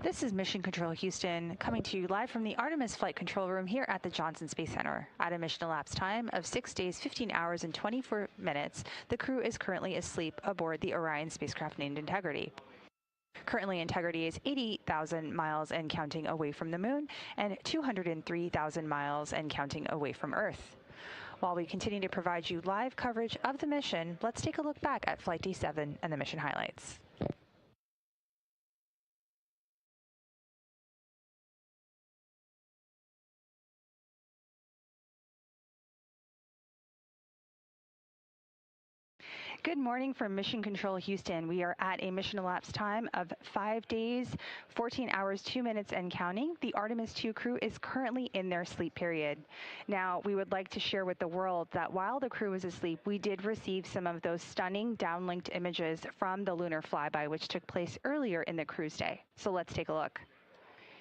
This is Mission Control Houston, coming to you live from the Artemis Flight Control Room here at the Johnson Space Center. At a mission elapsed time of 6 days, 15 hours, and 24 minutes, the crew is currently asleep aboard the Orion spacecraft named Integrity. Currently, Integrity is 80,000 miles and counting away from the moon and 203,000 miles and counting away from Earth. While we continue to provide you live coverage of the mission, let's take a look back at Flight Day 7 and the mission highlights. Good morning from Mission Control Houston. We are at a mission elapsed time of 5 days, 14 hours, 2 minutes and counting. The Artemis II crew is currently in their sleep period. Now, we would like to share with the world that while the crew was asleep, we did receive some of those stunning downlinked images from the lunar flyby, which took place earlier in the cruise day. So let's take a look.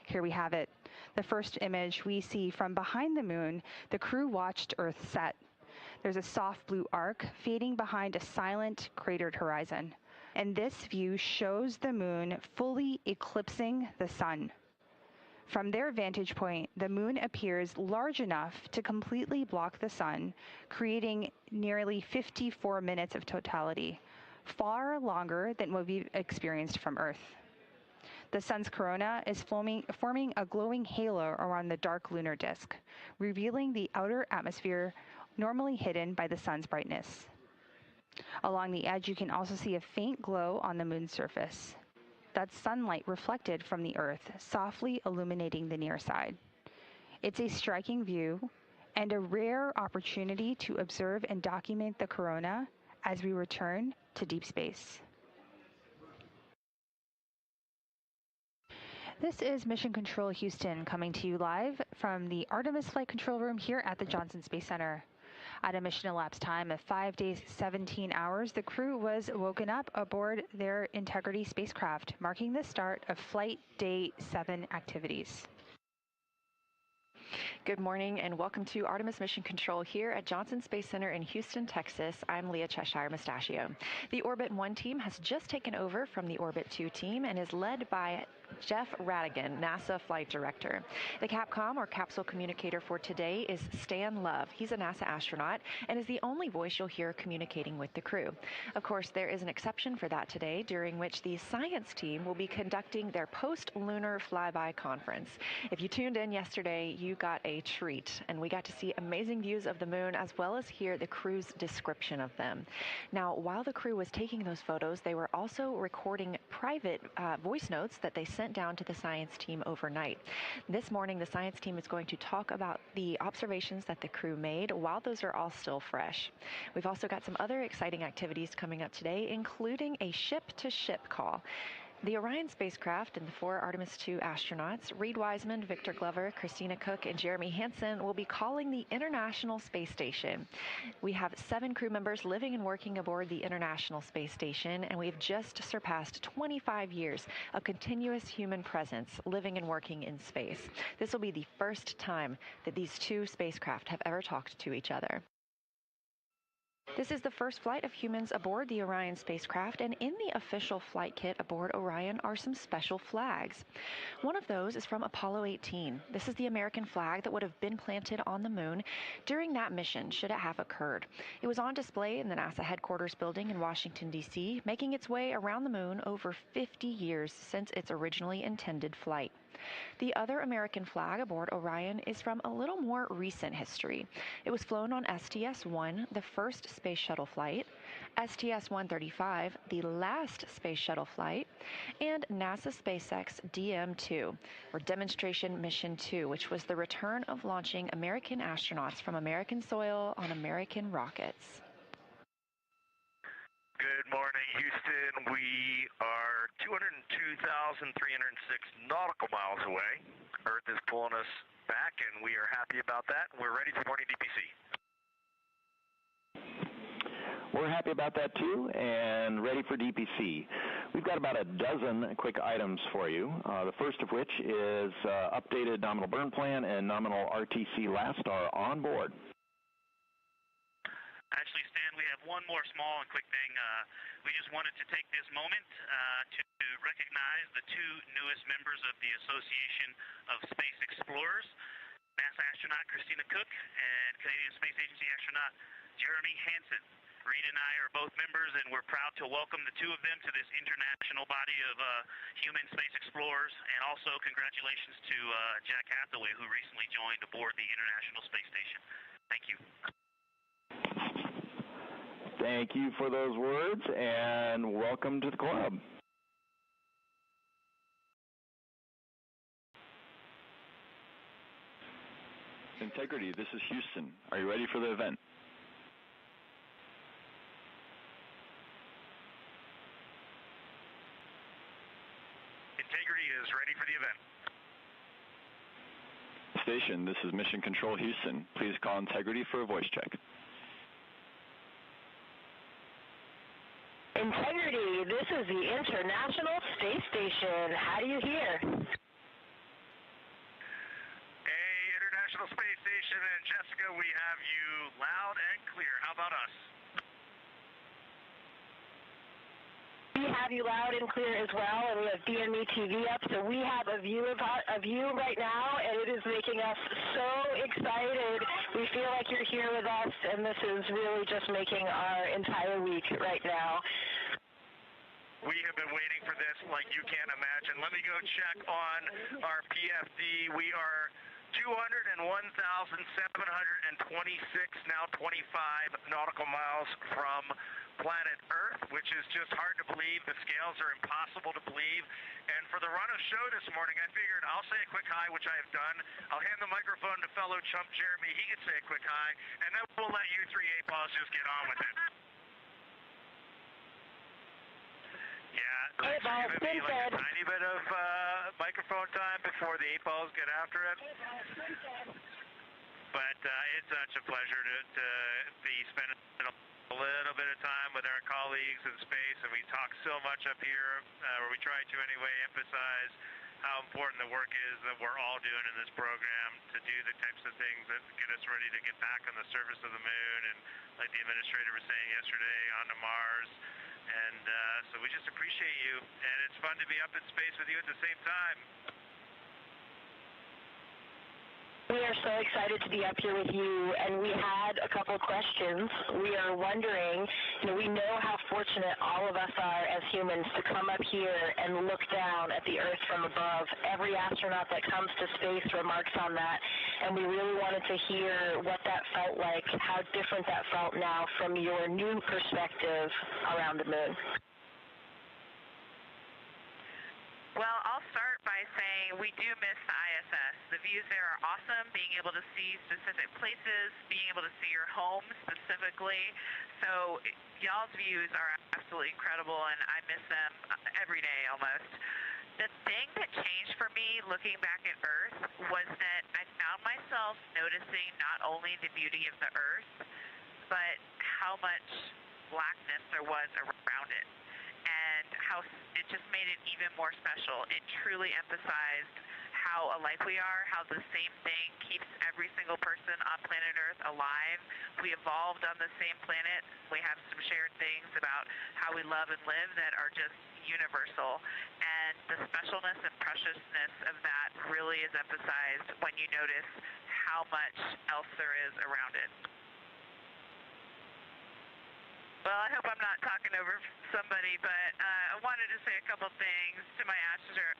Here we have it. The first image we see from behind the moon, the crew watched Earth set. There's a soft blue arc fading behind a silent, cratered horizon. And this view shows the moon fully eclipsing the sun. From their vantage point, the moon appears large enough to completely block the sun, creating nearly 54 minutes of totality, far longer than what we've experienced from Earth. The sun's corona is forming a glowing halo around the dark lunar disk, revealing the outer atmosphere normally hidden by the sun's brightness. Along the edge, you can also see a faint glow on the moon's surface. That's sunlight reflected from the Earth, softly illuminating the near side. It's a striking view and a rare opportunity to observe and document the corona as we return to deep space. This is Mission Control Houston, coming to you live from the Artemis Flight Control Room here at the Johnson Space Center. At a mission elapsed time of 5 days, 17 hours, the crew was woken up aboard their Integrity spacecraft, marking the start of Flight Day 7 activities. Good morning and welcome to Artemis Mission Control here at Johnson Space Center in Houston, Texas. I'm Leah Cheshire Mustachio. The Orbit 1 team has just taken over from the Orbit 2 team and is led by Jeff Radigan, NASA Flight Director. The Capcom, or capsule communicator for today, is Stan Love. He's a NASA astronaut and is the only voice you'll hear communicating with the crew. Of course, there is an exception for that today, during which the science team will be conducting their post-lunar flyby conference. If you tuned in yesterday, you got a treat, and we got to see amazing views of the moon as well as hear the crew's description of them. Now, while the crew was taking those photos, they were also recording private voice notes that they sent down to the science team overnight. This morning, the science team is going to talk about the observations that the crew made while those are all still fresh. We've also got some other exciting activities coming up today, including a ship-to-ship call. The Orion spacecraft and the 4 Artemis II astronauts, Reed Wiseman, Victor Glover, Christina Cook, and Jeremy Hansen, will be calling the International Space Station. We have 7 crew members living and working aboard the International Space Station, and we've just surpassed 25 years of continuous human presence living and working in space. This will be the first time that these 2 spacecraft have ever talked to each other. This is the first flight of humans aboard the Orion spacecraft, and in the official flight kit aboard Orion are some special flags. One of those is from Apollo 18. This is the American flag that would have been planted on the moon during that mission, should it have occurred. It was on display in the NASA headquarters building in Washington, D.C., making its way around the moon over 50 years since its originally intended flight. The other American flag aboard Orion is from a little more recent history. It was flown on STS-1, the first space shuttle flight, STS-135, the last space shuttle flight, and NASA SpaceX DM-2, or Demonstration Mission 2, which was the return of launching American astronauts from American soil on American rockets. Good morning, Houston. We are 202,306 nautical miles away. Earth is pulling us back, and we are happy about that. We're ready for morning DPC. We're happy about that, too, and ready for DPC. We've got about a dozen quick items for you, the first of which is updated nominal burn plan and nominal RTC last star on board. Actually, Stan, we have one more small and quick thing. We just wanted to take this moment to recognize the two newest members of the Association of Space Explorers, NASA astronaut Christina Cook and Canadian Space Agency astronaut Jeremy Hansen. Reed and I are both members, and we're proud to welcome the two of them to this international body of human space explorers. And also congratulations to Jack Hathaway, who recently joined aboard the International Space Station. Thank you. Thank you for those words, and welcome to the club. Integrity, this is Houston. Are you ready for the event? Integrity is ready for the event. Station, this is Mission Control Houston. Please call Integrity for a voice check. Integrity, this is the International Space Station. How do you hear? Hey, International Space Station and Jessica, we have you loud and clear. How about us? We have you loud and clear as well, and we have DME TV up, so we have a view of you right now, and it is making us so excited. We feel like you're here with us, and this is really just making our entire week right now. We have been waiting for this like you can't imagine. Let me go check on our PFD. We are 201,726, now 25 nautical miles from planet Earth, which is just hard to believe. The scales are impossible to believe. And for the run of show this morning, I figured I'll say a quick hi, which I have done. I'll hand the microphone to fellow chump Jeremy. He can say a quick hi, and then we'll let you three A-Paws just get on with it. Yeah, there's going to be like a tiny bit of microphone time before the A-Paws get after it. But it's such a pleasure to be spending a little bit of time with our colleagues in space, and we talk so much up here, or we try to anyway, emphasize how important the work is that we're all doing in this program to do the types of things that get us ready to get back on the surface of the moon, and like the administrator was saying yesterday, onto Mars. And so we just appreciate you, and it's fun to be up in space with you at the same time. We are so excited to be up here with you, and we had a couple of questions. We are wondering, we know how fortunate all of us are as humans to come up here and look down at the Earth from above. Every astronaut that comes to space remarks on that, and we really wanted to hear what that felt like, how different that felt now from your new perspective around the moon. Well, I'll start by saying we do miss the ISS. The views there are awesome, being able to see specific places, being able to see your home specifically. So y'all's views are absolutely incredible, and I miss them every day almost. The thing that changed for me looking back at Earth was that I found myself noticing not only the beauty of the Earth, but how much blackness there was around it. And how it just made it even more special. It truly emphasized how alike we are, how the same thing keeps every single person on planet Earth alive. We evolved on the same planet. We have some shared things about how we love and live that are just universal. And the specialness and preciousness of that really is emphasized when you notice how much else there is around it. Well, I hope I'm not talking over somebody, but I wanted to say a couple things to my Astra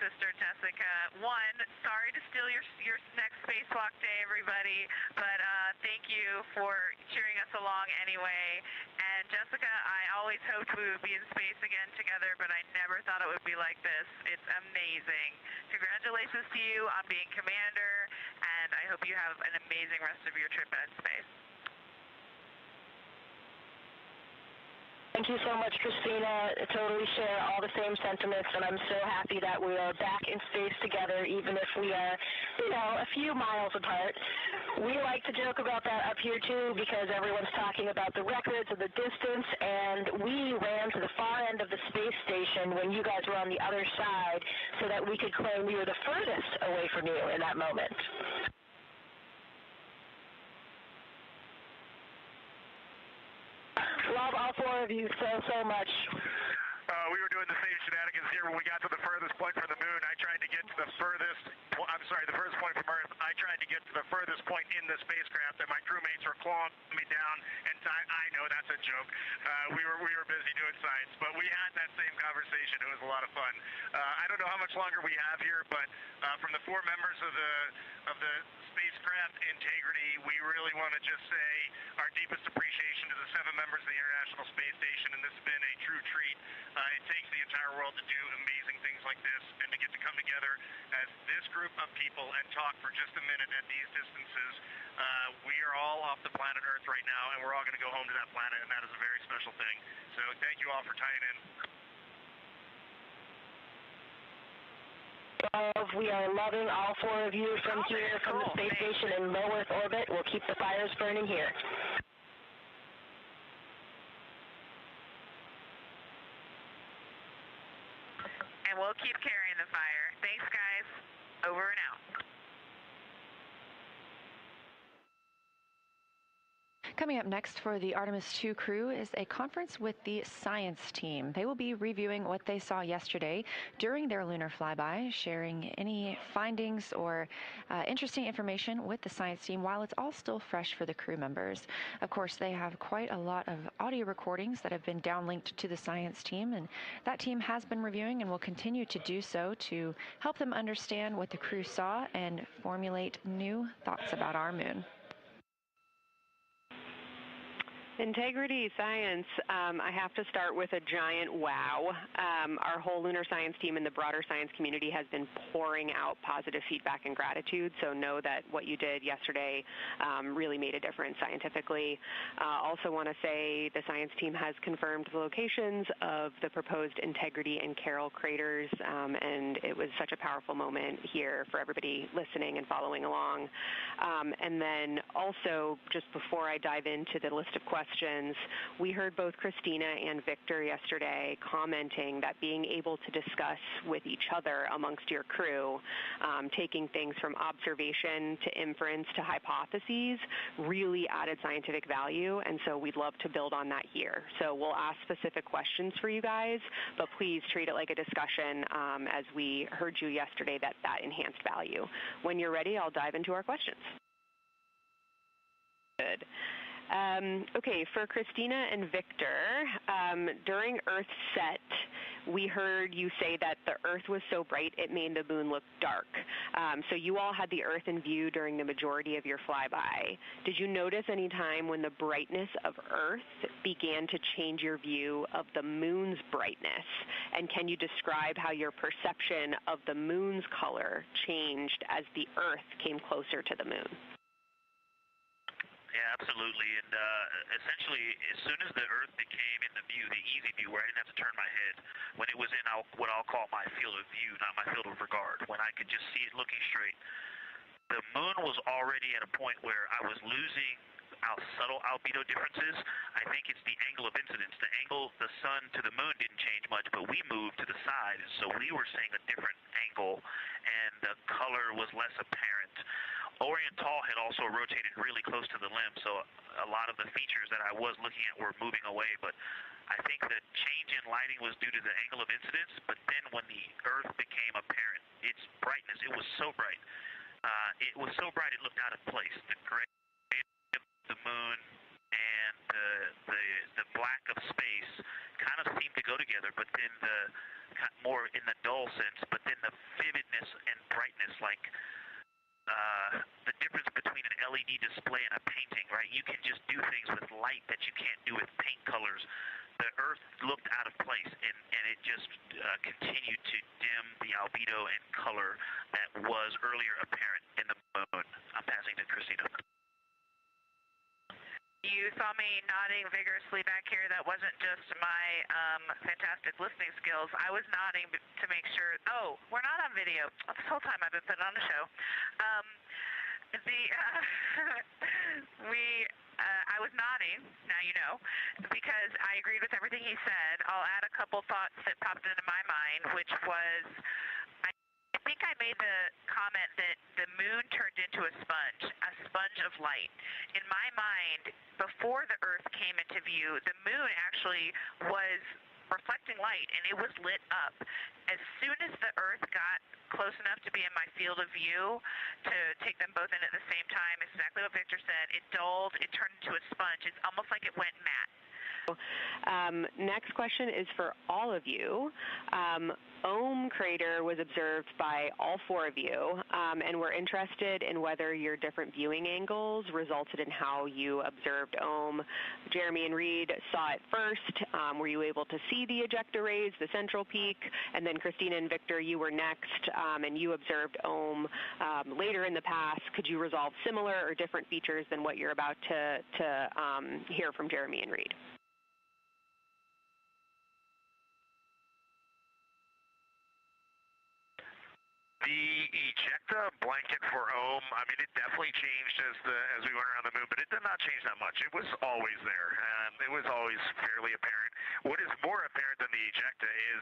sister, Jessica. One, sorry to steal your next spacewalk day, everybody, but thank you for cheering us along anyway. And Jessica, I always hoped we would be in space again together, but I never thought it would be like this. It's amazing. Congratulations to you on being commander, and I hope you have an amazing rest of your trip in space. Thank you so much, Christina. I totally share all the same sentiments, and I'm so happy that we are back in space together, even if we are, a few miles apart. We like to joke about that up here, too, because everyone's talking about the records of the distance, and we ran to the far end of the space station when you guys were on the other side so that we could claim we were the furthest away from you in that moment. love all four of you so much. We were doing the same shenanigans here when we got to the furthest point from the moon. I tried to get to the furthest point from Earth. I tried to get to the furthest point in the spacecraft, and my crewmates were clawing me down. And I know that's a joke. We were busy doing science, but we had that same conversation. It was a lot of fun. I don't know how much longer we have here, but from the four members of the spacecraft integrity, we really want to just say our deepest appreciation to the 7 members of the International Space Station, and this has been a true treat. It takes the entire world to do amazing things like this, and to get to come together as this group of people and talk for just a minute at these distances. We are all off the planet Earth right now, and we're all going to go home to that planet, and that is a very special thing. So thank you all for tying in. We are loving all four of you from here, from the space station in low Earth orbit. We'll keep the fires burning here. And we'll keep carrying the fire. Thanks, guys. Over and out. Coming up next for the Artemis II crew is a conference with the science team. They will be reviewing what they saw yesterday during their lunar flyby, sharing any findings or interesting information with the science team while it's all still fresh for the crew members. Of course, they have quite a lot of audio recordings that have been downlinked to the science team, and that team has been reviewing and will continue to do so to help them understand what the crew saw and formulate new thoughts about our moon. Integrity science, I have to start with a giant wow. Our whole lunar science team and the broader science community has been pouring out positive feedback and gratitude, so know that what you did yesterday really made a difference scientifically. Also want to say the science team has confirmed the locations of the proposed Integrity and Carroll craters, and it was such a powerful moment here for everybody listening and following along. And then also, just before I dive into the list of questions, we heard both Christina and Victor yesterday commenting that being able to discuss with each other amongst your crew, taking things from observation to inference to hypotheses, really added scientific value, and so we'd love to build on that here. So we'll ask specific questions for you guys, but please treat it like a discussion as we heard you yesterday that enhanced value. When you're ready, I'll dive into our questions. Good. Okay, for Christina and Victor, during Earth set, we heard you say that the Earth was so bright it made the moon look dark. So you all had the Earth in view during the majority of your flyby. Did you notice any time when the brightness of Earth began to change your view of the moon's brightness? And can you describe how your perception of the moon's color changed as the Earth came closer to the moon? Yeah, absolutely. And essentially, as soon as the Earth became in the view, the easy view, where I didn't have to turn my head, when it was in what I'll call my field of view, not my field of regard, when I could just see it looking straight, the moon was already at a point where I was losing subtle albedo differences. I think it's the angle of incidence. The angle, the sun to the moon didn't change much, but we moved to the side, so we were seeing a different angle, and the color was less apparent. Oriental had also rotated really close to the limb, so a lot of the features that I was looking at were moving away, but I think the change in lighting was due to the angle of incidence, but then when the Earth became apparent, its brightness, it was so bright. It was so bright it looked out of place. The gray of the moon and the black of space kind of seemed to go together, but then more in the dull sense, but then the vividness and brightness, like the difference between an LED display and a painting, right? You can just do things with light that you can't do with paint colors. The Earth looked out of place, and it just continued to dim the albedo and color that was earlier apparent in the moon. I'm passing to Christina. You saw me nodding vigorously back here. That wasn't just my fantastic listening skills. I was nodding to make sure. Oh, we're not on video. This whole time I've been putting on a show. I was nodding, now you know, because I agreed with everything he said. I'll add a couple thoughts that popped into my mind, which was, I think I made the comment that the moon turned into a sponge of light. In my mind, before the Earth came into view, the moon actually was reflecting light, and it was lit up. As soon as the Earth got close enough to be in my field of view to take them both in at the same time, exactly what Victor said, it dulled, it turned into a sponge. It's almost like it went matte. Next question is for all of you. Ohm crater was observed by all four of you, and we're interested in whether your different viewing angles resulted in how you observed Ohm. Jeremy and Reed saw it first. Were you able to see the ejecta rays, the central peak? And then Christina and Victor, you were next, and you observed Ohm later in the past. Could you resolve similar or different features than what you're about to hear from Jeremy and Reed? The ejecta blanket for Ohm, I mean, it definitely changed as we went around the moon, but it did not change that much. It was always there. It was always fairly apparent. What is more apparent than the ejecta is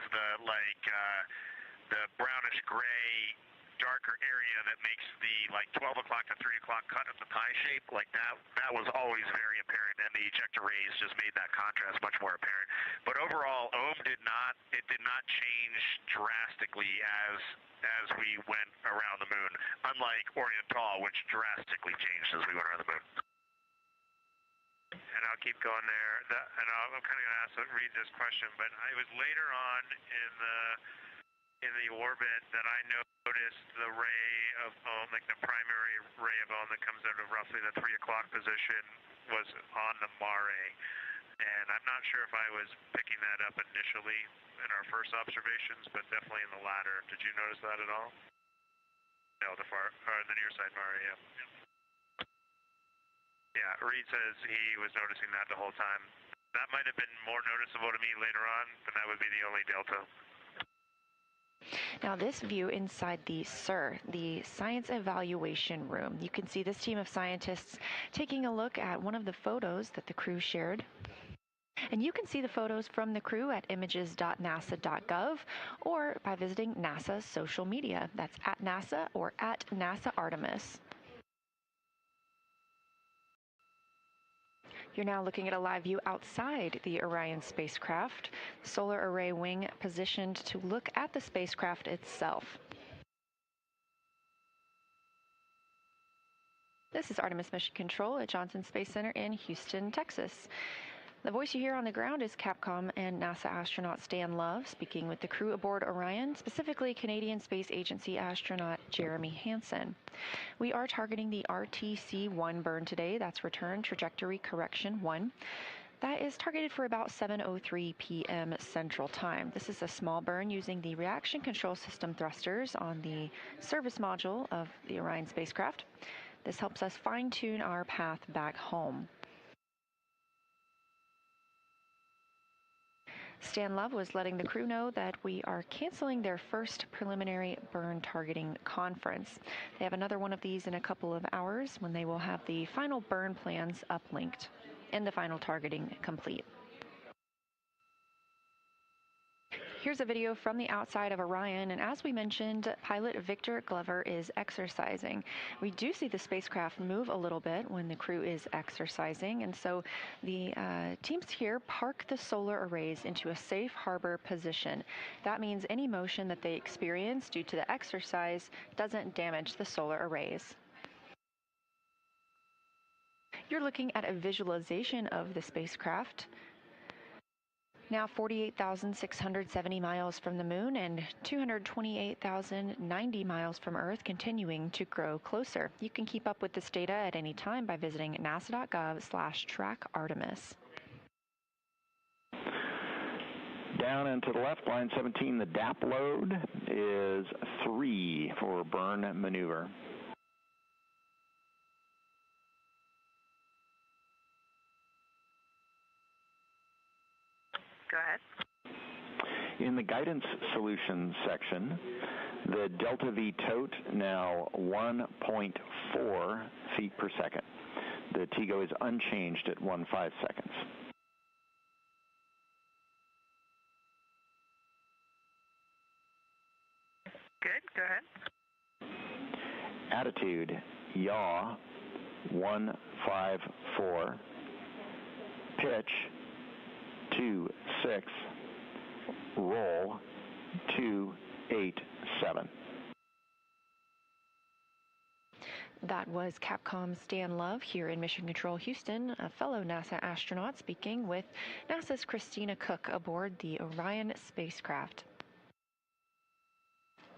the brownish gray, darker area that makes the 12 o'clock to 3 o'clock cut of the pie shape. Like that was always very apparent, and the ejecta rays just made that contrast much more apparent. But overall, Ohm did not change drastically as we went around the moon, unlike Oriental, which drastically changed as we went around the moon. And I'll keep going there. I'm kind of going to ask Reed this question, but it was later on in the orbit that I noticed the ray of Ohm, like the primary ray of Ohm that comes out of roughly the 3 o'clock position, was on the mare. And I'm not sure if I was picking that up initially in our first observations, but definitely in the latter. Did you notice that at all? No, the near side mare, yeah. Yeah, Reed says he was noticing that the whole time. That might have been more noticeable to me later on, but that would be the only delta. Now this view inside the SIR, the Science Evaluation Room. You can see this team of scientists taking a look at one of the photos that the crew shared. And you can see the photos from the crew at images.nasa.gov or by visiting NASA's social media. That's at NASA or at NASA Artemis. You're now looking at a live view outside the Orion spacecraft, solar array wing positioned to look at the spacecraft itself. This is Artemis Mission Control at Johnson Space Center in Houston, Texas. The voice you hear on the ground is Capcom and NASA astronaut Stan Love speaking with the crew aboard Orion, specifically Canadian Space Agency astronaut Jeremy Hansen. We are targeting the RTC-1 burn today. That's Return Trajectory Correction 1. That is targeted for about 7:03 p.m. Central Time. This is a small burn using the reaction control system thrusters on the service module of the Orion spacecraft. This helps us fine-tune our path back home. Stan Love was letting the crew know that we are canceling their first preliminary burn targeting conference. They have another one of these in a couple of hours when they will have the final burn plans uplinked and the final targeting complete. Here's a video from the outside of Orion, and as we mentioned, pilot Victor Glover is exercising. We do see the spacecraft move a little bit when the crew is exercising, and so the teams here park the solar arrays into a safe harbor position. That means any motion that they experience due to the exercise doesn't damage the solar arrays. You're looking at a visualization of the spacecraft. Now 48,670 miles from the moon and 228,090 miles from Earth, continuing to grow closer. You can keep up with this data at any time by visiting nasa.gov/track-Artemis. Down and to the left, line 17, the DAP load is 3 for burn maneuver. Go ahead. In the guidance solutions section, the delta V tote now 1.4 feet per second. The TGO is unchanged at 1.5 seconds. Good, go ahead. Attitude, yaw, 154. Pitch, 26. Roll, 287. That was Capcom's Stan Love here in Mission Control Houston, a fellow NASA astronaut speaking with NASA's Christina Cook aboard the Orion spacecraft.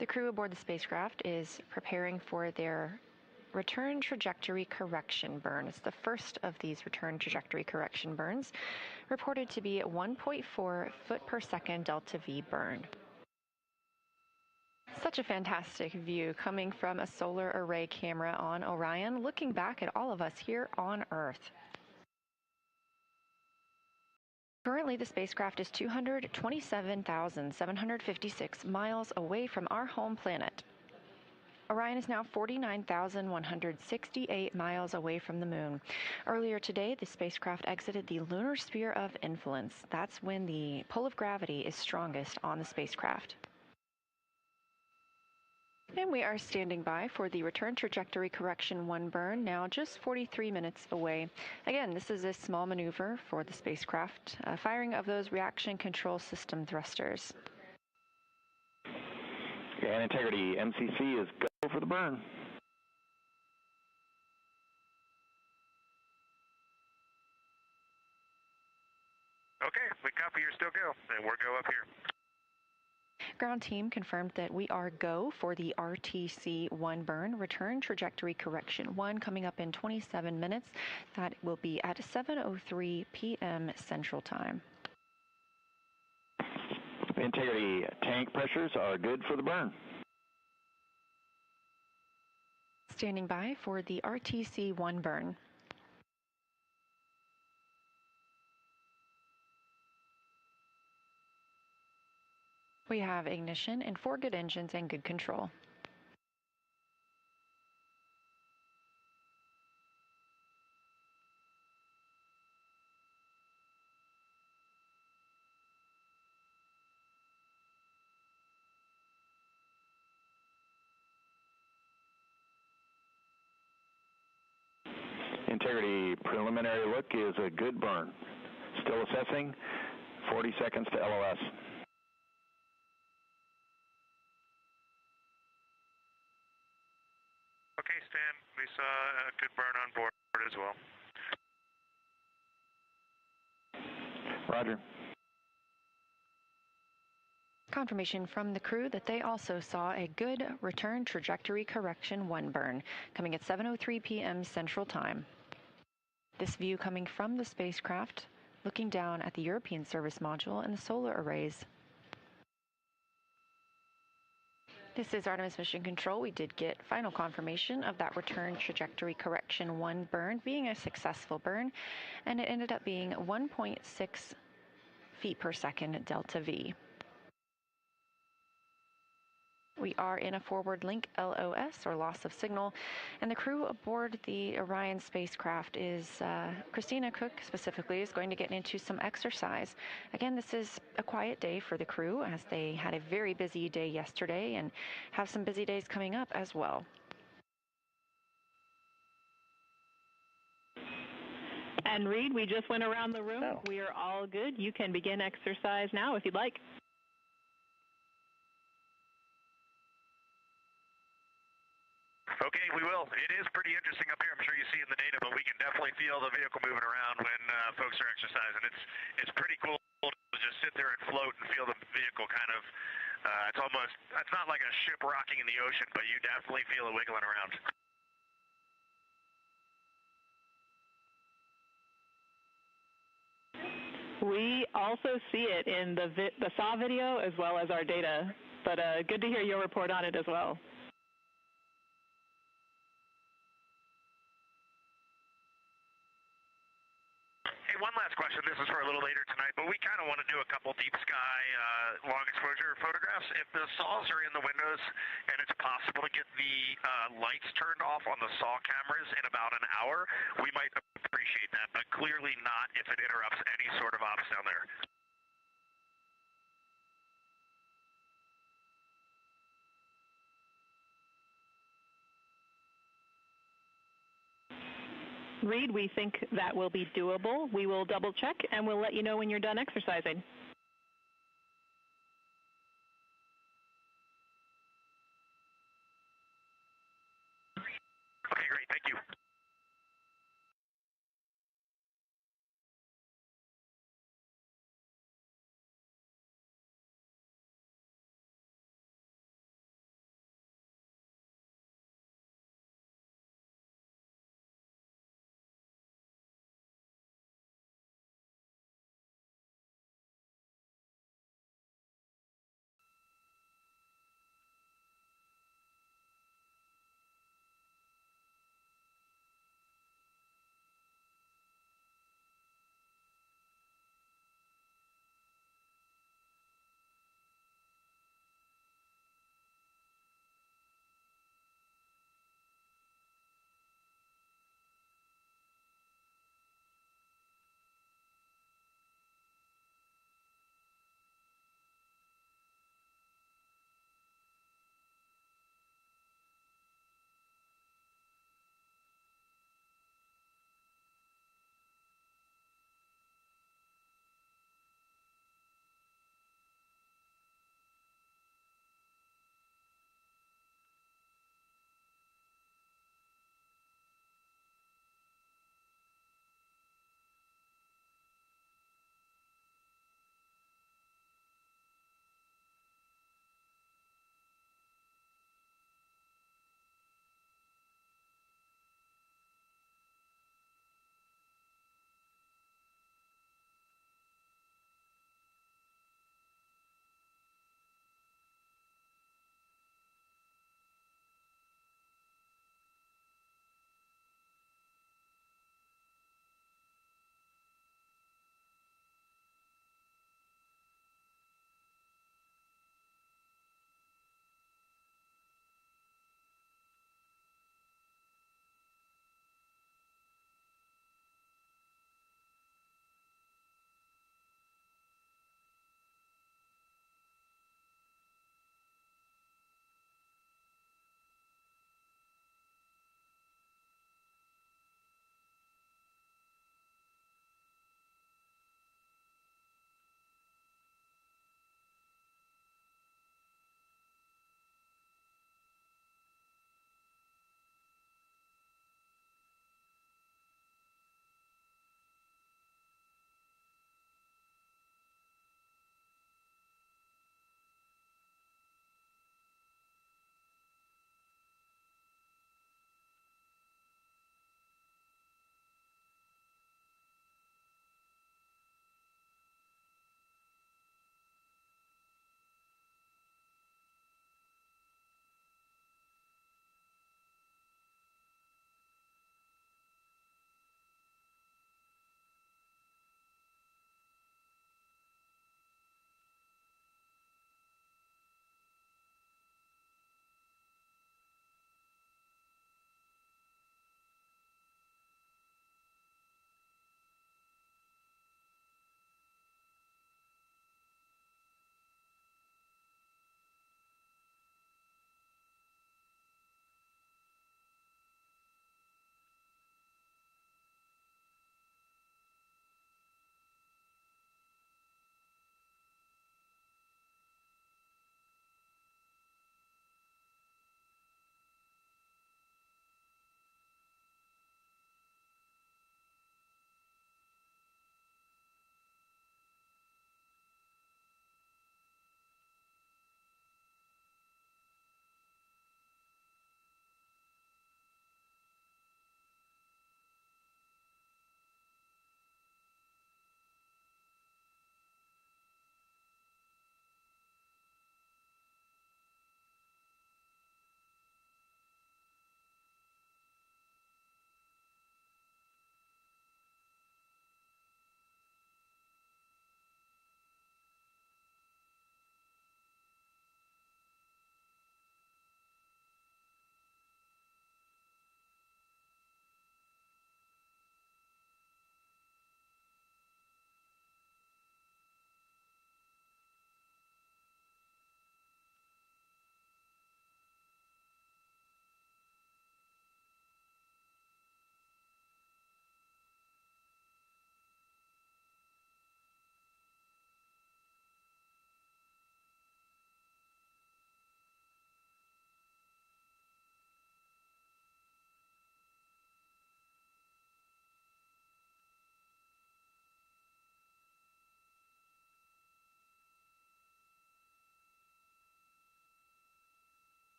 The crew aboard the spacecraft is preparing for their return trajectory correction burn. It's the first of these return trajectory correction burns, reported to be a 1.4 foot per second delta V burn. Such a fantastic view coming from a solar array camera on Orion, looking back at all of us here on Earth. Currently, the spacecraft is 227,756 miles away from our home planet. Orion is now 49,168 miles away from the moon. Earlier today, the spacecraft exited the lunar sphere of influence. That's when the pull of gravity is strongest on the spacecraft. And we are standing by for the return trajectory correction 1 burn, now just 43 minutes away. Again, this is a small maneuver for the spacecraft, firing of those reaction control system thrusters. And Integrity, MCC is go for the burn. Okay, we copy, you're still go, and we're go up here. Ground team confirmed that we are go for the RTC-1 burn, return trajectory correction 1, coming up in 27 minutes. That will be at 7:03 p.m. Central Time. Integrity, tank pressures are good for the burn. Standing by for the RTC-1 burn. We have ignition and 4 good engines and good control. Integrity, preliminary look is a good burn. Still assessing, 40 seconds to LOS. Okay, Stan, we saw a good burn on board as well. Roger. Confirmation from the crew that they also saw a good return trajectory correction 1 burn, coming at 7:03 p.m. Central Time. This view coming from the spacecraft, looking down at the European service module and the solar arrays. This is Artemis Mission Control. We did get final confirmation of that return trajectory correction 1 burn being a successful burn, and it ended up being 1.6 feet per second delta V. We are in a forward link LOS, or loss of signal, and the crew aboard the Orion spacecraft is, Christina Cook specifically, is going to get into some exercise. Again, this is a quiet day for the crew as they had a very busy day yesterday and have some busy days coming up as well. And Reed, we just went around the room. Oh. We are all good. You can begin exercise now if you'd like. Okay, we will. It is pretty interesting up here. I'm sure you see in the data, but we can definitely feel the vehicle moving around when folks are exercising. It's pretty cool to just sit there and float and feel the vehicle kind of, it's not like a ship rocking in the ocean, but you definitely feel it wiggling around. We also see it in the SAW video as well as our data, but good to hear your report on it as well. One last question. This is for a little later tonight, but we kind of want to do a couple deep sky long exposure photographs. If the saws are in the windows and it's possible to get the lights turned off on the SAW cameras in about an hour, we might appreciate that, but clearly not if it interrupts any sort of ops down there. Reed, we think that will be doable. We will double check and we'll let you know when you're done exercising. Okay, great. Thank you.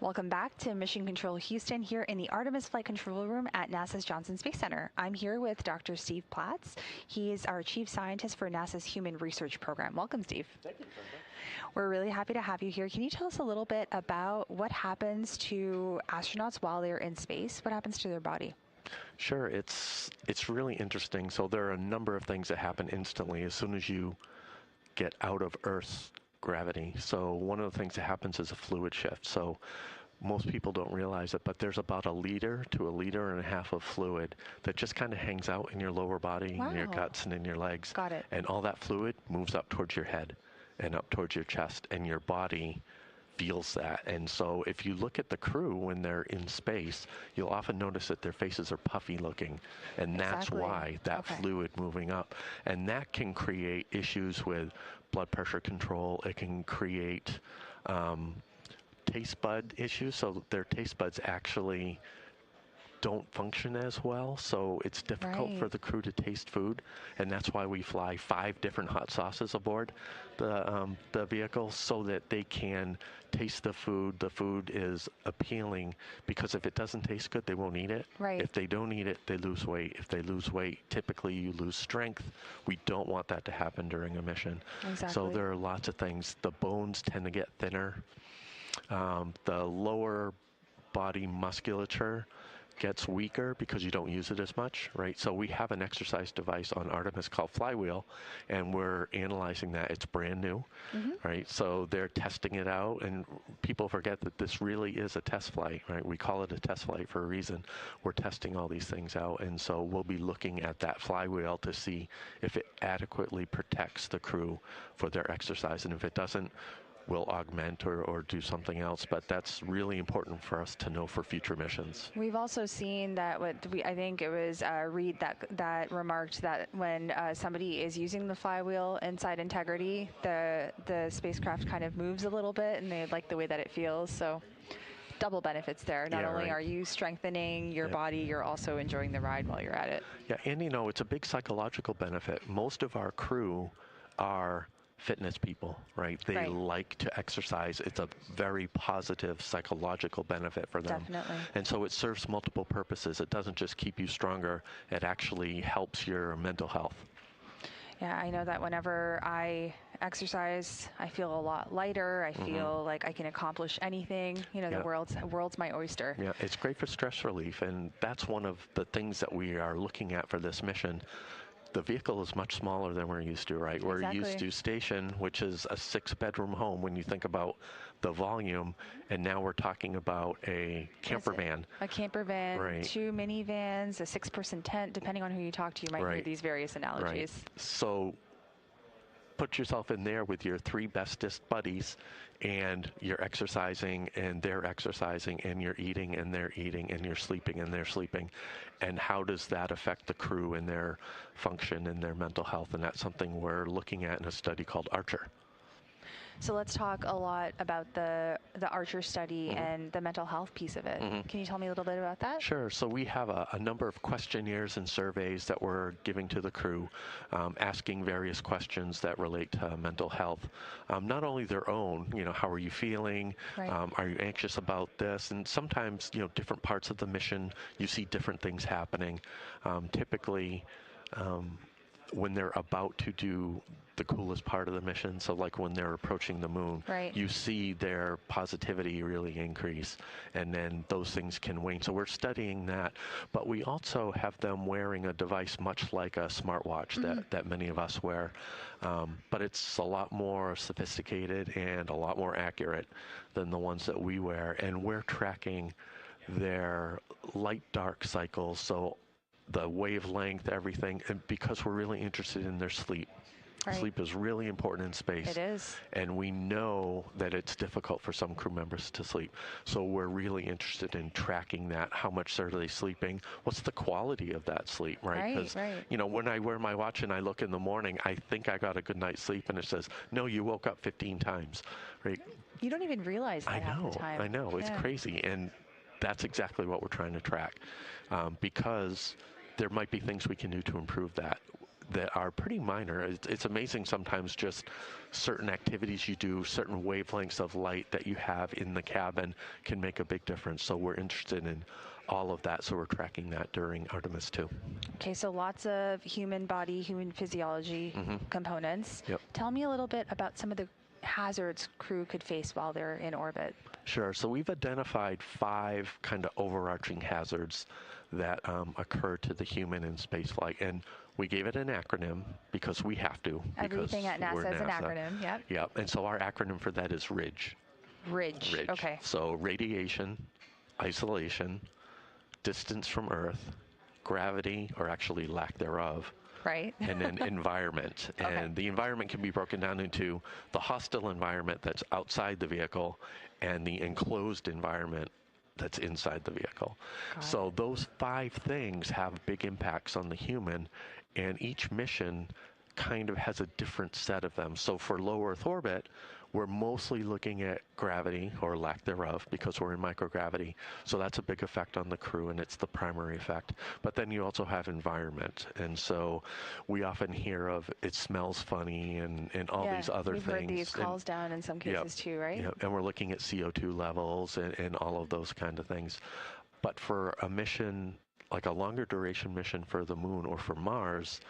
Welcome back to Mission Control Houston here in the Artemis Flight Control Room at NASA's Johnson Space Center. I'm here with Dr. Steve Platts. He is our Chief Scientist for NASA's Human Research Program. Welcome, Steve. Thank you, Brenda. We're really happy to have you here. Can you tell us a little bit about what happens to astronauts while they're in space? What happens to their body? Sure, it's really interesting. So there are a number of things that happen instantly as soon as you get out of Earth's gravity. So one of the things that happens is a fluid shift. So most people don't realize it, but there's about 1 liter to 1.5 liters of fluid that just kind of hangs out in your lower body, in your guts, and in your legs. Got it. And all that fluid moves up towards your head and up towards your chest, and your body feels that. And so if you look at the crew when they're in space, you'll often notice that their faces are puffy looking, and that's why that fluid moving up. And that can create issues with blood pressure control. It can create taste bud issues, so their taste buds actually don't function as well, so it's difficult for the crew to taste food, and that's why we fly 5 different hot sauces aboard the vehicle so that they can taste the food. The food is appealing, because if it doesn't taste good, they won't eat it. If they don't eat it, they lose weight. If they lose weight, typically you lose strength. We don't want that to happen during a mission. So there are lots of things. The bones tend to get thinner. The lower body musculature gets weaker because you don't use it as much, right? So we have an exercise device on Artemis called Flywheel, and we're analyzing that. It's brand new, right? So they're testing it out, and people forget that this really is a test flight, right? We call it a test flight for a reason. We're testing all these things out, and so we'll be looking at that flywheel to see if it adequately protects the crew for their exercise, and if it doesn't, we'll augment or do something else, but that's really important for us to know for future missions. We've also seen that I think it was Reed that remarked that when somebody is using the flywheel inside Integrity, the spacecraft kind of moves a little bit, and they like the way that it feels. So double benefits there. Not only are you strengthening your body, you're also enjoying the ride while you're at it. Yeah, and you know, it's a big psychological benefit. Most of our crew are fitness people, right? They like to exercise. It's a very positive psychological benefit for them. Definitely. And so it serves multiple purposes. It doesn't just keep you stronger, it actually helps your mental health. Yeah, I know that whenever I exercise, I feel a lot lighter. I feel like I can accomplish anything. You know, the world's my oyster. Yeah, it's great for stress relief, and that's one of the things that we are looking at for this mission. The vehicle is much smaller than we're used to, right? We're used to Station, which is a 6-bedroom home when you think about the volume, and now we're talking about a camper van. A camper van, 2 minivans, a 6-person tent. Depending on who you talk to, you might hear these various analogies. So put yourself in there with your 3 bestest buddies, and you're exercising and they're exercising, and you're eating and they're eating, and you're sleeping and they're sleeping. And how does that affect the crew and their function and their mental health? And that's something we're looking at in a study called Archer. So let's talk a lot about the Archer study and the mental health piece of it. Can you tell me a little bit about that? Sure. So we have a number of questionnaires and surveys that we're giving to the crew, asking various questions that relate to mental health. Not only their own, you know, how are you feeling? Are you anxious about this? And sometimes, you know, different parts of the mission, you see different things happening. Typically, when they're about to do the coolest part of the mission, so like when they're approaching the moon, you see their positivity really increase, and then those things can wane. So we're studying that, but we also have them wearing a device much like a smartwatch that many of us wear, but it's a lot more sophisticated and a lot more accurate than the ones that we wear, and we're tracking their light-dark cycles, so the wavelength, everything, and because we're really interested in their sleep. Sleep is really important in space. It is. And we know that it's difficult for some crew members to sleep. So we're really interested in tracking that. How much are they sleeping? What's the quality of that sleep, right? Because, you know, when I wear my watch and I look in the morning, I think I got a good night's sleep, and it says, no, you woke up 15 times, right? You don't even realize that half the time. I know. It's crazy. And that's exactly what we're trying to track, because there might be things we can do to improve that. that are pretty minor. It's amazing sometimes just certain activities you do, certain wavelengths of light that you have in the cabin can make a big difference. So we're interested in all of that, so we're tracking that during Artemis 2. Okay, so lots of human body, human physiology components. Yep. Tell me a little bit about some of the hazards crew could face while they're in orbit. Sure. So we've identified 5 kind of overarching hazards that occur to the human in spaceflight, and we gave it an acronym because we have to. Everything at NASA is an acronym, yep. Yep, and so our acronym for that is RIDGE. RIDGE, okay. So radiation, isolation, distance from Earth, gravity, or actually lack thereof, right? And then environment. Okay. And the environment can be broken down into the hostile environment that's outside the vehicle and the enclosed environment that's inside the vehicle. So those 5 things have big impacts on the human, and each mission kind of has a different set of them. So for low Earth orbit, we're mostly looking at gravity or lack thereof because we're in microgravity. So that's a big effect on the crew, and it's the primary effect. But then you also have environment. And so we often hear of it smells funny and all these other things. We've heard these calls down in some cases too, right? Yeah, and we're looking at CO2 levels and all of those kind of things. But for a mission, like a longer duration mission for the moon or for Mars,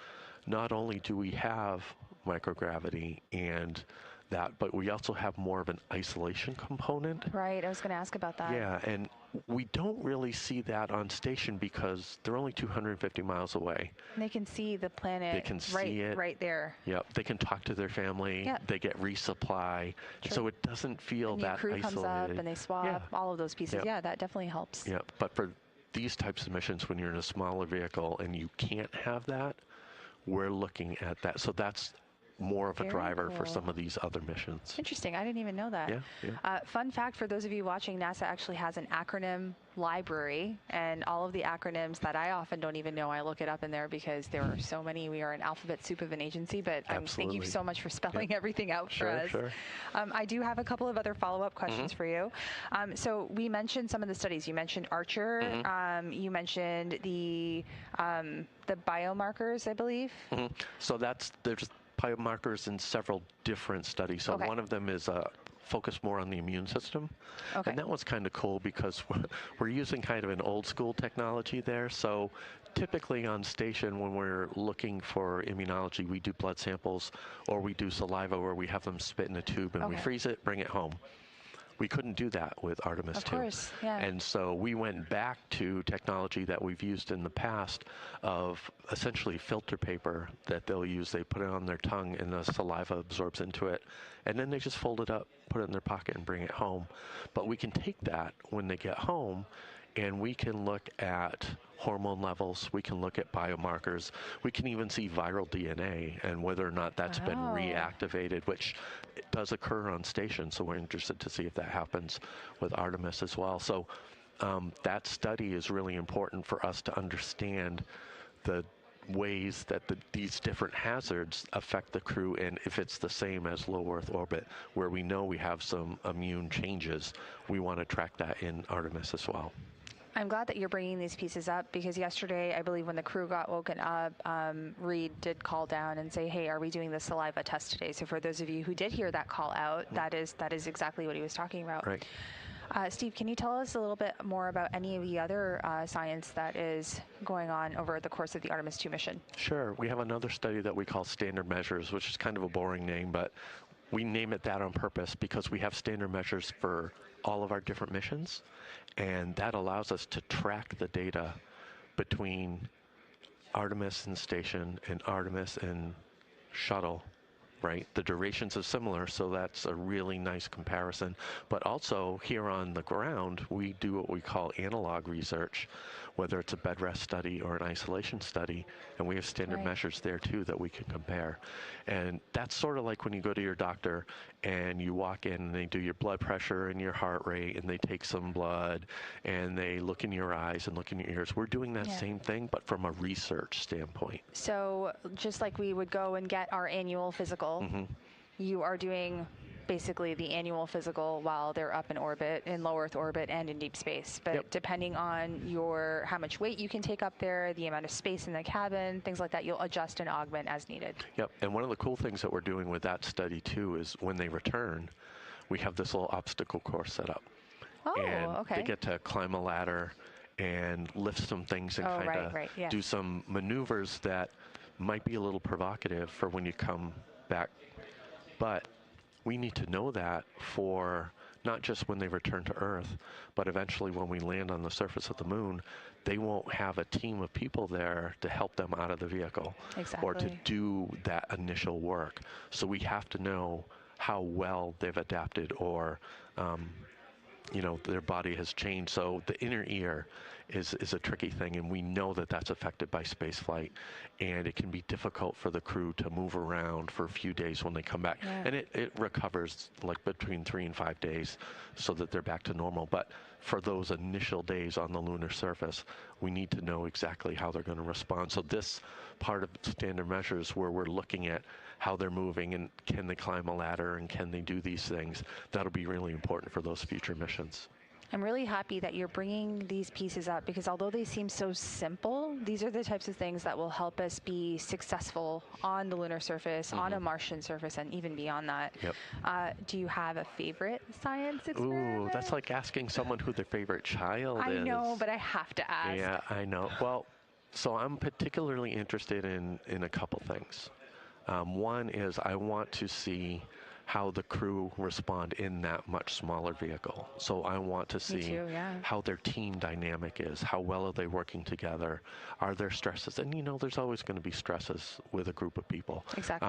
not only do we have microgravity and that, but we also have more of an isolation component. Right, I was going to ask about that. Yeah, and we don't really see that on station because they're only 250 miles away. And they can see the planet. They can see it right there. Yep, they can talk to their family. Yep. They get resupply. So it doesn't feel that crew isolated. comes up and they swap, all of those pieces. Yep. Yeah, that definitely helps. Yeah, but for these types of missions, when you're in a smaller vehicle and you can't have that, we're looking at that. So that's more of a driver for some of these other missions. Interesting. I didn't even know that. Yeah. Fun fact for those of you watching, NASA actually has an acronym library, and all of the acronyms that I often don't even know, I look it up in there because there are so many. We are an alphabet soup of an agency, but thank you so much for spelling everything out for us. Sure. I do have a couple of other follow-up questions for you. So we mentioned some of the studies. You mentioned Archer. You mentioned the biomarkers, I believe. So there's biomarkers in several different studies. So one of them is focus more on the immune system. And that one's kind of cool because we're using kind of an old school technology there. So typically on station when we're looking for immunology, we do blood samples or we do saliva where we have them spit in a tube and we freeze it, bring it home. We couldn't do that with Artemis 2. Of course, yeah. And so we went back to technology that we've used in the past of essentially filter paper that they'll use. They put it on their tongue and the saliva absorbs into it. And then they just fold it up, put it in their pocket and bring it home. But we can take that when they get home and we can look at hormone levels, we can look at biomarkers, we can even see viral DNA and whether or not that's been reactivated, which does occur on station, so we're interested to see if that happens with Artemis as well. So that study is really important for us to understand the ways that these different hazards affect the crew, and if it's the same as low Earth orbit, where we know we have some immune changes, we want to track that in Artemis as well. I'm glad that you're bringing these pieces up because yesterday, I believe when the crew got woken up, Reed did call down and say, hey, are we doing the saliva test today? So for those of you who did hear that call out, that is exactly what he was talking about. Right. Steve, can you tell us a little bit more about any of the other science that is going on over the course of the Artemis 2 mission? Sure. We have another study that we call standard measures, which is kind of a boring name, but we name it that on purpose because we have standard measures for all of our different missions, and that allows us to track the data between Artemis and station and Artemis and shuttle, right? The durations are similar, so that's a really nice comparison. But also here on the ground, we do what we call analog research, whether it's a bed rest study or an isolation study, and we have standard measures there too that we can compare. And that's sort of like when you go to your doctor and you walk in and they do your blood pressure and your heart rate and they take some blood and they look in your eyes and look in your ears. We're doing that same thing, but from a research standpoint. So just like we would go and get our annual physical, you are doing basically the annual physical while they're up in orbit, in low Earth orbit, and in deep space. But depending on how much weight you can take up there, the amount of space in the cabin, things like that, you'll adjust and augment as needed. Yep. And one of the cool things that we're doing with that study too is when they return, we have this little obstacle course set up. Oh, and okay. They get to climb a ladder and lift some things and kind of do some maneuvers that might be a little provocative for when you come back. But we need to know that for not just when they return to Earth, but eventually when we land on the surface of the moon, they won't have a team of people there to help them out of the vehicle or to do that initial work. So we have to know how well they've adapted or, you know, their body has changed. So the inner ear is a tricky thing, and we know that that's affected by space flight, and it can be difficult for the crew to move around for a few days when they come back. And it recovers like between 3 and 5 days so that they're back to normal. But for those initial days on the lunar surface, we need to know exactly how they're going to respond. So this part of standard measures where we're looking at how they're moving and can they climb a ladder and can they do these things, that'll be really important for those future missions. I'm really happy that you're bringing these pieces up because although they seem so simple, these are the types of things that will help us be successful on the lunar surface, on a Martian surface, and even beyond that. Do you have a favorite science experiment? Ooh, that's like asking someone who their favorite child is. I know, but I have to ask. Yeah, I know. Well, so I'm particularly interested in a couple things. One is I want to see how the crew respond in that much smaller vehicle. So I want to see how their team dynamic is. How well are they working together? Are there stresses? And, you know, there's always going to be stresses with a group of people. Exactly.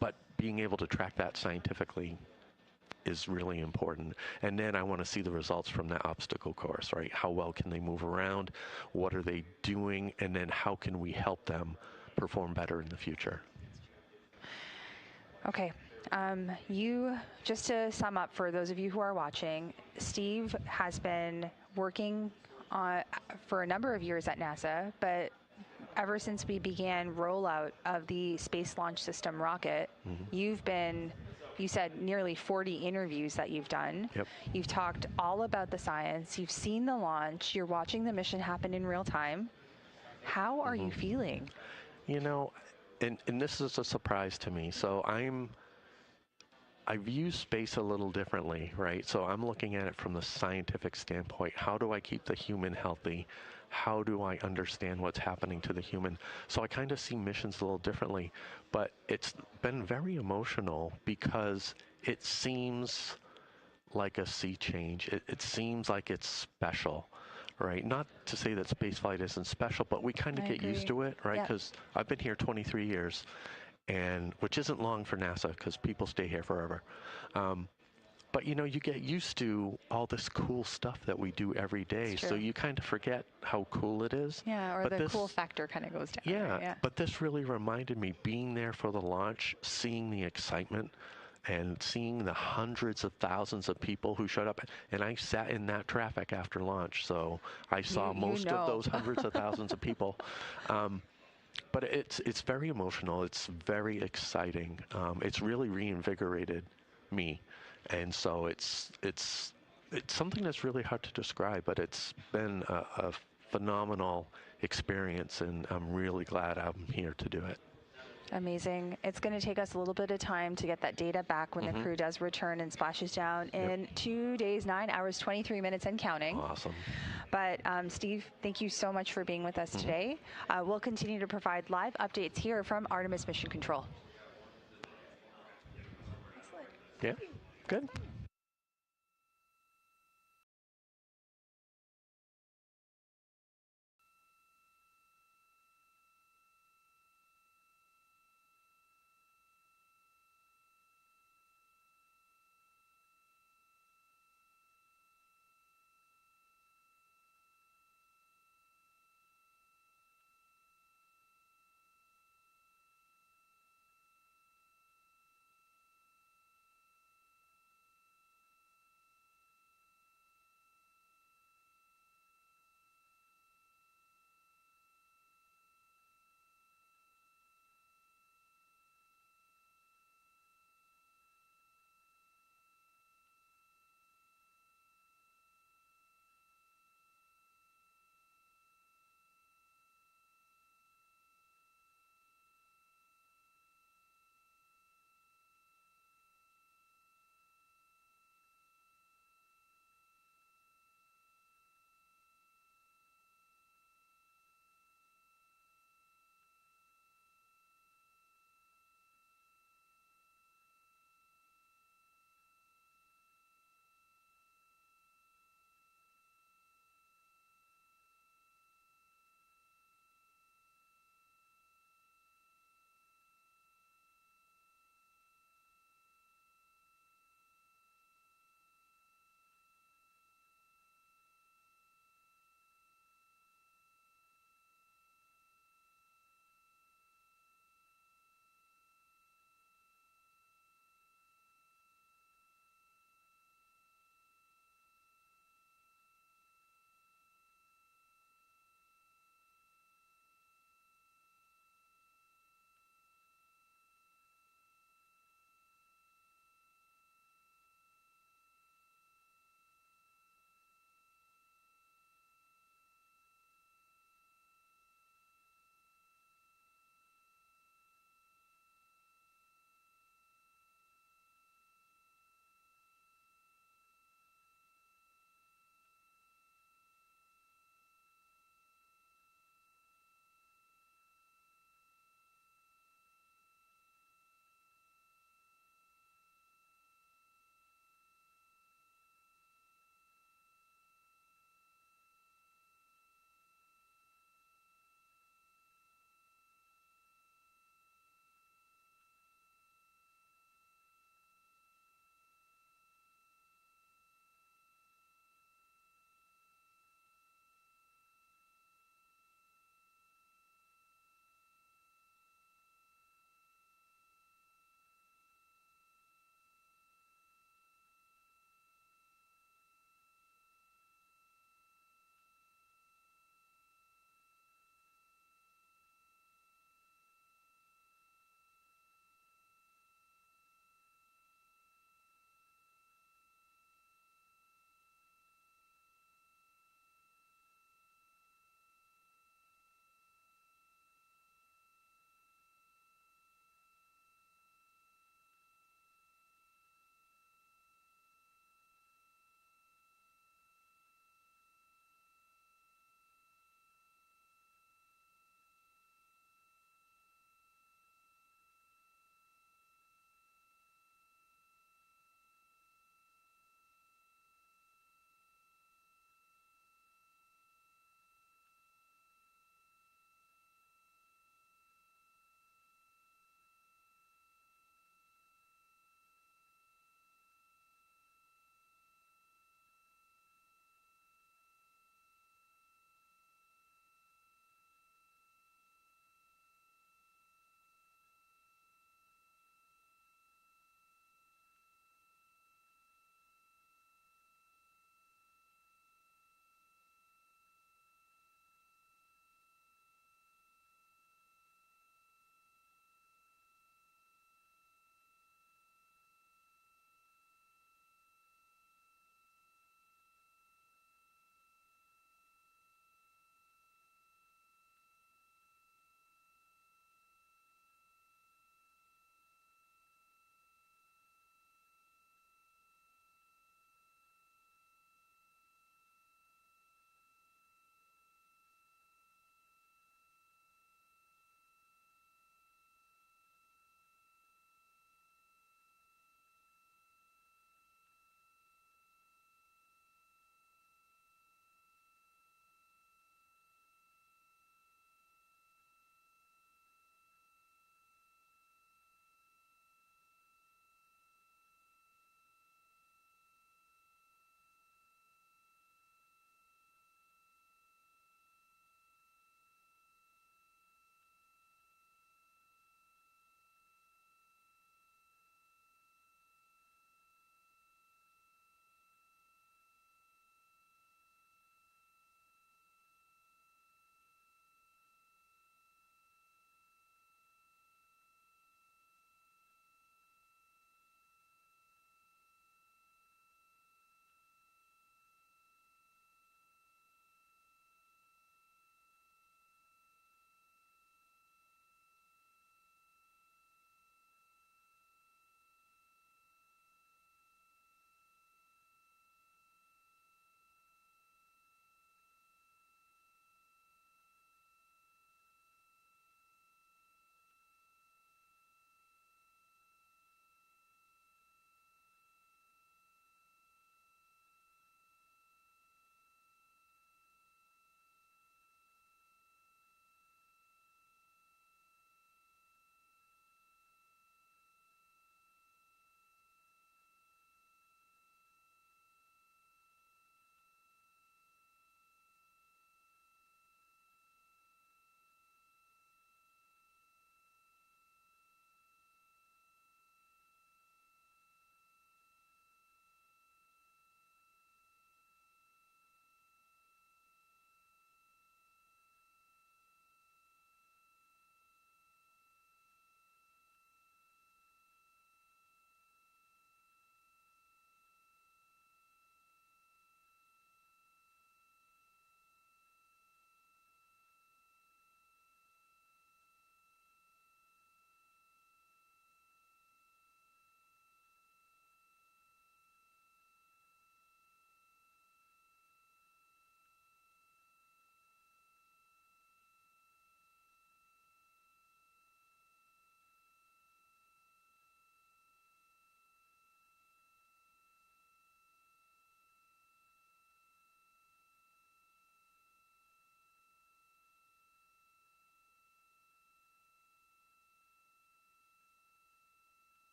But being able to track that scientifically is really important. And then I want to see the results from that obstacle course, right? How well can they move around? What are they doing? And then how can we help them perform better in the future? Okay. Just to sum up for those of you who are watching, Steve has been working for a number of years at NASA, but ever since we began rollout of the Space Launch System rocket, you said nearly 40 interviews that you've done. You've talked all about the science. You've seen the launch. You're watching the mission happen in real time. How are you feeling? You know, and this is a surprise to me. So I view space a little differently, right? So I'm looking at it from the scientific standpoint. How do I keep the human healthy? How do I understand what's happening to the human? So I kind of see missions a little differently, but it's been very emotional because it seems like a sea change. It seems like it's special, right? Not to say that spaceflight isn't special, but we kind of get used to it, right? Because I've been here 23 years. Which isn't long for NASA because people stay here forever. But, you know, you get used to all this cool stuff that we do every day. So you kind of forget how cool it is. Yeah, or the cool factor kind of goes down. Yeah, but this really reminded me, being there for the launch, seeing the excitement and seeing the hundreds of thousands of people who showed up. And I sat in that traffic after launch, so I saw most of those hundreds of thousands of people. But it's very emotional. It's very exciting. It's really reinvigorated me, and so it's something that's really hard to describe. But it's been a phenomenal experience, and I'm really glad I'm here to do it. Amazing. It's going to take us a little bit of time to get that data back when the crew does return and splashes down in 2 days, 9 hours, 23 minutes and counting. Awesome. But Steve, thank you so much for being with us today. We'll continue to provide live updates here from Artemis Mission Control. Yeah, good.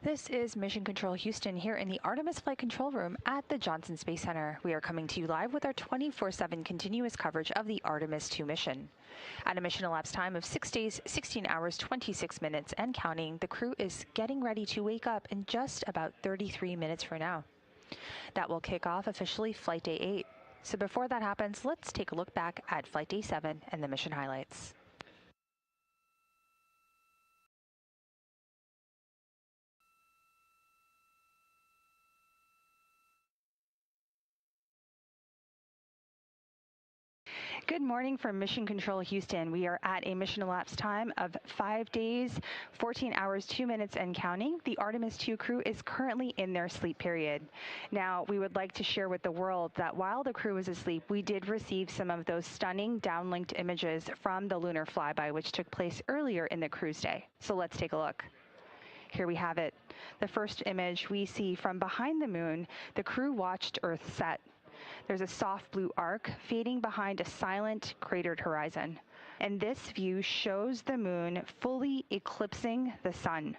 This is Mission Control Houston here in the Artemis Flight Control Room at the Johnson Space Center. We are coming to you live with our 24/7 continuous coverage of the Artemis II mission. At a mission elapsed time of 6 days, 16 hours, 26 minutes and counting, the crew is getting ready to wake up in just about 33 minutes from now. That will kick off officially Flight Day 8. So before that happens, let's take a look back at Flight Day 7 and the mission highlights. Good morning from Mission Control Houston. We are at a mission elapsed time of 5 days, 14 hours, 2 minutes and counting. The Artemis II crew is currently in their sleep period. Now, we would like to share with the world that while the crew was asleep, we did receive some of those stunning downlinked images from the lunar flyby, which took place earlier in the cruise day. So let's take a look. Here we have it. The first image we see from behind the moon, the crew watched Earth set. There's a soft blue arc fading behind a silent, cratered horizon. And this view shows the moon fully eclipsing the sun.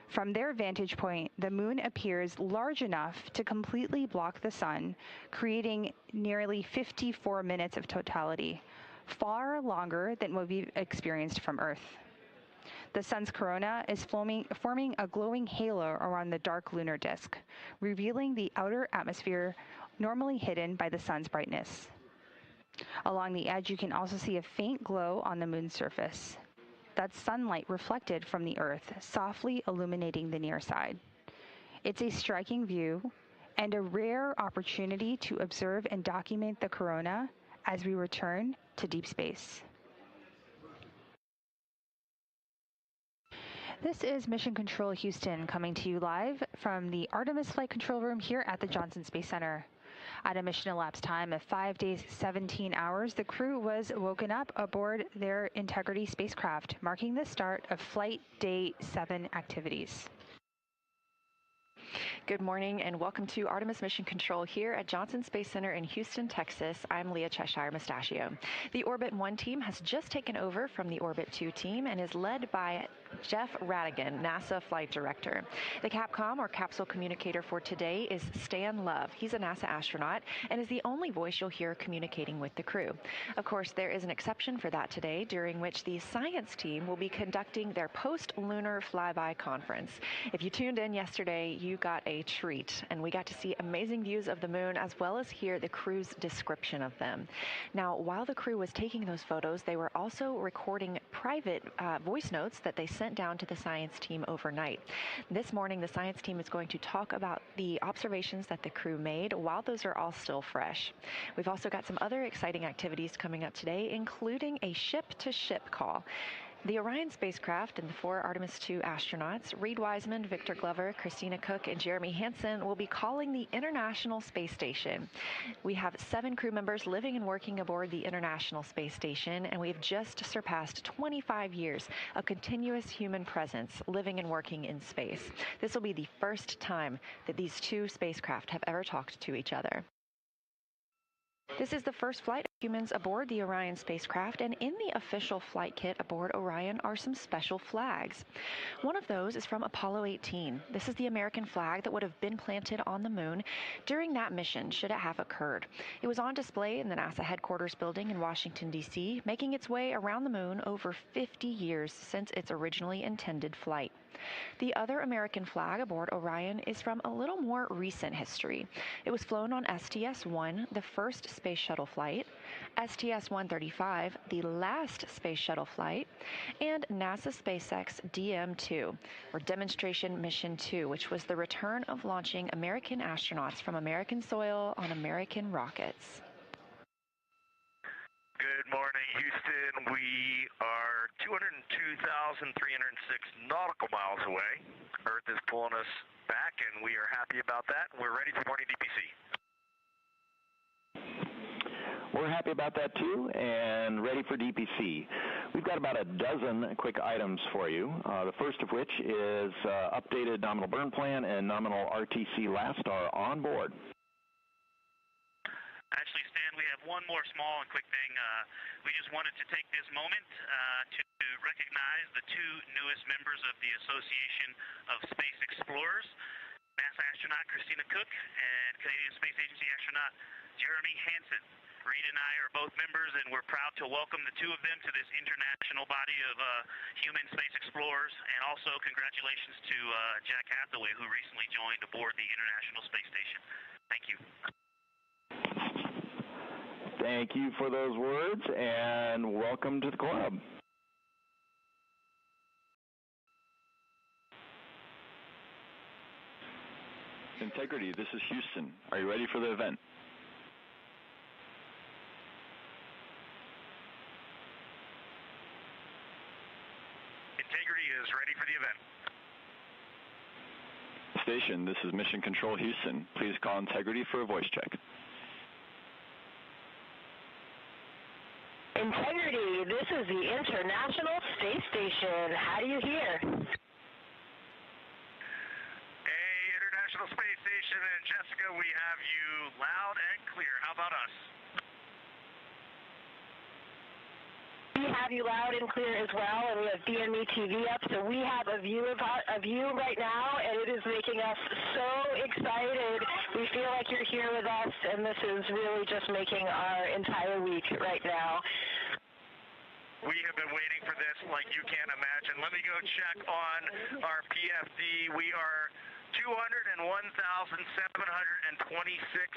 From their vantage point, the moon appears large enough to completely block the sun, creating nearly 54 minutes of totality, far longer than what we've experienced from Earth. The sun's corona is forming a glowing halo around the dark lunar disk, revealing the outer atmosphere normally hidden by the sun's brightness. Along the edge, you can also see a faint glow on the moon's surface. That's sunlight reflected from the Earth, softly illuminating the near side. It's a striking view and a rare opportunity to observe and document the corona as we return to deep space. This is Mission Control Houston coming to you live from the Artemis Flight Control Room here at the Johnson Space Center. At a mission elapsed time of 5 days, 17 hours, the crew was woken up aboard their Integrity spacecraft, marking the start of Flight Day 7 activities. Good morning and welcome to Artemis Mission Control here at Johnson Space Center in Houston, Texas. I'm Leah Cheshire Mustachio. The Orbit 1 team has just taken over from the Orbit 2 team and is led by Jeff Radigan, NASA Flight Director. The Capcom, or Capsule Communicator for today, is Stan Love. He's a NASA astronaut and is the only voice you'll hear communicating with the crew. Of course, there is an exception for that today, during which the science team will be conducting their post-lunar flyby conference. If you tuned in yesterday, you got a treat, and we got to see amazing views of the moon as well as hear the crew's description of them. Now, while the crew was taking those photos, they were also recording private voice notes that they sent down to the science team overnight. This morning, the science team is going to talk about the observations that the crew made while those are all still fresh. We've also got some other exciting activities coming up today, including a ship-to-ship call. The Orion spacecraft and the 4 Artemis II astronauts, Reed Wiseman, Victor Glover, Christina Cook, and Jeremy Hansen, will be calling the International Space Station. We have 7 crew members living and working aboard the International Space Station, and we've just surpassed 25 years of continuous human presence living and working in space. This will be the first time that these 2 spacecraft have ever talked to each other. This is the first flight of humans aboard the Orion spacecraft, and in the official flight kit aboard Orion are some special flags. One of those is from Apollo 18. This is the American flag that would have been planted on the moon during that mission, should it have occurred. It was on display in the NASA headquarters building in Washington, D.C., making its way around the moon over 50 years since its originally intended flight. The other American flag aboard Orion is from a little more recent history. It was flown on STS-1, the first space shuttle flight, STS-135, the last space shuttle flight, and NASA SpaceX DM-2, or Demonstration Mission 2, which was the return of launching American astronauts from American soil on American rockets. Good morning, Houston. We are 202,306 nautical miles away. Earth is pulling us back, and we are happy about that. We're ready for morning DPC. We're happy about that, too, and ready for DPC. We've got about a dozen quick items for you, the first of which is updated nominal burn plan and nominal RTC last star on board. Actually, Stan, we have one more small and quick thing. We just wanted to take this moment to recognize the two newest members of the Association of Space Explorers, NASA astronaut Christina Cook and Canadian Space Agency astronaut Jeremy Hansen. Reed and I are both members, and we're proud to welcome the two of them to this international body of human space explorers. And also congratulations to Jack Hathaway, who recently joined aboard the International Space Station. Thank you. Thank you for those words, and welcome to the club. Integrity, this is Houston. Are you ready for the event? Integrity is ready for the event. Station, this is Mission Control Houston. Please call Integrity for a voice check. Integrity, this is the International Space Station. How do you hear? Hey, International Space Station and Jessica, we have you loud and clear. How about us? We have you loud and clear as well, and we have DME TV up, so we have a view of you right now, and it is making us so excited. We feel like you're here with us, and this is really just making our entire week right now. We have been waiting for this like you can't imagine. Let me go check on our PFD. We are 201,726,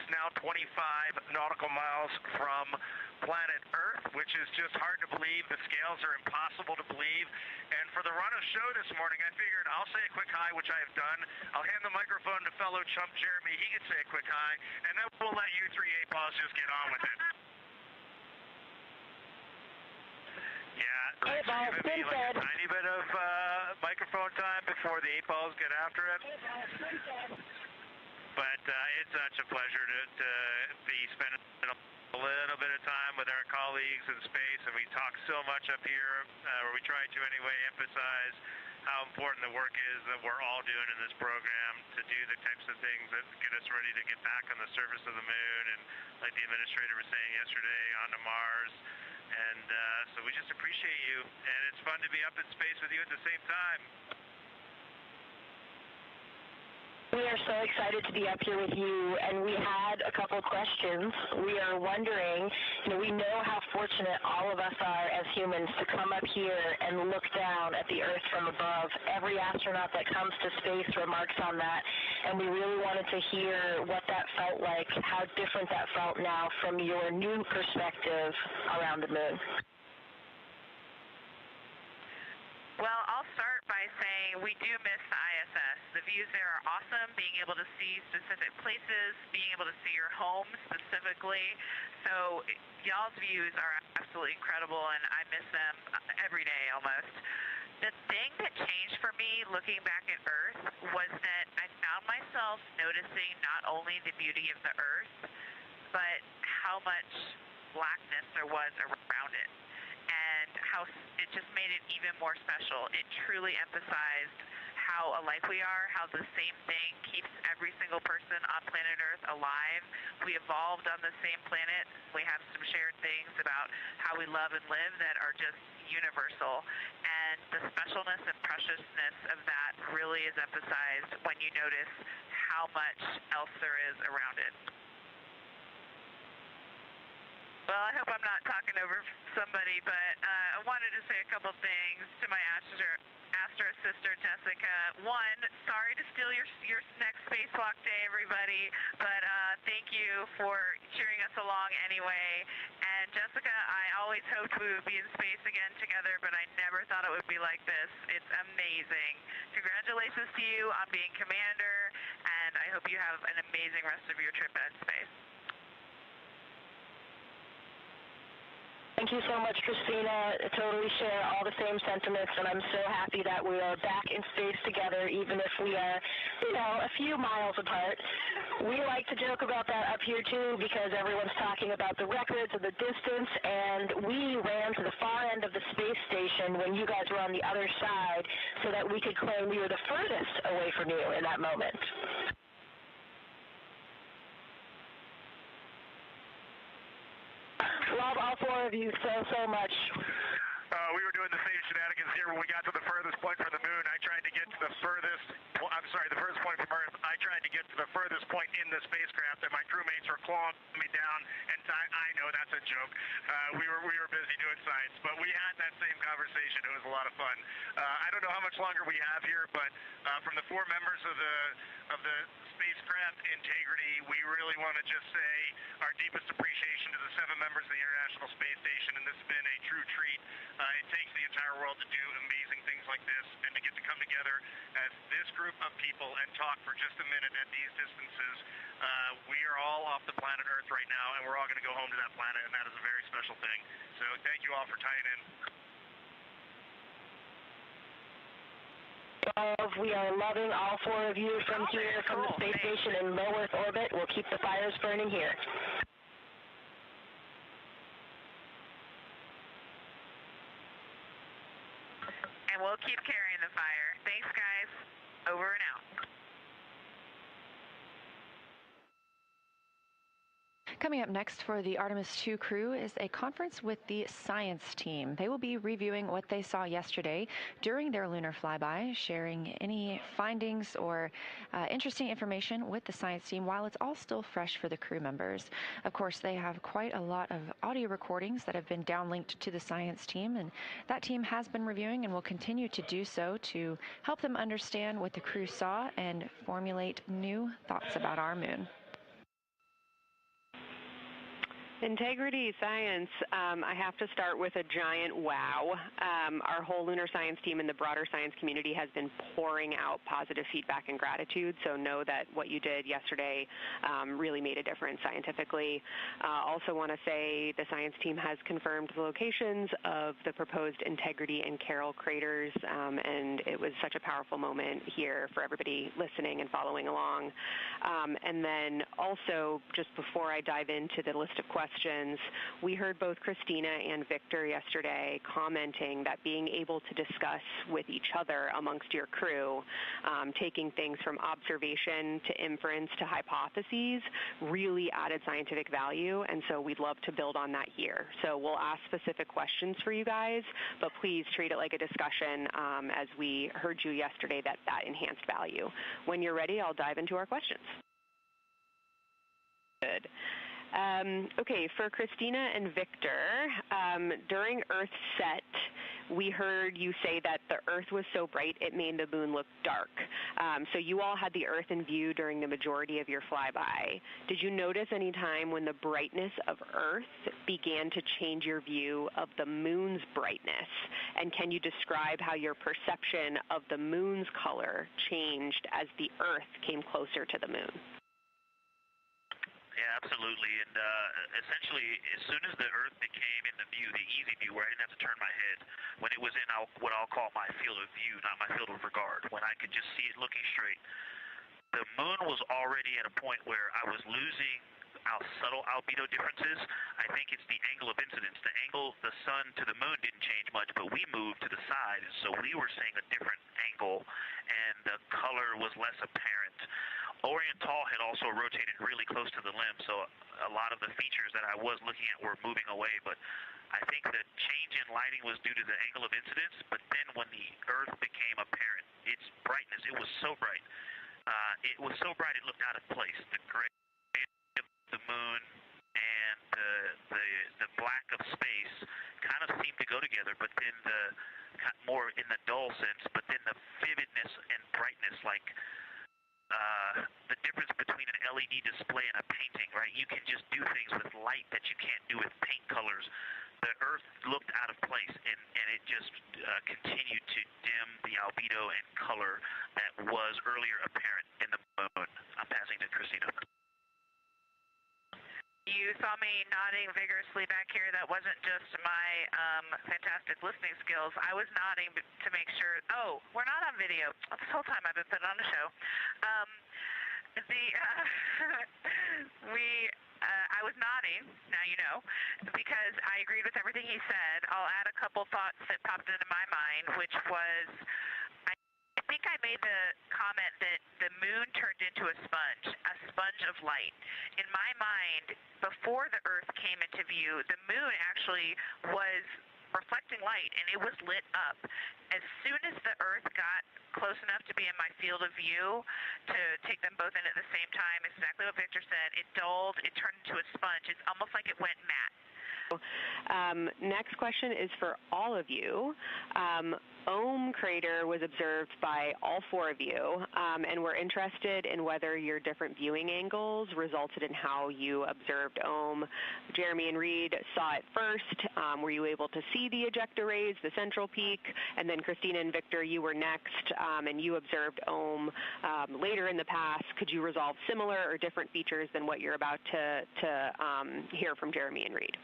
now 25 nautical miles from planet Earth, which is just hard to believe. The scales are impossible to believe. And for the run of show this morning, I figured I'll say a quick hi, which I have done. I'll hand the microphone to fellow chump Jeremy. He can say a quick hi, and then we'll let you three A-Paws just get on with it. Yeah, it's going to be like a tiny bit of microphone time before the A-Paws get after it. But it's such a pleasure to be spending a little bit of time with our colleagues in space, and we talk so much up here, or we try to anyway, emphasize how important the work is that we're all doing in this program to do the types of things that get us ready to get back on the surface of the moon, and like the administrator was saying yesterday, onto Mars. And so we just appreciate you, and it's fun to be up in space with you at the same time. We are so excited to be up here with you, and we had a couple of questions. We are wondering, we know how fortunate all of us are as humans to come up here and look down at the Earth from above. Every astronaut that comes to space remarks on that, and we really wanted to hear what that felt like, how different that felt now from your new perspective around the moon. Well, I'll start by saying we do miss the ISS. The views there are awesome, being able to see specific places, being able to see your home specifically. So y'all's views are absolutely incredible, and I miss them every day almost. The thing that changed for me looking back at Earth was that I found myself noticing not only the beauty of the Earth, but how much blackness there was around it. And how it just made it even more special. It truly emphasized how alike we are, how the same thing keeps every single person on planet Earth alive. We evolved on the same planet. We have some shared things about how we love and live that are just universal. And the specialness and preciousness of that really is emphasized when you notice how much else there is around it. Well, I hope I'm not talking over somebody, but I wanted to say a couple things to my Astro sister, Jessica. One, sorry to steal your next spacewalk day, everybody, but thank you for cheering us along anyway. And Jessica, I always hoped we would be in space again together, but I never thought it would be like this. It's amazing. Congratulations to you on being commander, and I hope you have an amazing rest of your trip in space. Thank you so much, Christina. I totally share all the same sentiments, and I'm so happy that we are back in space together, even if we are, a few miles apart. We like to joke about that up here, too, because everyone's talking about the records of the distance, and we ran to the far end of the space station when you guys were on the other side so that we could claim we were the furthest away from you in that moment. four of you so much. We were doing the same shenanigans here when we got to the furthest point from the moon. I tried to get to the furthest, the furthest point from Earth. I tried to get to the furthest point in the spacecraft, and my crewmates were clawing me down. And I know that's a joke. We were busy doing science, but we had that same conversation. It was a lot of fun. I don't know how much longer we have here, but from the four members of the spacecraft integrity, we really want to just say our deepest appreciation to the 7 members of the International Space Station, and this has been a true treat. It takes the entire world to do amazing things like this, and to get to come together as this group of people and talk for just a minute at these distances. We are all off the planet Earth right now, and we're all going to go home to that planet, and that is a very special thing. So thank you all for tying in. We are loving all 4 of you from here, from the space station in low Earth orbit. We'll keep the fires burning here. And we'll keep carrying the fire. Thanks, guys. Over and out. Coming up next for the Artemis II crew is a conference with the science team. They will be reviewing what they saw yesterday during their lunar flyby, sharing any findings or interesting information with the science team while it's all still fresh for the crew members. Of course, they have quite a lot of audio recordings that have been downlinked to the science team, and that team has been reviewing and will continue to do so to help them understand what the crew saw and formulate new thoughts about our moon. Integrity science, I have to start with a giant wow. Our whole lunar science team and the broader science community has been pouring out positive feedback and gratitude, so know that what you did yesterday really made a difference scientifically. Also want to say the science team has confirmed the locations of the proposed Integrity and Carroll craters, and it was such a powerful moment here for everybody listening and following along. And then also, just before I dive into the list of questions, we heard both Christina and Victor yesterday commenting that being able to discuss with each other amongst your crew, taking things from observation to inference to hypotheses, really added scientific value, and so we'd love to build on that here. So we'll ask specific questions for you guys, but please treat it like a discussion as we heard you yesterday that enhanced value. When you're ready, I'll dive into our questions. Good. Okay, for Christina and Victor, during Earth set, we heard you say that the Earth was so bright it made the moon look dark. So you all had the Earth in view during the majority of your flyby. Did you notice any time when the brightness of Earth began to change your view of the moon's brightness? And can you describe how your perception of the moon's color changed as the Earth came closer to the moon? Yeah, absolutely. And essentially, as soon as the Earth became in the view, the easy view, where I didn't have to turn my head, when it was in what I'll call my field of view, not my field of regard, when I could just see it looking straight, the moon was already at a point where I was losing subtle albedo differences. I think it's the angle of incidence. The angle, the sun to the moon didn't change much, but we moved to the side, so we were seeing a different angle, and the color was less apparent. Oriental had also rotated really close to the limb, so a lot of the features that I was looking at were moving away, but I think the change in lighting was due to the angle of incidence, but then when the Earth became apparent, its brightness, it was so bright. It was so bright it looked out of place. The gray of the moon and the black of space kind of seemed to go together, but then more in the dull sense, but then the vividness and brightness, like the difference between an LED display and a painting, right? You can just do things with light that you can't do with paint colors. The Earth looked out of place, and it just continued to dim the albedo and color that was earlier apparent in the moon. I'm passing to Christina. You saw me nodding vigorously back here. That wasn't just my fantastic listening skills. I was nodding to make sure. Oh, we're not on video. This whole time I've been putting on a show. I was nodding, now you know, because I agreed with everything he said. I'll add a couple thoughts that popped into my mind, which was, I think I made the comment that the moon turned into a sponge of light. In my mind, before the Earth came into view, the moon actually was reflecting light, and it was lit up. As soon as the Earth got close enough to be in my field of view to take them both in at the same time, exactly what Victor said, it dulled, it turned into a sponge. It's almost like it went matte. Next question is for all of you. Ohm crater was observed by all four of you, and we're interested in whether your different viewing angles resulted in how you observed Ohm. Jeremy and Reed saw it first. Were you able to see the ejector rays, the central peak? And then Christina and Victor, you were next, and you observed Ohm later in the past. Could you resolve similar or different features than what you're about to hear from Jeremy and Reed?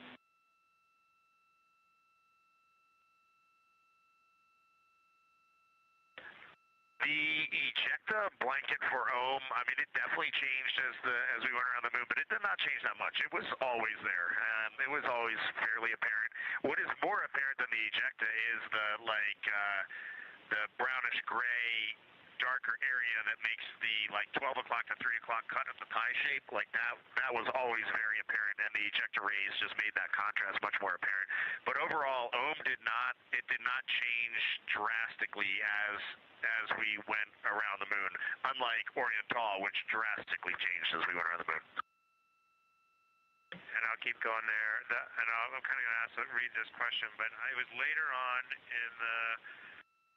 The ejecta blanket for Ohm, I mean, it definitely changed as we went around the moon, but it did not change that much. It was always there. It was always fairly apparent. What is more apparent than the ejecta is the brownish gray, darker area that makes the 12 o'clock to 3 o'clock cut of the pie shape. Like that was always very apparent, and the ejecta rays just made that contrast much more apparent. But overall, Ohm did not change drastically as we went around the moon, unlike Oriental, which drastically changed as we went around the moon. And I'll keep going there. I'm kind of going to ask Reed this question, but it was later on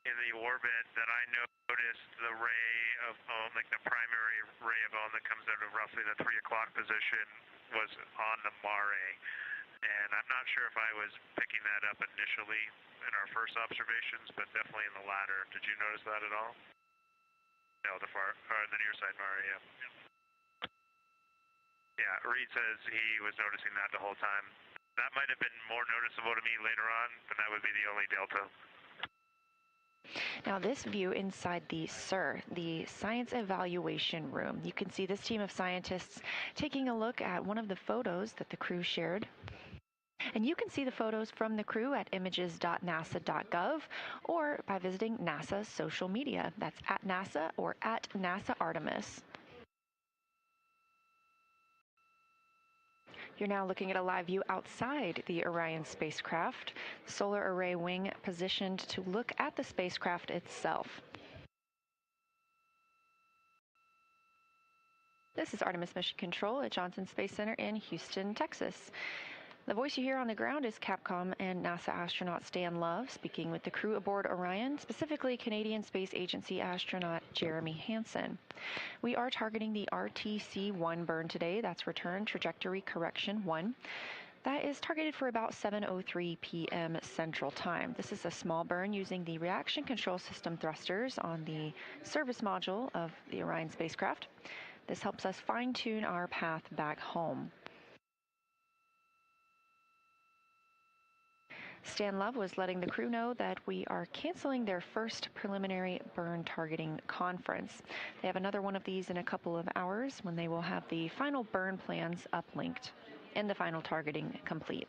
in the orbit that I noticed the ray of Ohm, like the primary ray of Ohm that comes out of roughly the 3 o'clock position, was on the mare. And I'm not sure if I was picking that up initially in our first observations, but definitely in the latter. Did you notice that at all? No, the near side mare, yeah. Yeah, Reed says he was noticing that the whole time. That might have been more noticeable to me later on, but that would be the only delta. Now this view inside the SIR, the Science Evaluation Room. You can see this team of scientists taking a look at one of the photos that the crew shared. And you can see the photos from the crew at images.nasa.gov or by visiting NASA's social media. That's at NASA or at NASA Artemis. You're now looking at a live view outside the Orion spacecraft, solar array wing positioned to look at the spacecraft itself. This is Artemis Mission Control at Johnson Space Center in Houston, Texas. The voice you hear on the ground is Capcom and NASA astronaut Stan Love speaking with the crew aboard Orion, specifically Canadian Space Agency astronaut Jeremy Hansen. We are targeting the RTC-1 burn today. That's Return Trajectory Correction 1. That is targeted for about 7:03 p.m. Central Time. This is a small burn using the reaction control system thrusters on the service module of the Orion spacecraft. This helps us fine-tune our path back home. Stan Love was letting the crew know that we are canceling their first preliminary burn targeting conference. They have another one of these in a couple of hours when they will have the final burn plans uplinked and the final targeting complete.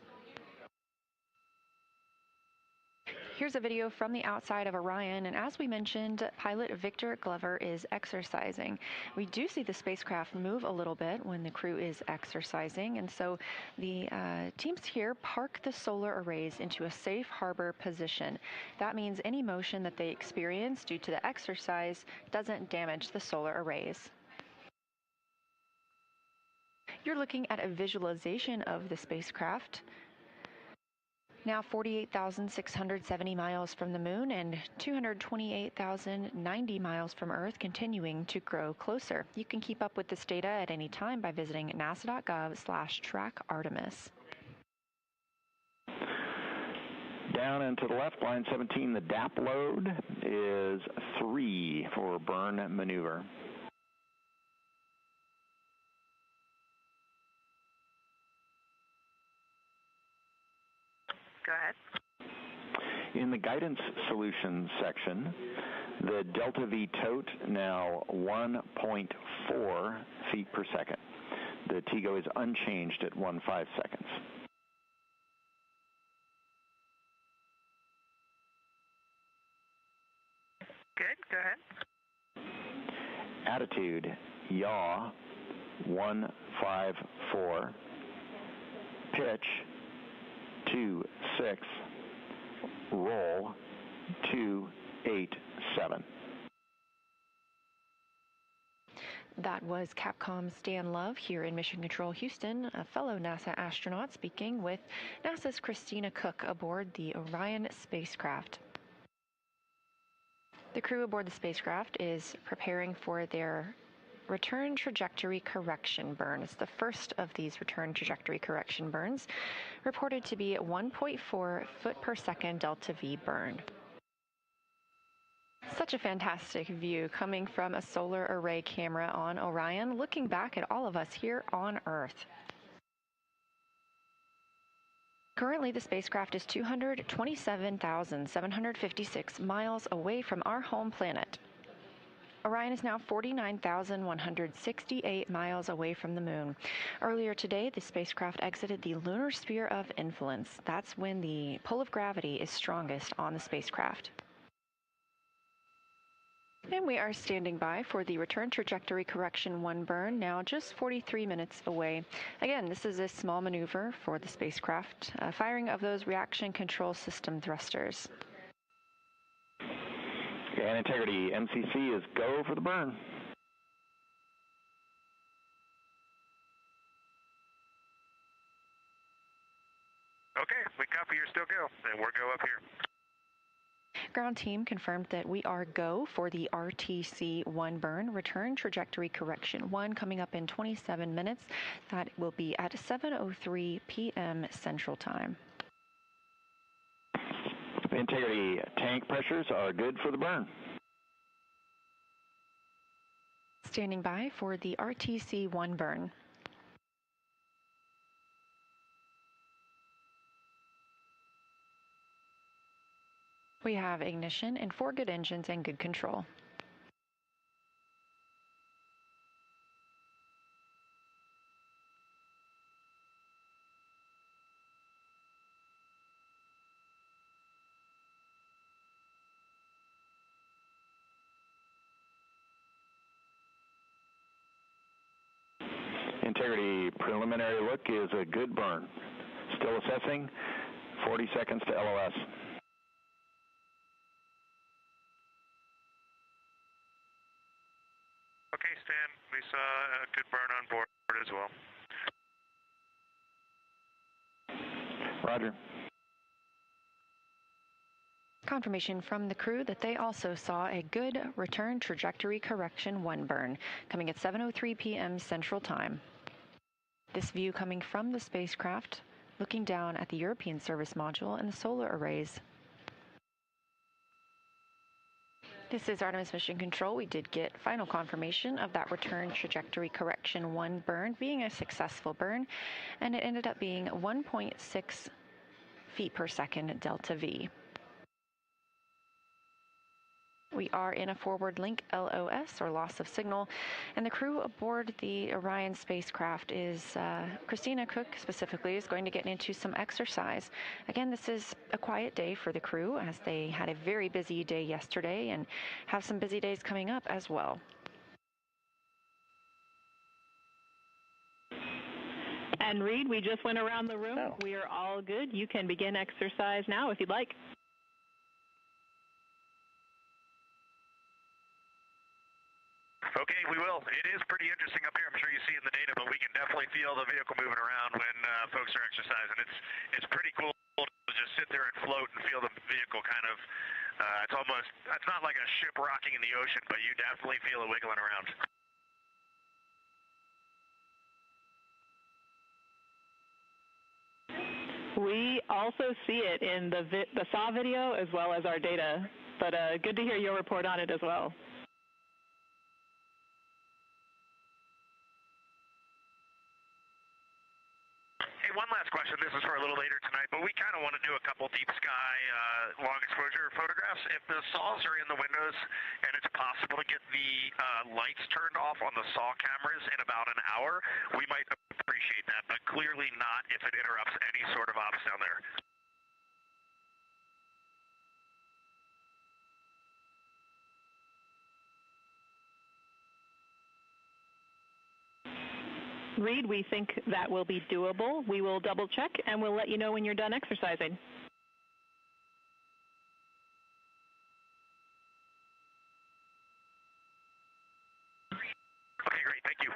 Here's a video from the outside of Orion, and as we mentioned, pilot Victor Glover is exercising. We do see the spacecraft move a little bit when the crew is exercising, and so the teams here park the solar arrays into a safe harbor position. That means any motion that they experience due to the exercise doesn't damage the solar arrays. You're looking at a visualization of the spacecraft. Now 48,670 miles from the moon and 228,090 miles from Earth, continuing to grow closer. You can keep up with this data at any time by visiting nasa.gov/track-Artemis. Down and to the left, line 17, the DAP load is 3 for burn maneuver. Go ahead. In the guidance solutions section, the delta V tote now 1.4 feet per second. The TGO is unchanged at 15 seconds. Good. Go ahead. Attitude, yaw, 154. Pitch, 26. Roll, 287. That was Capcom's Stan Love here in Mission Control Houston, a fellow NASA astronaut speaking with NASA's Christina Cook aboard the Orion spacecraft. The crew aboard the spacecraft is preparing for their return trajectory correction burn. It's the first of these return trajectory correction burns, reported to be a 1.4 foot per second delta V burn. Such a fantastic view coming from a solar array camera on Orion, looking back at all of us here on Earth. Currently, the spacecraft is 227,756 miles away from our home planet. Orion is now 49,168 miles away from the moon. Earlier today, the spacecraft exited the lunar sphere of influence. That's when the pull of gravity is strongest on the spacecraft. And we are standing by for the return trajectory correction 1 burn, now just 43 minutes away. Again, this is a small maneuver for the spacecraft, firing of those reaction control system thrusters. And integrity, MCC is go for the burn. Okay, we copy, you're still go, and we're go up here. Ground team confirmed that we are go for the RTC-1 burn, return trajectory correction 1, coming up in 27 minutes. That will be at 7:03 p.m. Central Time. Integrity, tank pressures are good for the burn. Standing by for the RTC-1 burn. We have ignition and 4 good engines and good control. Integrity, preliminary look is a good burn. Still assessing, 40 seconds to LOS. Okay, Stan, we saw a good burn on board as well. Roger. Confirmation from the crew that they also saw a good return trajectory correction 1 burn, coming at 7:03 p.m. Central Time. This view coming from the spacecraft, looking down at the European service module and the solar arrays. This is Artemis Mission Control. We did get final confirmation of that return trajectory correction 1 burn being a successful burn, and it ended up being 1.6 feet per second delta V. We are in a forward link LOS, or loss of signal, and the crew aboard the Orion spacecraft is, Christina Cook specifically, is going to get into some exercise. Again, this is a quiet day for the crew as they had a very busy day yesterday and have some busy days coming up as well. And Reed, we just went around the room. Oh. We are all good. You can begin exercise now if you'd like. Okay, we will. It is pretty interesting up here. I'm sure you see in the data, but we can definitely feel the vehicle moving around when folks are exercising. It's pretty cool to just sit there and float and feel the vehicle kind of, it's not like a ship rocking in the ocean, but you definitely feel it wiggling around. We also see it in the SAW video as well as our data, but good to hear your report on it as well. One last question. This is for a little later tonight, but we kind of want to do a couple deep sky long exposure photographs. If the saws are in the windows and it's possible to get the lights turned off on the SAW cameras in about an hour, we might appreciate that, but clearly not if it interrupts any sort of ops down there. Reed, we think that will be doable. We will double check and we'll let you know when you're done exercising. Okay, great. Thank you.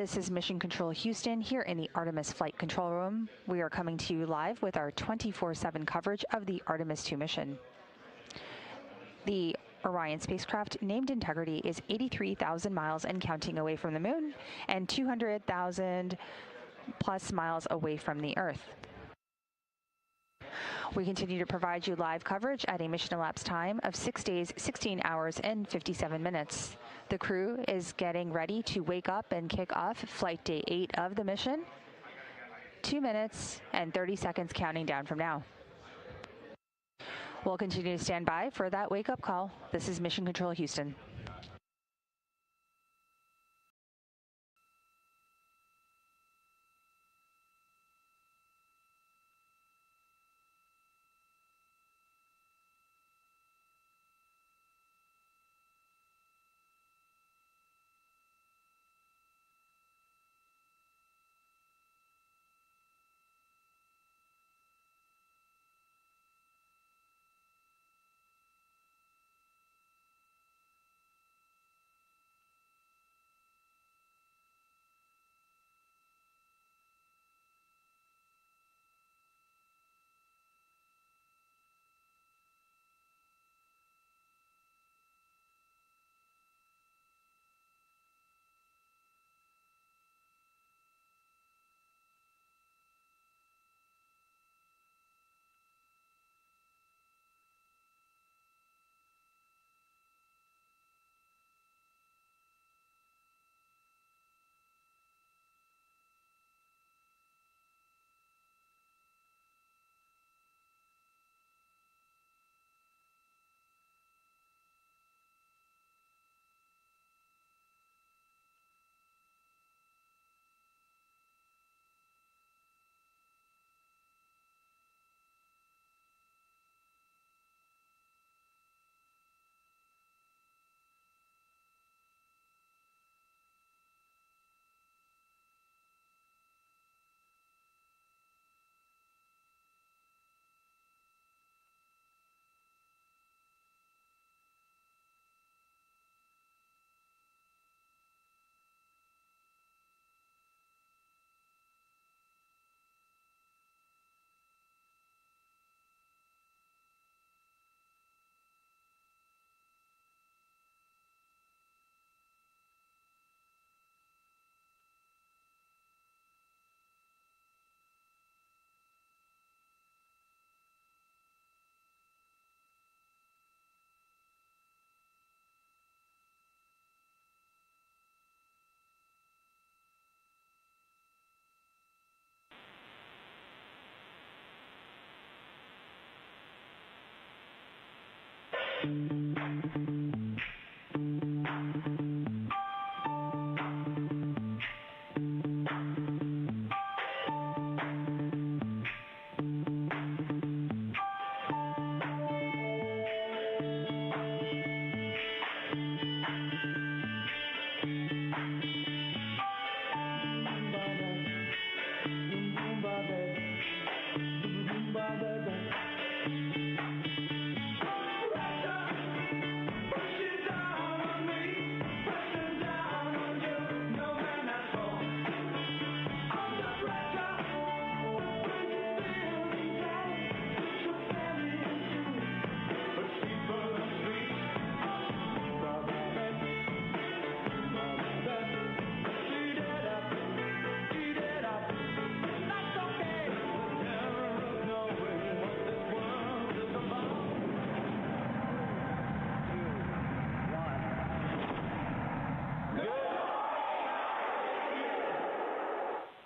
This is Mission Control Houston here in the Artemis Flight Control Room. We are coming to you live with our 24/7 coverage of the Artemis II mission. The Orion spacecraft, named Integrity, is 83,000 miles and counting away from the moon and 200,000 plus miles away from the Earth. We continue to provide you live coverage at a mission elapsed time of 6 days, 16 hours, and 57 minutes. The crew is getting ready to wake up and kick off Flight Day 8 of the mission. 2 minutes and 30 seconds counting down from now. We'll continue to stand by for that wake-up call. This is Mission Control Houston.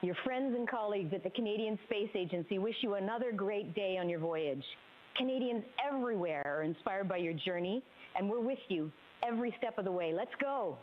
Your friends and colleagues at the Canadian Space Agency wish you another great day on your voyage. Canadians everywhere are inspired by your journey, and we're with you every step of the way. Let's go.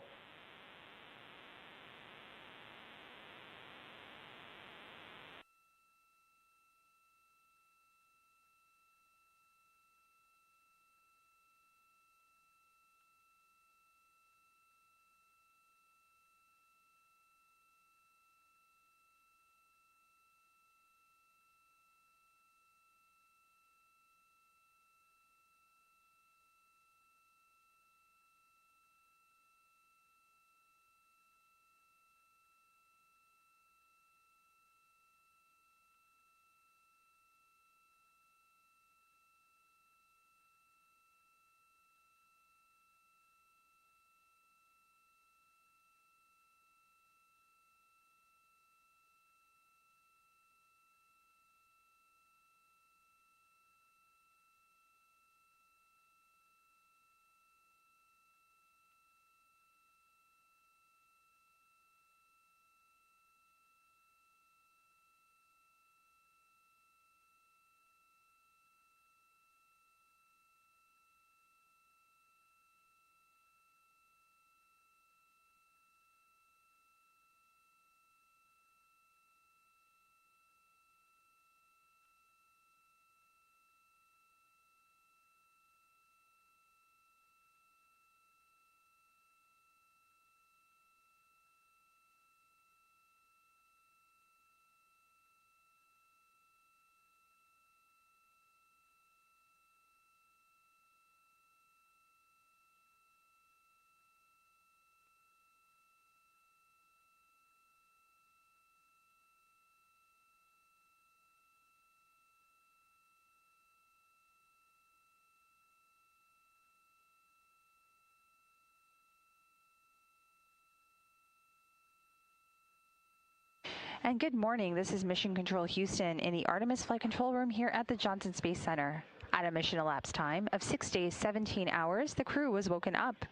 And good morning. This is Mission Control Houston in the Artemis Flight Control Room here at the Johnson Space Center. At a mission elapsed time of 6 days, 17 hours, the crew was woken up.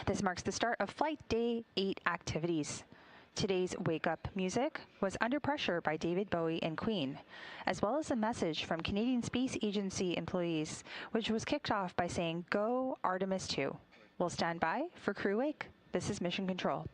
This marks the start of Flight Day 8 activities. Today's wake-up music was Under Pressure by David Bowie and Queen, as well as a message from Canadian Space Agency employees, which was kicked off by saying, "Go Artemis 2." We'll stand by for crew wake. This is Mission Control.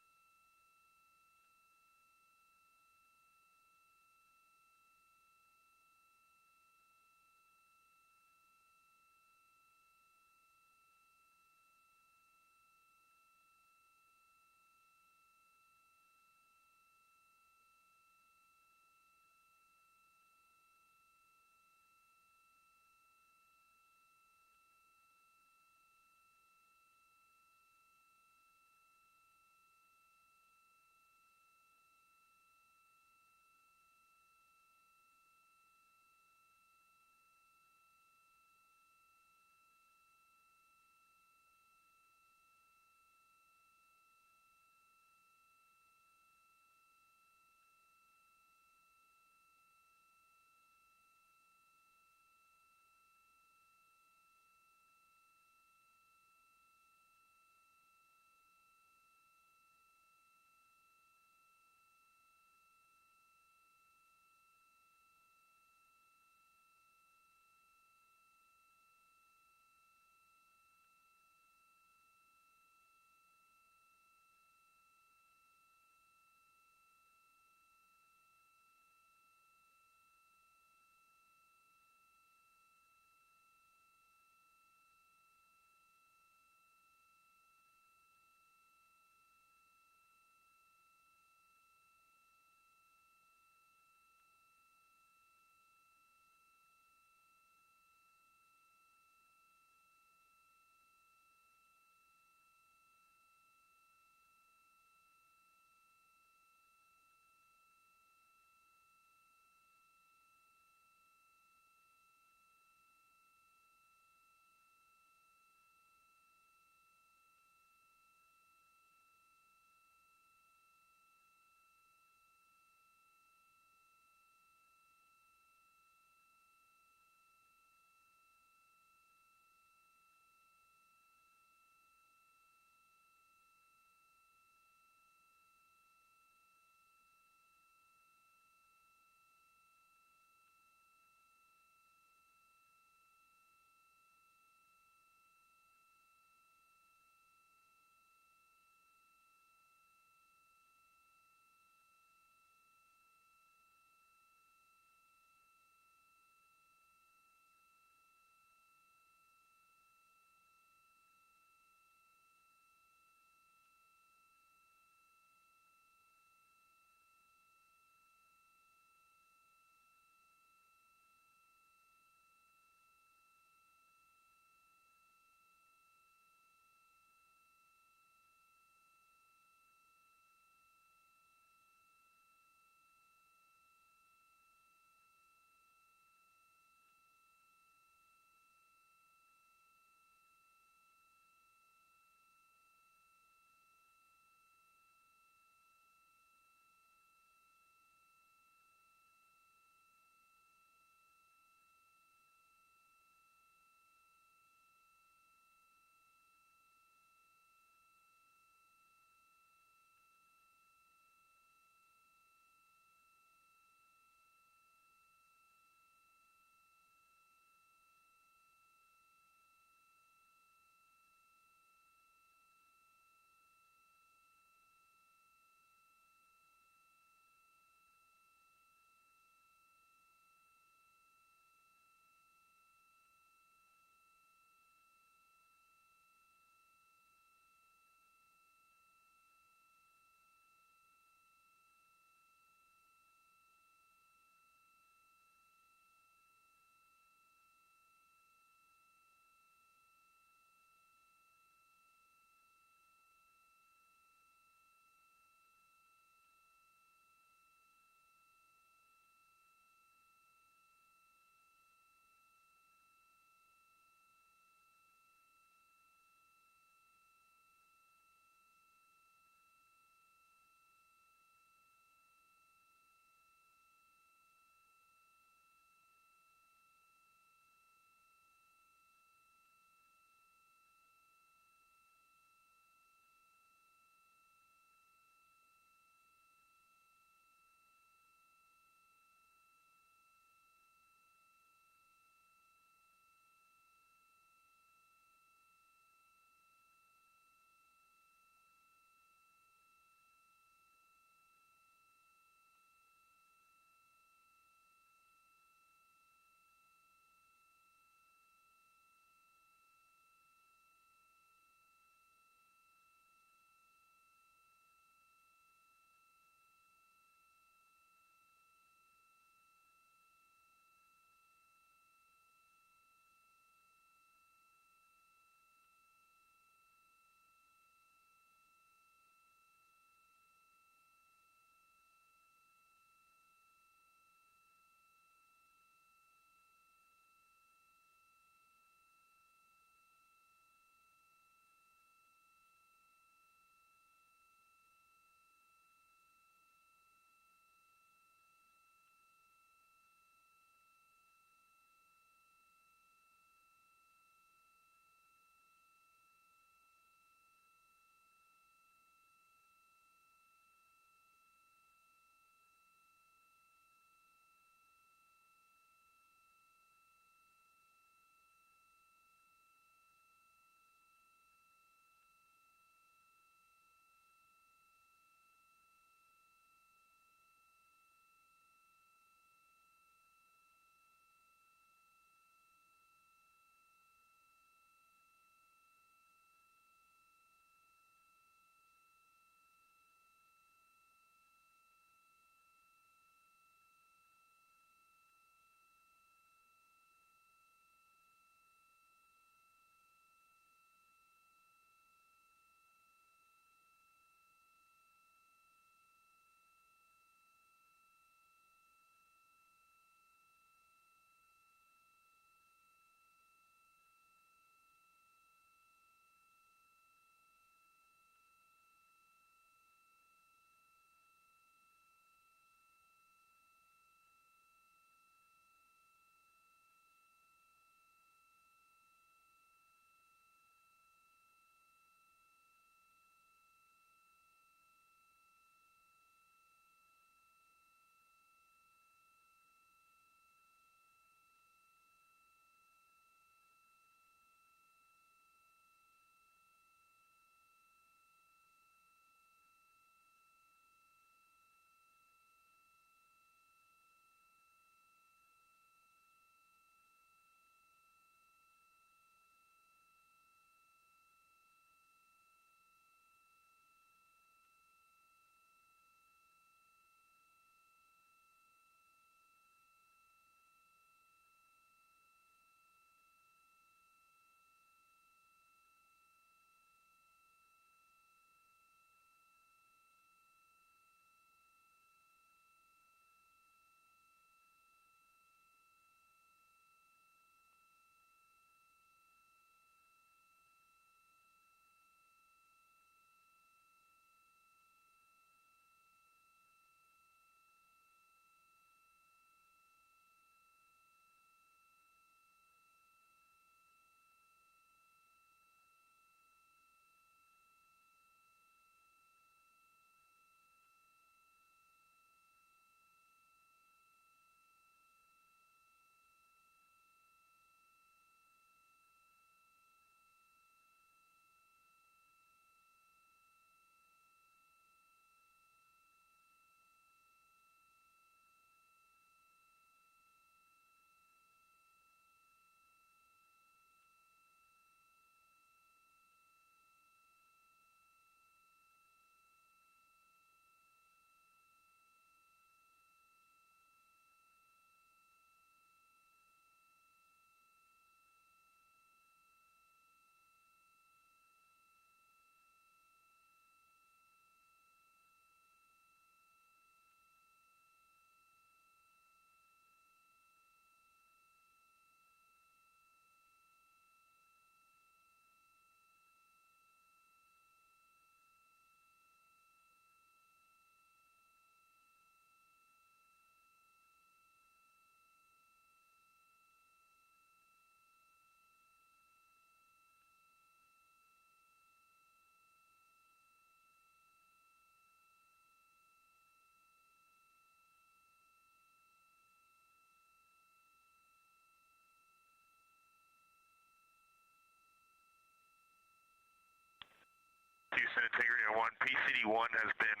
Houston, Integrity 1. PCD-1 has been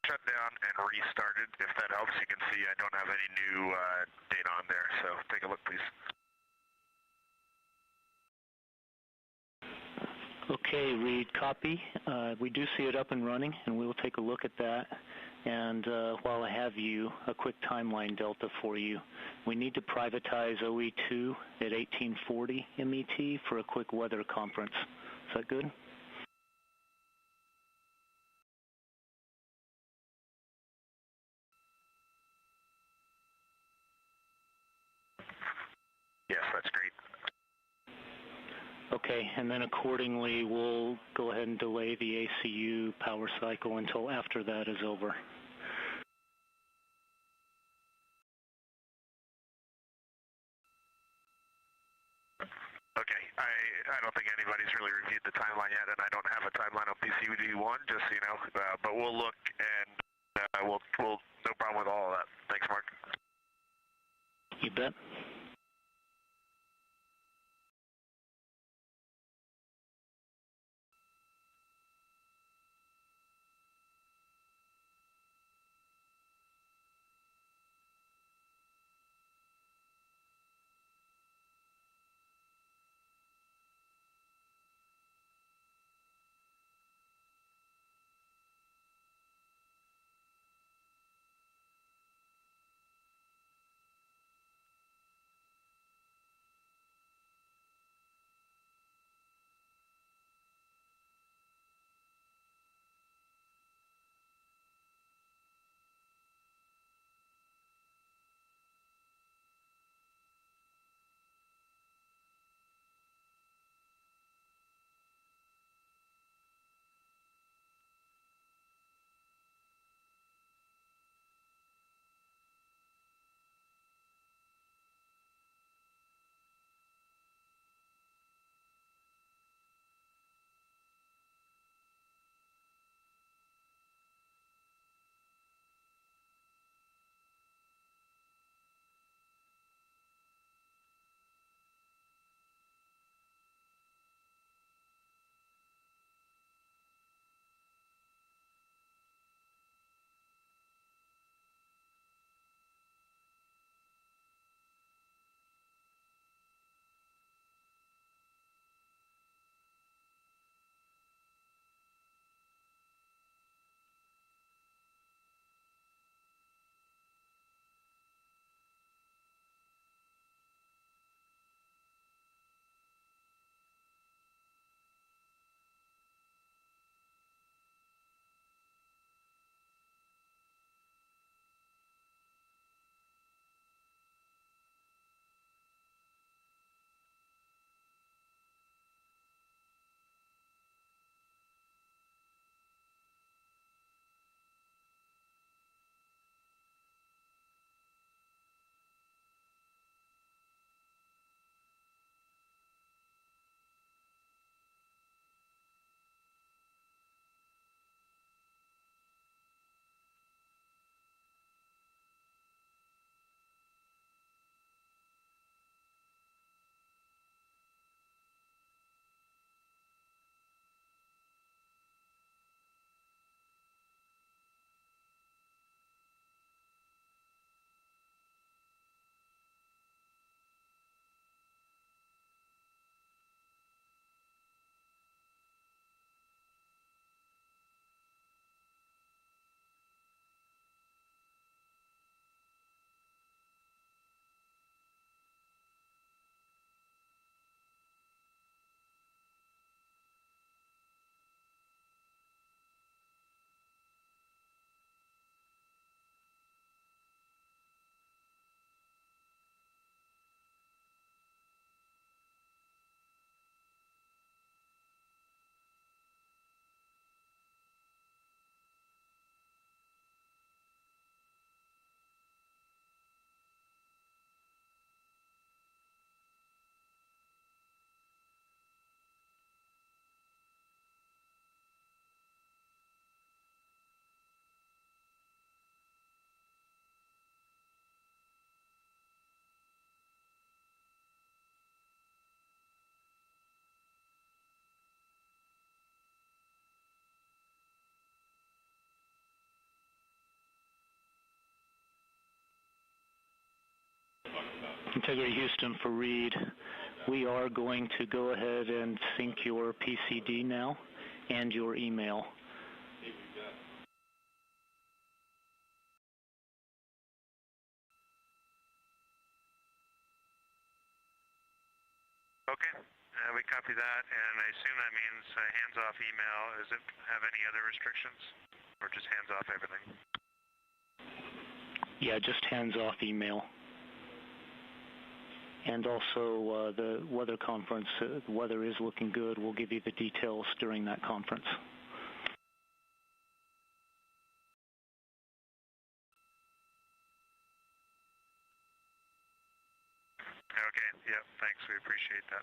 shut down and restarted. If that helps, you can see I don't have any new data on there, so take a look, please. Okay, Reed, copy. We do see it up and running, and we will take a look at that. And while I have you, a quick timeline delta for you. We need to privatize OE2 at 1840 MET for a quick weather conference. Is that good? Yes, that's great. Okay, and then accordingly, we'll go ahead and delay the ACU power cycle until after that is over. Okay, I don't think anybody's really reviewed the timeline yet, and I don't have a timeline on PCD-1, just so you know, but we'll look, and we'll no problem with all of that. Thanks, Mark. You bet. Integrity Houston for Reed. We are going to go ahead and sync your PCD now and your email. Okay, we copy that, and I assume that means hands-off email. Does it have any other restrictions, or just hands-off everything? Yeah, just hands-off email. And also the weather conference, the weather is looking good. We'll give you the details during that conference. Okay, yep, thanks, we appreciate that.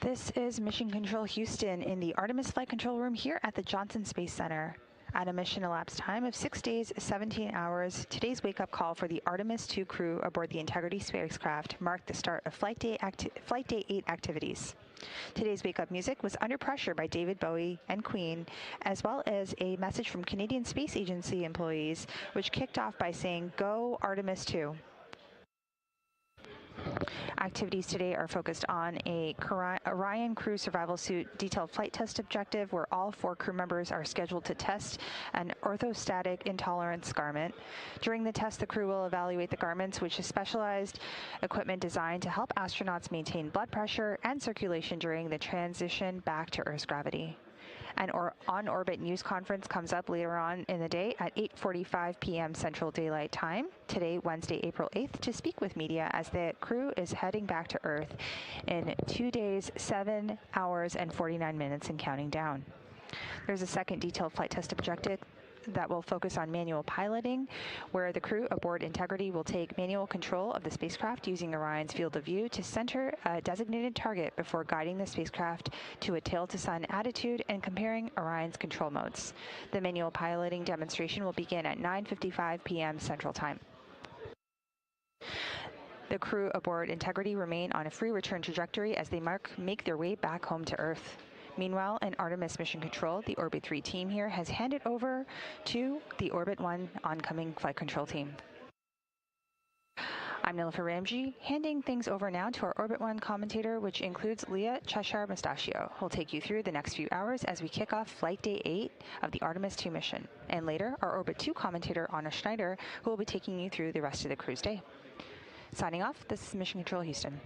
This is Mission Control Houston in the Artemis Flight Control Room here at the Johnson Space Center. At a mission elapsed time of 6 days, 17 hours, today's wake-up call for the Artemis II crew aboard the Integrity spacecraft marked the start of Flight Day 8 activities. Today's wake-up music was Under Pressure by David Bowie and Queen, as well as a message from Canadian Space Agency employees, which kicked off by saying, "Go Artemis II." Activities today are focused on a Orion crew survival suit detailed flight test objective where all 4 crew members are scheduled to test an orthostatic intolerance garment. During the test, the crew will evaluate the garments, which is specialized equipment designed to help astronauts maintain blood pressure and circulation during the transition back to Earth's gravity. An on-orbit news conference comes up later on in the day at 8:45 p.m. Central Daylight Time, today, Wednesday, April 8th, to speak with media as the crew is heading back to Earth in 2 days, 7 hours, and 49 minutes and counting down. There's a second detailed flight test objective that will focus on manual piloting, where the crew aboard Integrity will take manual control of the spacecraft using Orion's field of view to center a designated target before guiding the spacecraft to a tail-to-sun attitude and comparing Orion's control modes. The manual piloting demonstration will begin at 9:55 p.m. Central Time. The crew aboard Integrity remain on a free return trajectory as they make their way back home to Earth. Meanwhile, in Artemis Mission Control, the Orbit 3 team here has handed over to the Orbit 1 oncoming flight control team. I'm Nilofer Ramji, handing things over now to our Orbit 1 commentator, which includes Leah Cheshire Mustachio, who'll take you through the next few hours as we kick off Flight Day 8 of the Artemis 2 mission. And later, our Orbit 2 commentator, Anna Schneider, who will be taking you through the rest of the crew's day. Signing off, this is Mission Control Houston.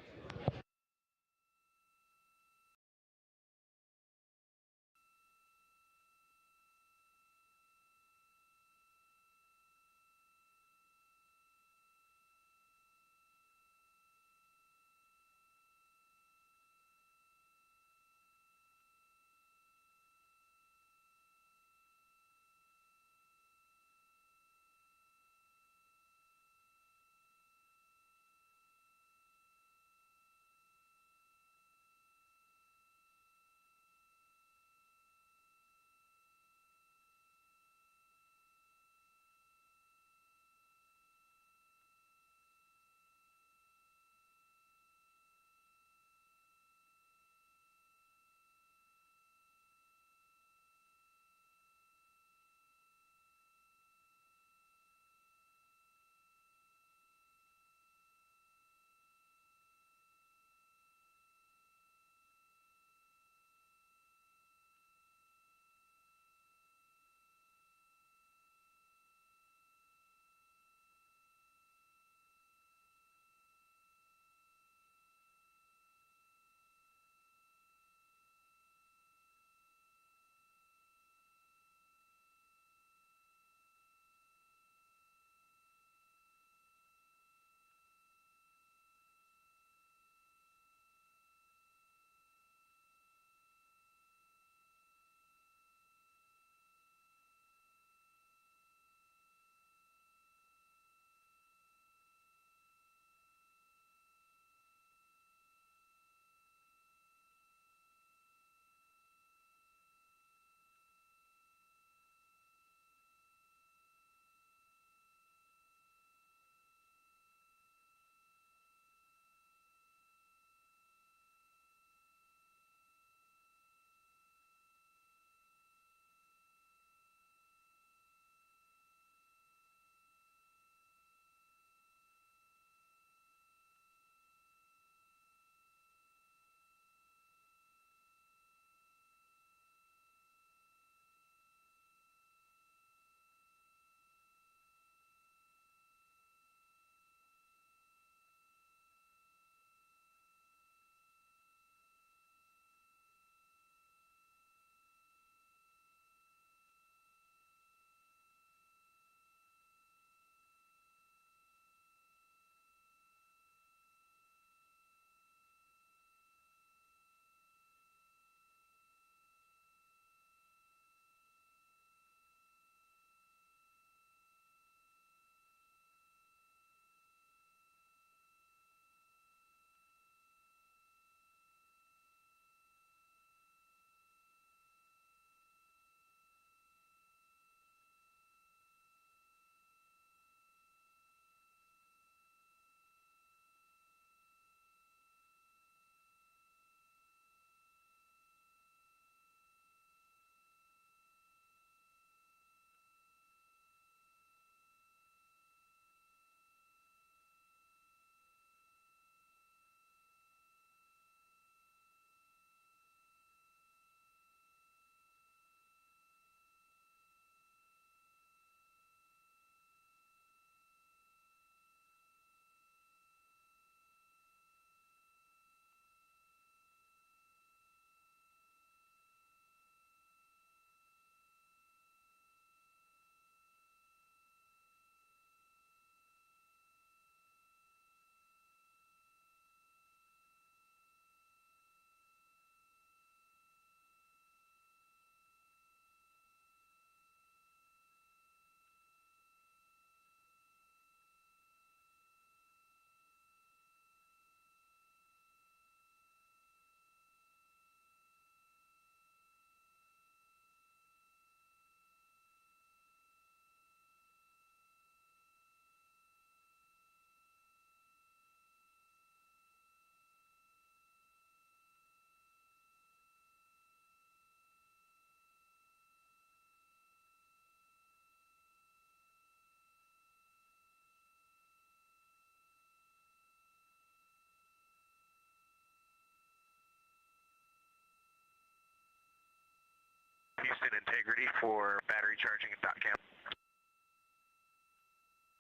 integrity for battery charging and dot cam.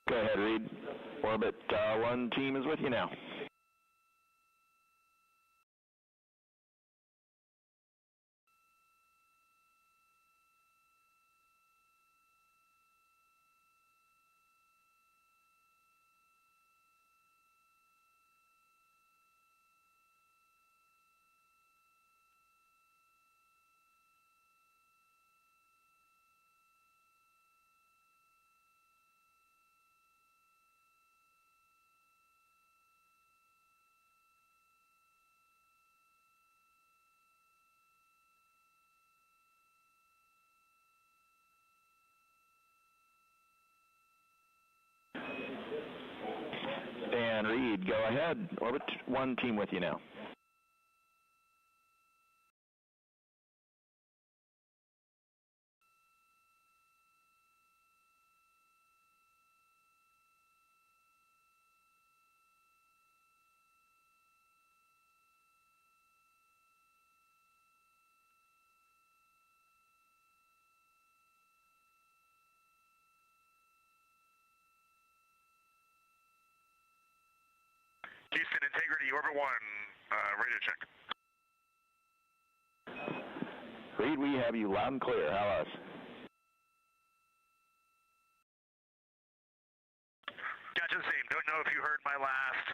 Go ahead, Reed. Orbit 1 team is with you now. And Reed, go ahead. Orbit 1 team with you now. Houston, integrity, orbit 1, radio check. Reed, we have you loud and clear. How else? Gotcha, the same. Don't know if you heard my last.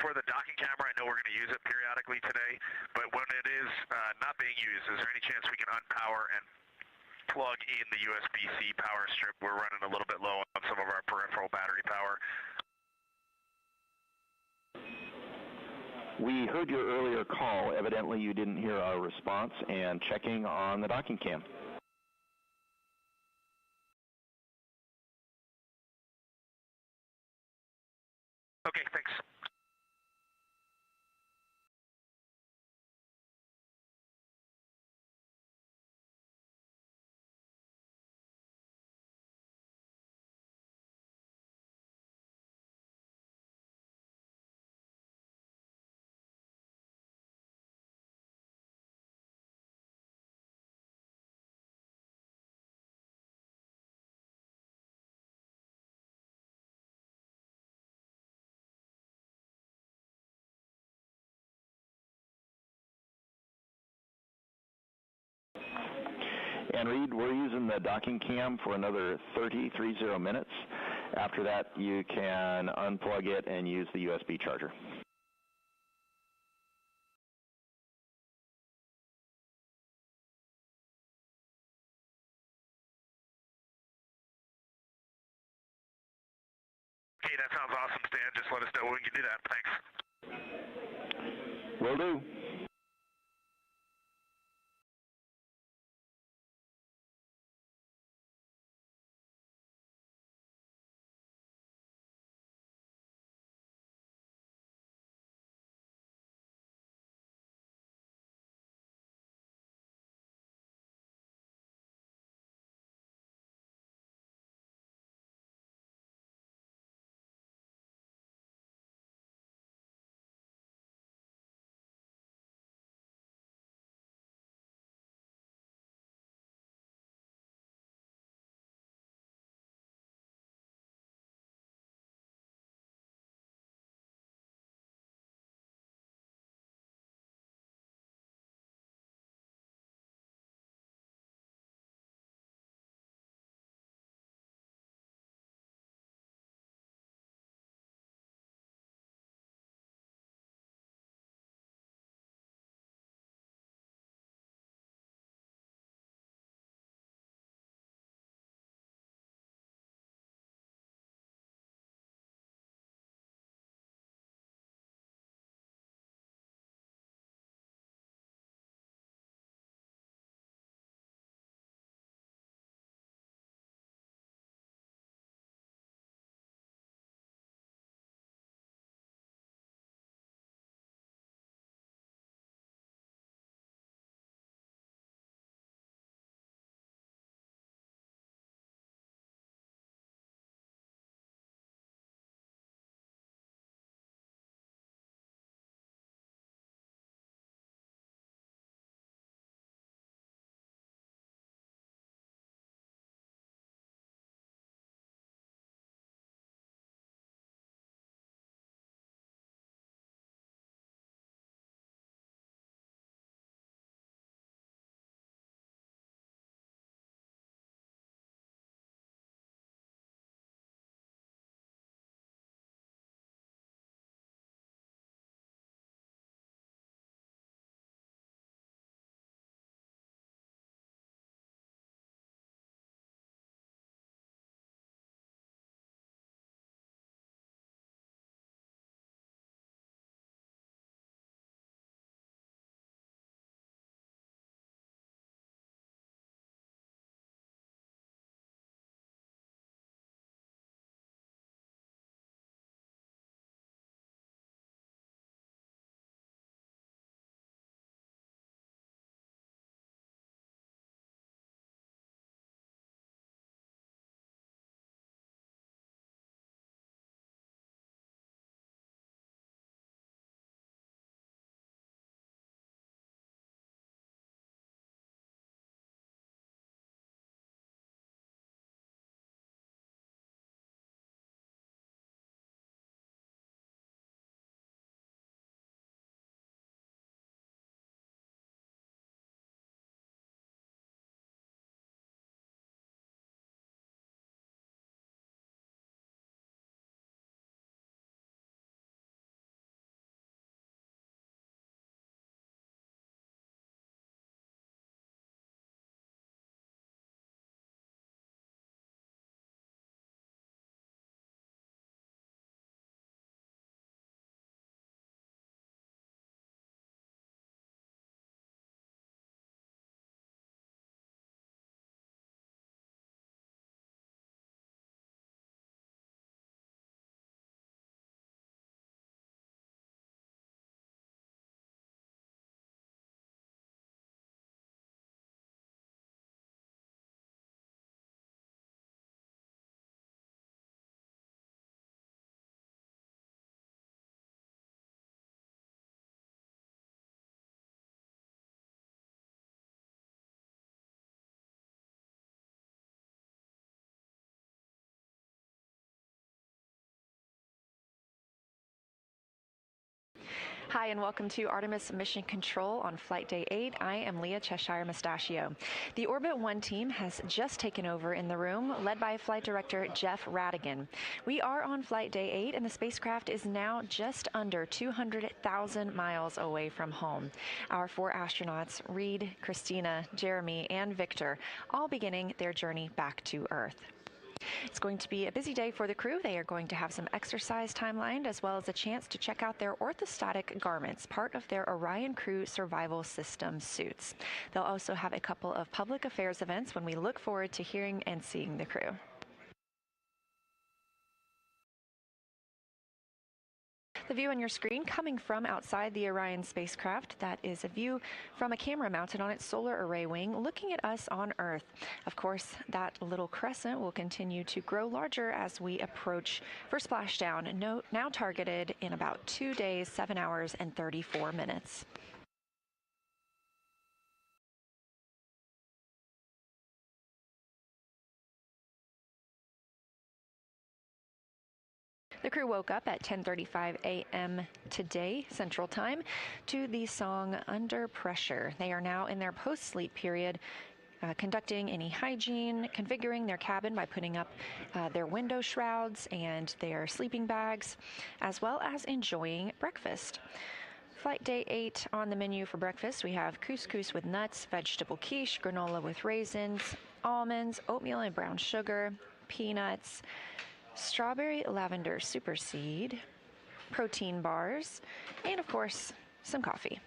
For the docking camera, I know we're going to use it periodically today, but when it is not being used, is there any chance we can unpower and plug in the USB-C power strip? We're running a little bit low on some of our peripheral battery power. We heard your earlier call. Evidently, you didn't hear our response and checking on the docking cam. Okay, thanks. And Reed, we're using the docking cam for another 30 minutes. After that, you can unplug it and use the USB charger. Okay, that sounds awesome, Stan. Just let us know when we can do that. Thanks. Will do. Hi, and welcome to Artemis Mission Control on Flight Day 8. I am Leah Cheshire Mustachio. The Orbit 1 team has just taken over in the room, led by Flight Director Jeff Radigan. We are on Flight Day 8, and the spacecraft is now just under 200,000 miles away from home. Our 4 astronauts, Reed, Christina, Jeremy, and Victor, all beginning their journey back to Earth. It's going to be a busy day for the crew. They are going to have some exercise timeline as well as a chance to check out their orthostatic garments, part of their Orion Crew Survival System suits. They'll also have a couple of public affairs events when we look forward to hearing and seeing the crew. The view on your screen coming from outside the Orion spacecraft, that is a view from a camera mounted on its solar array wing looking at us on Earth. Of course, that little crescent will continue to grow larger as we approach for splashdown, now targeted in about 2 days, 7 hours, and 34 minutes. The crew woke up at 10:35 a.m. today, Central Time, to the song Under Pressure. They are now in their post-sleep period, conducting any hygiene, configuring their cabin by putting up their window shrouds and their sleeping bags, as well as enjoying breakfast. Flight Day 8 on the menu for breakfast, we have couscous with nuts, vegetable quiche, granola with raisins, almonds, oatmeal and brown sugar, peanuts, strawberry lavender super seed, protein bars, and of course, some coffee.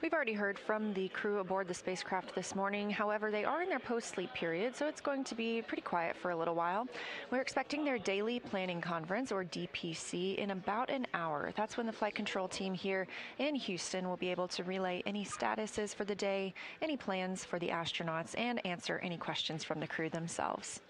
We've already heard from the crew aboard the spacecraft this morning. However, they are in their post-sleep period, so it's going to be pretty quiet for a little while. We're expecting their daily planning conference, or DPC, in about an hour. That's when the flight control team here in Houston will be able to relay any statuses for the day, any plans for the astronauts, and answer any questions from the crew themselves.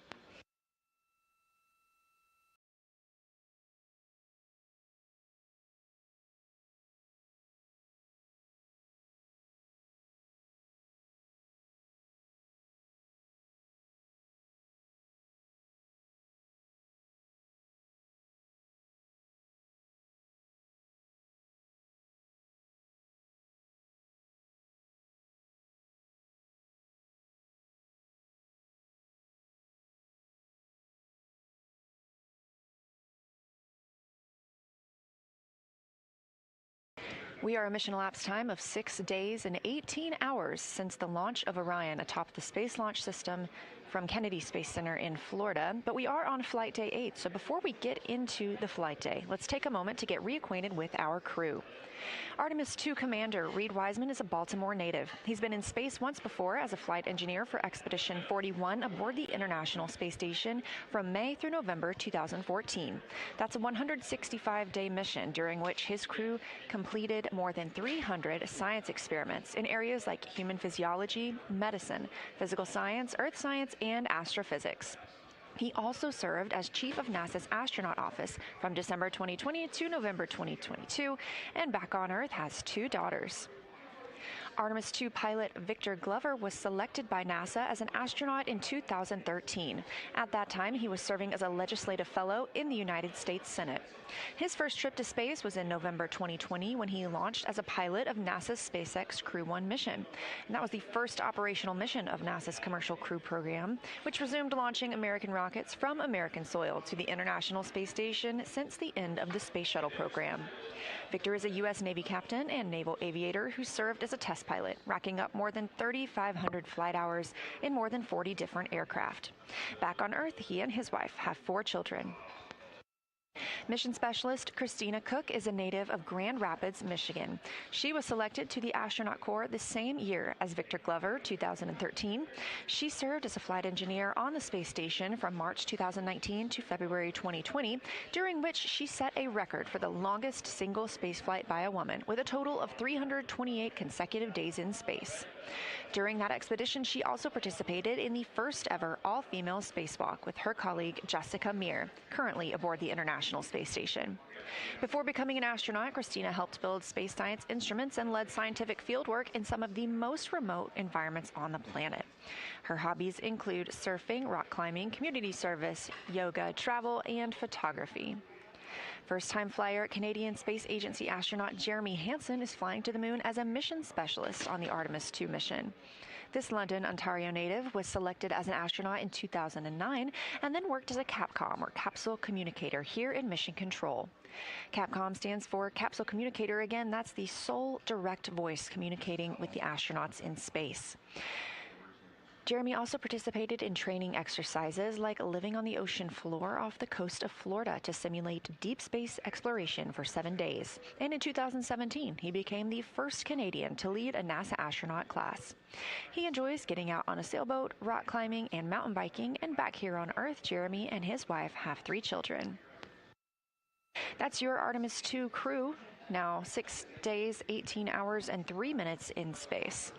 We are a mission elapsed time of 6 days and 18 hours since the launch of Orion atop the Space Launch System from Kennedy Space Center in Florida. But we are on Flight Day 8, so before we get into the flight day, let's take a moment to get reacquainted with our crew. Artemis II Commander Reed Wiseman is a Baltimore native. He's been in space once before as a flight engineer for Expedition 41 aboard the International Space Station from May through November 2014. That's a 165-day mission during which his crew completed more than 300 science experiments in areas like human physiology, medicine, physical science, earth science, and astrophysics. He also served as chief of NASA's astronaut office from December 2020 to November 2022, and back on Earth has 2 daughters. Artemis II pilot Victor Glover was selected by NASA as an astronaut in 2013. At that time, he was serving as a legislative fellow in the United States Senate. His first trip to space was in November 2020 when he launched as a pilot of NASA's SpaceX Crew 1 mission. And that was the first operational mission of NASA's Commercial Crew program, which resumed launching American rockets from American soil to the International Space Station since the end of the Space Shuttle program. Victor is a U.S. Navy captain and naval aviator who served as a test pilot, racking up more than 3,500 flight hours in more than 40 different aircraft. Back on Earth, he and his wife have 4 children. Mission Specialist Christina Cook is a native of Grand Rapids, Michigan. She was selected to the Astronaut Corps the same year as Victor Glover, 2013. She served as a flight engineer on the space station from March 2019 to February 2020, during which she set a record for the longest single spaceflight by a woman, with a total of 328 consecutive days in space. During that expedition, she also participated in the first ever all-female spacewalk with her colleague Jessica Meir, currently aboard the International Space Station. Before becoming an astronaut, Christina helped build space science instruments and led scientific fieldwork in some of the most remote environments on the planet. Her hobbies include surfing, rock climbing, community service, yoga, travel, and photography. First-time flyer Canadian Space Agency astronaut Jeremy Hansen is flying to the moon as a mission specialist on the Artemis II mission. This London, Ontario native was selected as an astronaut in 2009 and then worked as a CAPCOM, or Capsule Communicator, here in Mission Control. CAPCOM stands for Capsule Communicator. Again, that's the sole direct voice communicating with the astronauts in space. Jeremy also participated in training exercises like living on the ocean floor off the coast of Florida to simulate deep space exploration for 7 days. And in 2017, he became the first Canadian to lead a NASA astronaut class. He enjoys getting out on a sailboat, rock climbing, and mountain biking, and back here on Earth, Jeremy and his wife have 3 children. That's your Artemis II crew, now 6 days, 18 hours, and 3 minutes in space.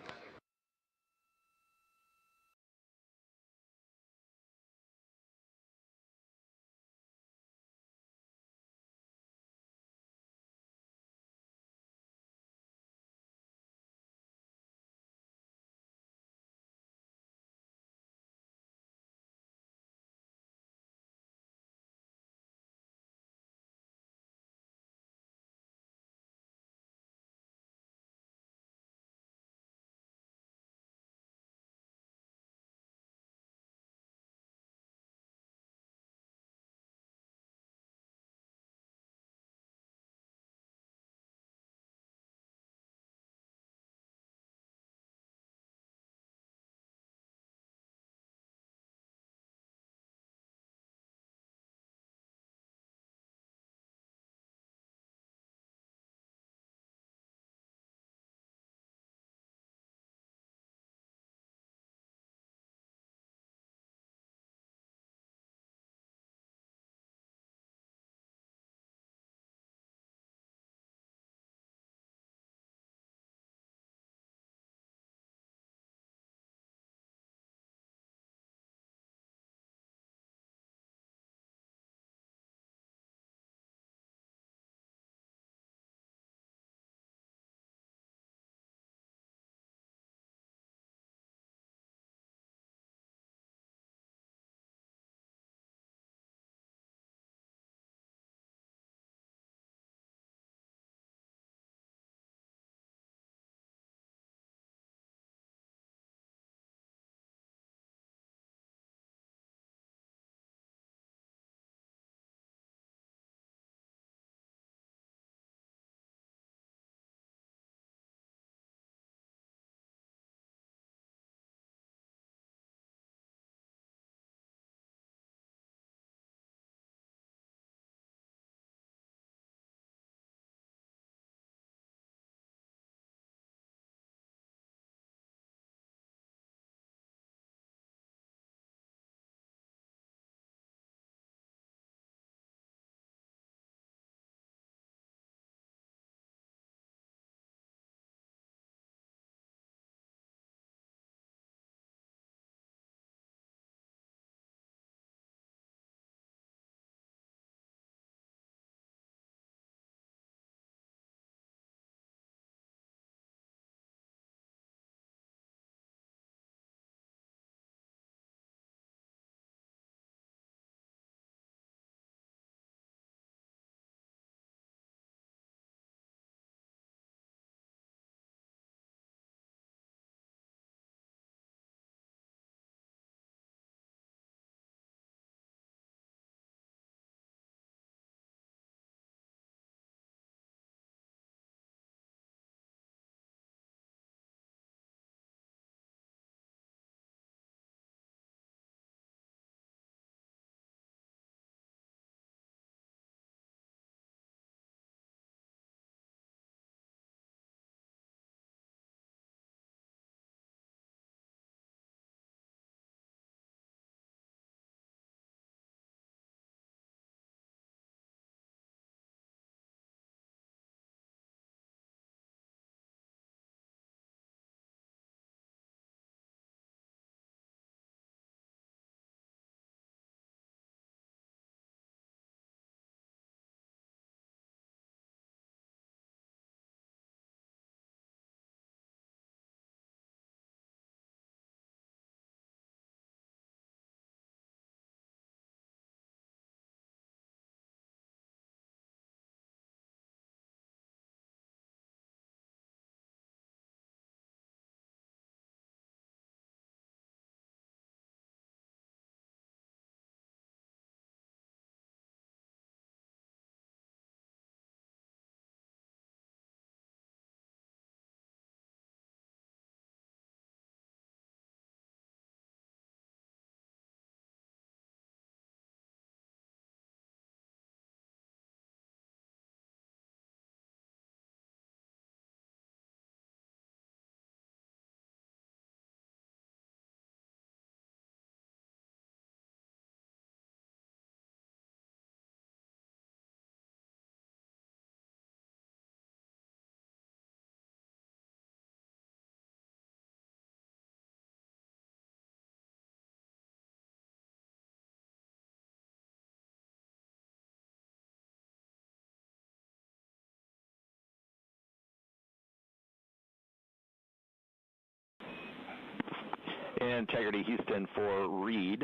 Integrity Houston for Reed.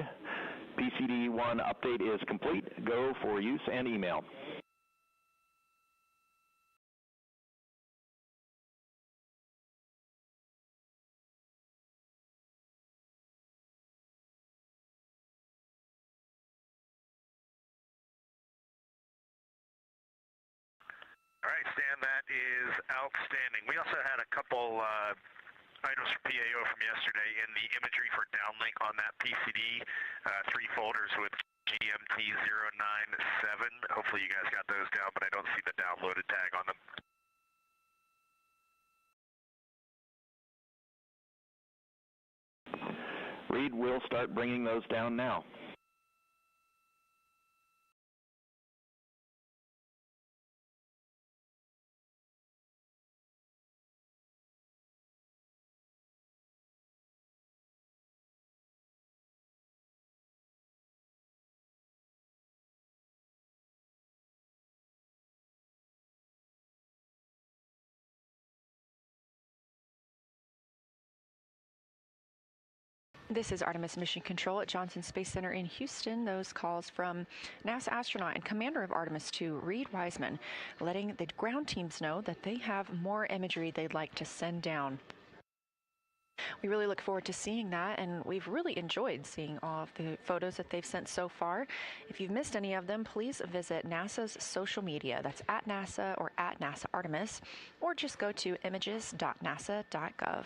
PCD-1 update is complete. Go for use and email. All right, Stan, that is outstanding. We also had a couple items for PAO from yesterday in the imagery for downlink on that PCD, 3 folders with GMT097. Hopefully you guys got those down, but I don't see the downloaded tag on them. Reed, we'll start bringing those down now. This is Artemis Mission Control at Johnson Space Center in Houston. Those calls from NASA astronaut and commander of Artemis II, Reed Wiseman, letting the ground teams know that they have more imagery they'd like to send down. We really look forward to seeing that, and we've really enjoyed seeing all of the photos that they've sent so far. If you've missed any of them, please visit NASA's social media. That's at NASA or at NASA Artemis, or just go to images.nasa.gov.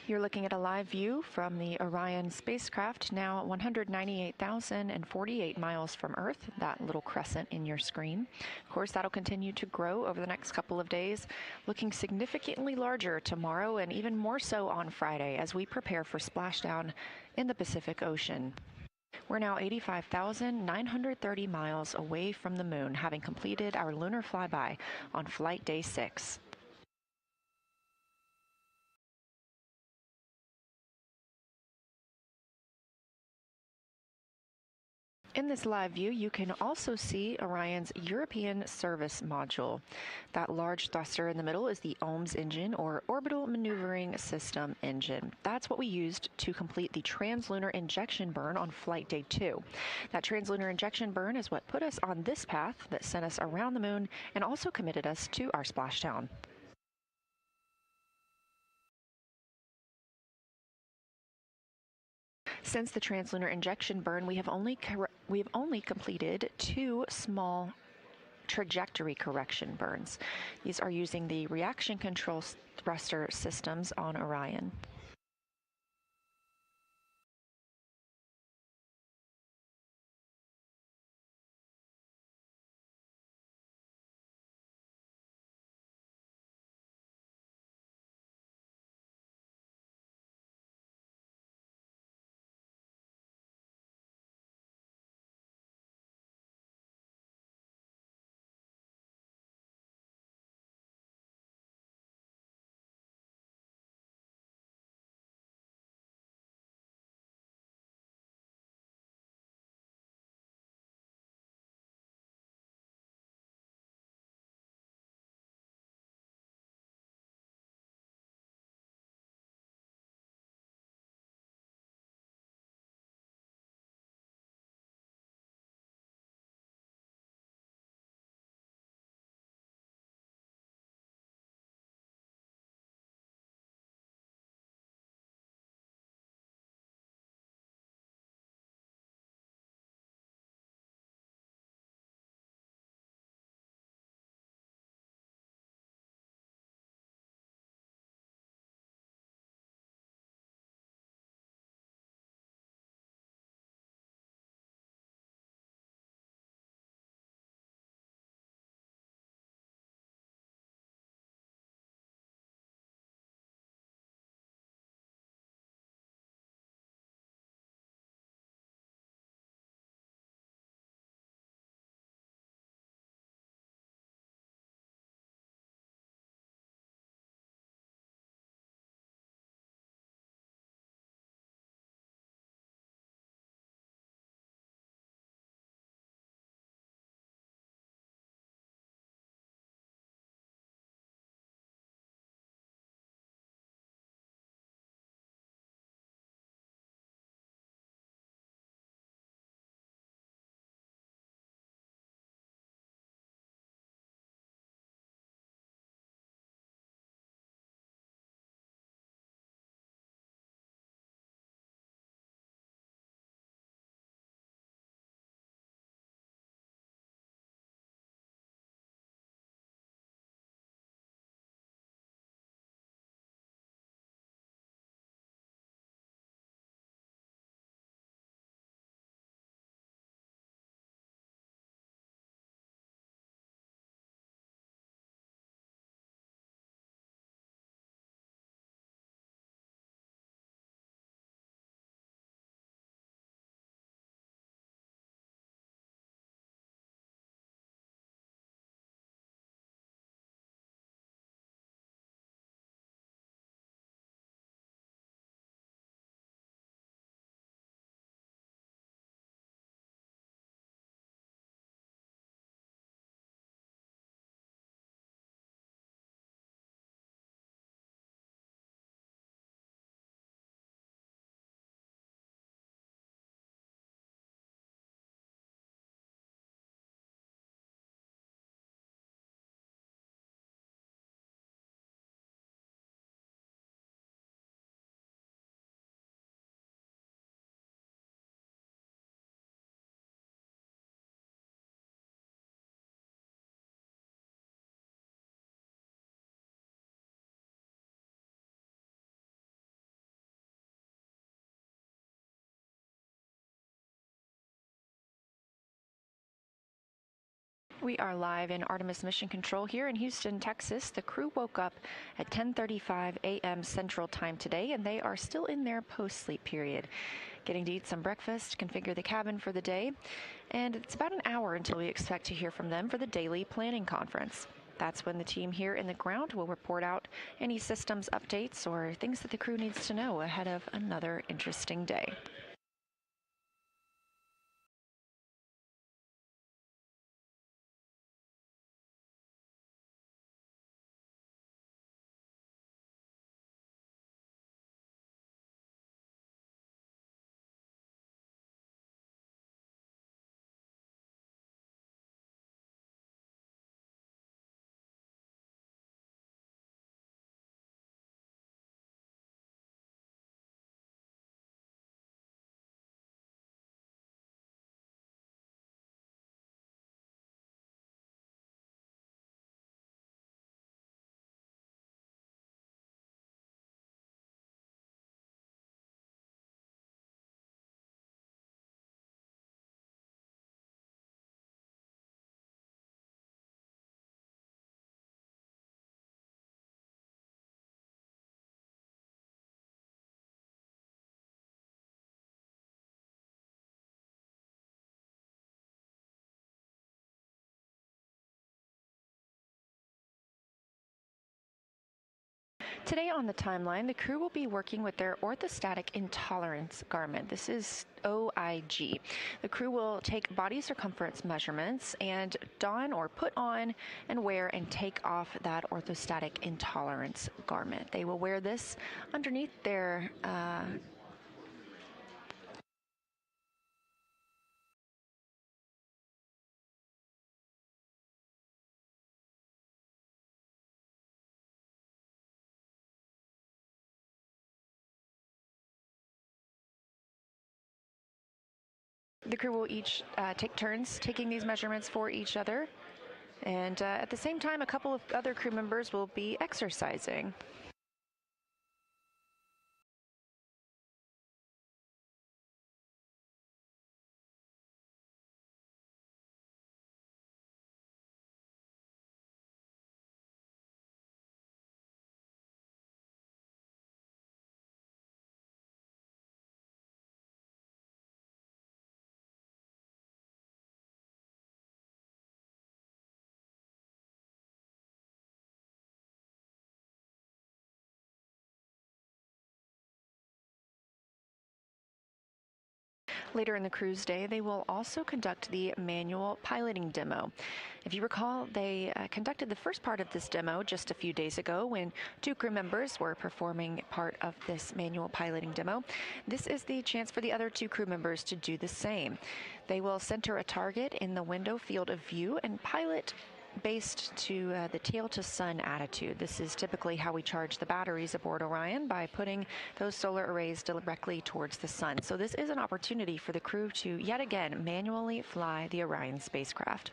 You're looking at a live view from the Orion spacecraft, now 198,048 miles from Earth, that little crescent in your screen. Of course, that'll continue to grow over the next couple of days, looking significantly larger tomorrow and even more so on Friday as we prepare for splashdown in the Pacific Ocean. We're now 85,930 miles away from the moon, having completed our lunar flyby on flight day 6. In this live view, you can also see Orion's European Service Module. That large thruster in the middle is the OMS engine, or Orbital Maneuvering System engine. That's what we used to complete the translunar injection burn on flight day 2. That translunar injection burn is what put us on this path that sent us around the moon and also committed us to our splashdown. Since the translunar injection burn, we have only completed 2 small trajectory correction burns. These are using the reaction control thruster systems on Orion. We are live in Artemis Mission Control here in Houston, Texas. The crew woke up at 10:35 a.m. Central Time today, and they are still in their post-sleep period, getting to eat some breakfast, configure the cabin for the day, and it's about an hour until we expect to hear from them for the daily planning conference. That's when the team here in the ground will report out any systems updates or things that the crew needs to know ahead of another interesting day. Today on the timeline, the crew will be working with their orthostatic intolerance garment. This is OIG. The crew will take body circumference measurements and don or put on and wear and take off that orthostatic intolerance garment. They will wear this underneath their The crew will each take turns taking these measurements for each other, and at the same time, a couple of other crew members will be exercising. Later in the crew's day, they will also conduct the manual piloting demo. If you recall, they conducted the first part of this demo just a few days ago when 2 crew members were performing part of this manual piloting demo. This is the chance for the other 2 crew members to do the same. They will center a target in the window field of view and pilot based to the tail to sun attitude. This is typically how we charge the batteries aboard Orion, by putting those solar arrays directly towards the sun. So this is an opportunity for the crew to yet again manually fly the Orion spacecraft.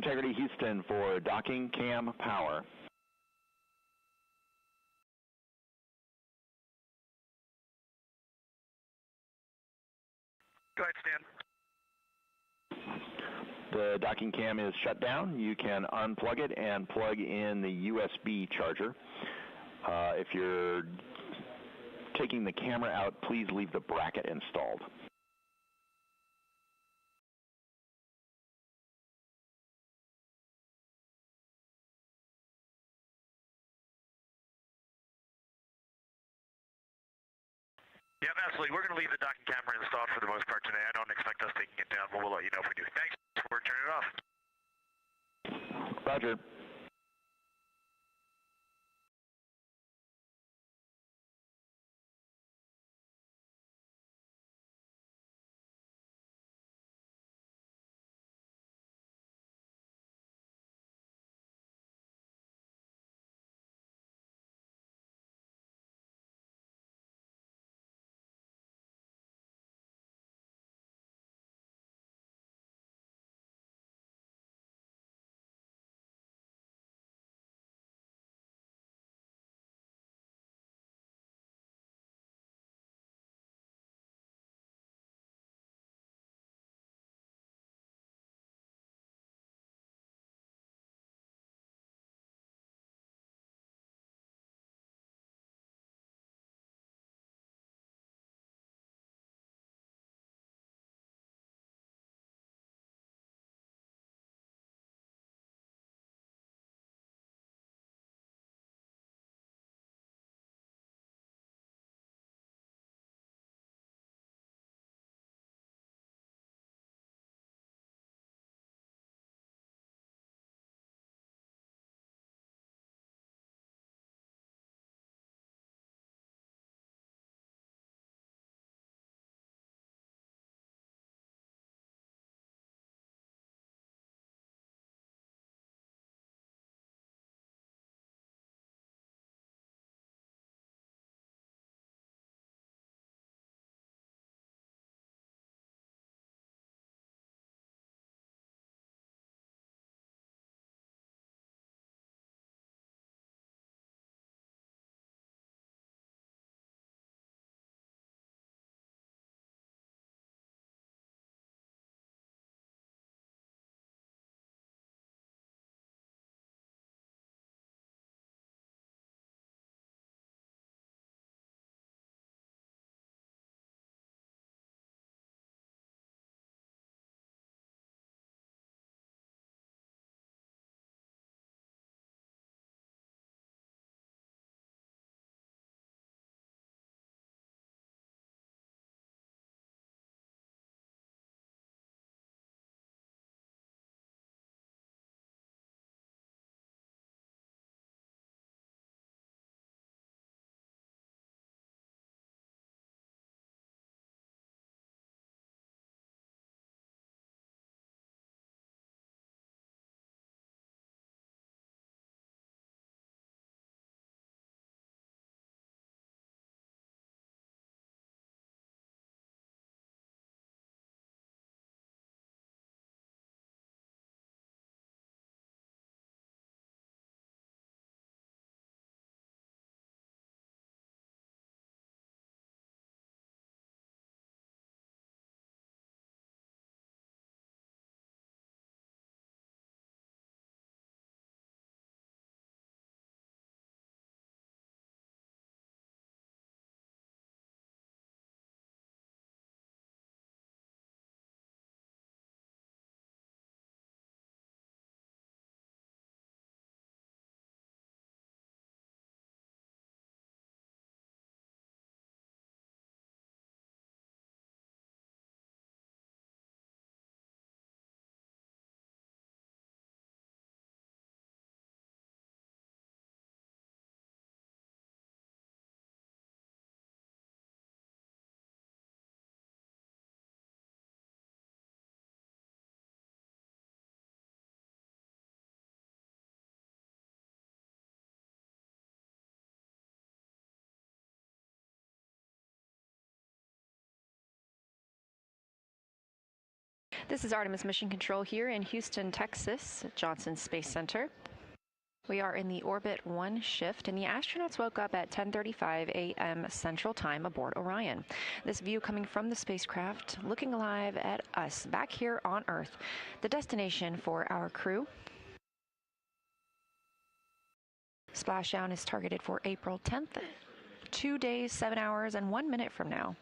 Integrity Houston for docking cam power. Go ahead, Stan. The docking cam is shut down. You can unplug it and plug in the USB charger. If you're taking the camera out, please leave the bracket installed. Yep, absolutely. We're going to leave the docking camera installed for the most part today. I don't expect us taking it down, but we'll let you know if we do. Thanks. We're turning it off. Roger. This is Artemis Mission Control here in Houston, Texas, at Johnson Space Center. We are in the Orbit 1 shift, and the astronauts woke up at 10:35 a.m. Central Time aboard Orion. This view coming from the spacecraft, looking live at us back here on Earth. The destination for our crew. Splashdown is targeted for April 10th, 2 days, 7 hours, and 1 minute from now.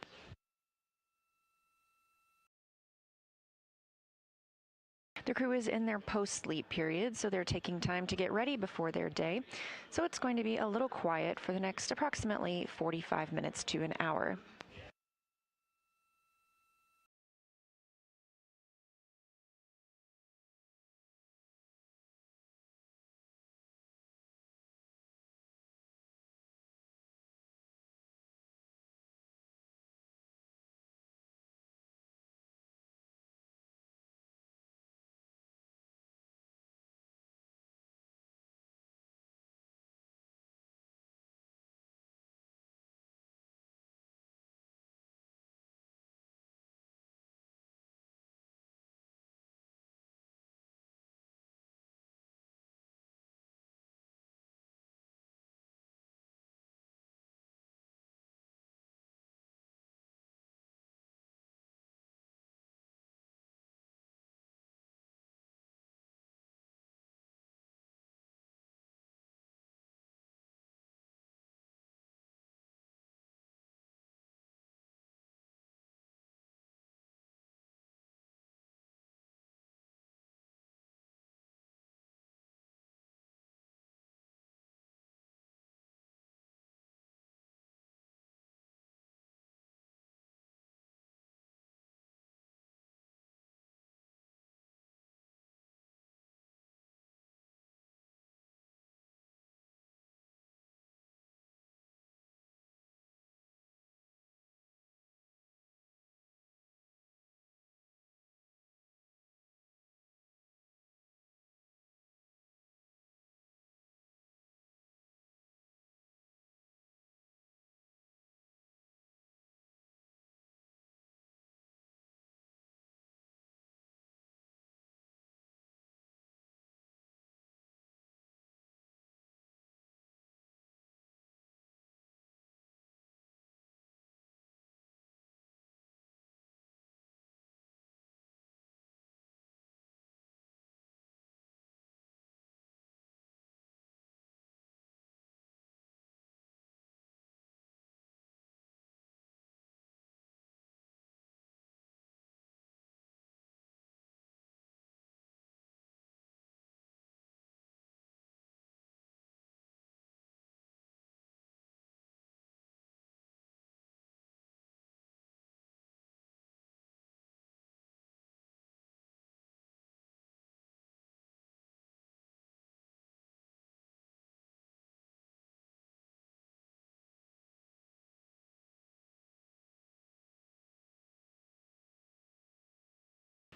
The crew is in their post-sleep period, so they're taking time to get ready before their day. So it's going to be a little quiet for the next approximately 45 minutes to an hour.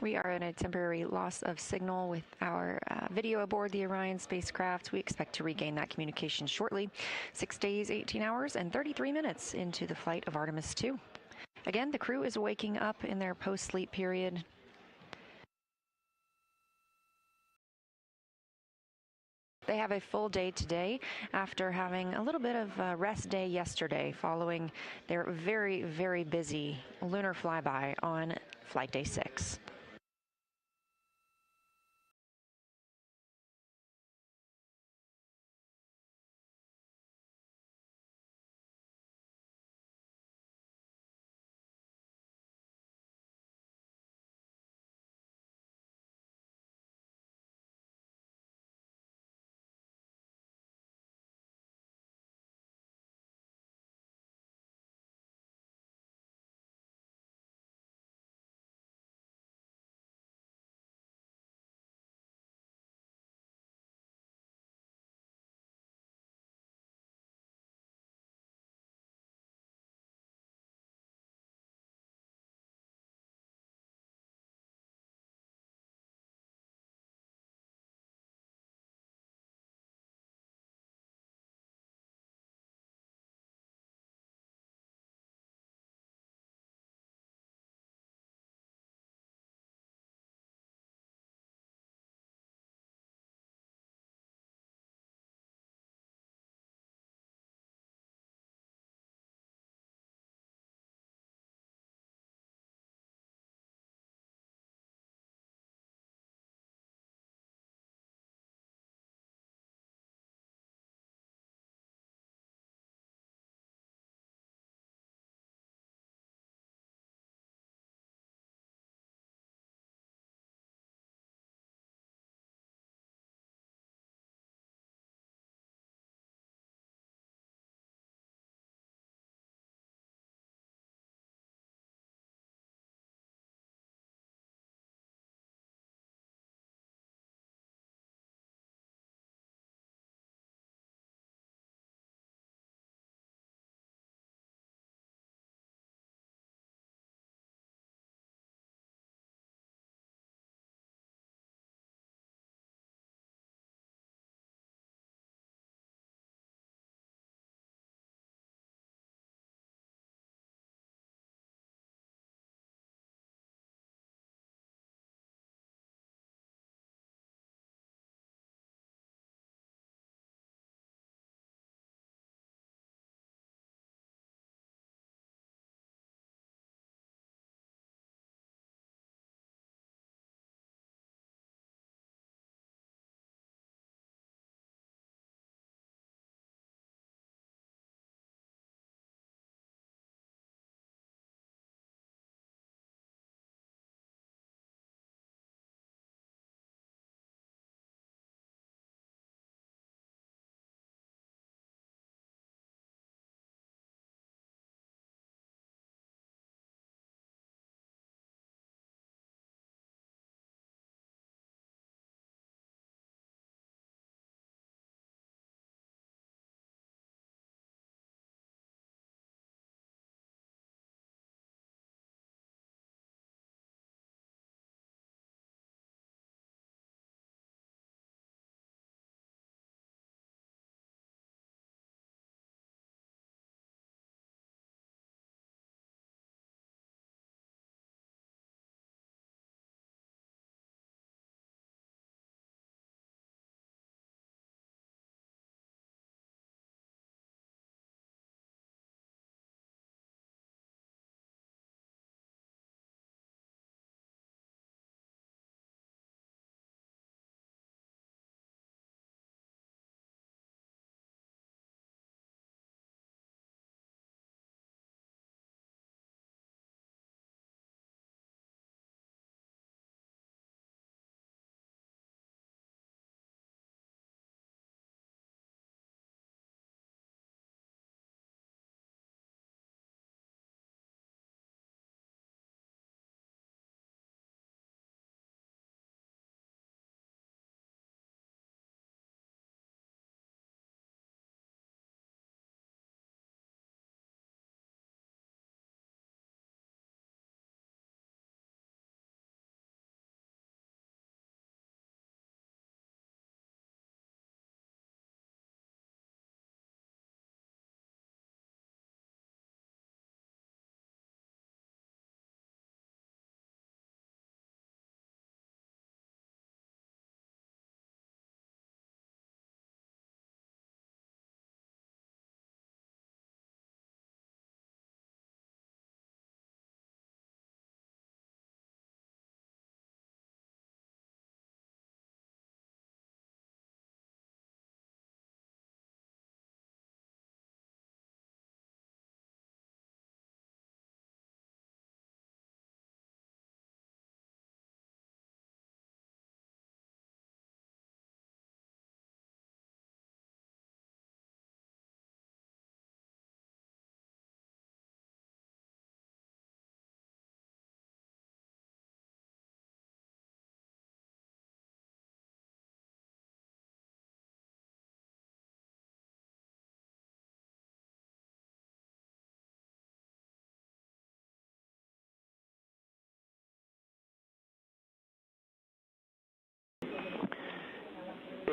We are in a temporary loss of signal with our video aboard the Orion spacecraft. We expect to regain that communication shortly. 6 days, 18 hours, and 33 minutes into the flight of Artemis 2. Again, the crew is waking up in their post-sleep period. They have a full day today after having a little bit of a rest day yesterday following their very, very busy lunar flyby on Flight Day 6.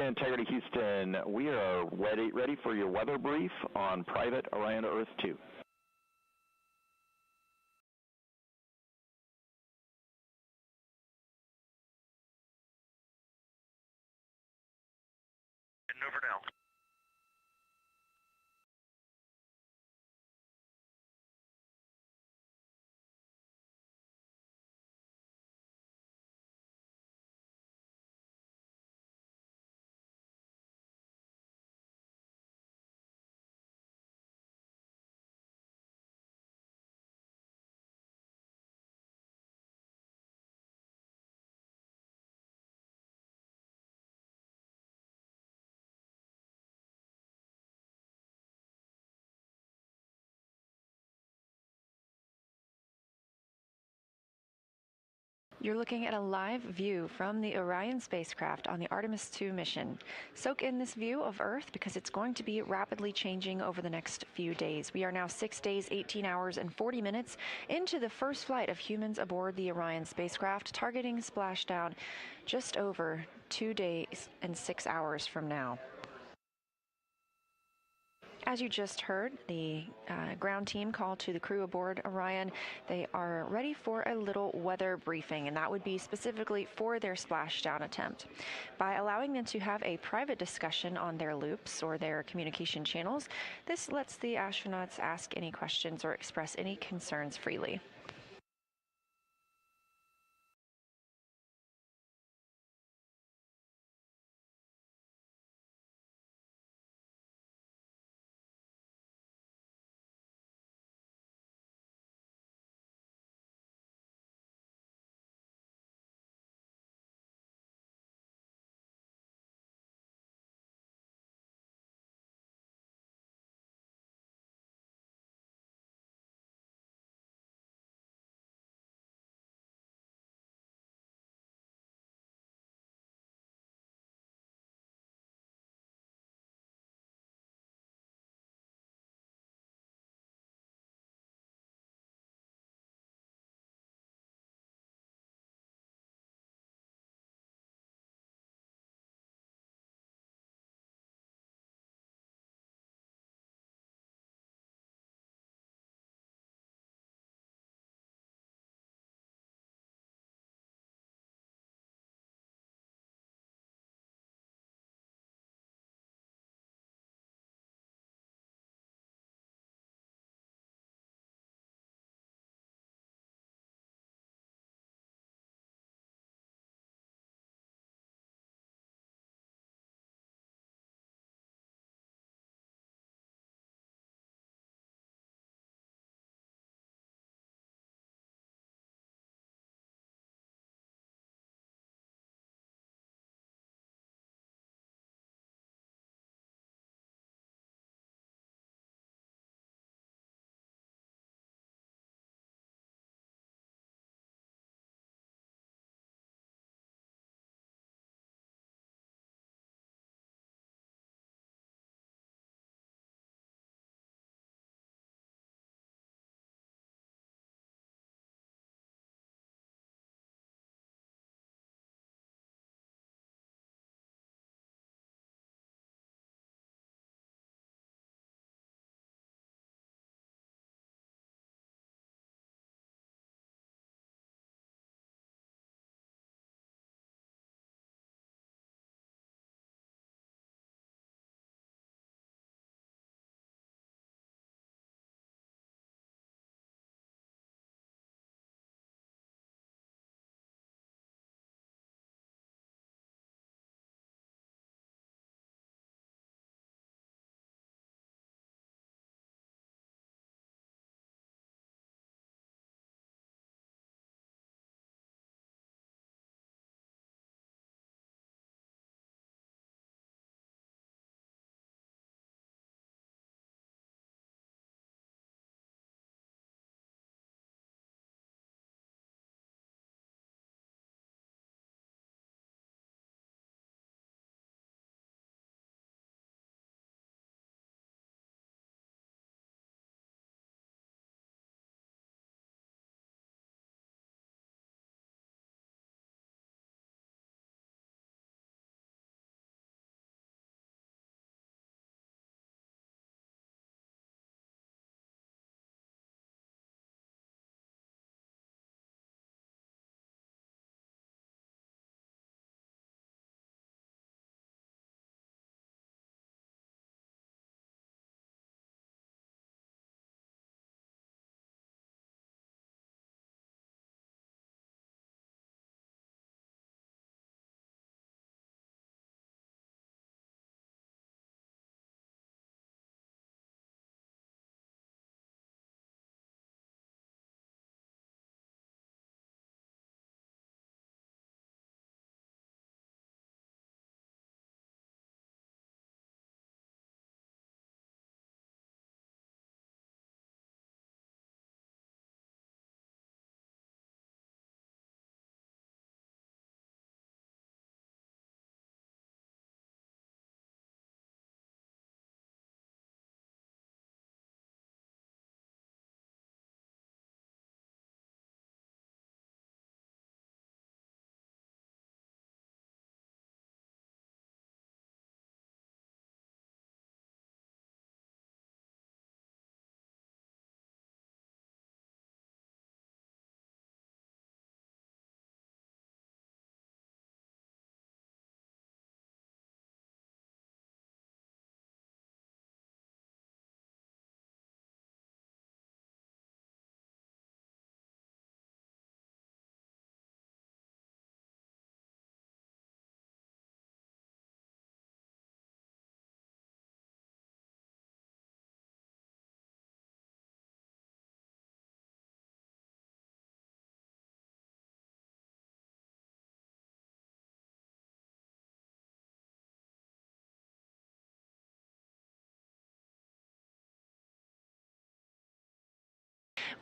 Integrity Houston. We are ready for your weather brief on private Orion to Earth 2. Heading over now. You're looking at a live view from the Orion spacecraft on the Artemis II mission. Soak in this view of Earth because it's going to be rapidly changing over the next few days. We are now 6 days, 18 hours, and 40 minutes into the first flight of humans aboard the Orion spacecraft, targeting splashdown just over 2 days and 6 hours from now. As you just heard, the ground team called to the crew aboard Orion. They are ready for a little weather briefing, and that would be specifically for their splashdown attempt. By allowing them to have a private discussion on their loops or their communication channels, this lets the astronauts ask any questions or express any concerns freely.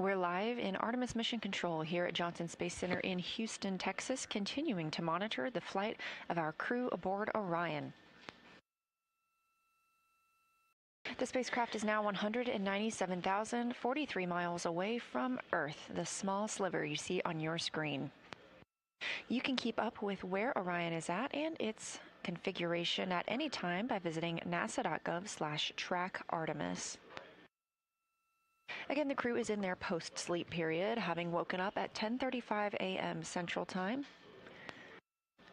We're live in Artemis Mission Control here at Johnson Space Center in Houston, Texas, continuing to monitor the flight of our crew aboard Orion. The spacecraft is now 197,043 miles away from Earth, the small sliver you see on your screen. You can keep up with where Orion is at and its configuration at any time by visiting nasa.gov/trackartemis. Again, the crew is in their post-sleep period, having woken up at 10:35 a.m. Central Time,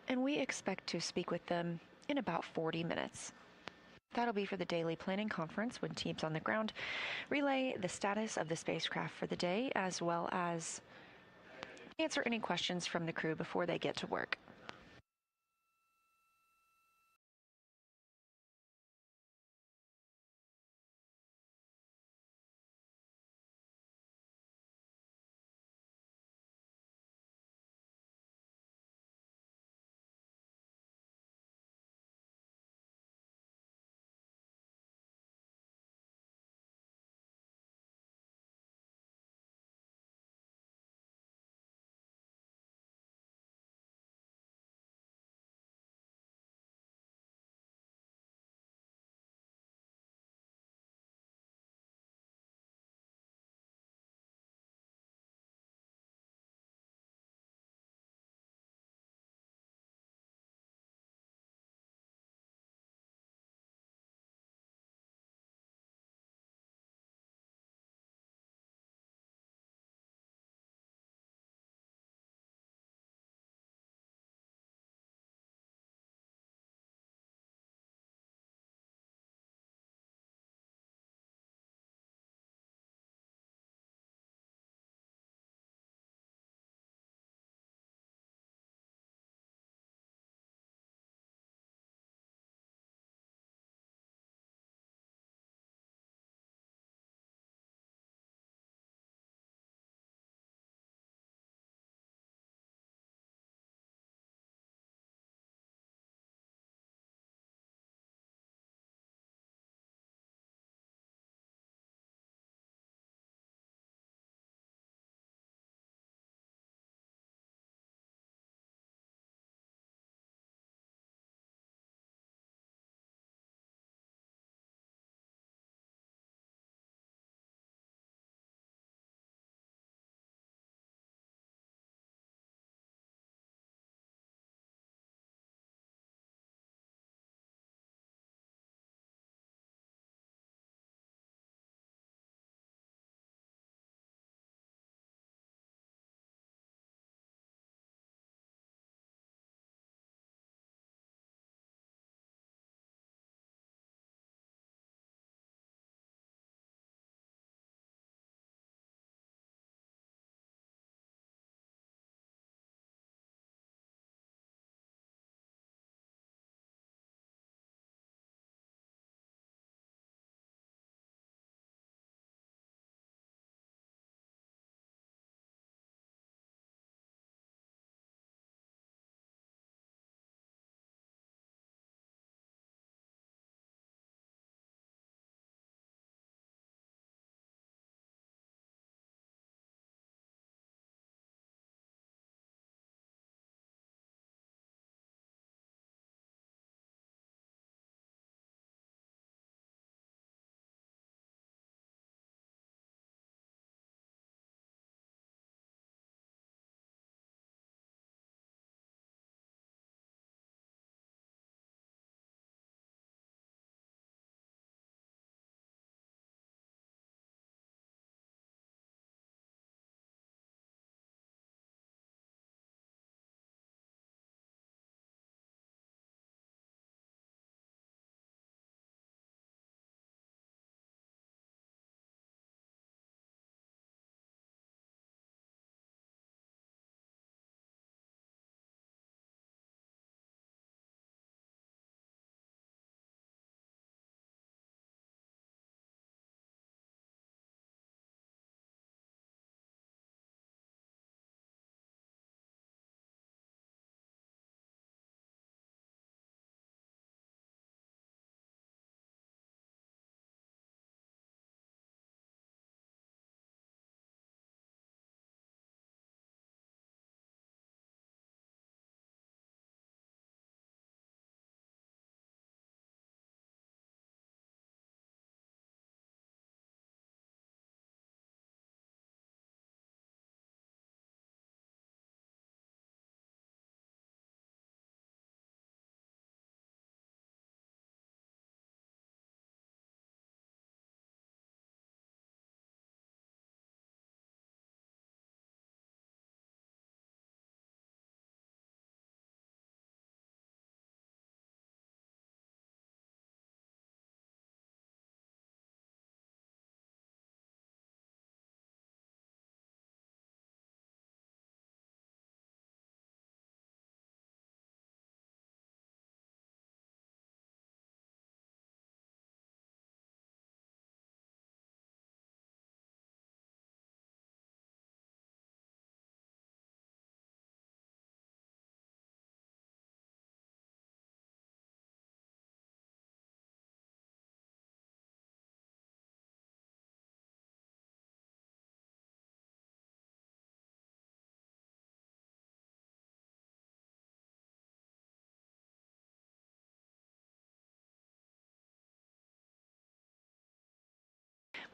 and we expect to speak with them in about 40 minutes. That'll be for the daily planning conference when teams on the ground relay the status of the spacecraft for the day, as well as answer any questions from the crew before they get to work.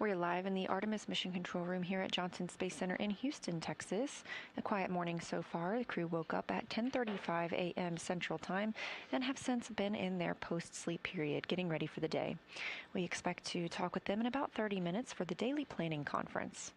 We're live in the Artemis Mission Control Room here at Johnson Space Center in Houston, Texas. A quiet morning so far. The crew woke up at 10:35 a.m. Central Time and have since been in their post-sleep period, getting ready for the day. We expect to talk with them in about 30 minutes for the daily planning conference.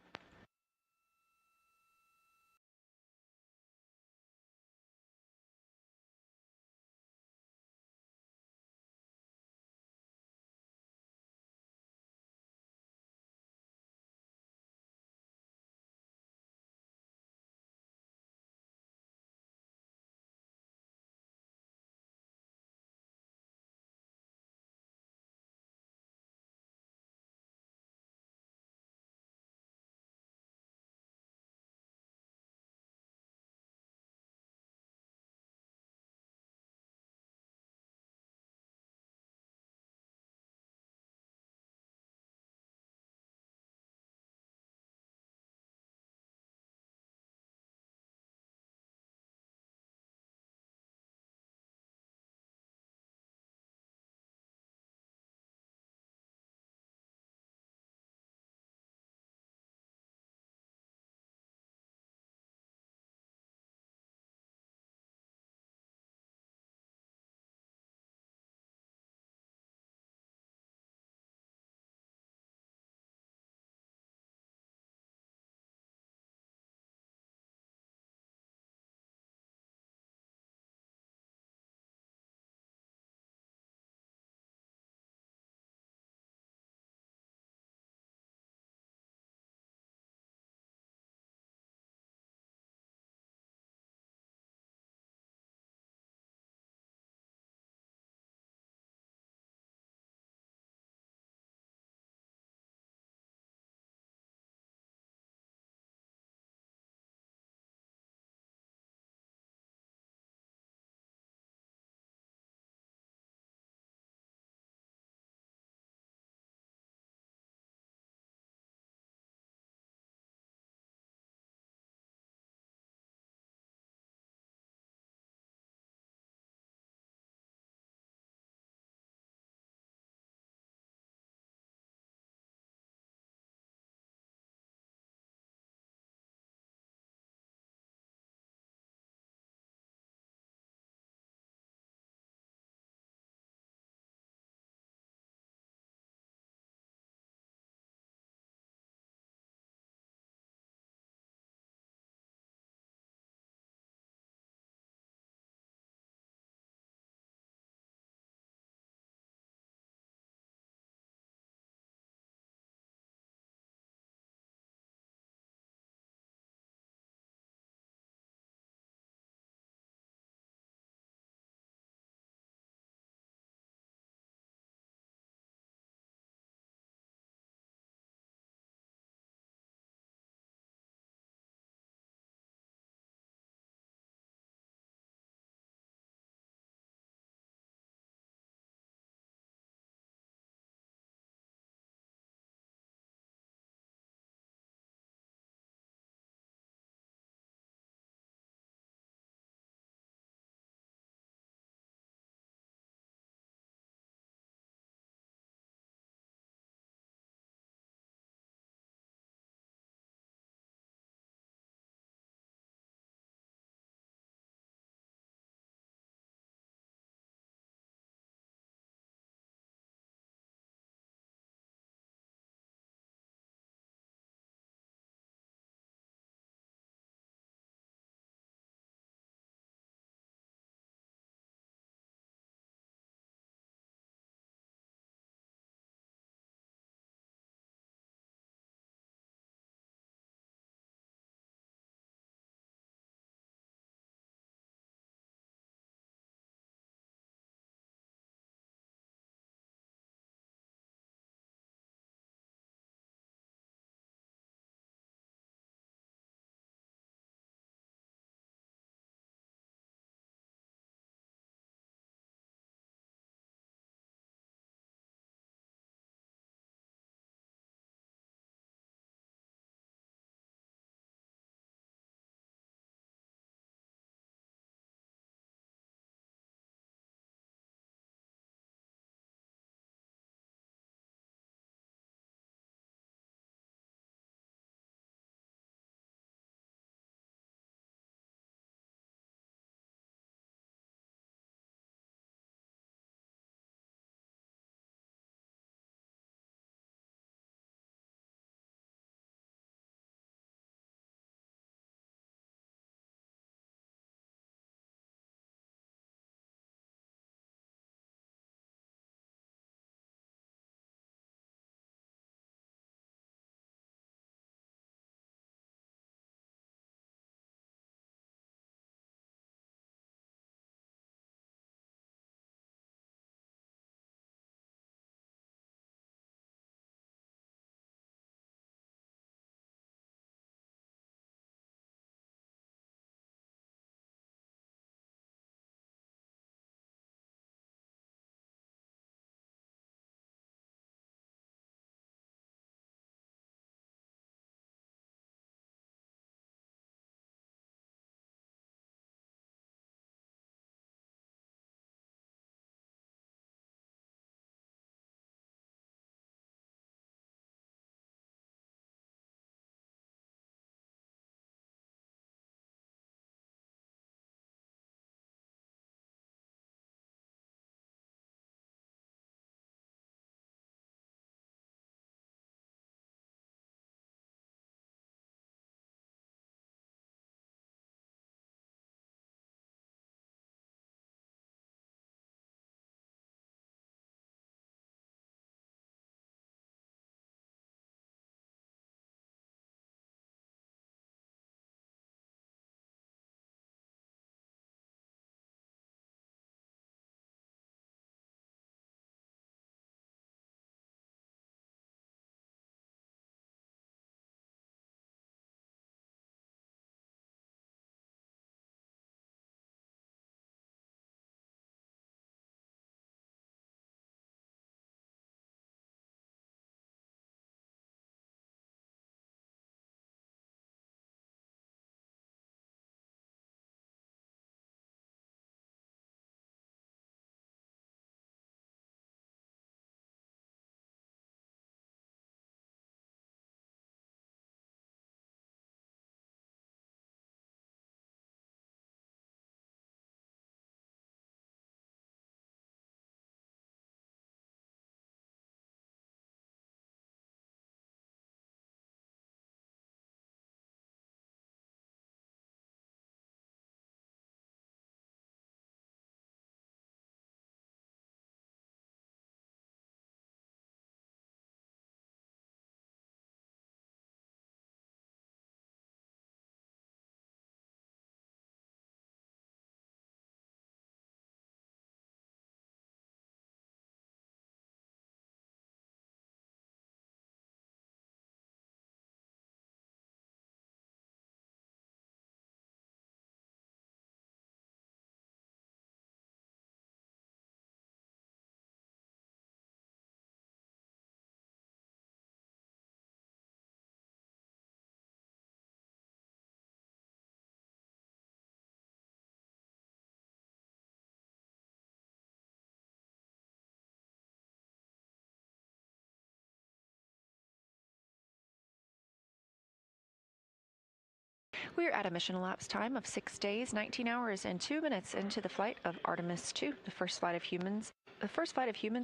We're at a mission elapsed time of 6 days, 19 hours, and 2 minutes into the flight of Artemis II, the first flight of humans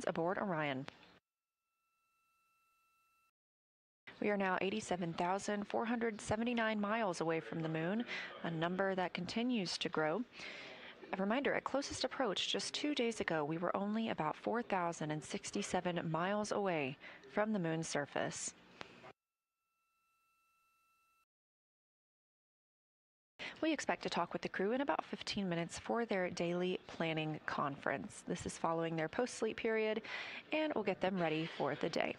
aboard Orion. We are now 87,479 miles away from the moon, a number that continues to grow. A reminder, at closest approach just 2 days ago, we were only about 4,067 miles away from the moon's surface. We expect to talk with the crew in about 15 minutes for their daily planning conference. This is following their post-sleep period, and we'll get them ready for the day.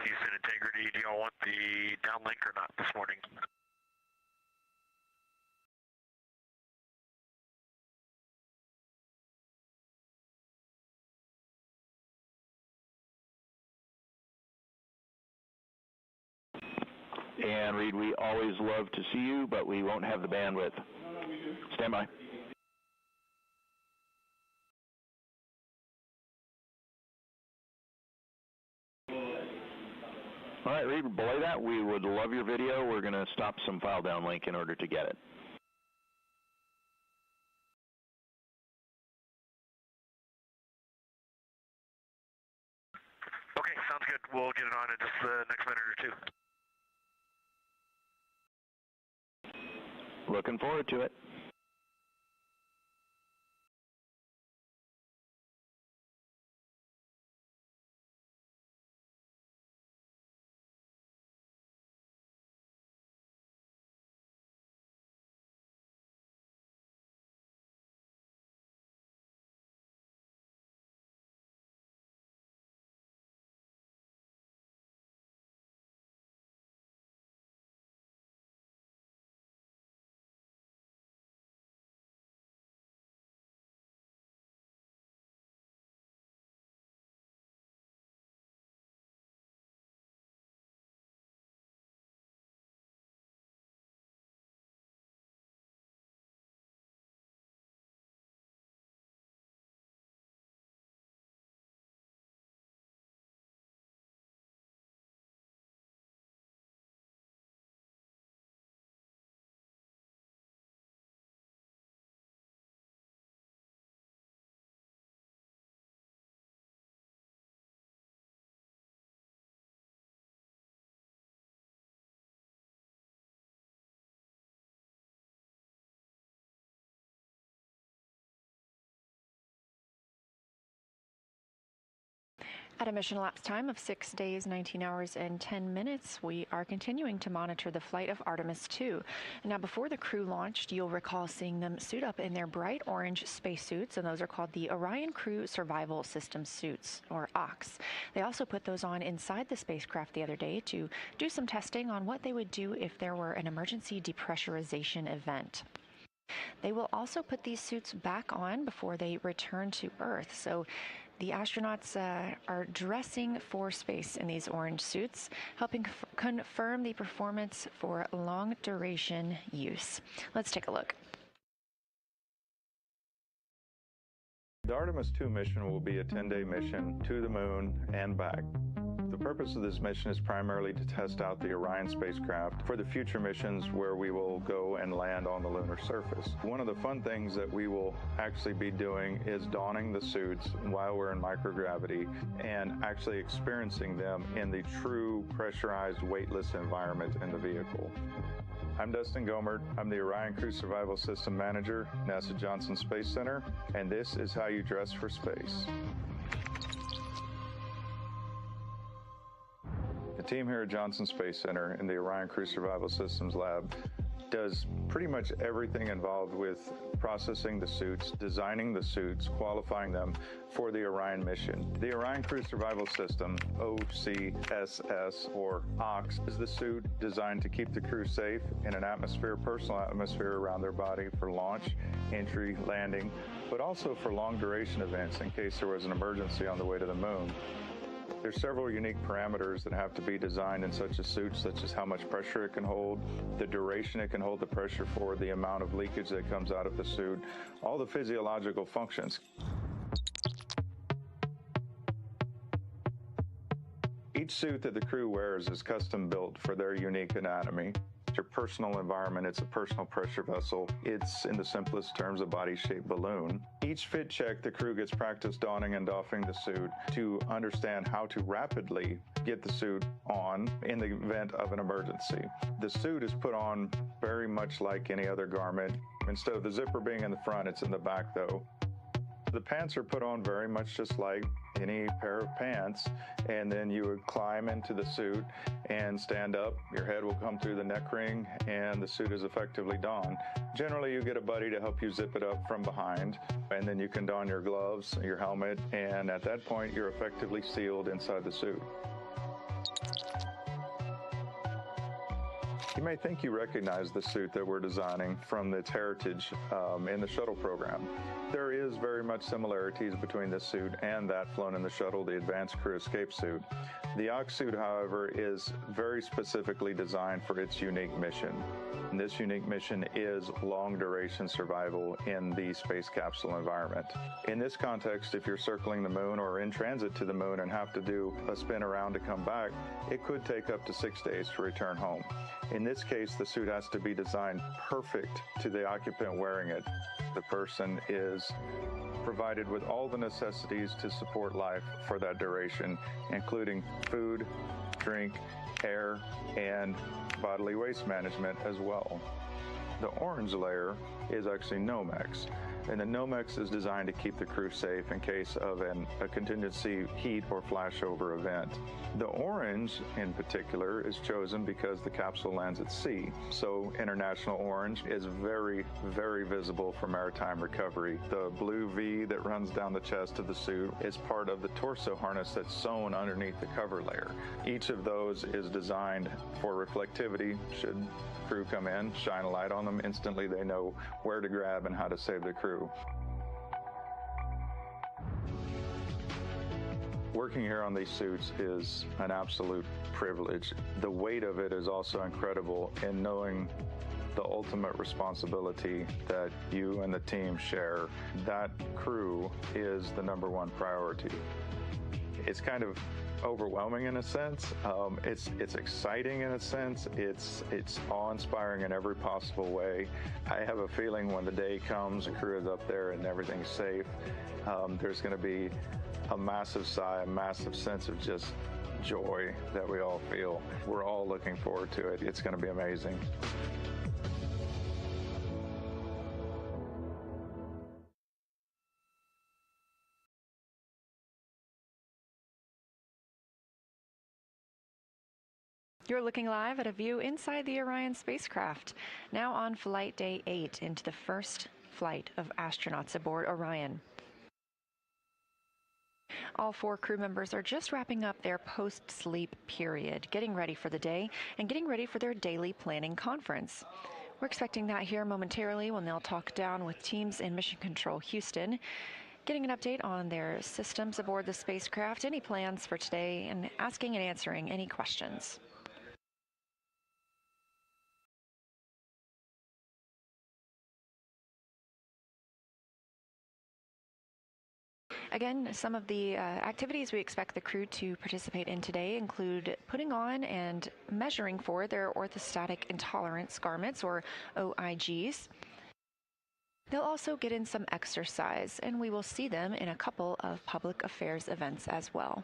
Houston Integrity. Do y'all want the downlink or not this morning? And Reed, we always love to see you, but we won't have the bandwidth. Stand by. All right, Reed, below that, we would love your video. We're going to stop some file downlink in order to get it. Okay, sounds good. We'll get it on in just the next minute or two. Looking forward to it. At a mission elapsed time of 6 days, 19 hours, and 10 minutes, we are continuing to monitor the flight of Artemis II. Now, before the crew launched, you'll recall seeing them suit up in their bright orange spacesuits, and those are called the Orion Crew Survival System Suits, or OCS. They also put those on inside the spacecraft the other day to do some testing on what they would do if there were an emergency depressurization event. They will also put these suits back on before they return to Earth. So the astronauts are dressing for space in these orange suits, helping confirm the performance for long-duration use. Let's take a look. The Artemis II mission will be a 10-day mission to the moon and back. The purpose of this mission is primarily to test out the Orion spacecraft for the future missions where we will go and land on the lunar surface. One of the fun things that we will actually be doing is donning the suits while we're in microgravity and actually experiencing them in the true pressurized, weightless environment in the vehicle. I'm Dustin Gomert. I'm the Orion Crew Survival System Manager, NASA Johnson Space Center, and this is how you dress for space. The team here at Johnson Space Center in the Orion Crew Survival Systems Lab does pretty much everything involved with processing the suits, designing the suits, qualifying them for the Orion mission. The Orion Crew Survival System, OCSS, or OCS, is the suit designed to keep the crew safe in an atmosphere, personal atmosphere around their body for launch, entry, landing, but also for long duration events in case there was an emergency on the way to the moon. There's several unique parameters that have to be designed in such a suit, such as how much pressure it can hold, the duration it can hold the pressure for, the amount of leakage that comes out of the suit, all the physiological functions. Each suit that the crew wears is custom built for their unique anatomy. Your personal environment, it's a personal pressure vessel. It's, in the simplest terms, a body-shaped balloon. Each fit check, the crew gets practice donning and doffing the suit to understand how to rapidly get the suit on in the event of an emergency. The suit is put on very much like any other garment. Instead of the zipper being in the front, it's in the back though. The pants are put on very much just like any pair of pants, and then you would climb into the suit and stand up. Your head will come through the neck ring, and the suit is effectively donned. Generally, you get a buddy to help you zip it up from behind, and then you can don your gloves, your helmet, and at that point, you're effectively sealed inside the suit. You may think you recognize the suit that we're designing from its heritage in the shuttle program. There is very much similarities between this suit and that flown in the shuttle, the Advanced Crew Escape suit. The OX suit, however, is very specifically designed for its unique mission. And this unique mission is long-duration survival in the space capsule environment. In this context, if you're circling the moon or in transit to the moon and have to do a spin around to come back, it could take up to 6 days to return home. In this case, the suit has to be designed perfect to the occupant wearing it. The person is provided with all the necessities to support life for that duration, including food, drink, air, and bodily waste management as well. The orange layer is actually Nomex, and the Nomex is designed to keep the crew safe in case of a contingency heat or flashover event. The orange, in particular, is chosen because the capsule lands at sea, so international orange is very, very visible for maritime recovery. The blue V that runs down the chest of the suit is part of the torso harness that's sewn underneath the cover layer. Each of those is designed for reflectivity. Should crew come in, shine a light on them, instantly they know where to grab and how to save the crew. Working here on these suits is an absolute privilege. The weight of it is also incredible in knowing the ultimate responsibility that you and the team share. That crew is the #1 priority. It's kind of overwhelming in a sense. It's exciting in a sense. It's awe-inspiring in every possible way. I have a feeling when the day comes, the crew is up there and everything's safe, there's going to be a massive sigh, a massive sense of just joy that we all feel. We're all looking forward to it. It's going to be amazing. You're looking live at a view inside the Orion spacecraft, now on flight day 8 into the first flight of astronauts aboard Orion. All 4 crew members are just wrapping up their post-sleep period, getting ready for the day and getting ready for their daily planning conference. We're expecting that here momentarily when they'll talk down with teams in Mission Control Houston, getting an update on their systems aboard the spacecraft, any plans for today, and asking and answering any questions. Again, some of the activities we expect the crew to participate in today include putting on and measuring for their orthostatic intolerance garments, or OIGs. They'll also get in some exercise, and we will see them in a couple of public affairs events as well.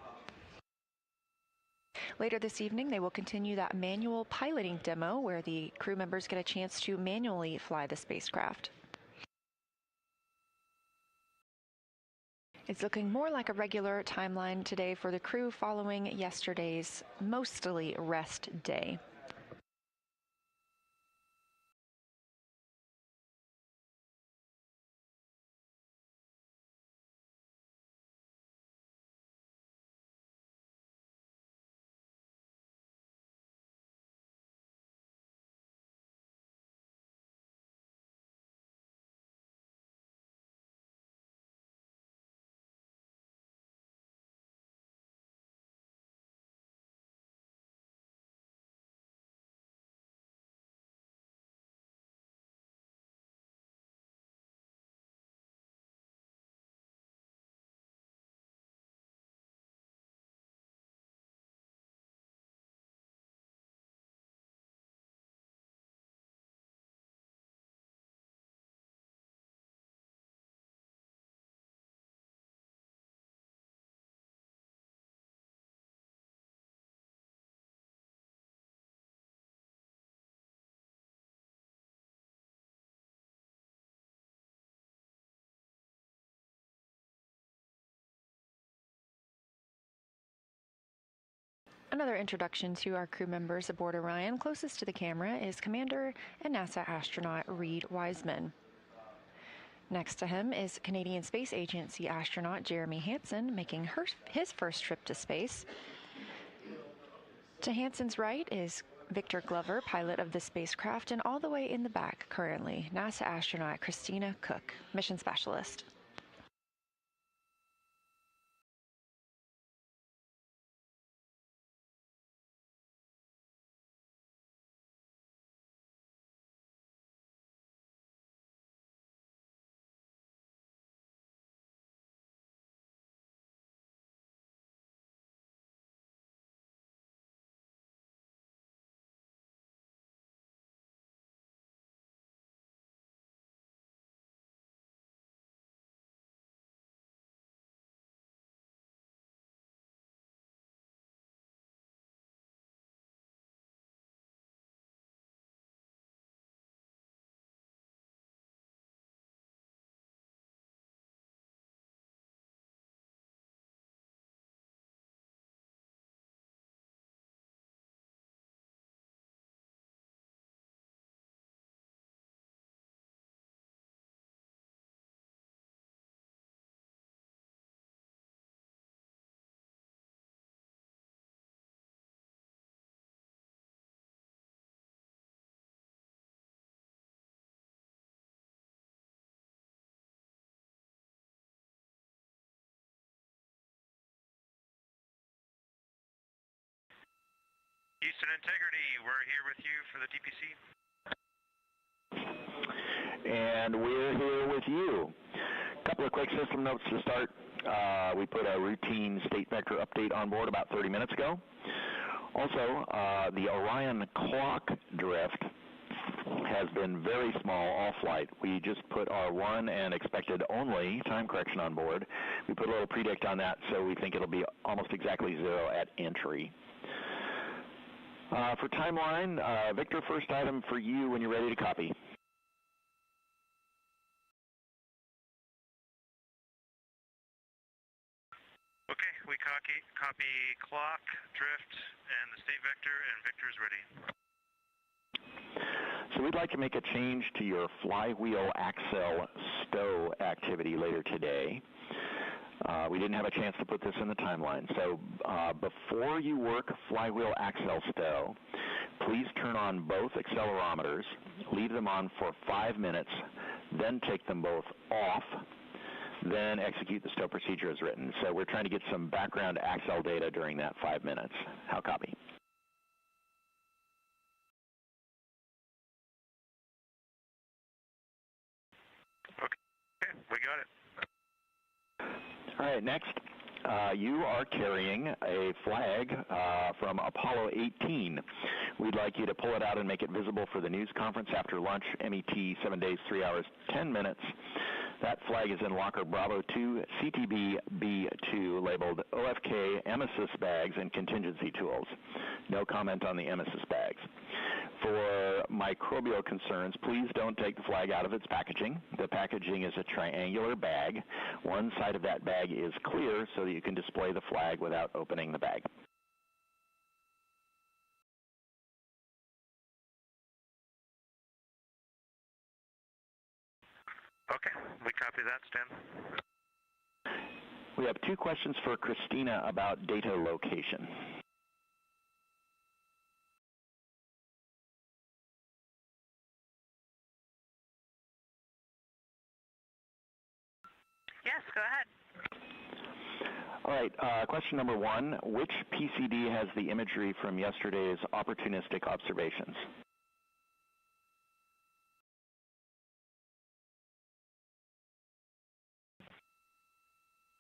Later this evening, they will continue that manual piloting demo where the crew members get a chance to manually fly the spacecraft. It's looking more like a regular timeline today for the crew following yesterday's mostly rest day. Another introduction to our crew members aboard Orion, closest to the camera, is Commander and NASA astronaut Reed Wiseman. Next to him is Canadian Space Agency astronaut Jeremy Hansen making his first trip to space. To Hansen's right is Victor Glover, pilot of the spacecraft, and all the way in the back currently, NASA astronaut Christina Cook, mission specialist. Houston Integrity, we're here with you for the DPC. And we're here with you. A couple of quick system notes to start. We put a routine state vector update on board about 30 minutes ago. Also, the Orion clock drift has been very small all flight. We just put our one and expected only time correction on board. We put a little predict on that, so we think it'll be almost exactly 0 at entry. For timeline, Victor, first item for you when you're ready to copy. Okay, we copy clock, drift, and the state vector, and Victor's ready. So we'd like to make a change to your flywheel axle stow activity later today. We didn't have a chance to put this in the timeline. So before you work flywheel axle stow, please turn on both accelerometers, leave them on for 5 minutes, then take them both off, then execute the stow procedure as written. So we're trying to get some background axle data during that 5 minutes. How copy? Okay, we got it. All right, next, you are carrying a flag from Apollo 18. We'd like you to pull it out and make it visible for the news conference after lunch, MET, 7 days, 3 hours, 10 minutes. That flag is in locker Bravo 2, CTB B2, labeled OFK, emesis bags, and contingency tools. No comment on the emesis bags. For microbial concerns, please don't take the flag out of its packaging. The packaging is a triangular bag. One side of that bag is clear so that you can display the flag without opening the bag. Okay, we copy that, Stan. We have 2 questions for Christina about data location. Yes, go ahead. All right, question number 1, which PCD has the imagery from yesterday's opportunistic observations?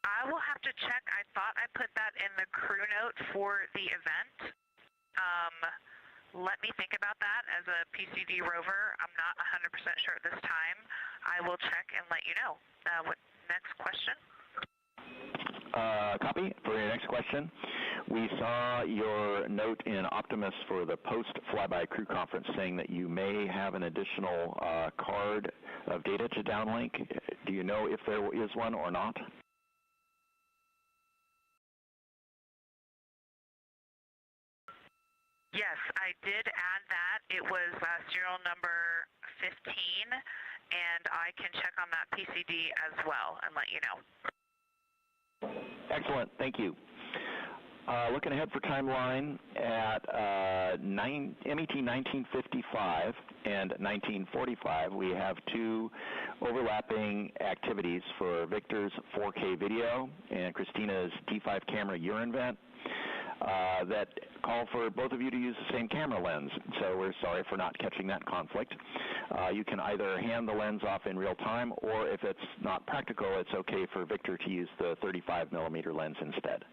I will have to check. I thought I put that in the crew note for the event. Let me think about that as a PCD rover. I'm not 100% sure at this time. I will check and let you know. Next question. Copy. For your next question, we saw your note in Optimus for the post-flyby crew conference saying that you may have an additional card of data to downlink. Do you know if there is one or not? Yes, I did add that. It was serial number 15, and I can check on that PCD as well and let you know. Excellent. Thank you. Looking ahead for timeline at MET 1955 and 1945, we have two overlapping activities for Victor's 4K video and Christina's D5 camera urine vent that call for both of you to use the same camera lens. So we're sorry for not catching that conflict. You can either hand the lens off in real time, or if it's not practical, it's okay for Victor to use the 35mm lens instead.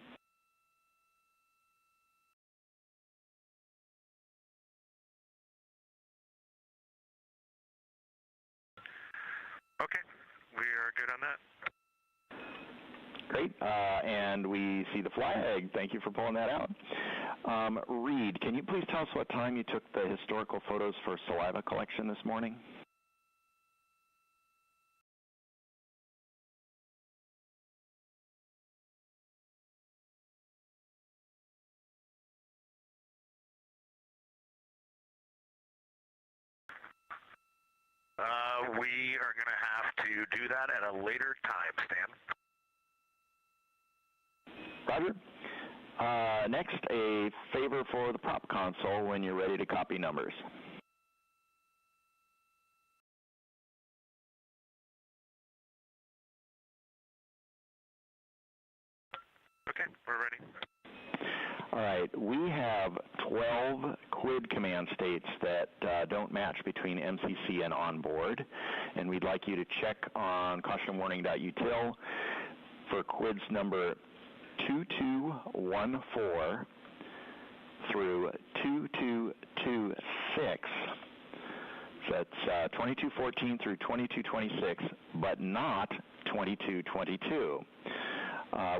Okay, we are good on that. Great, and we see the flag. Thank you for pulling that out. Reed, can you please tell us what time you took the historical photos for saliva collection this morning? We are going to have to do that at a later time, Stan. Roger. Next, a favor for the prop console when you're ready to copy numbers. Okay, we're ready. All right, we have 12 QUID command states that don't match between MCC and onboard, and we'd like you to check on cautionwarning.util for QUIDs number 2214 through 2226. So that's 2214 through 2226, but not 2222.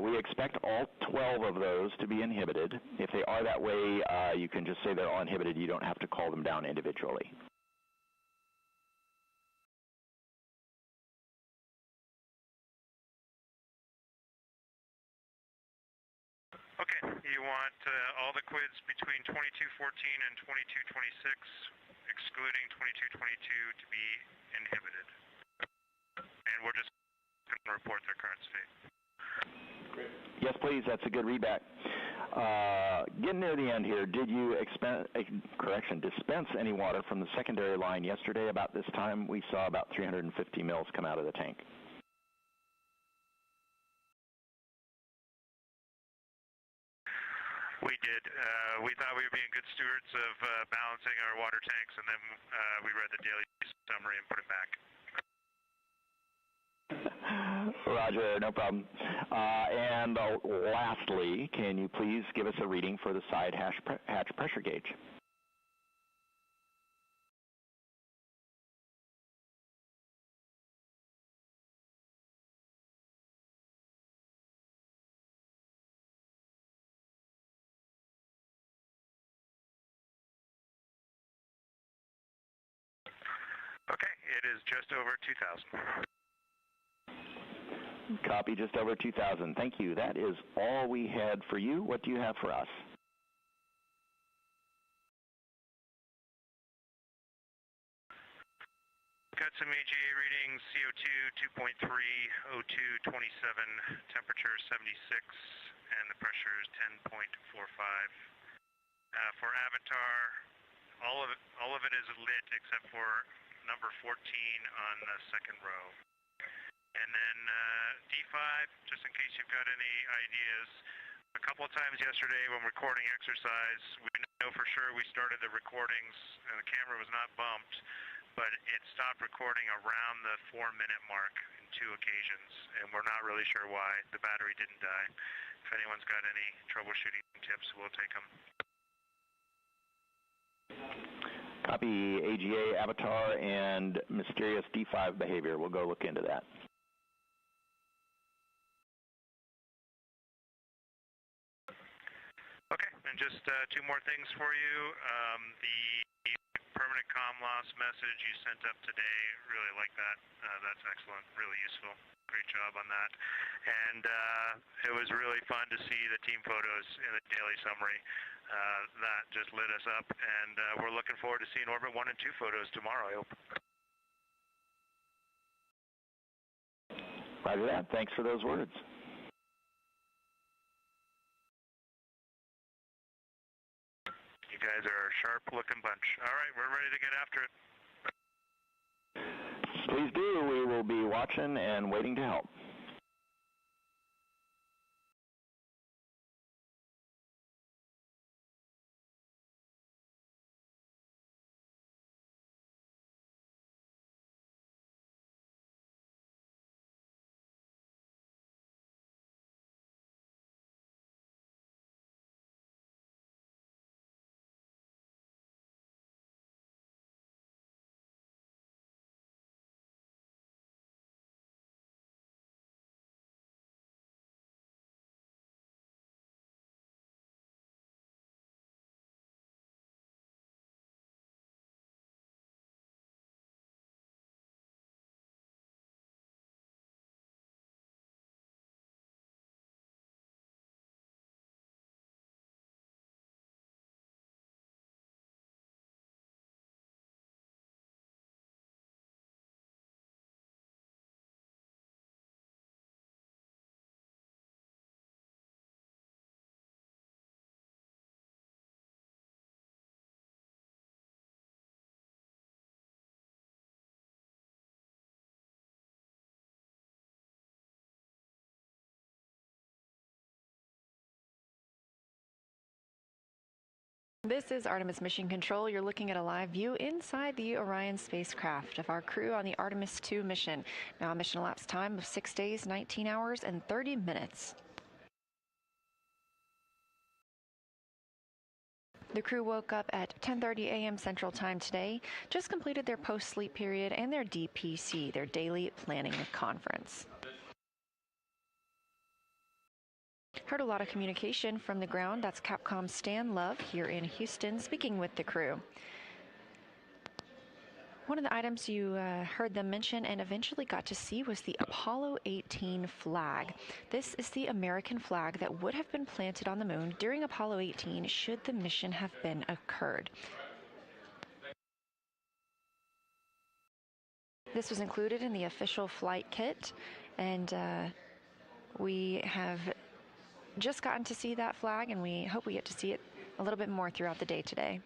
We expect all 12 of those to be inhibited. If they are that way, you can just say they're all inhibited. You don't have to call them down individually. Okay, you want all the QUIDs between 2214 and 2226, excluding 2222, to be inhibited. And we're just going to report their current state. Yes, please. That's a good readback. Getting near the end here, did you dispense any water from the secondary line yesterday? About this time, we saw about 350 mils come out of the tank. We did. We thought we were being good stewards of balancing our water tanks, and then we read the daily summary and put it back. Roger, no problem. And lastly, can you please give us a reading for the side hatch pressure gauge? Okay, it is just over 2,000. Copy, just over 2,000. Thank you. That is all we had for you. What do you have for us? Got some AGA readings, CO2 2.3, O2 27, temperature 76, and the pressure is 10.45. For Avatar, all of it is lit except for number 14 on the second row. And then D5, just in case you've got any ideas, a couple of times yesterday when recording exercise, we know for sure we started the recordings and the camera was not bumped, but it stopped recording around the 4-minute mark in 2 occasions, and we're not really sure why. The battery didn't die. If anyone's got any troubleshooting tips, we'll take them. Copy AGA, Avatar, and mysterious D5 behavior. We'll go look into that. Okay, and just 2 more things for you. The permanent comm loss message you sent up today, really like that. That's excellent, really useful. Great job on that. And it was really fun to see the team photos in the daily summary. That just lit us up, and we're looking forward to seeing Orbit 1 and 2 photos tomorrow, I hope. Roger that. Thanks for those words. guys are a sharp-looking bunch. All right, we're ready to get after it. Please do. We will be watching and waiting to help. This is Artemis Mission Control. You're looking at a live view inside the Orion spacecraft of our crew on the Artemis II mission. Now a mission elapsed time of 6 days, 19 hours, and 30 minutes. The crew woke up at 10:30 a.m. Central Time today, just completed their post-sleep period and their DPC, their daily planning conference. Heard a lot of communication from the ground. That's Capcom Stan Love here in Houston speaking with the crew. One of the items you heard them mention and eventually got to see was the Apollo 18 flag. This is the American flag that would have been planted on the moon during Apollo 18 should the mission have been occurred. This was included in the official flight kit, and we have just gotten to see that flag, and we hope we get to see it a little bit more throughout the day today.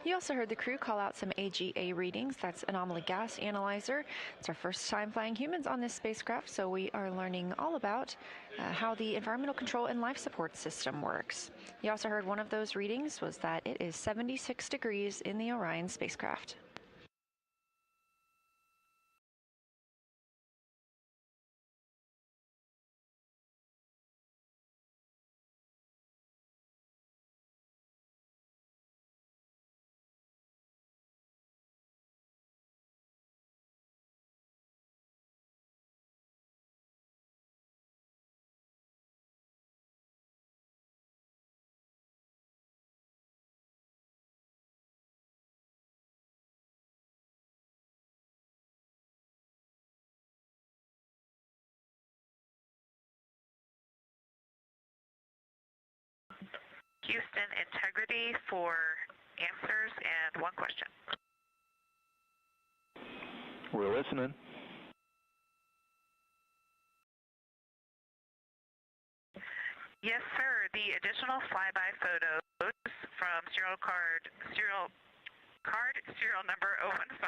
You also heard the crew call out some AGA readings. That's Anomaly Gas Analyzer. It's our first time flying humans on this spacecraft, so we are learning all about how the environmental control and life support system works. You also heard one of those readings was that it is 76 degrees in the Orion spacecraft. Houston, integrity for answers and one question. We're listening. Yes, sir. The additional flyby photos from serial number 015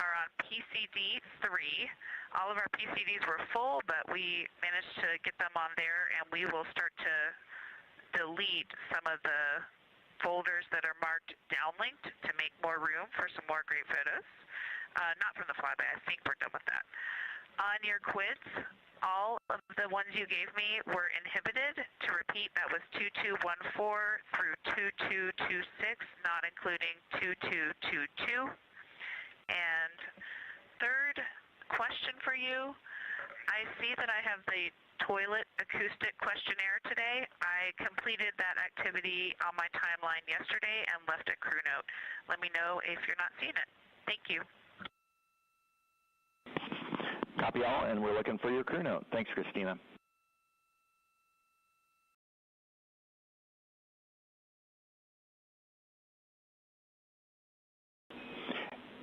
are on PCD 3. All of our PCDs were full, but we managed to get them on there, and we will start to delete some of the folders that are marked downlinked to make more room for some more great photos. Not from the flyby. I think we're done with that. On your quiz, all of the ones you gave me were inhibited. To repeat, that was 2214 through 2226, not including 2222. And third question for you, I see that I have the toilet acoustic questionnaire today. I completed that activity on my timeline yesterday and left a crew note. Let me know if you're not seeing it. Thank you. Copy all, and we're looking for your crew note. Thanks, Christina.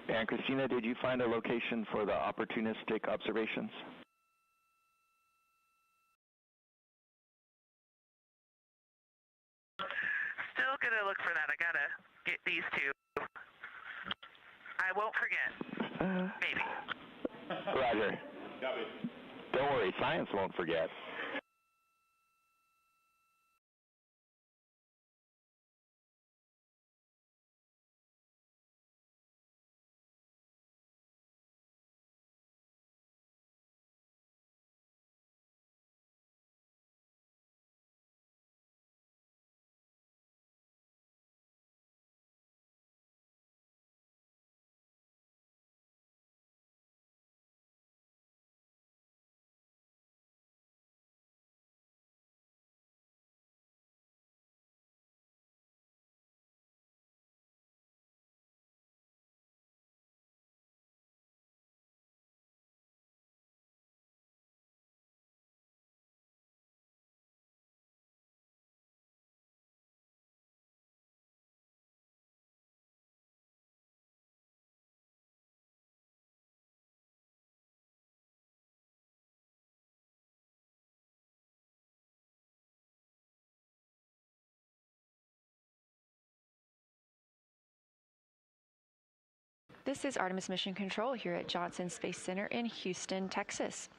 And Christina, did you find a location for the opportunistic observations? Still gonna look for that. I gotta get these two. I won't forget. Maybe. Roger. Don't worry, science won't forget. This is Artemis Mission Control here at Johnson Space Center in Houston, Texas.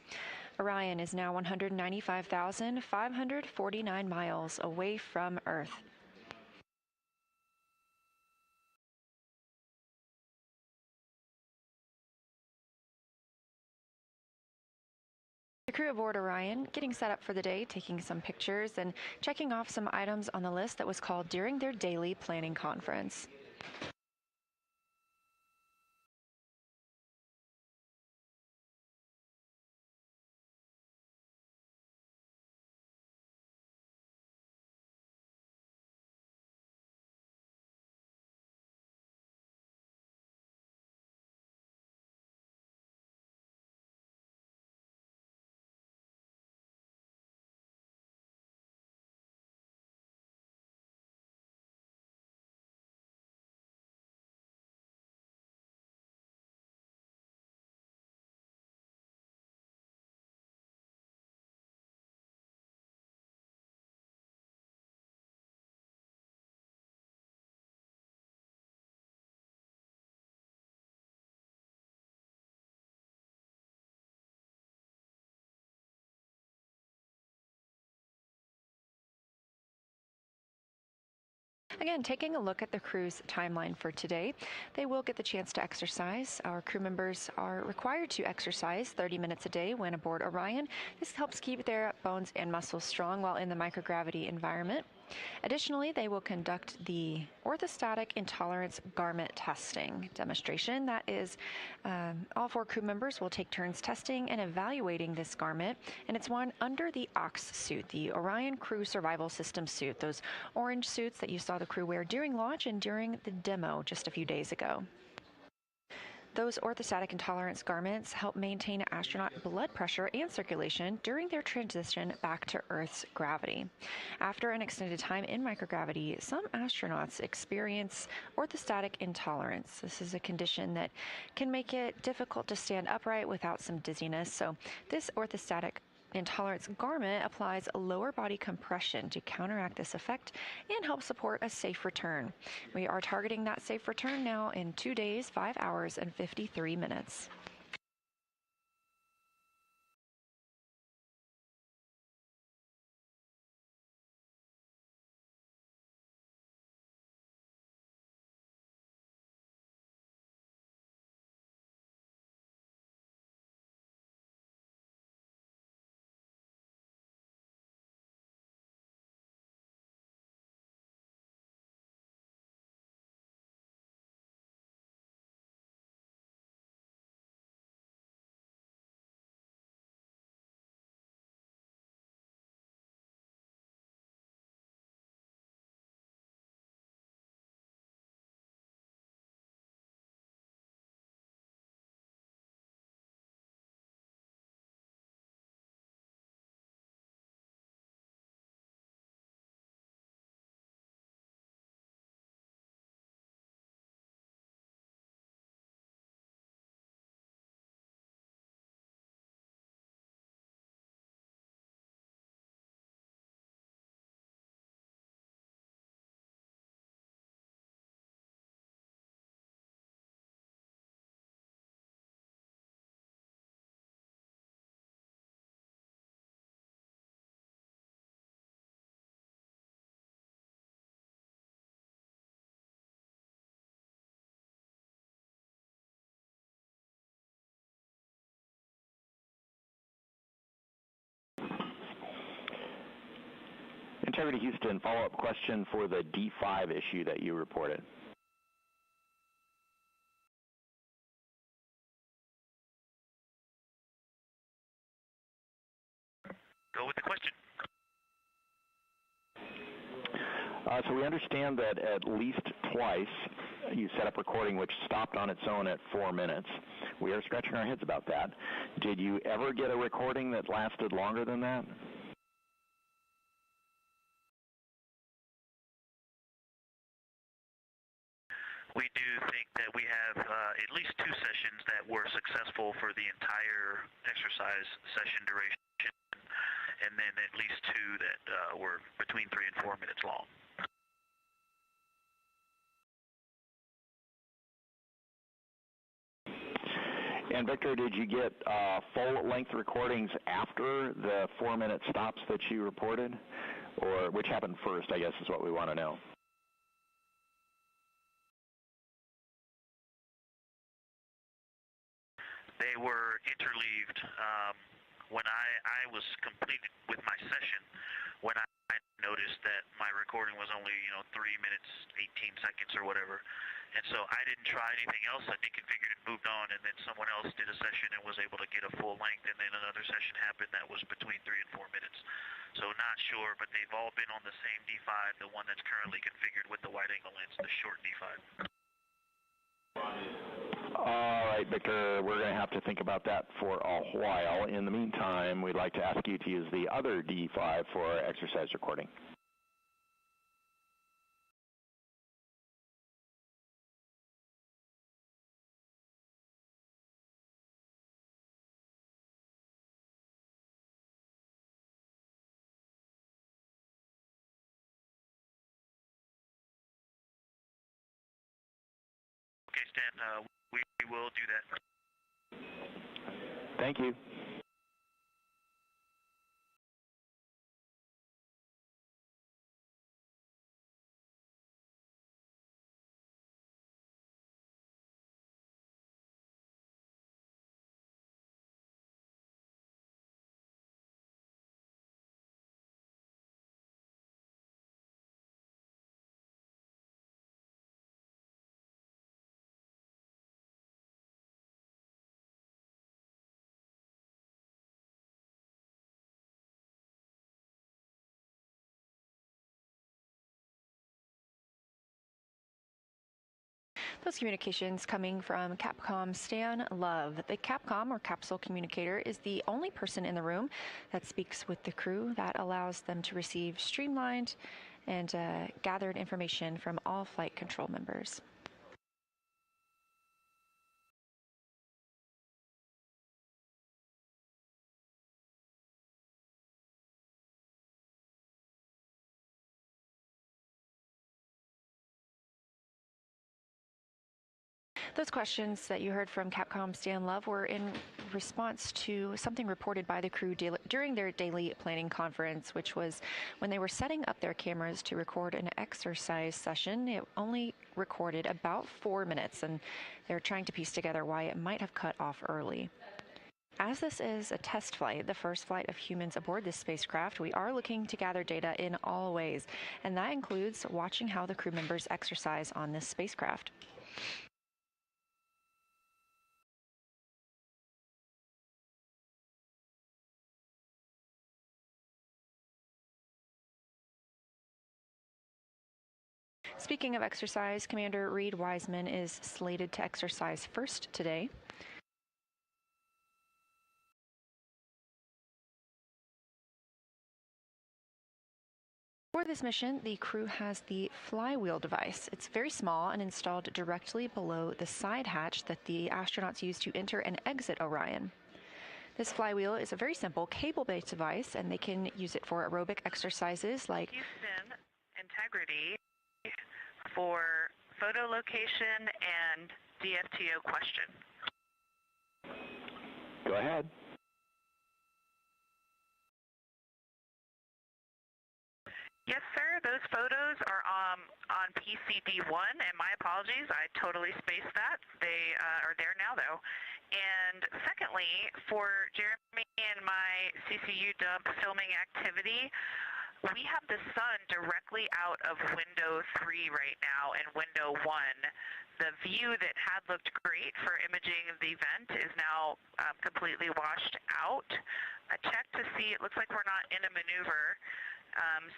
Orion is now 195,549 miles away from Earth. The crew aboard Orion getting set up for the day, taking some pictures and checking off some items on the list that was called during their daily planning conference. Again, taking a look at the crew's timeline for today, they will get the chance to exercise. Our crew members are required to exercise 30 minutes a day when aboard Orion. This helps keep their bones and muscles strong while in the microgravity environment. Additionally, they will conduct the orthostatic intolerance garment testing demonstration. That is, all 4 crew members will take turns testing and evaluating this garment, and it's worn under the OX suit, the Orion Crew Survival System suit, those orange suits that you saw the crew wear during launch and during the demo just a few days ago. Those orthostatic intolerance garments help maintain astronaut blood pressure and circulation during their transition back to Earth's gravity. After an extended time in microgravity, some astronauts experience orthostatic intolerance. This is a condition that can make it difficult to stand upright without some dizziness. So this orthostatic intolerance garment applies a lower body compression to counteract this effect and help support a safe return. We are targeting that safe return now in 2 days, 5 hours, and 53 minutes. Integrity Houston, follow-up question for the D5 issue that you reported. Go with the question. So we understand that at least twice you set up recording which stopped on its own at 4 minutes. We are scratching our heads about that. Did you ever get a recording that lasted longer than that? We do think that we have at least 2 sessions that were successful for the entire exercise session duration, and then at least 2 that were between 3 and 4 minutes long. And Victor, did you get full-length recordings after the 4-minute stops that you reported? Or which happened first, I guess, is what we want to know. They were interleaved. When I was completed with my session, when I noticed that my recording was only, 3 minutes, 18 seconds or whatever, and so I didn't try anything else. I deconfigured and moved on, and then someone else did a session and was able to get a full length, and then another session happened that was between 3 and 4 minutes. So not sure, but they've all been on the same D5, the one that's currently configured with the wide-angle lens, the short D5. All right, Victor, we're going to have to think about that for a while. In the meantime, we'd like to ask you to use the other D5 for our exercise recording. Okay, Stan, we will do that. Thank you. Those communications coming from Capcom Stan Love. The Capcom, or capsule communicator, is the only person in the room that speaks with the crew. That allows them to receive streamlined and gathered information from all flight control members. Those questions that you heard from Capcom Stan Love were in response to something reported by the crew during their daily planning conference, which was when they were setting up their cameras to record an exercise session. It only recorded about 4 minutes, and they're trying to piece together why it might have cut off early. As this is a test flight, the first flight of humans aboard this spacecraft, we are looking to gather data in all ways, and that includes watching how the crew members exercise on this spacecraft. Speaking of exercise, Commander Reed Wiseman is slated to exercise first today. For this mission, the crew has the flywheel device. It's very small and installed directly below the side hatch that the astronauts use to enter and exit Orion. This flywheel is a very simple cable-based device, and they can use it for aerobic exercises like Houston Integrity for photo location and DFTO question. Go ahead. Yes, sir. Those photos are on PCD1, and my apologies, I totally spaced that. They are there now, though. And secondly, for Jeremy and my CCU dump filming activity, we have the sun directly out of window 3 right now and window 1. The view that had looked great for imaging the event is now completely washed out. I checked to see, it looks like we're not in a maneuver.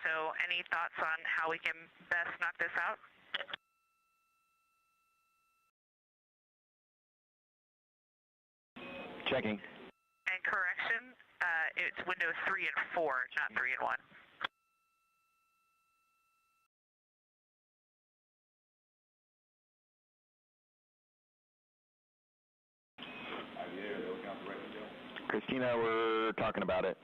So any thoughts on how we can best knock this out? Checking. And correction, it's windows 3 and 4, not 3 and 1. Christina, we're talking about it.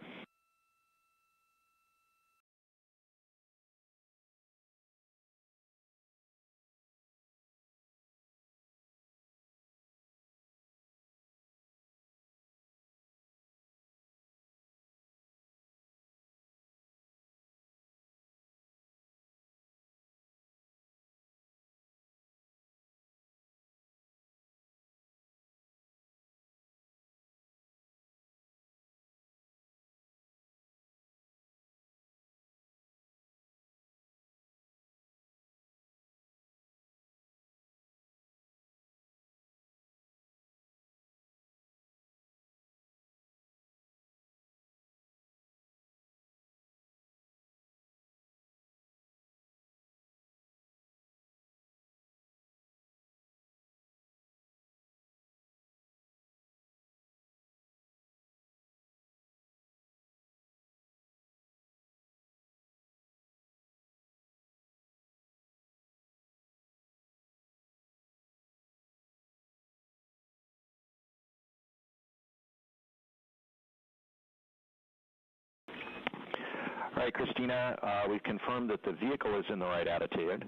All right, Christina, we've confirmed that the vehicle is in the right attitude.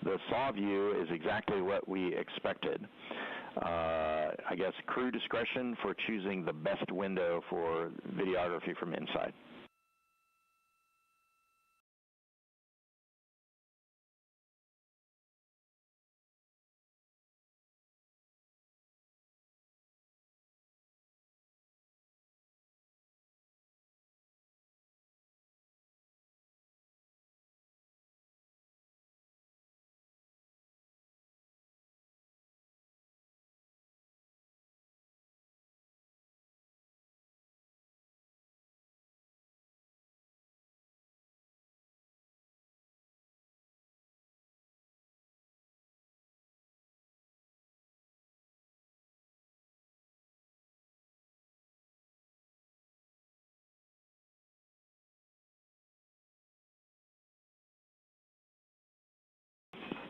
The saw view is exactly what we expected. I guess crew discretion for choosing the best window for videography from inside.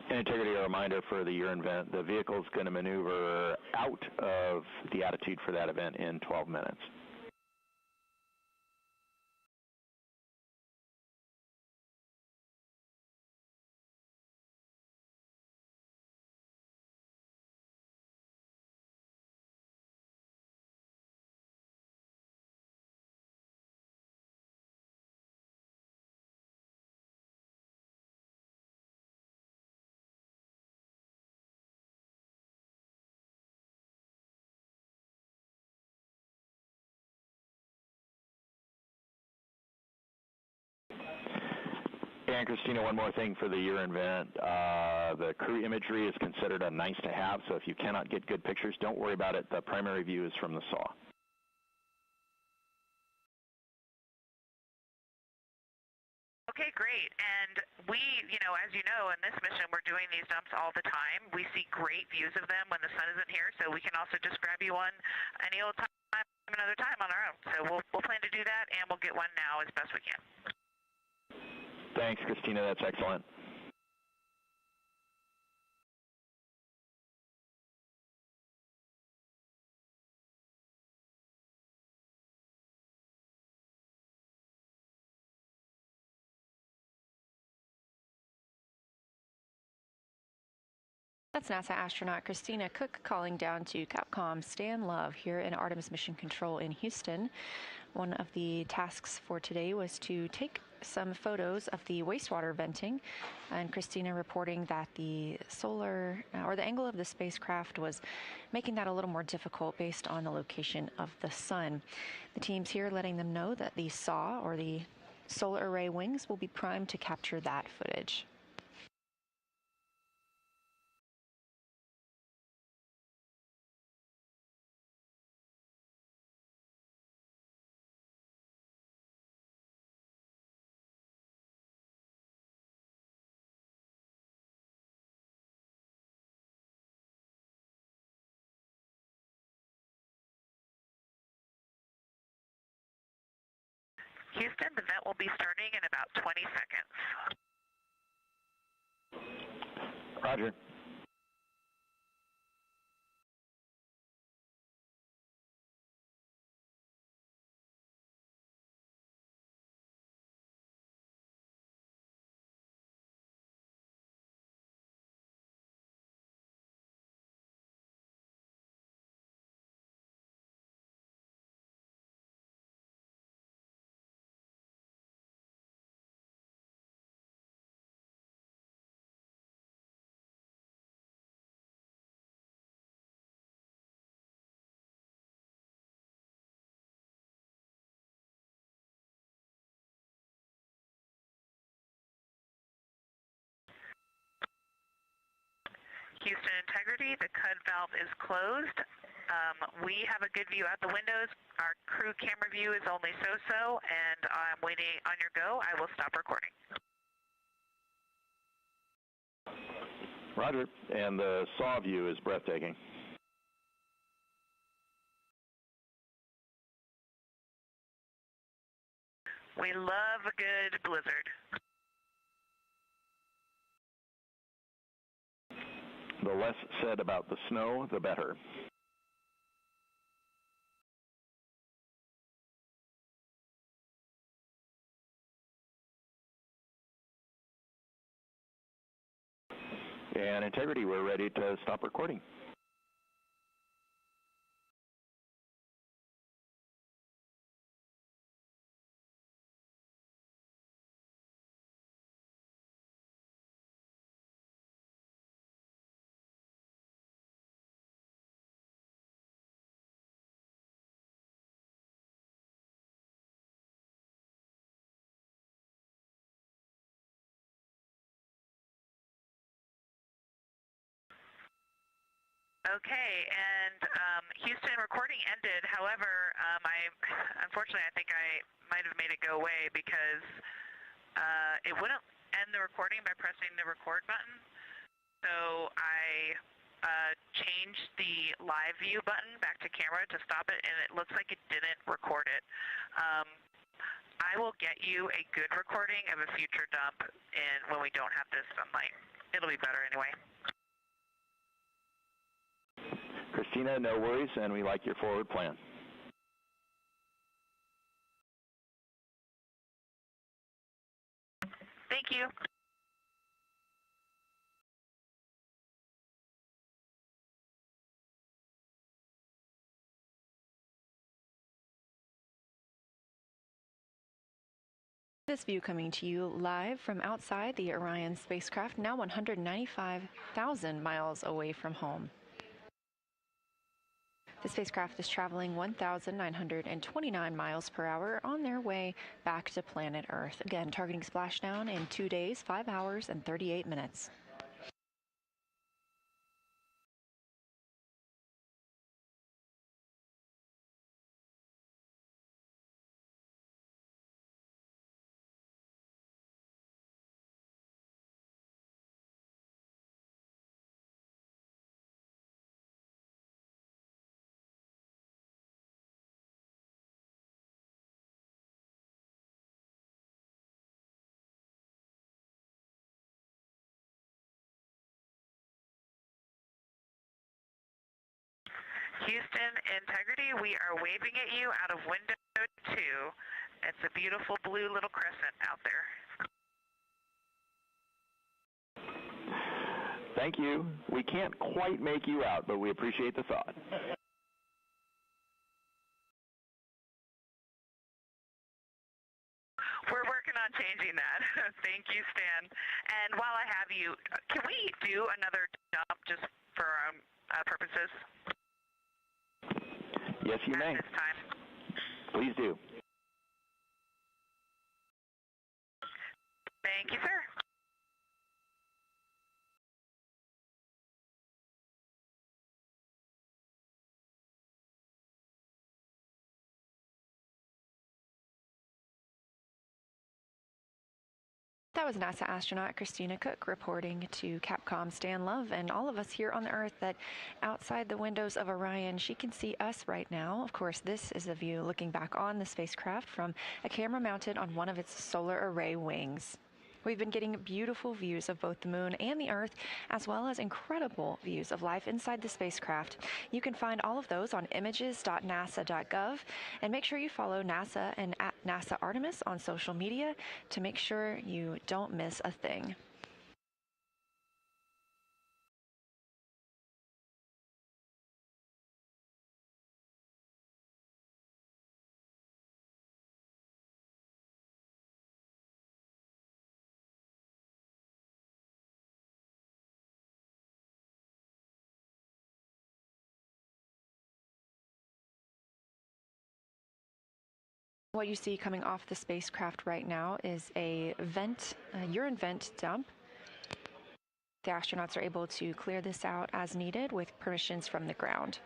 In integrity, a reminder for the year event, the vehicle is going to maneuver out of the attitude for that event in 12 minutes. And Christina, one more thing for the year event. The crew imagery is considered a nice to have, so if you cannot get good pictures, don't worry about it. The primary view is from the saw. Okay, great. And we, as you know, in this mission, we're doing these dumps all the time. We see great views of them when the sun isn't here, so we can also just grab you one any old time, another time on our own. So we'll plan to do that, and we'll get one now as best we can. Thanks, Christina. That's excellent. That's NASA astronaut Christina Cook calling down to Capcom Stan Love here in Artemis Mission Control in Houston. One of the tasks for today was to take some photos of the wastewater venting, and Christina reporting that the solar or the angle of the spacecraft was making that a little more difficult based on the location of the sun. The team's here letting them know that the saw or the Solar array wings will be primed to capture that footage. Houston, the vent will be starting in about 20 seconds. Roger. Houston Integrity, the CUD valve is closed. We have a good view out the windows. Our crew camera view is only so-so, and I'm waiting on your go. I will stop recording. Roger. And the SAW view is breathtaking. We love a good blizzard. The less said about the snow, the better. And Integrity, we're ready to stop recording. Okay, and Houston, recording ended. However, unfortunately, I think I might have made it go away because it wouldn't end the recording by pressing the record button. So I changed the live view button back to camera to stop it, and it looks like it didn't record it. I will get you a good recording of a future dump when we don't have this sunlight. It'll be better anyway. Christina, no worries, and we like your forward plan. Thank you. This view coming to you live from outside the Orion spacecraft, now 195,000 miles away from home. The spacecraft is traveling 1,929 miles per hour on their way back to planet Earth. Again, targeting splashdown in 2 days, 5 hours, and 38 minutes. Houston Integrity, we are waving at you out of window 2. It's a beautiful blue little crescent out there. Thank you. We can't quite make you out, but we appreciate the thought. We're working on changing that. Thank you, Stan. And while I have you, can we do another dump just for our own purposes? Yes, you may. At this time. Please do. That was NASA astronaut Christina Cook reporting to Capcom Stan Love and all of us here on the Earth that outside the windows of Orion, she can see us right now. Of course, this is a view looking back on the spacecraft from a camera mounted on one of its solar array wings. We've been getting beautiful views of both the moon and the Earth, as well as incredible views of life inside the spacecraft. You can find all of those on images.nasa.gov, and make sure you follow NASA and at NASA Artemis on social media to make sure you don't miss a thing. What you see coming off the spacecraft right now is a urine vent dump. The astronauts are able to clear this out as needed with permissions from the ground.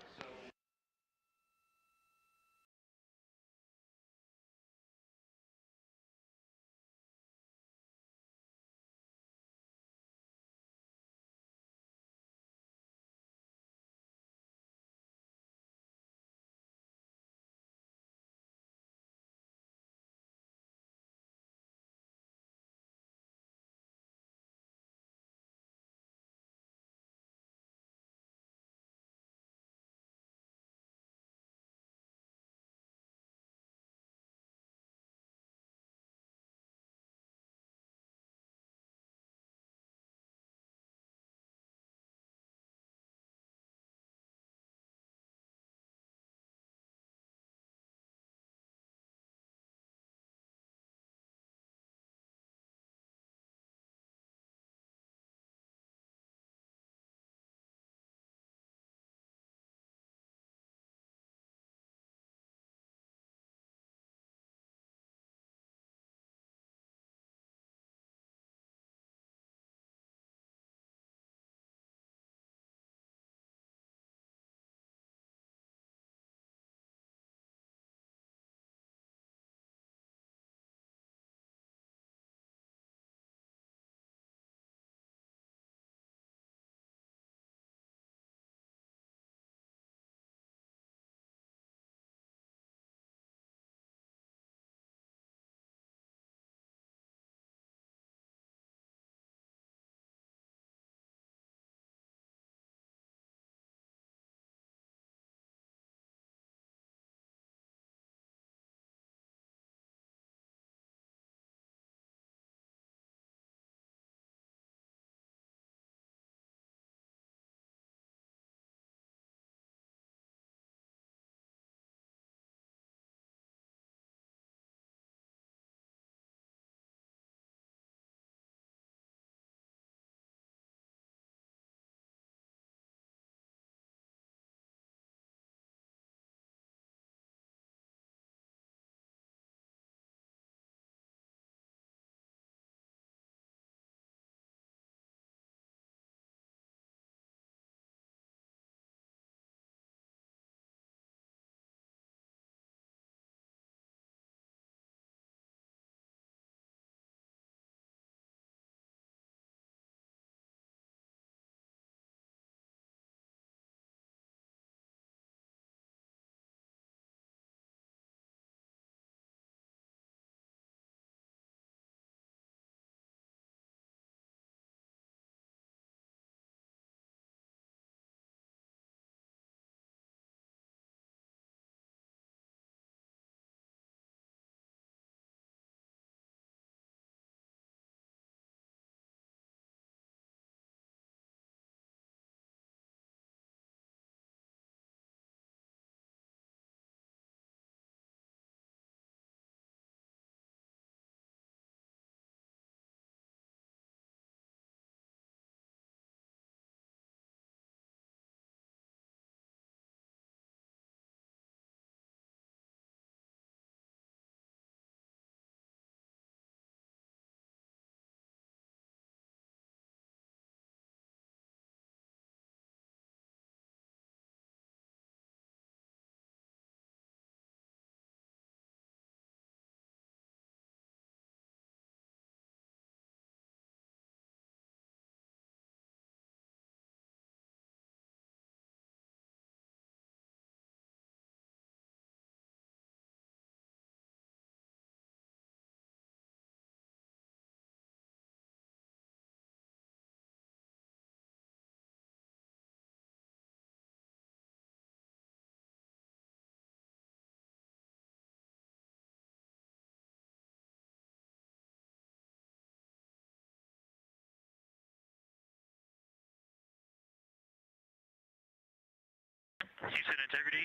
Houston Integrity,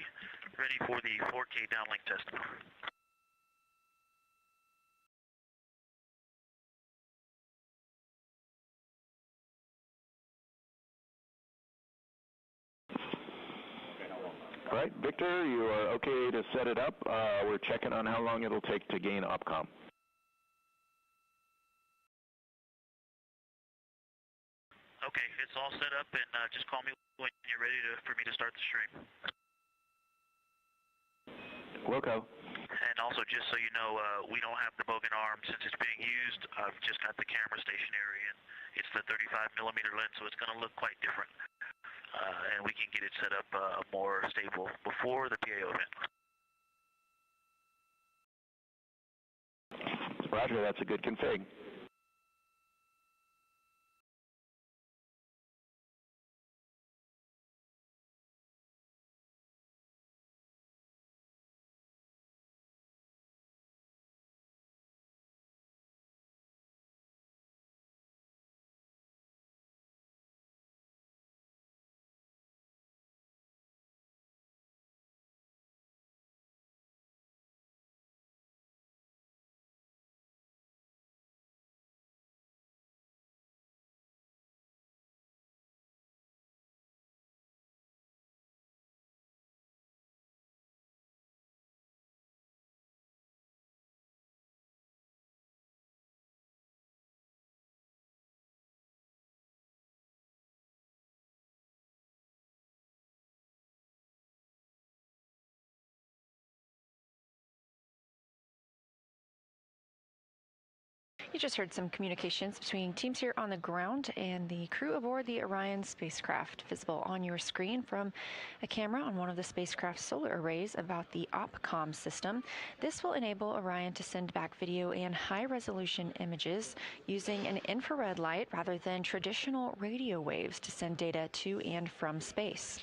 ready for the 4K downlink test. All right, Victor, you are okay to set it up. We're checking on how long it'll take to gain OPCOM. Okay, it's all set up, and just call me when you're ready for me to start the stream. Wilco. And also, just so you know, we don't have the bogan arm since it's being used. I've just got the camera stationary, and it's the 35mm lens, so it's going to look quite different. And we can get it set up more stable before the PAO event. Roger, that's a good config. You just heard some communications between teams here on the ground and the crew aboard the Orion spacecraft, visible on your screen from a camera on one of the spacecraft's solar arrays about the OPCOM system. This will enable Orion to send back video and high-resolution images using an infrared light rather than traditional radio waves to send data to and from space.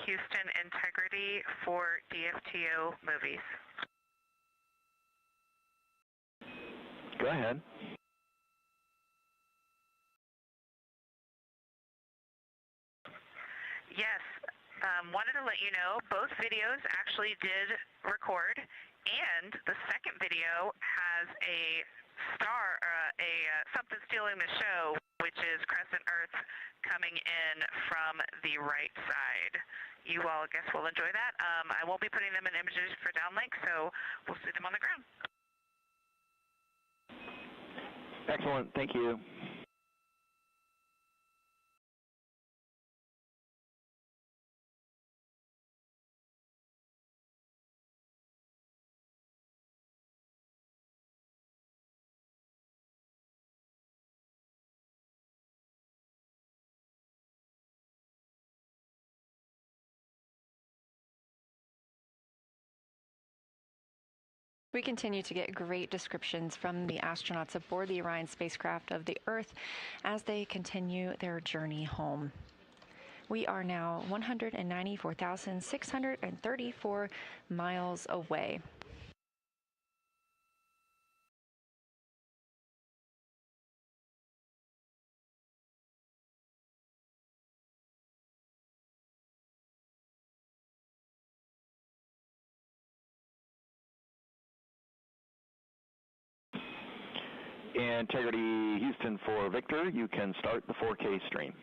Houston Integrity for DFTO movies. Go ahead. Yes, wanted to let you know both videos actually did record, and the second video has a star, something stealing the show, which is Crescent Earth coming in from the right side. You all, I guess, will enjoy that. I won't be putting them in images for downlink, so we'll see them on the ground. Excellent. Thank you. We continue to get great descriptions from the astronauts aboard the Orion spacecraft of the Earth as they continue their journey home. We are now 194,634 miles away. Integrity Houston for Victor, you can start the 4K stream.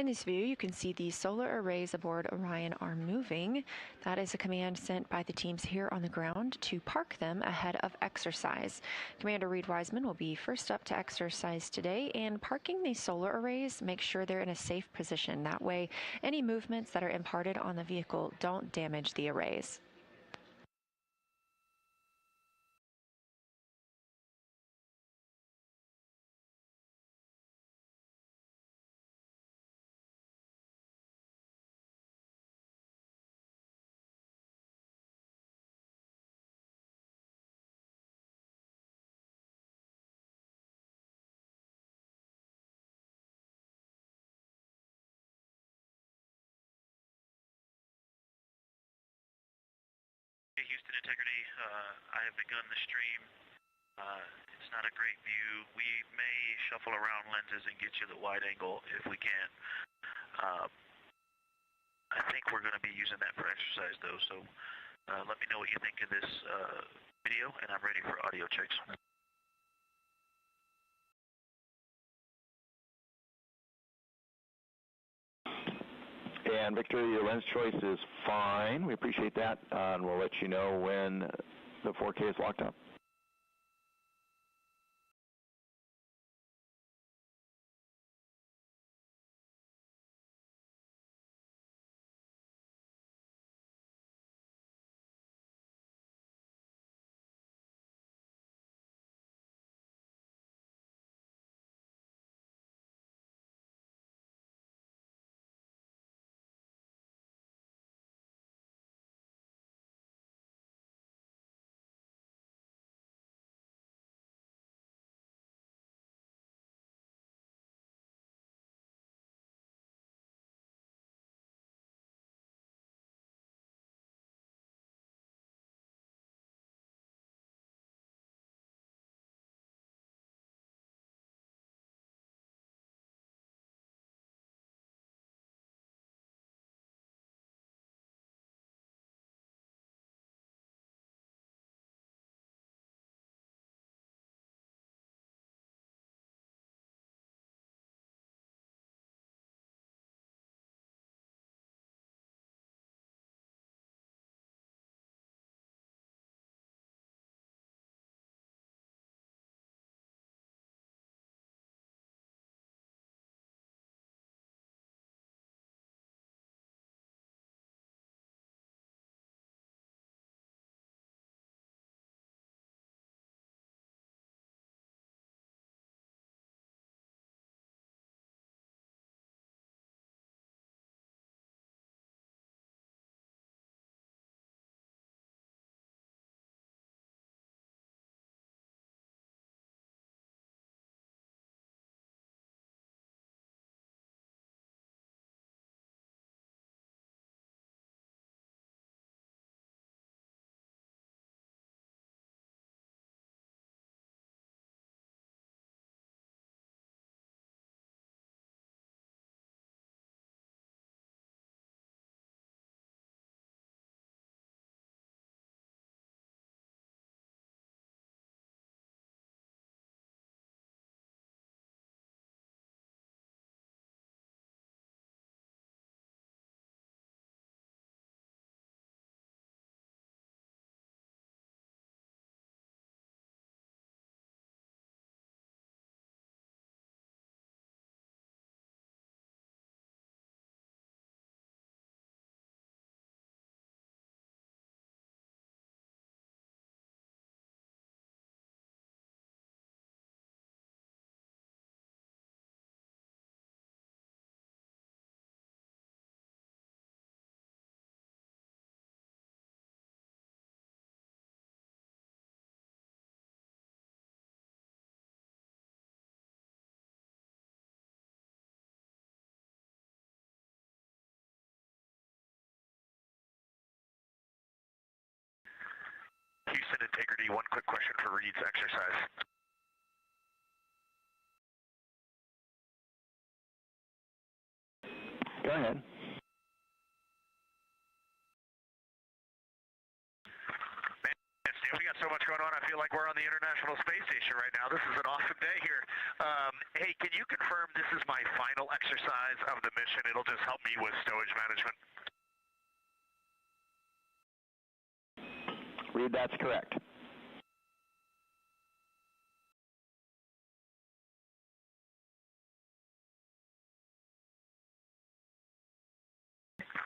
In this view, you can see the solar arrays aboard Orion are moving. That is a command sent by the teams here on the ground to park them ahead of exercise. Commander Reed Wiseman will be first up to exercise today, and parking these solar arrays makes sure they're in a safe position. That way, any movements that are imparted on the vehicle don't damage the arrays. Houston Integrity, I have begun the stream. It's not a great view. We may shuffle around lenses and get you the wide angle if we can. I think we're going to be using that for exercise though, so let me know what you think of this video, and I'm ready for audio checks. And Victor, your lens choice is fine. We appreciate that, and we'll let you know when the 4K is locked up. Houston Integrity, one quick question for Reed's exercise. Go ahead. We got so much going on. I feel like we're on the International Space Station right now. This is an awesome day here. Hey, can you confirm this is my final exercise of the mission? It'll just help me with stowage management. Reed, that's correct.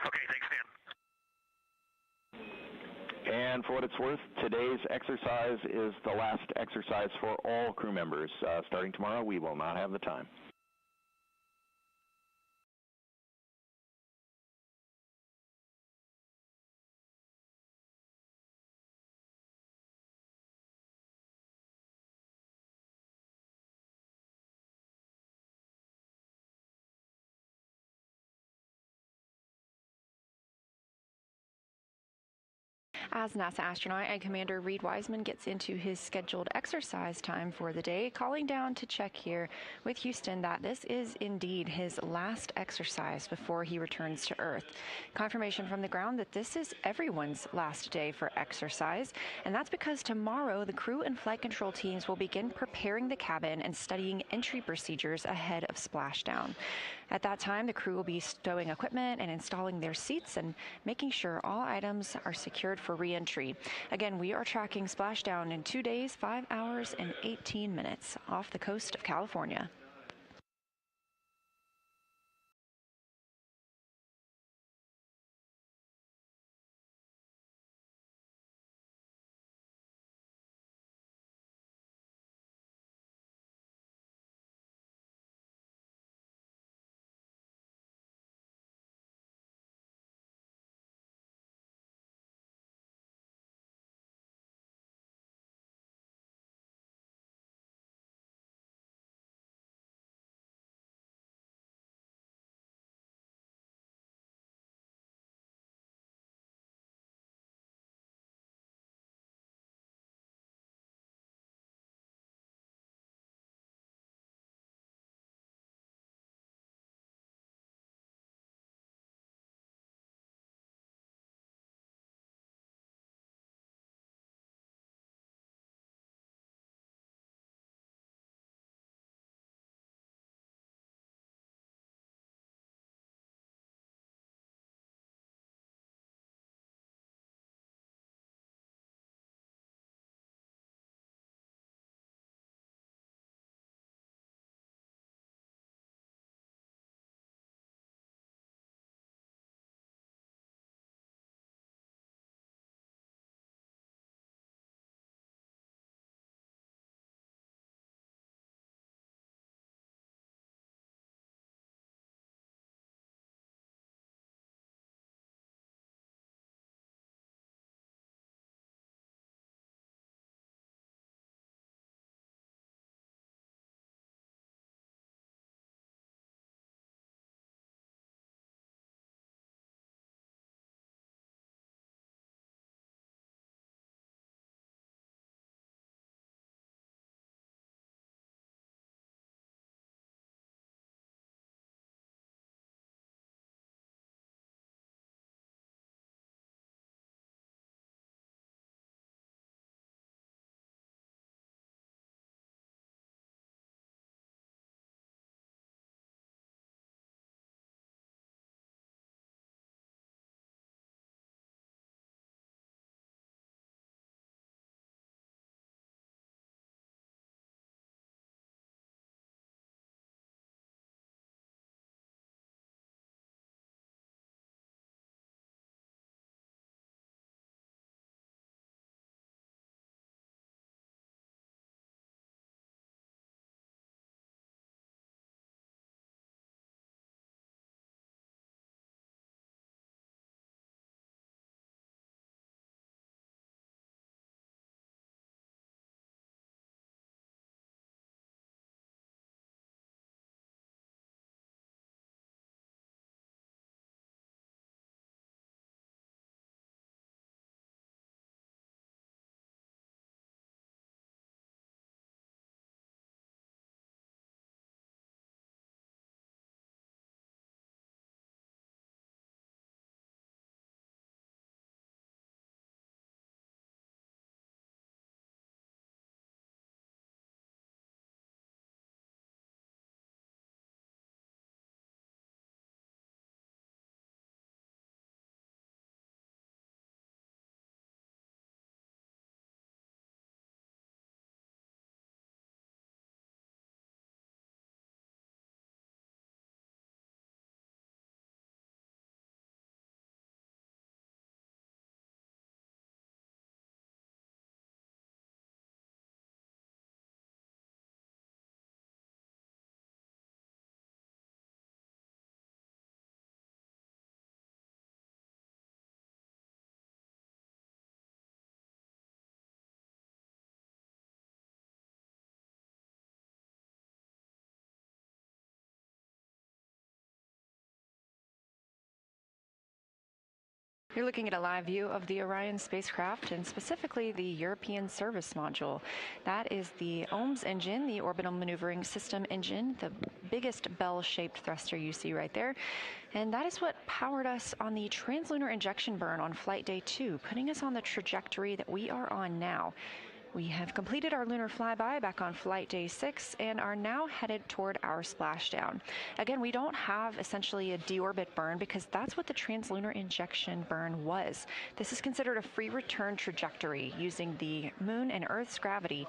Okay, thanks, Dan. And for what it's worth, today's exercise is the last exercise for all crew members. Starting tomorrow, we will not have the time. As NASA astronaut and Commander Reed Wiseman gets into his scheduled exercise time for the day, calling down to check here with Houston that this is indeed his last exercise before he returns to Earth. Confirmation from the ground that this is everyone's last day for exercise, and that's because tomorrow the crew and flight control teams will begin preparing the cabin and studying entry procedures ahead of splashdown. At that time, the crew will be stowing equipment and installing their seats and making sure all items are secured for re-entry. Again, we are tracking splashdown in 2 days, 5 hours, and 18 minutes off the coast of California. You're looking at a live view of the Orion spacecraft and specifically the European Service Module. That is the OMS engine, the Orbital Maneuvering System engine, the biggest bell-shaped thruster you see right there. And that is what powered us on the translunar injection burn on Flight Day 2, putting us on the trajectory that we are on now. We have completed our lunar flyby back on Flight Day 6 and are now headed toward our splashdown. Again, we don't have essentially a deorbit burn because that's what the translunar injection burn was. This is considered a free return trajectory using the Moon and Earth's gravity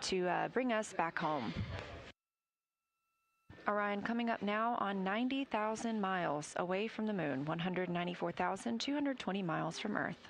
to bring us back home. Orion coming up now on 90,000 miles away from the Moon, 194,220 miles from Earth.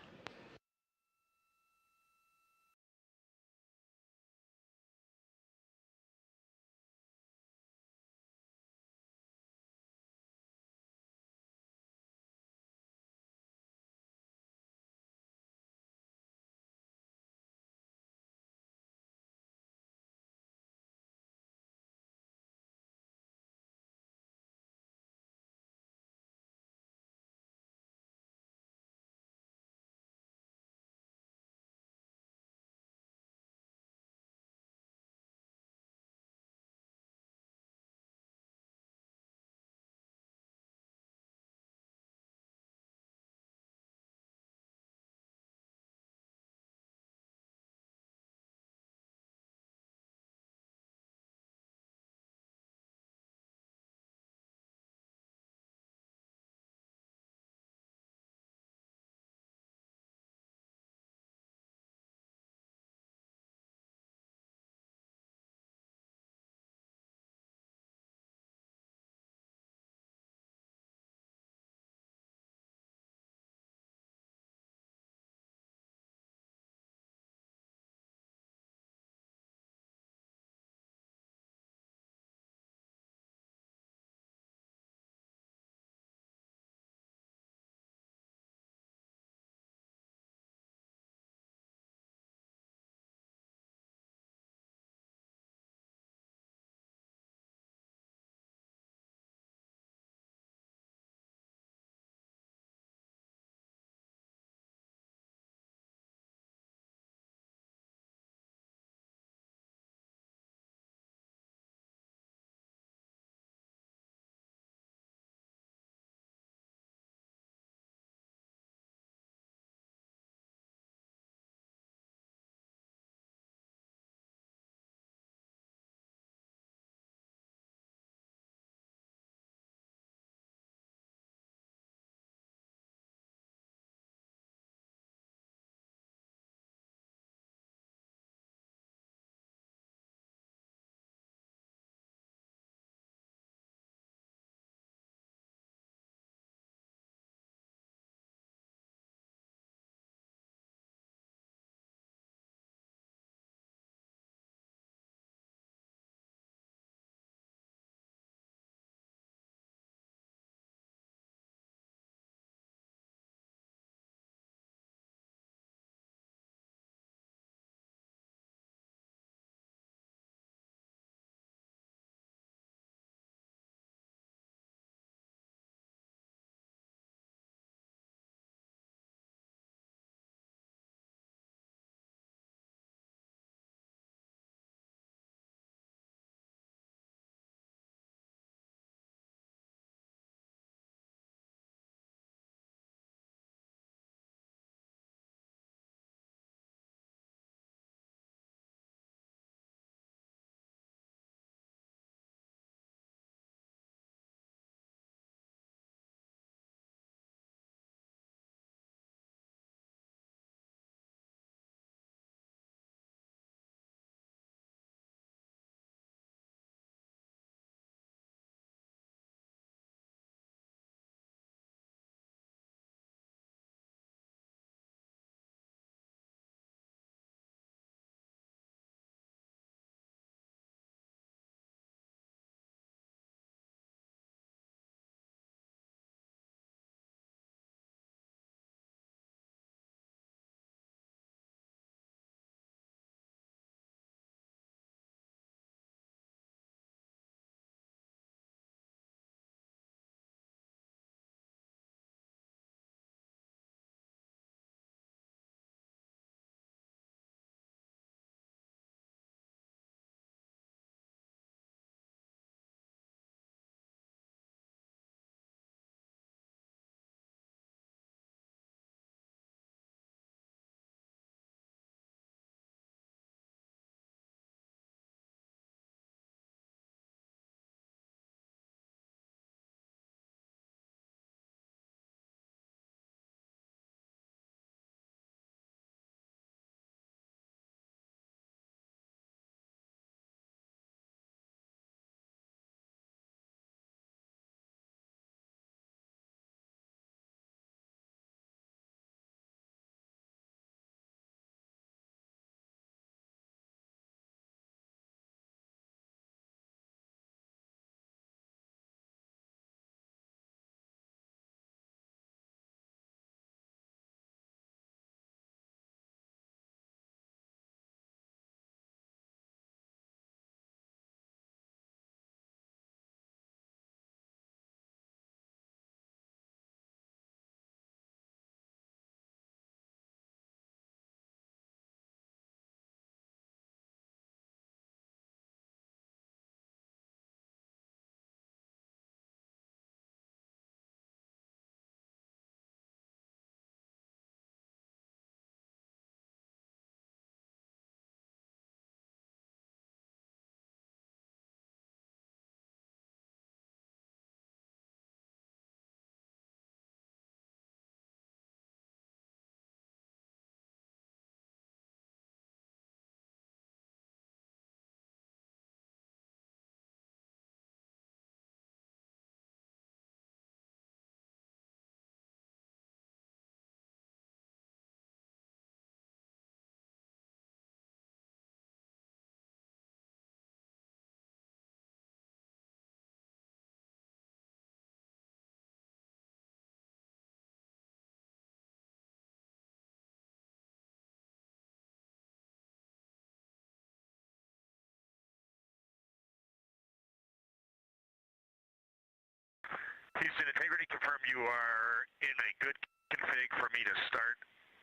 Houston Integrity, confirm you are in a good config for me to start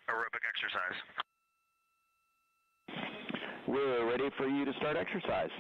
aerobic exercise. We're ready for you to start exercise.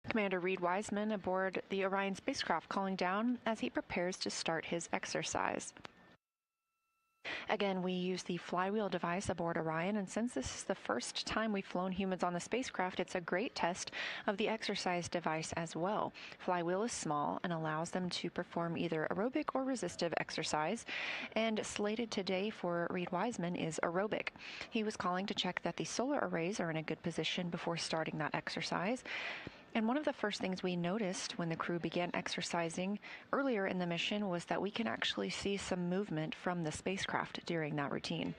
Commander Reed Wiseman aboard the Orion spacecraft calling down as he prepares to start his exercise. Again, we use the flywheel device aboard Orion, and since this is the first time we've flown humans on the spacecraft, it's a great test of the exercise device as well. Flywheel is small and allows them to perform either aerobic or resistive exercise, and slated today for Reed Wiseman is aerobic. He was calling to check that the solar arrays are in a good position before starting that exercise. And one of the first things we noticed when the crew began exercising earlier in the mission was that we can actually see some movement from the spacecraft during that routine.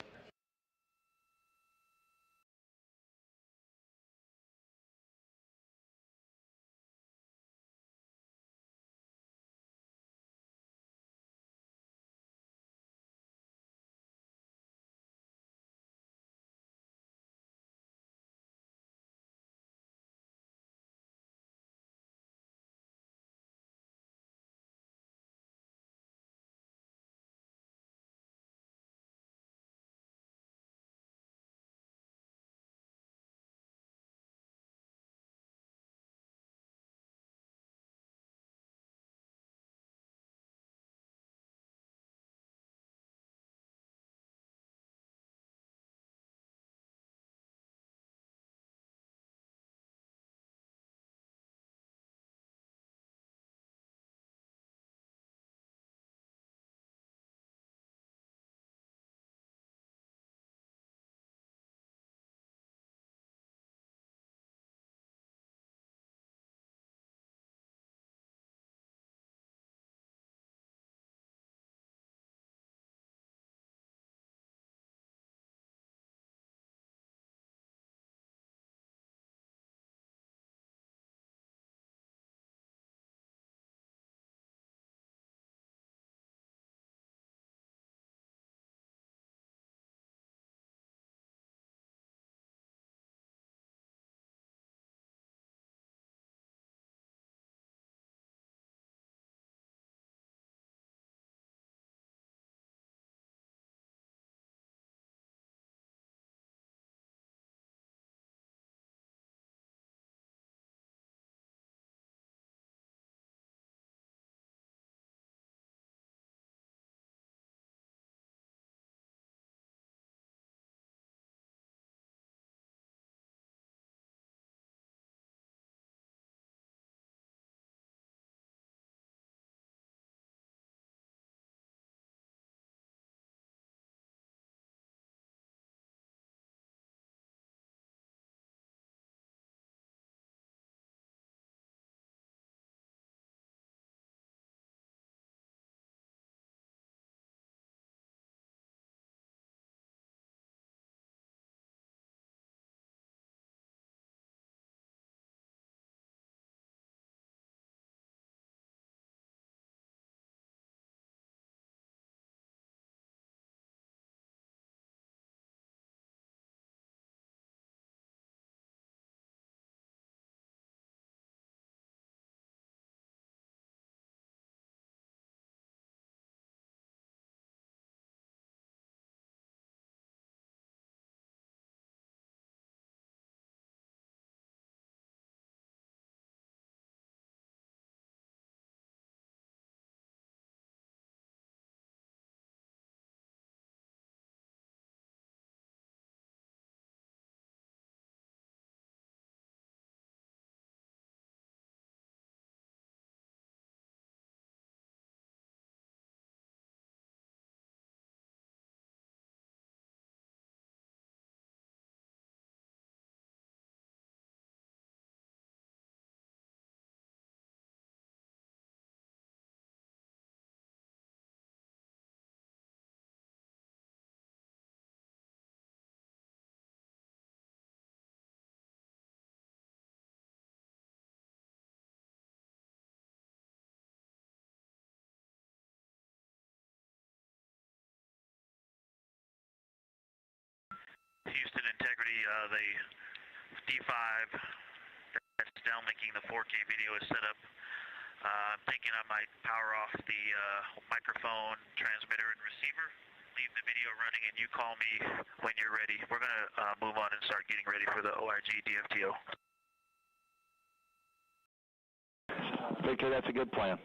Houston Integrity, the D5 that's downlinking the 4K video is set up. I'm thinking I might power off the microphone, transmitter, and receiver. Leave the video running, and you call me when you're ready. We're going to move on and start getting ready for the OIG DFTO. Victor, that's a good plan.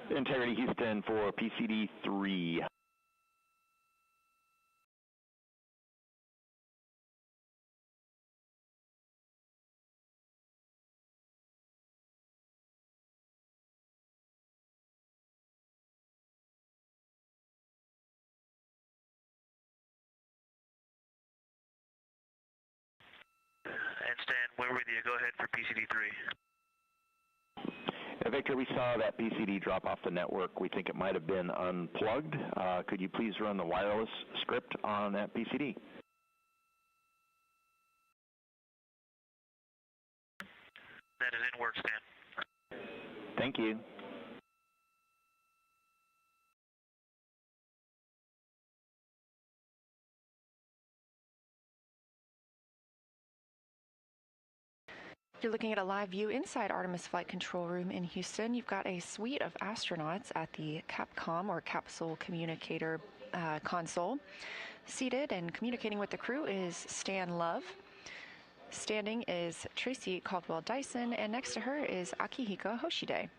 Integrity Houston for PCD 3. And Stan, we're with you. Go ahead for PCD 3. Victor, we saw that PCD drop off the network. We think it might have been unplugged. Could you please run the wireless script on that PCD? That is in work, Stan. Thank you. You're looking at a live view inside Artemis Flight Control Room in Houston. You've got a suite of astronauts at the Capcom, or Capsule Communicator console. Seated and communicating with the crew is Stan Love. Standing is Tracy Caldwell Dyson, and next to her is Akihiko Hoshide.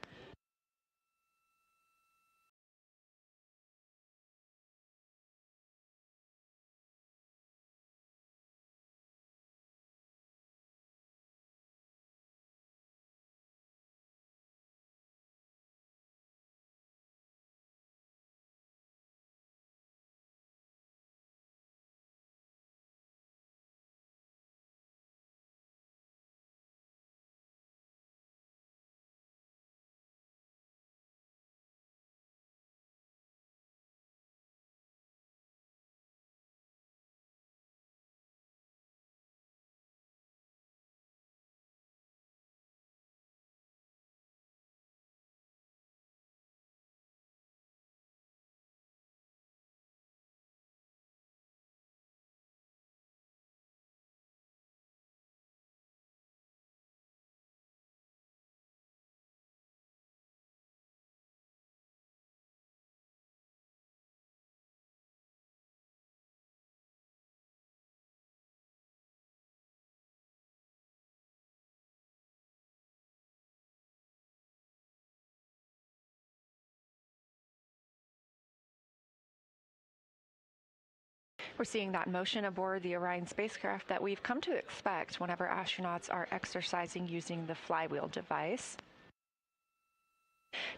We're seeing that motion aboard the Orion spacecraft that we've come to expect whenever astronauts are exercising using the flywheel device.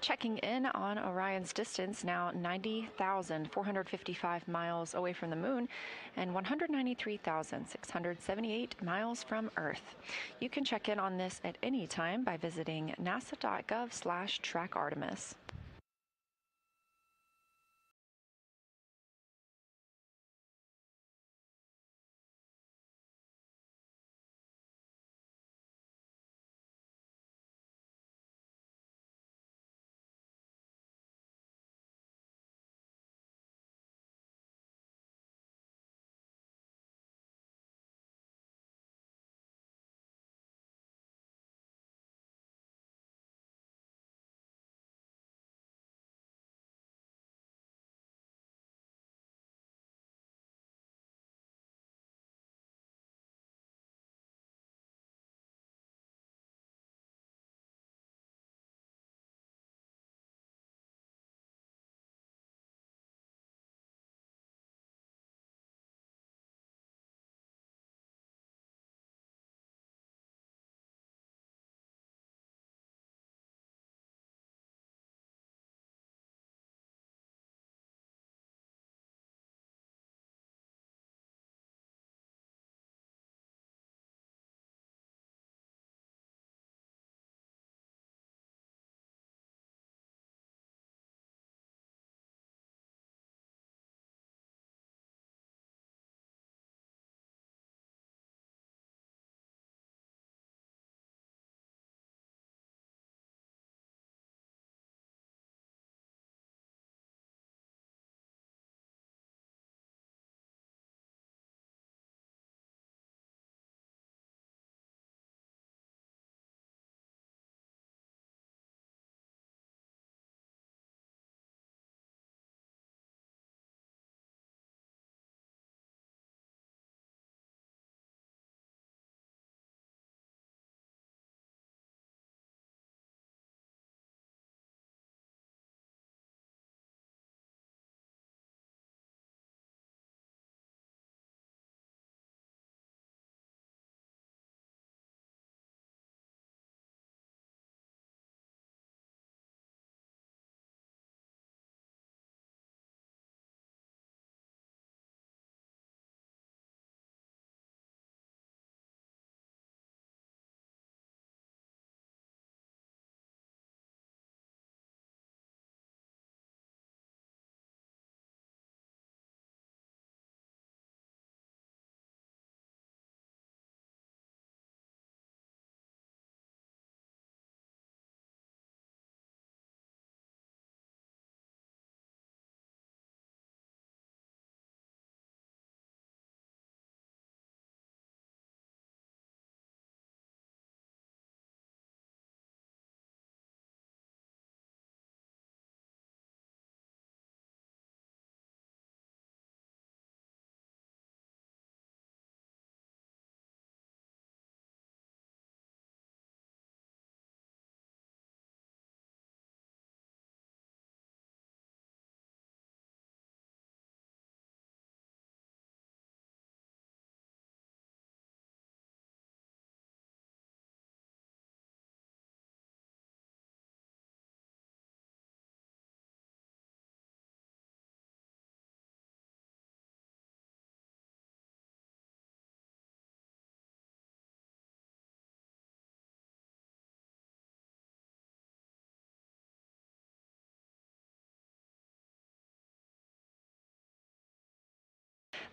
Checking in on Orion's distance, now 90,455 miles away from the moon and 193,678 miles from Earth. You can check in on this at any time by visiting nasa.gov/trackartemis.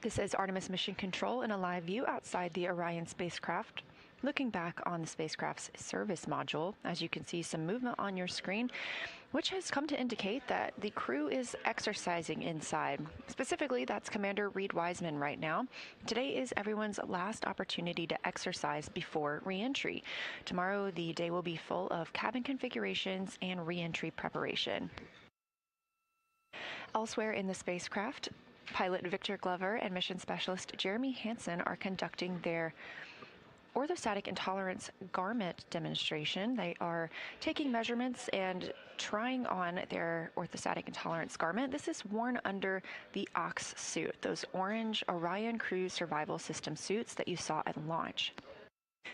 This is Artemis Mission Control in a live view outside the Orion spacecraft. Looking back on the spacecraft's service module, as you can see some movement on your screen, which has come to indicate that the crew is exercising inside. Specifically, that's Commander Reed Wiseman right now. Today is everyone's last opportunity to exercise before re-entry. Tomorrow, the day will be full of cabin configurations and re-entry preparation. Elsewhere in the spacecraft, pilot Victor Glover and mission specialist Jeremy Hansen are conducting their orthostatic intolerance garment demonstration. They are taking measurements and trying on their orthostatic intolerance garment. This is worn under the Ox suit, those orange Orion Crew Survival System suits that you saw at launch.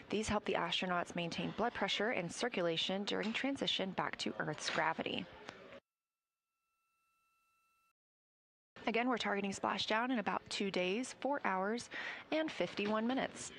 These help the astronauts maintain blood pressure and circulation during transition back to Earth's gravity. Again, we're targeting splashdown in about 2 days, 4 hours, and 51 minutes.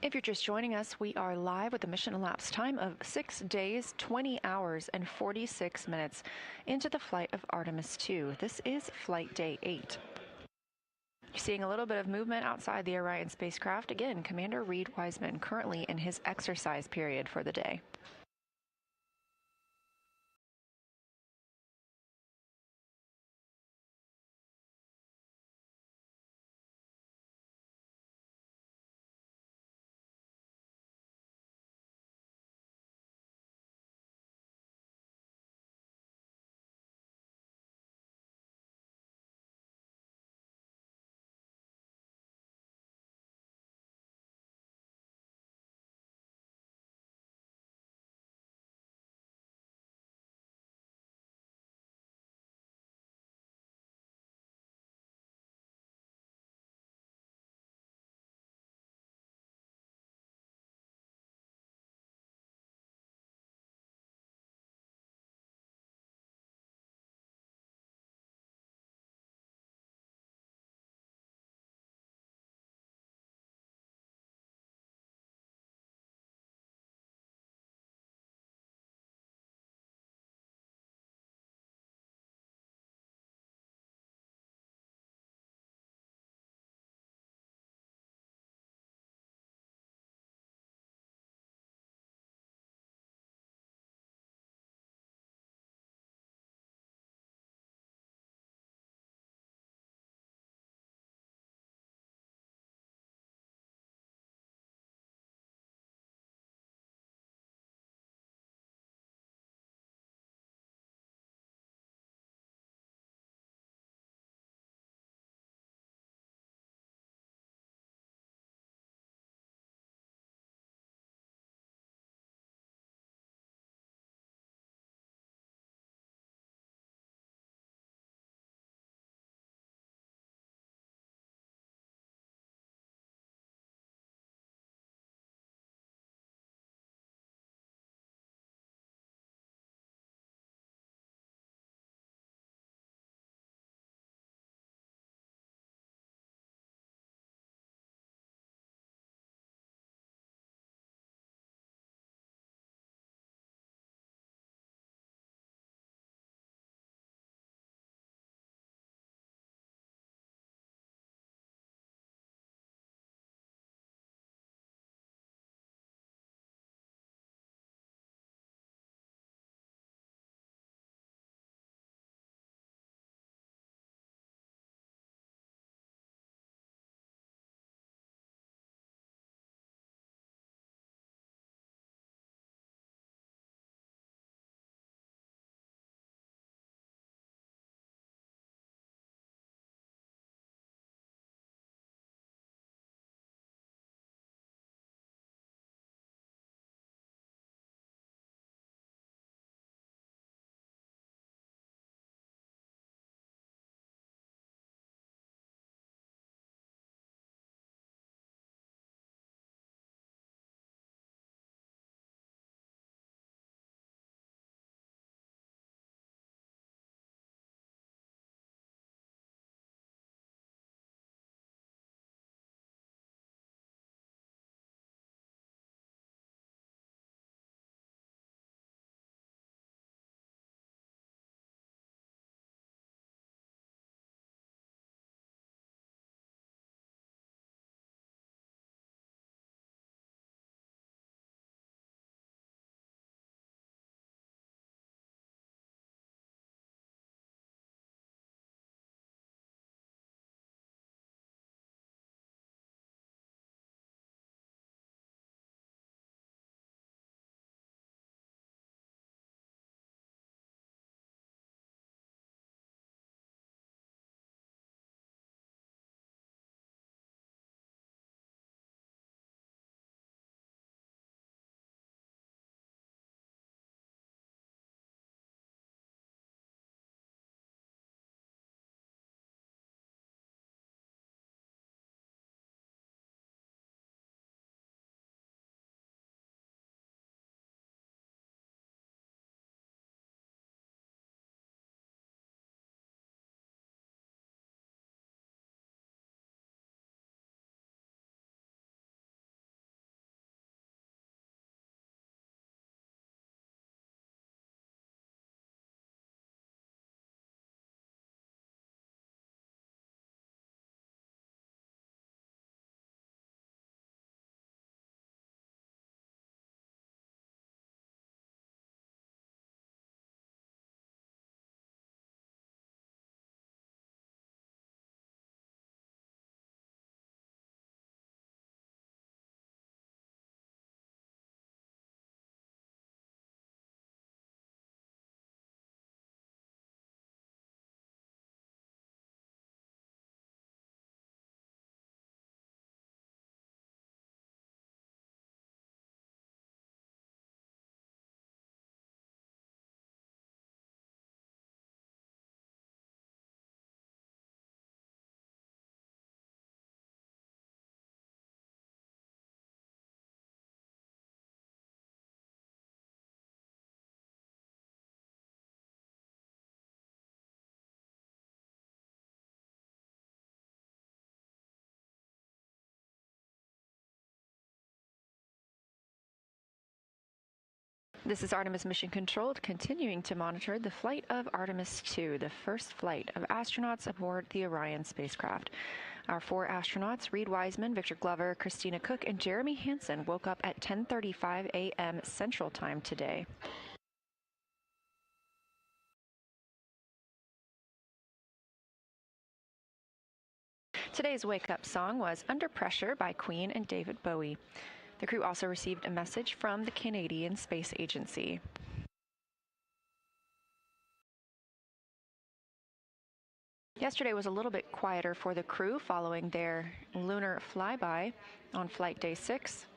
If you're just joining us, we are live with a mission elapsed time of 6 days, 20 hours, and 46 minutes into the flight of Artemis II. This is flight day 8. You're seeing a little bit of movement outside the Orion spacecraft. Again, Commander Reed Wiseman currently in his exercise period for the day. This is Artemis Mission Control, continuing to monitor the flight of Artemis II, the first flight of astronauts aboard the Orion spacecraft. Our 4 astronauts, Reed Wiseman, Victor Glover, Christina Cook, and Jeremy Hansen, woke up at 10:35 a.m. Central Time today. Today's wake-up song was Under Pressure by Queen and David Bowie. The crew also received a message from the Canadian Space Agency. Yesterday was a little bit quieter for the crew following their lunar flyby on flight day 6.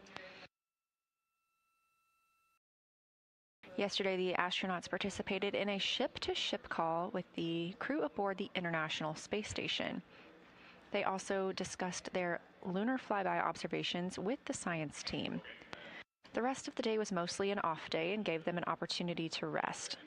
Yesterday, the astronauts participated in a ship-to-ship call with the crew aboard the International Space Station. They also discussed their lunar flyby observations with the science team. The rest of the day was mostly an off day and gave them an opportunity to rest.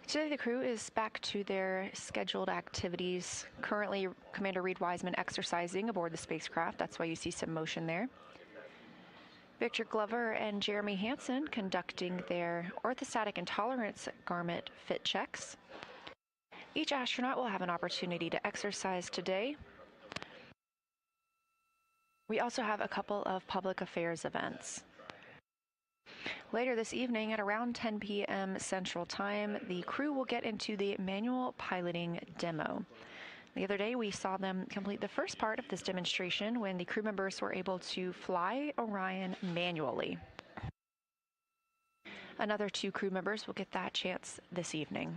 Today, the crew is back to their scheduled activities. Currently, Commander Reed Wiseman exercising aboard the spacecraft. That's why you see some motion there. Victor Glover and Jeremy Hansen conducting their orthostatic intolerance garment fit checks. Each astronaut will have an opportunity to exercise today. We also have a couple of public affairs events. Later this evening at around 10 p.m. Central Time, the crew will get into the manual piloting demo. The other day, we saw them complete the first part of this demonstration when the crew members were able to fly Orion manually. Another 2 crew members will get that chance this evening.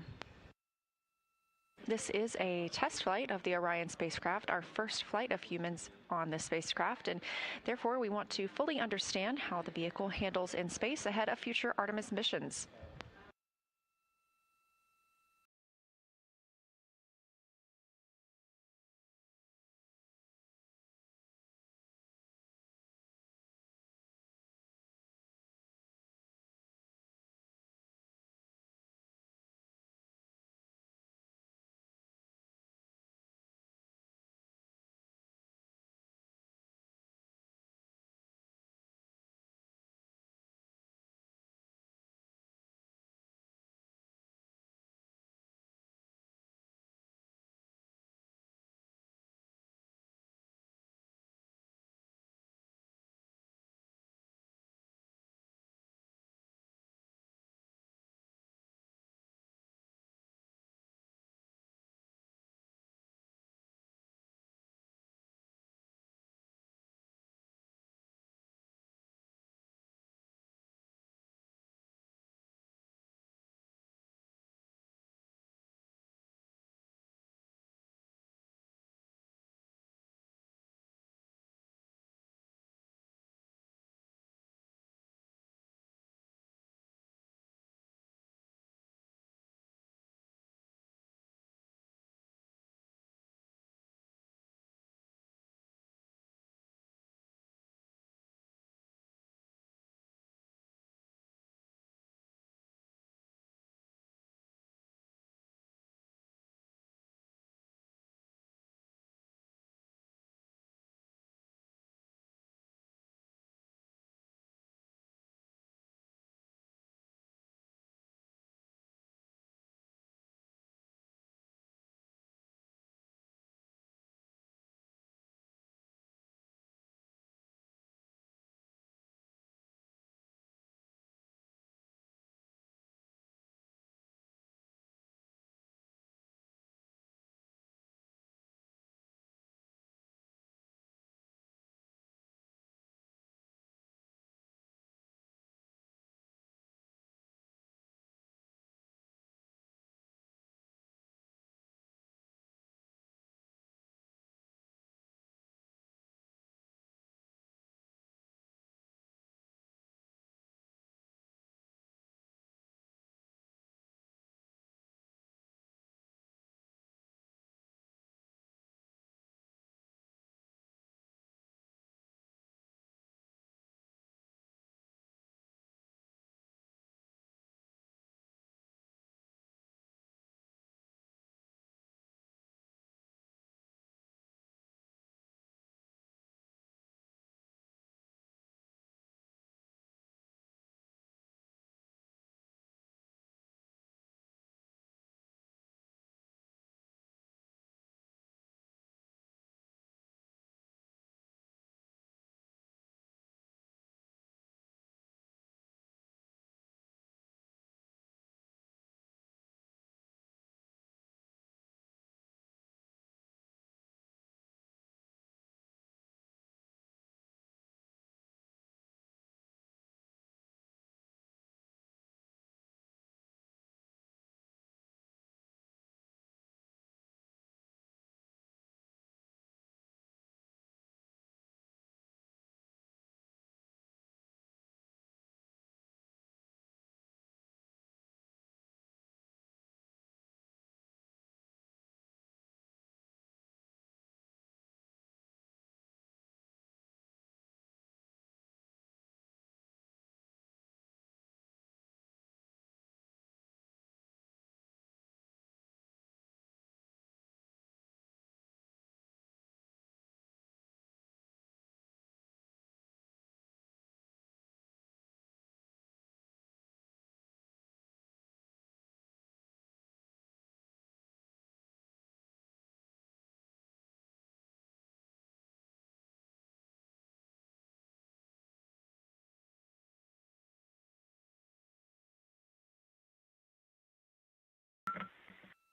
This is a test flight of the Orion spacecraft, our first flight of humans on this spacecraft, and therefore we want to fully understand how the vehicle handles in space ahead of future Artemis missions.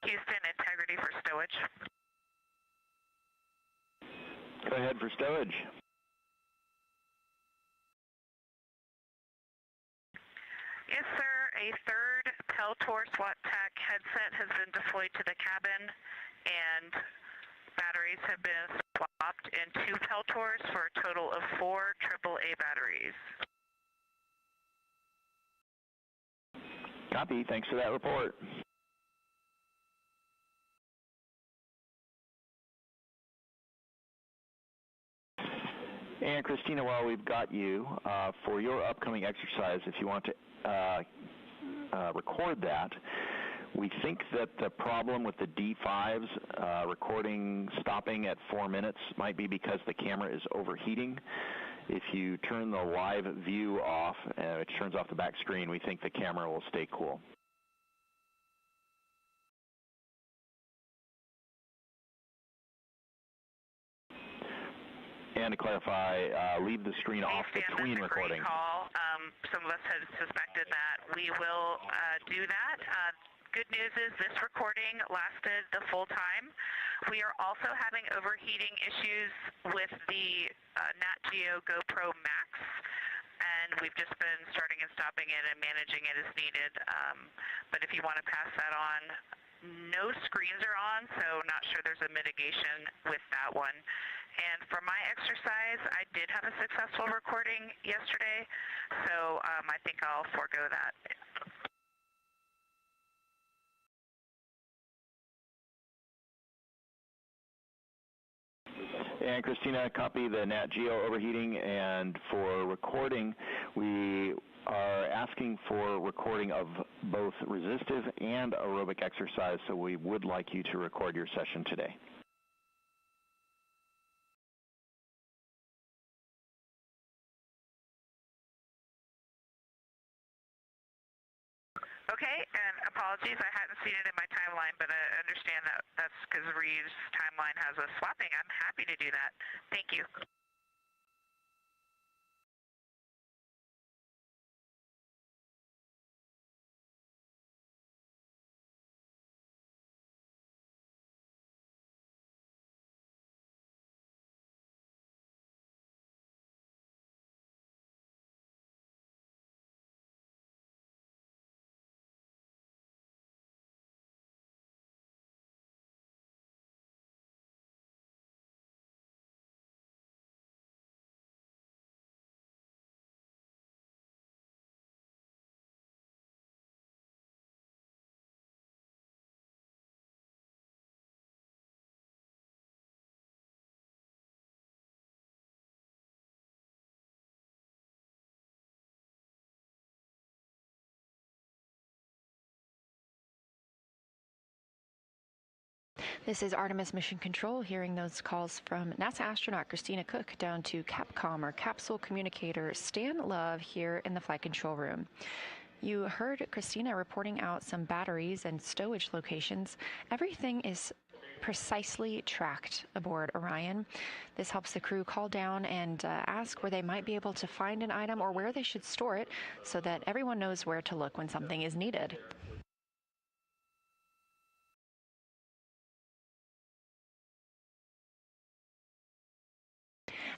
Houston, integrity for stowage. Go ahead for stowage. Yes, sir. A third Peltor SWAT TAC headset has been deployed to the cabin, and batteries have been swapped in 2 Peltors for a total of 4 AAA batteries. Copy. Thanks for that report. And Christina, while we've got you, for your upcoming exercise, if you want to record that, we think that the problem with the D5's recording stopping at 4 minutes might be because the camera is overheating. If you turn the live view off, it turns off the back screen, we think the camera will stay cool. And to clarify, leave the screen off between recording. Call. Some of us had suspected that. We will do that. Good news is this recording lasted the full time. We are also having overheating issues with the Nat Geo GoPro Max, and we've just been starting and stopping it and managing it as needed. But if you want to pass that on, no screens are on, so not sure there's a mitigation with that one. And for my exercise, I did have a successful recording yesterday, so I think I'll forego that. And Christina, copy the Nat Geo overheating, and for recording, we are asking for recording of both resistive and aerobic exercise, so we would like you to record your session today. Okay, and apologies, I hadn't seen it in my timeline, but I understand that that's because Reeves' timeline has a swapping. I'm happy to do that. Thank you. This is Artemis Mission Control, hearing those calls from NASA astronaut Christina Cook down to Capcom, or Capsule Communicator Stan Love, here in the flight control room. You heard Christina reporting out some batteries and stowage locations. Everything is precisely tracked aboard Orion. This helps the crew call down and ask where they might be able to find an item or where they should store it, so that everyone knows where to look when something is needed.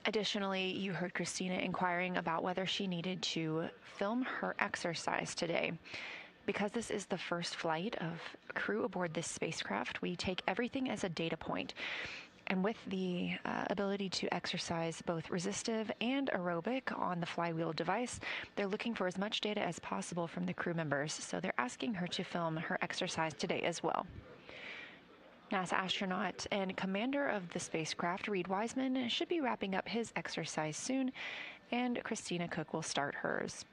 Additionally, you heard Christina inquiring about whether she needed to film her exercise today. Because this is the first flight of crew aboard this spacecraft, we take everything as a data point. And with the ability to exercise both resistive and aerobic on the flywheel device, they're looking for as much data as possible from the crew members. So they're asking her to film her exercise today as well. NASA astronaut and commander of the spacecraft, Reed Wiseman, should be wrapping up his exercise soon, and Christina Cook will start hers.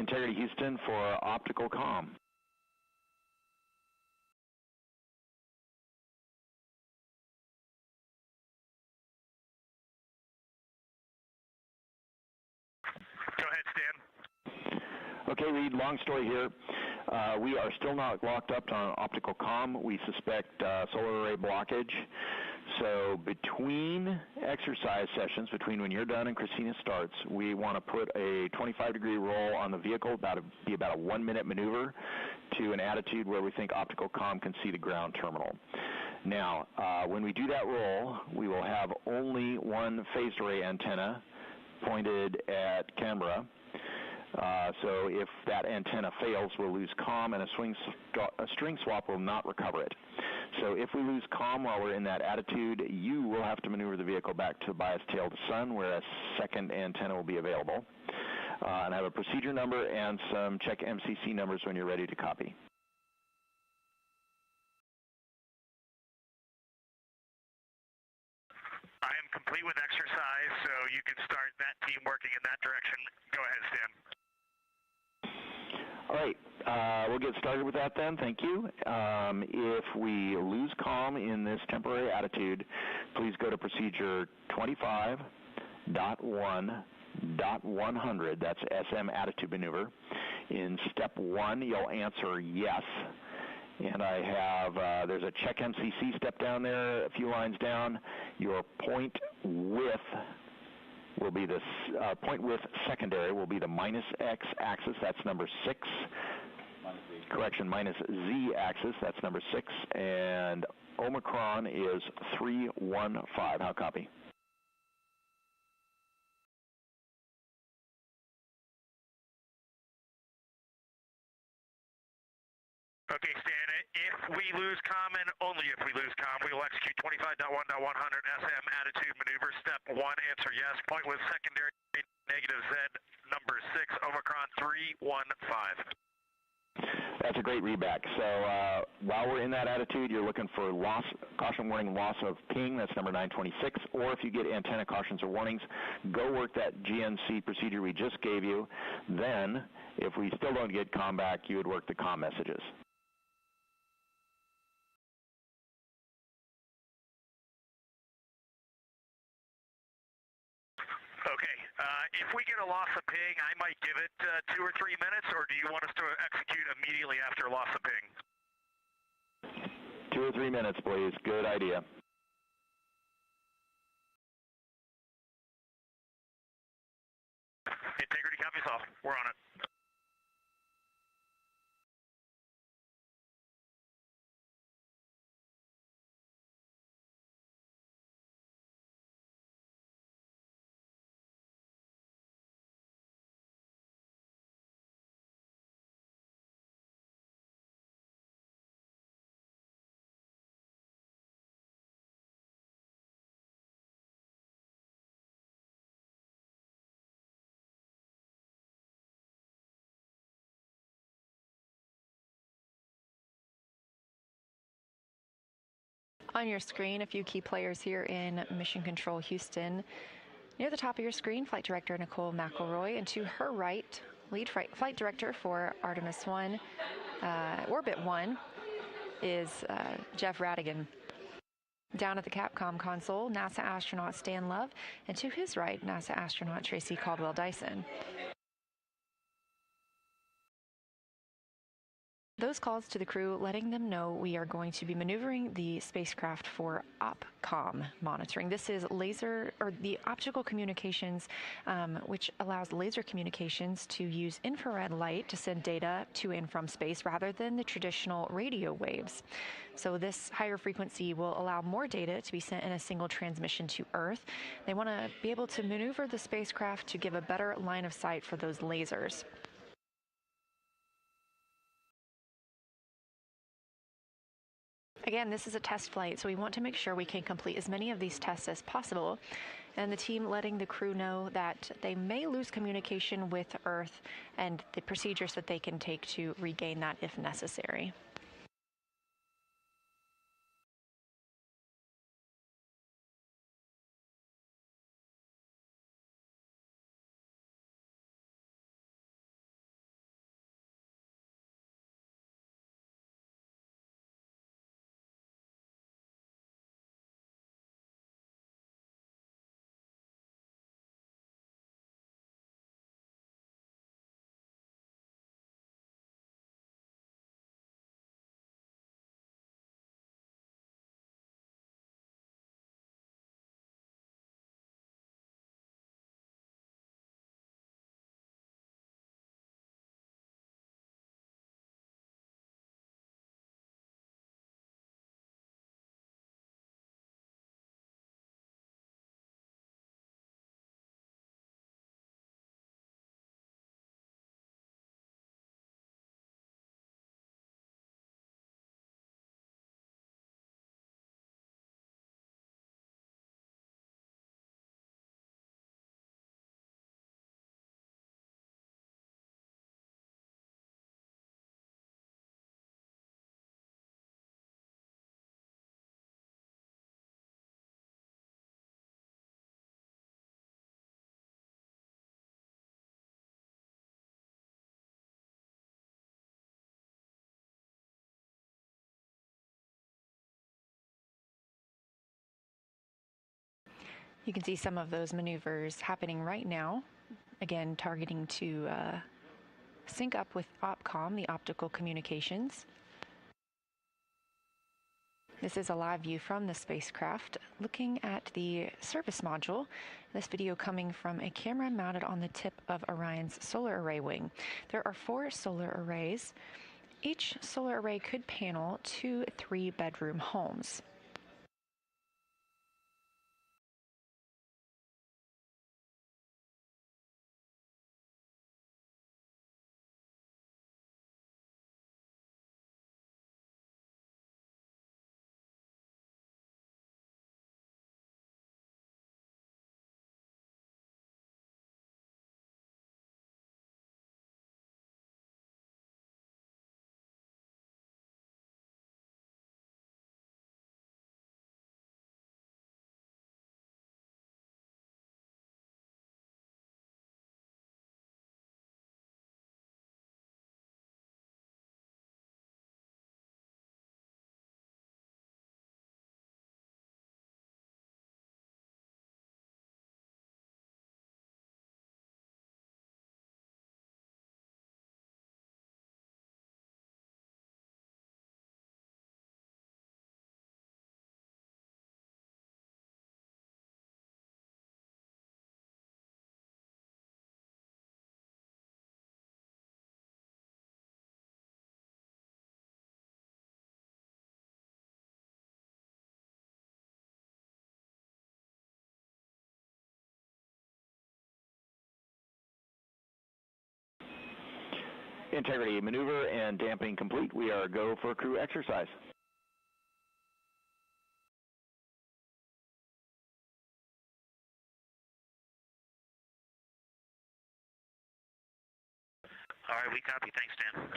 Integrity Houston for optical comm. Go ahead, Stan. Okay, Reed, long story here. We are still not locked up on optical comm. We suspect solar array blockage. So between exercise sessions, between when you're done and Christina starts, we want to put a 25-degree roll on the vehicle, be about a 1-minute maneuver to an attitude where we think optical comm can see the ground terminal. Now, when we do that roll, we will have only one phased array antenna pointed at Canberra. So if that antenna fails, we'll lose comm, and a string swap will not recover it. So if we lose comm while we're in that attitude, you will have to maneuver the vehicle back to bias tail to sun, where a second antenna will be available. And I have a procedure number and some check MCC numbers when you're ready to copy. I am complete with exercise, so you can start that team working in that direction. Go ahead, Stan. All right, we'll get started with that then. Thank you. If we lose comm in this temporary attitude, please go to procedure 25.1.100. That's SM attitude maneuver. In step 1, you'll answer yes. And I have, there's a check MCC step down there, a few lines down. Your point width will be this, point width secondary will be the minus X axis, that's number 6. Correction, minus Z axis, that's number 6. And Omicron is 315. How copy? Okay, Stan, if we lose comm, and only if we lose comm, we will execute 25.1.100 SM attitude maneuver. Step 1, answer yes. Point with secondary negative Z, number 6, Omicron 315. That's a great readback. So while we're in that attitude, you're looking for loss, caution warning, loss of ping. That's number 926. Or if you get antenna cautions or warnings, go work that GNC procedure we just gave you. Then, if we still don't get comm back, you would work the comm messages. Okay, if we get a loss of ping, I might give it 2 or 3 minutes, or do you want us to execute immediately after loss of ping? 2 or 3 minutes, please. Good idea. Integrity copies off. We're on it. On your screen, a few key players here in Mission Control Houston. Near the top of your screen, Flight Director Nicole McElroy, and to her right, Lead Flight Director for Artemis 1, Orbit 1, is Jeff Radigan. Down at the Capcom console, NASA astronaut Stan Love, and to his right, NASA astronaut Tracy Caldwell-Dyson. Those calls to the crew letting them know we are going to be maneuvering the spacecraft for OPCOM monitoring. This is laser, or the optical communications, which allows laser communications to use infrared light to send data to and from space rather than the traditional radio waves. So this higher frequency will allow more data to be sent in a single transmission to Earth. They want to be able to maneuver the spacecraft to give a better line of sight for those lasers. Again, this is a test flight, so we want to make sure we can complete as many of these tests as possible. And the team letting the crew know that they may lose communication with Earth and the procedures that they can take to regain that if necessary. You can see some of those maneuvers happening right now. Again, targeting to sync up with OPCOM, the optical communications. This is a live view from the spacecraft looking at the service module. This video coming from a camera mounted on the tip of Orion's solar array wing. There are 4 solar arrays. Each solar array could panel 2 3-bedroom homes. Integrity maneuver and damping complete. We are go for crew exercise. All right, we copy. Thanks, Dan.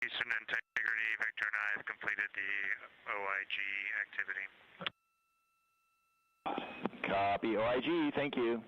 Houston Integrity, Victor and I have completed the OIG activity. Copy OIG, thank you.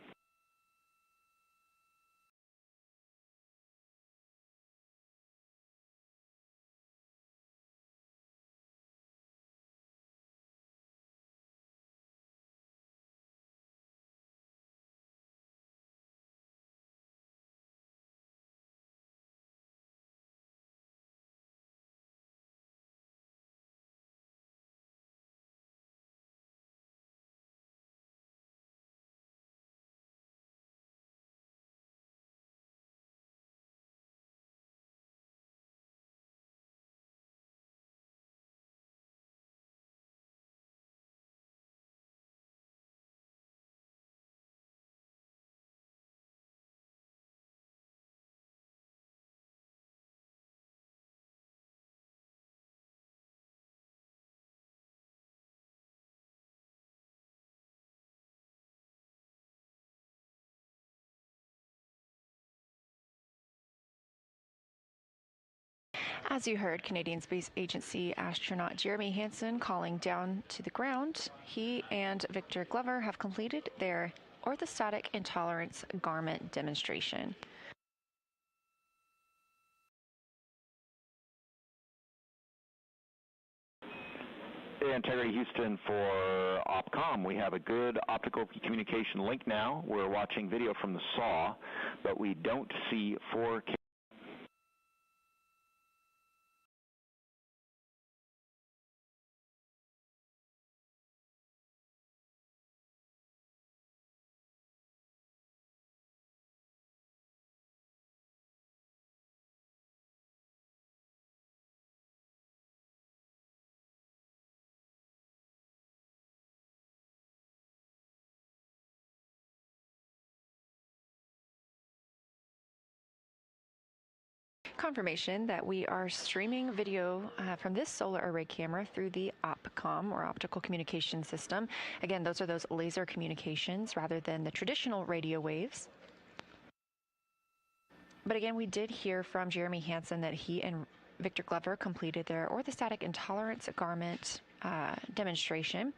As you heard, Canadian Space Agency astronaut Jeremy Hansen calling down to the ground. He and Victor Glover have completed their orthostatic intolerance garment demonstration. Integrity Houston for OPCOM. We have a good optical communication link now. We're watching video from the SAW, but we don't see 4K. Confirmation that we are streaming video from this solar array camera through the OPCOM, or optical communication system. Again, those are those laser communications rather than the traditional radio waves. But again, we did hear from Jeremy Hansen that he and Victor Glover completed their orthostatic intolerance garment demonstration.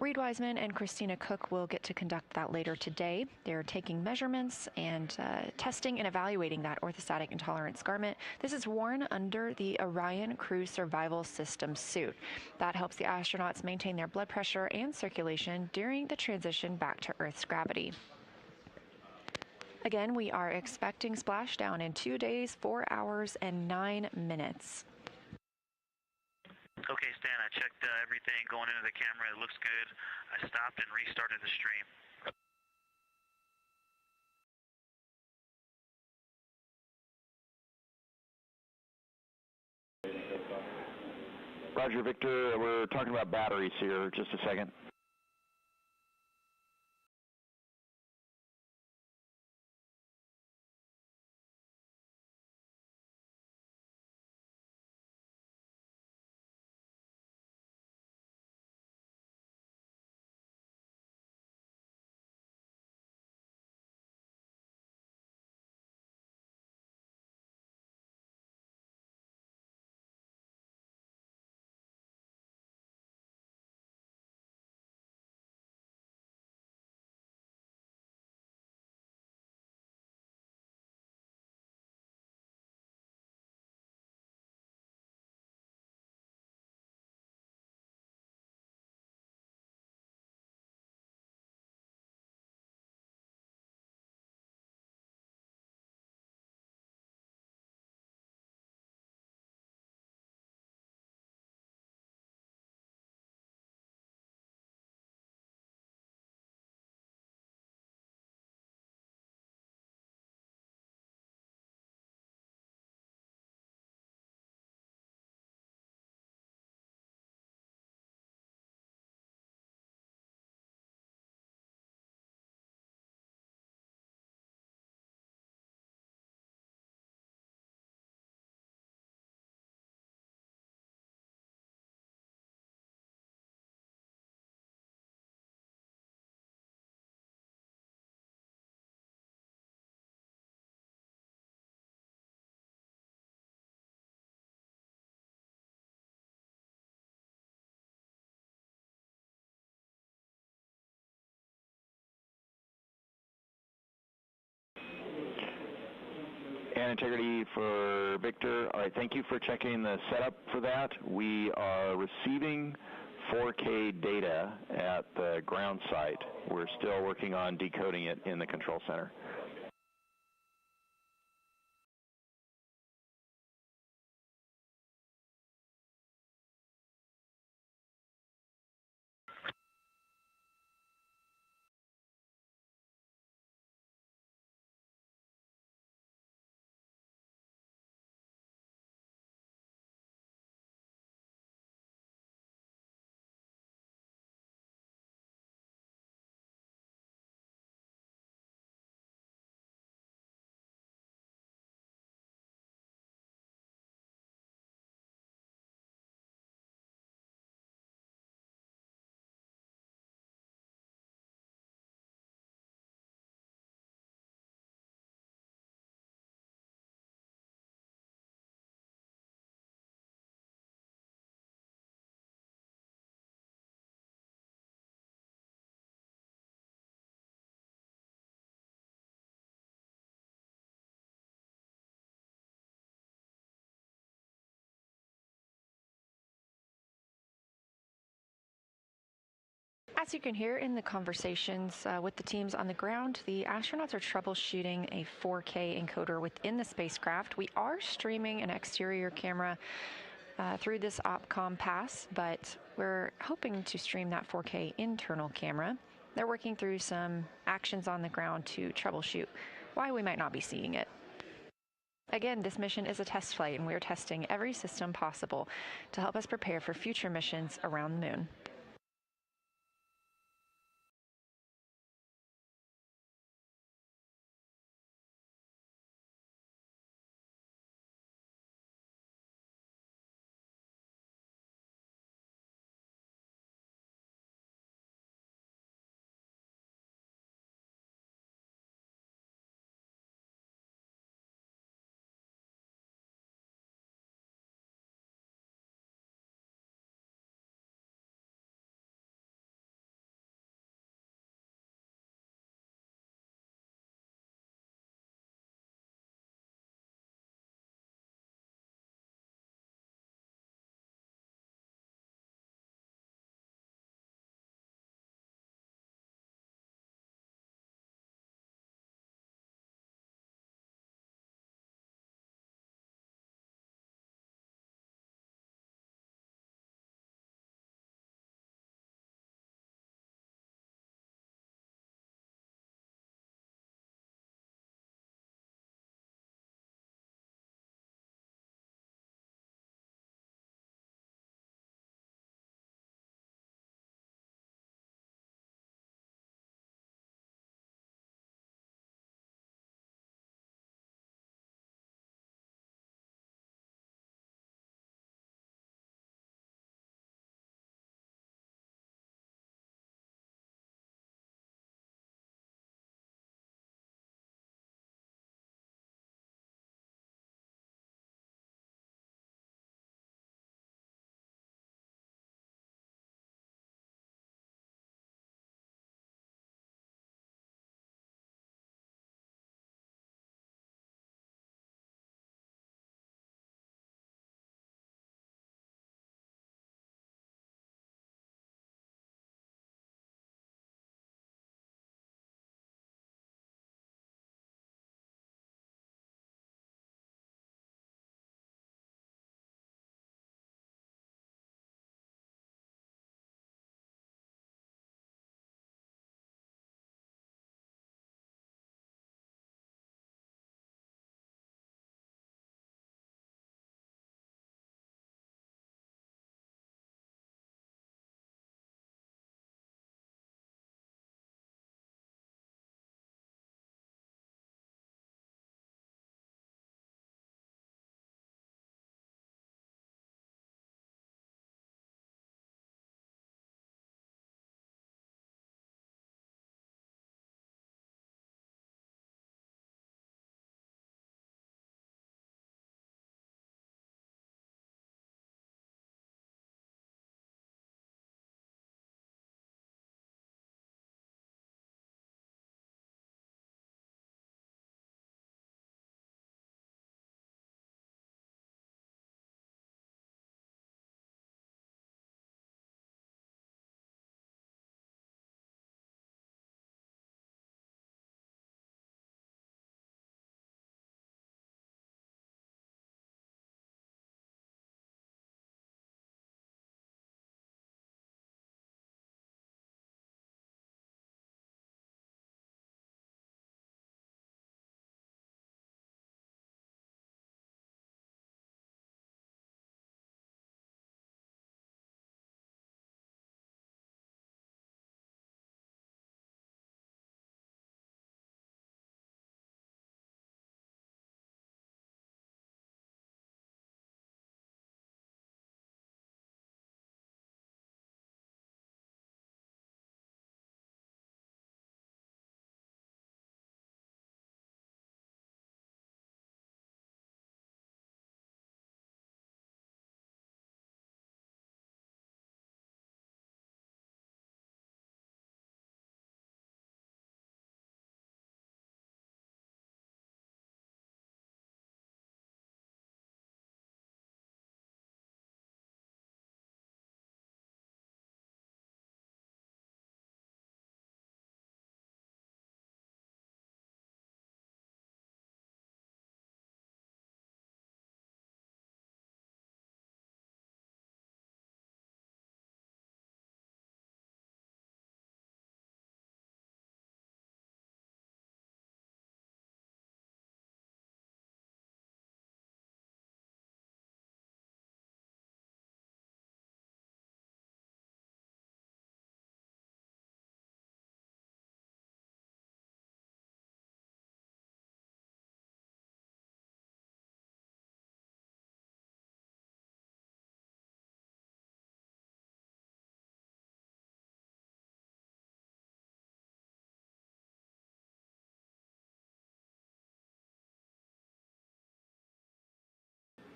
Reed Wiseman and Christina Cook will get to conduct that later today. They're taking measurements and testing and evaluating that orthostatic intolerance garment. This is worn under the Orion Crew Survival System suit. That helps the astronauts maintain their blood pressure and circulation during the transition back to Earth's gravity. Again, we are expecting splashdown in 2 days, 4 hours, and 9 minutes. Okay, Stan, I checked everything going into the camera. It looks good. I stopped and restarted the stream. Roger, Victor. We're talking about batteries here. Just a second. And integrity for Victor. All right, thank you for checking the setup for that. We are receiving 4K data at the ground site. We're still working on decoding it in the control center. As you can hear in the conversations with the teams on the ground, the astronauts are troubleshooting a 4K encoder within the spacecraft. We are streaming an exterior camera through this OPCOM pass, but we're hoping to stream that 4K internal camera. They're working through some actions on the ground to troubleshoot why we might not be seeing it. Again, this mission is a test flight, and we're testing every system possible to help us prepare for future missions around the moon.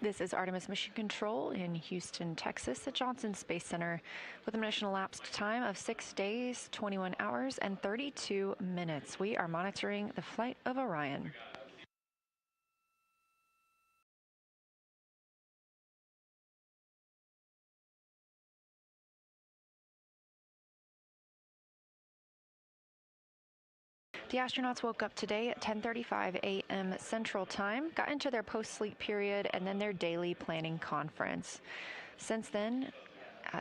This is Artemis Mission Control in Houston, Texas, at Johnson Space Center, with a mission elapsed time of 6 days, 21 hours, and 32 minutes. We are monitoring the flight of Orion. The astronauts woke up today at 10:35 a.m. Central Time, got into their post-sleep period, and then their daily planning conference. Since then,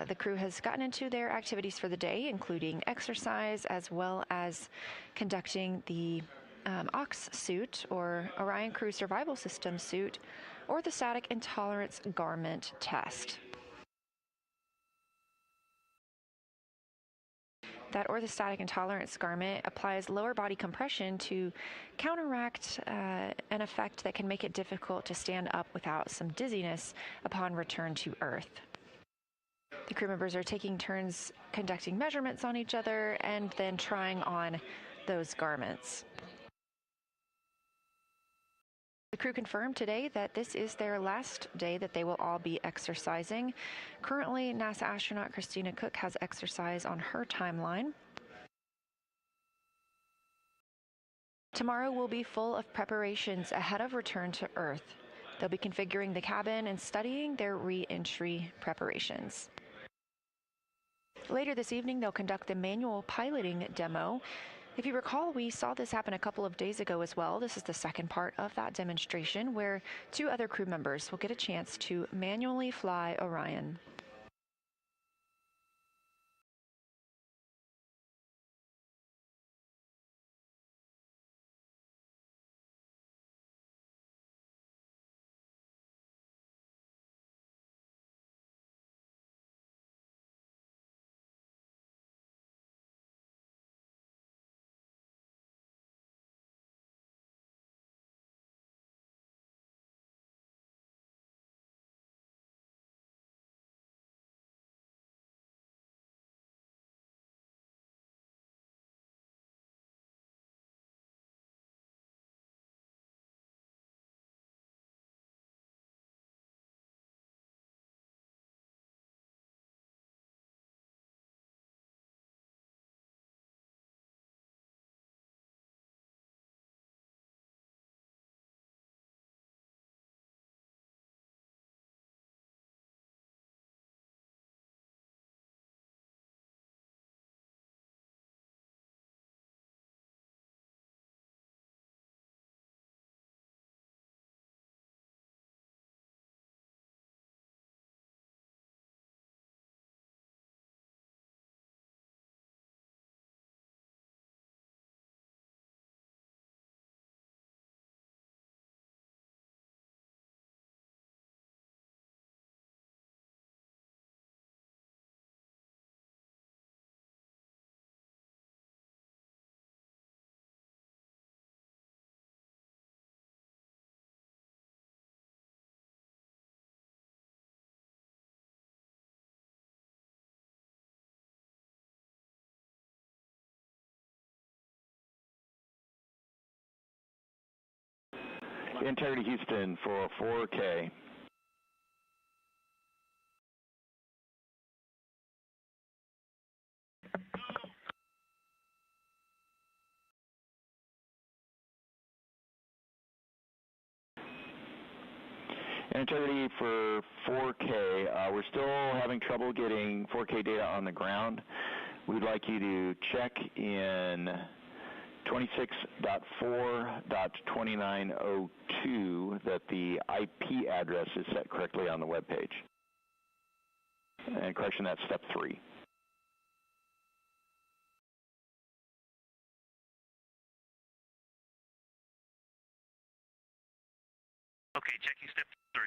the crew has gotten into their activities for the day, including exercise, as well as conducting the OX suit, or Orion Crew Survival System suit, or the Static Intolerance Garment test. That orthostatic intolerance garment applies lower body compression to counteract an effect that can make it difficult to stand up without some dizziness upon return to Earth. The crew members are taking turns conducting measurements on each other and then trying on those garments. The crew confirmed today that this is their last day that they will all be exercising. Currently, NASA astronaut Christina Cook has exercise on her timeline. Tomorrow will be full of preparations ahead of return to Earth. They'll be configuring the cabin and studying their re-entry preparations. Later this evening, they'll conduct the manual piloting demo. If you recall, we saw this happen a couple of days ago as well. This is the second part of that demonstration, where 2 other crew members will get a chance to manually fly Orion. Integrity Houston for 4K. Integrity for 4K. We're still having trouble getting 4K data on the ground. We'd like you to check in 26.4.2902 that the IP address is set correctly on the web page. And correction, that's step 3. Okay, checking step 3.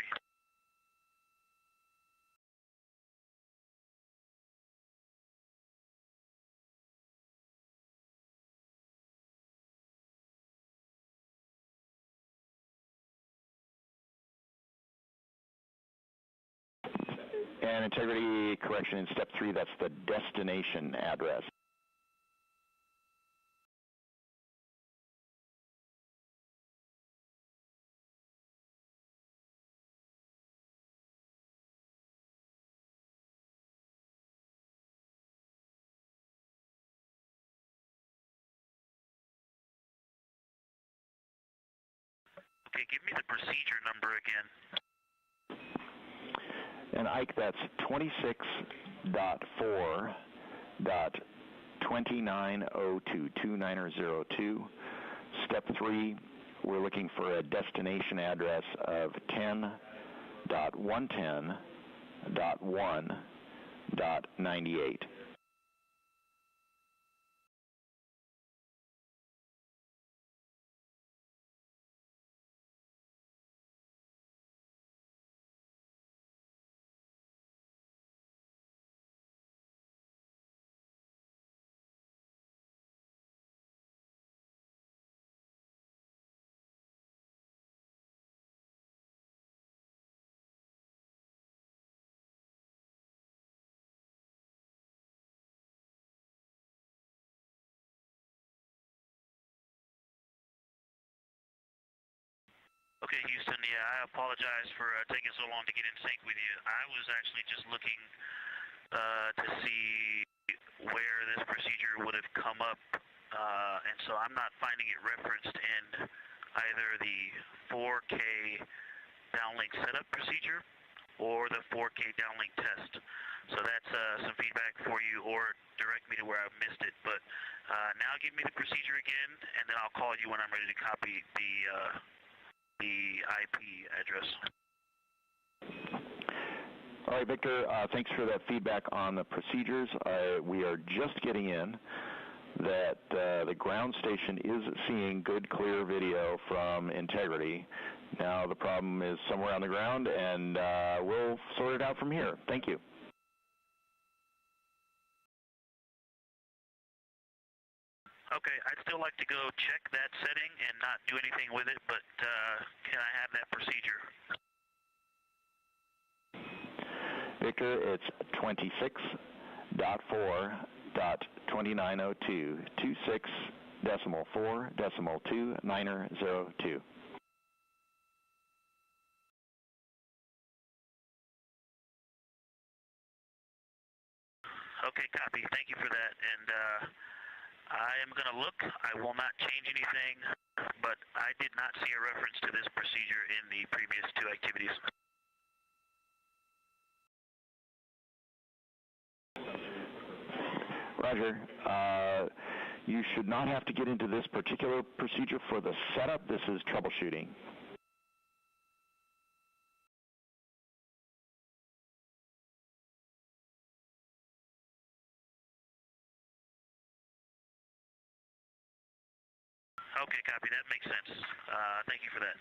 And integrity correction in step 3, that's the destination address. Okay, give me the procedure number again. And Ike, that's 26.4.2902, Step 3, we're looking for a destination address of 10.110.1.98. Okay, Houston, yeah, I apologize for taking so long to get in sync with you. I was actually just looking to see where this procedure would have come up, and so I'm not finding it referenced in either the 4K downlink setup procedure or the 4K downlink test. So that's some feedback for you, or direct me to where I missed it. But now give me the procedure again, and then I'll call you when I'm ready to copy the IP address. All right, Victor, thanks for that feedback on the procedures. We are just getting in that the ground station is seeing good, clear video from Integrity. Now the problem is somewhere on the ground, and we'll sort it out from here. Thank you. Okay, I'd still like to go check that setting and not do anything with it, but can I have that procedure? Victor, it's 26.4.2902, 26.4.2902. Okay, copy. Thank you for that. And I am going to look. I will not change anything, but I did not see a reference to this procedure in the previous two activities. Roger. You should not have to get into this particular procedure for the setup. This is troubleshooting. Okay, copy. That makes sense. Thank you for that.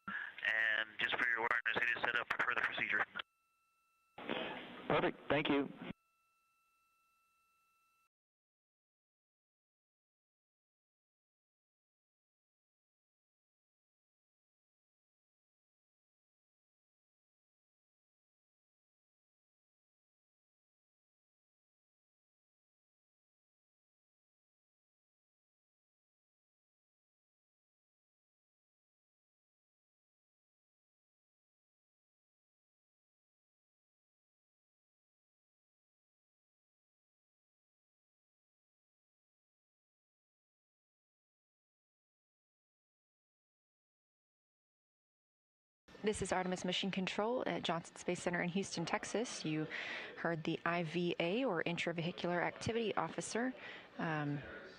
And just for your awareness, it is set up for the procedure. Perfect. Thank you. This is Artemis Mission Control at Johnson Space Center in Houston, Texas. You heard the IVA, or Intravehicular Activity Officer,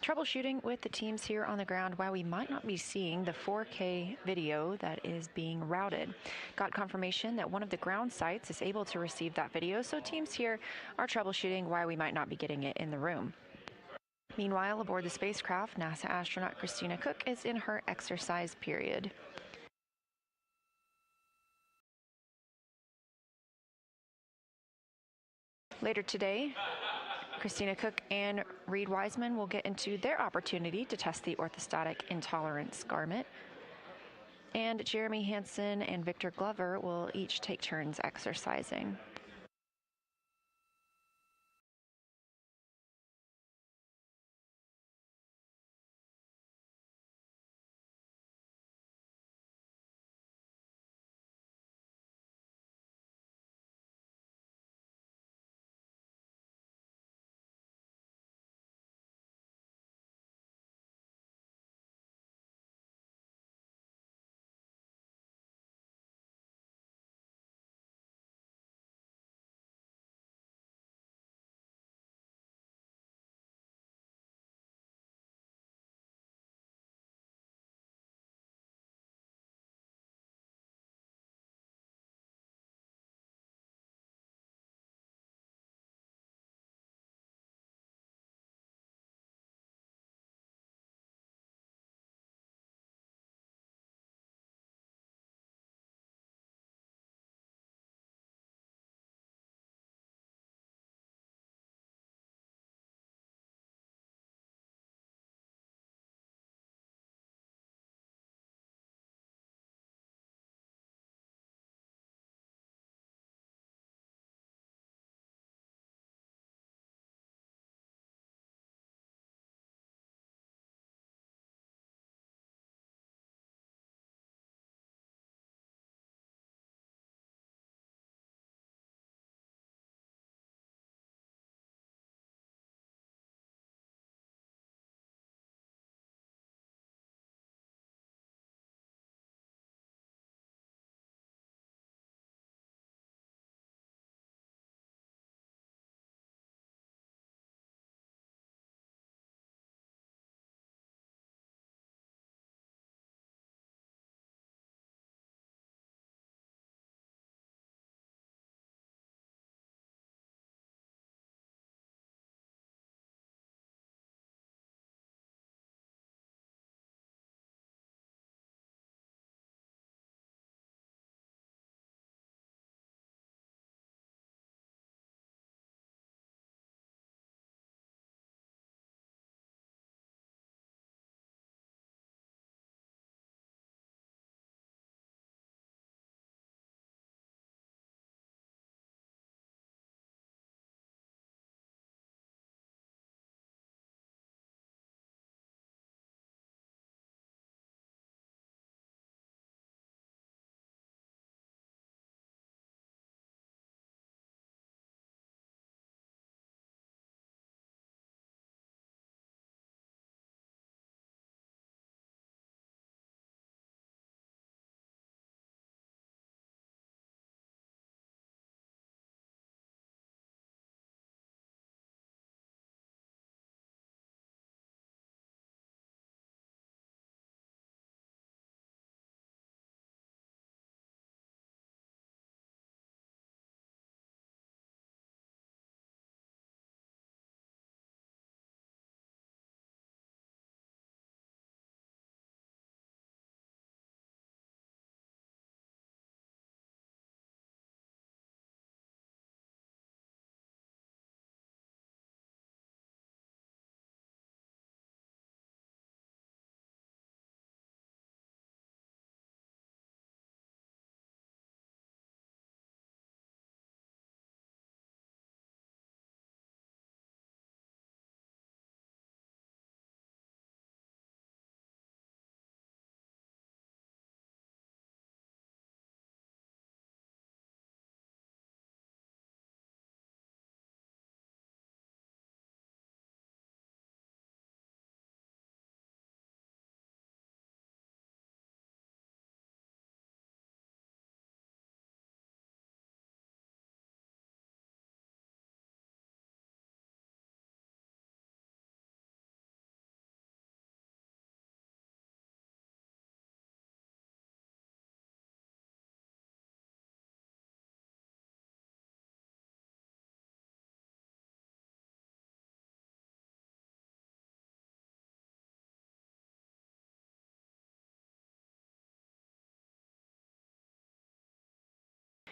troubleshooting with the teams here on the ground why we might not be seeing the 4K video that is being routed. Got confirmation that one of the ground sites is able to receive that video, so teams here are troubleshooting why we might not be getting it in the room. Meanwhile, aboard the spacecraft, NASA astronaut Christina Cook is in her exercise period. Later today, Christina Cook and Reed Wiseman will get into their opportunity to test the orthostatic intolerance garment. And Jeremy Hansen and Victor Glover will each take turns exercising.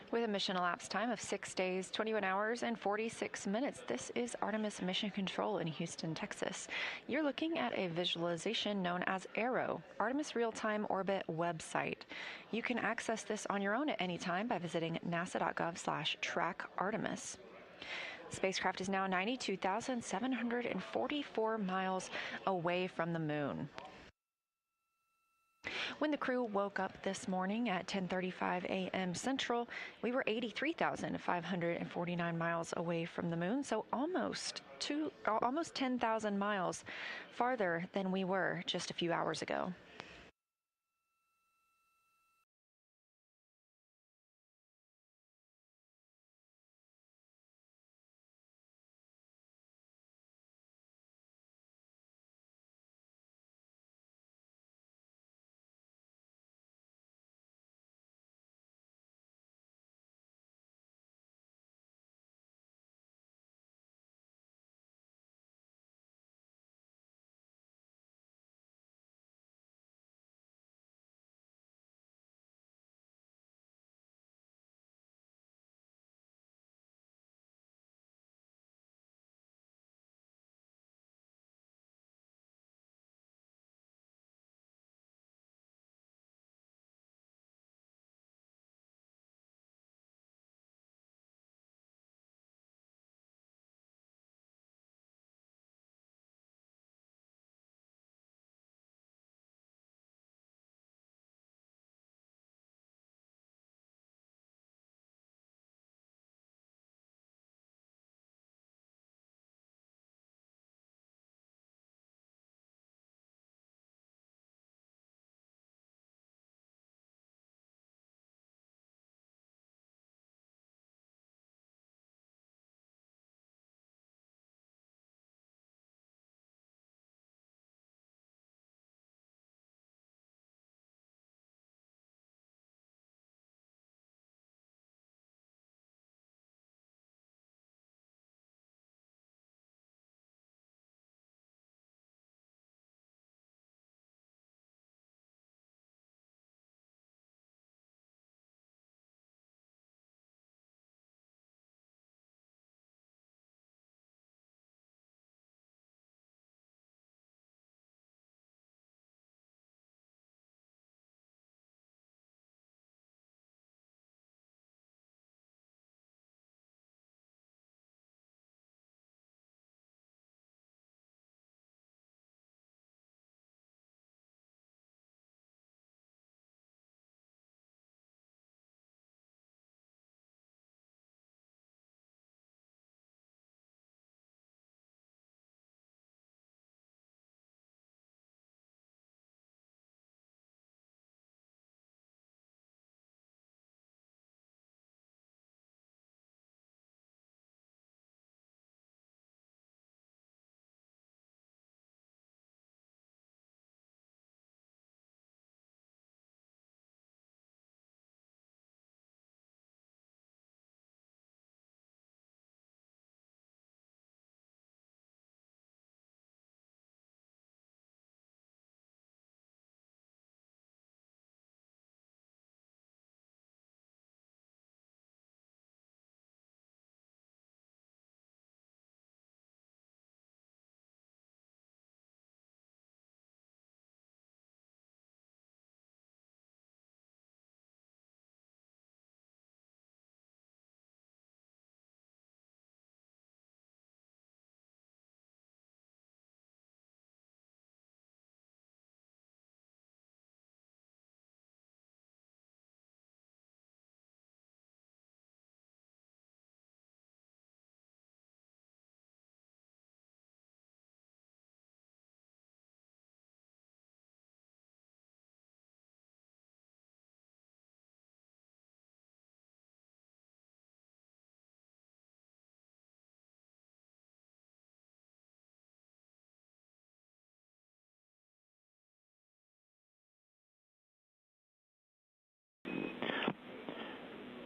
With a mission elapsed time of 6 days, 21 hours, and 46 minutes, this is Artemis Mission Control in Houston, Texas. You're looking at a visualization known as ARROW, Artemis Real-Time Orbit website. You can access this on your own at any time by visiting nasa.gov/trackartemis. The spacecraft is now 92,744 miles away from the moon. When the crew woke up this morning at 10:35 a.m. Central, we were 83,549 miles away from the moon, so almost 10,000 miles farther than we were just a few hours ago.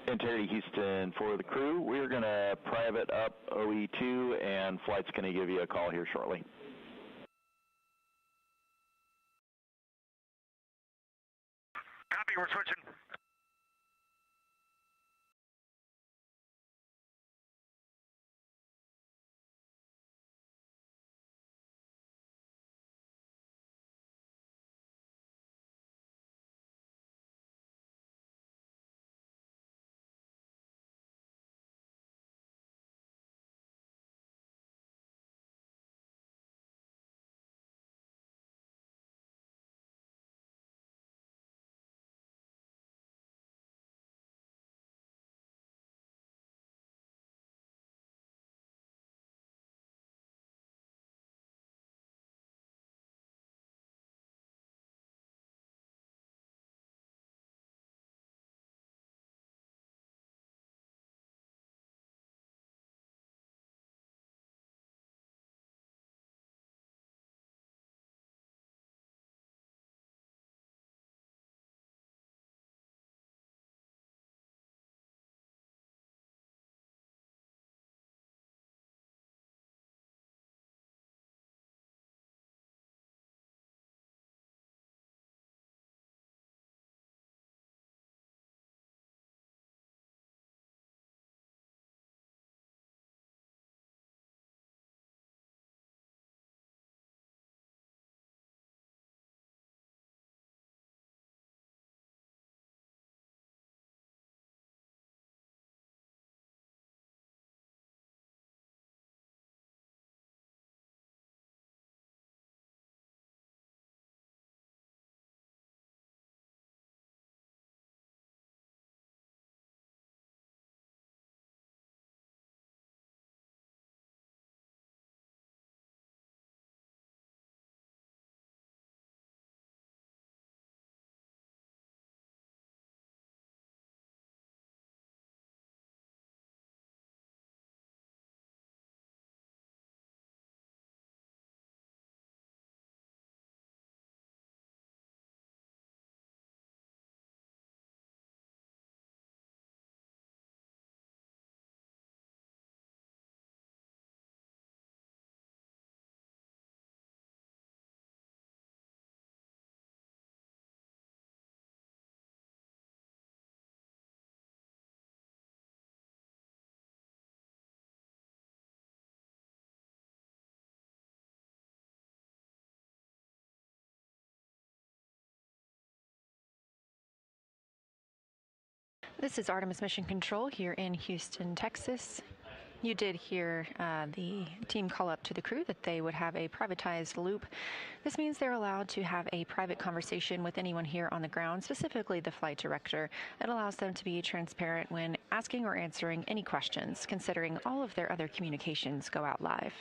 Integrity Houston for the crew. We're going to private up OE2, and flight's going to give you a call here shortly. Copy, we're switching. This is Artemis Mission Control here in Houston, Texas. You did hear the team call up to the crew that they would have a privatized loop. This means they're allowed to have a private conversation with anyone here on the ground, specifically the flight director. It allows them to be transparent when asking or answering any questions, considering all of their other communications go out live.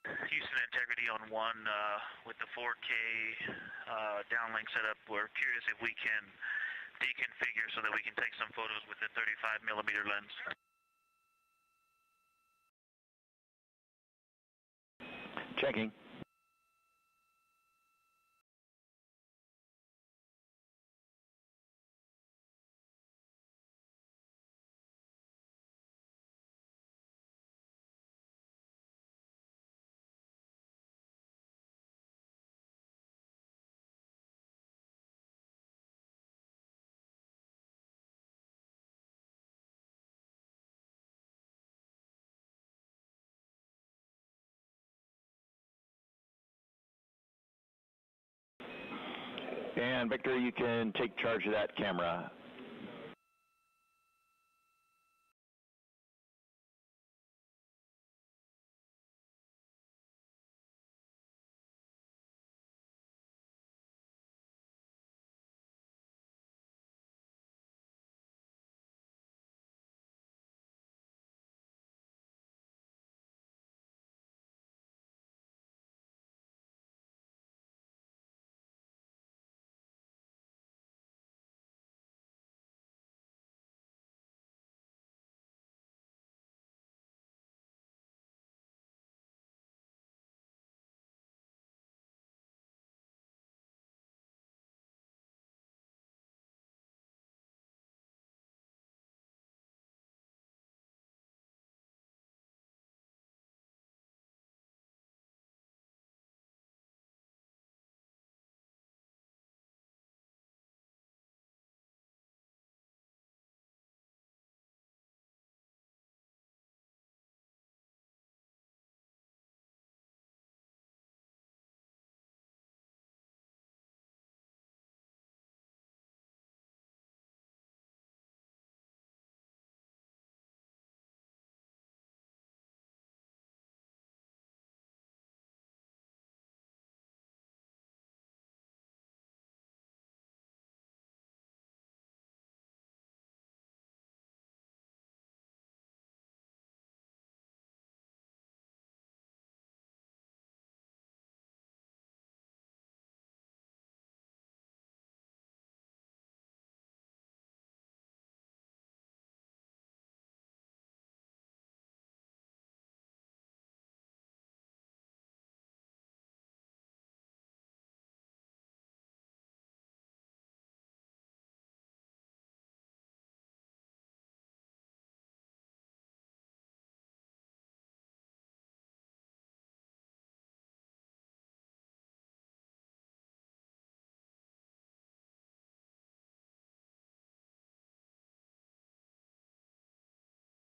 Houston Integrity on 1 with the 4K downlink setup. We're curious if we can deconfigure so that we can take some photos with the 35mm lens. Checking. And Victor, you can take charge of that camera.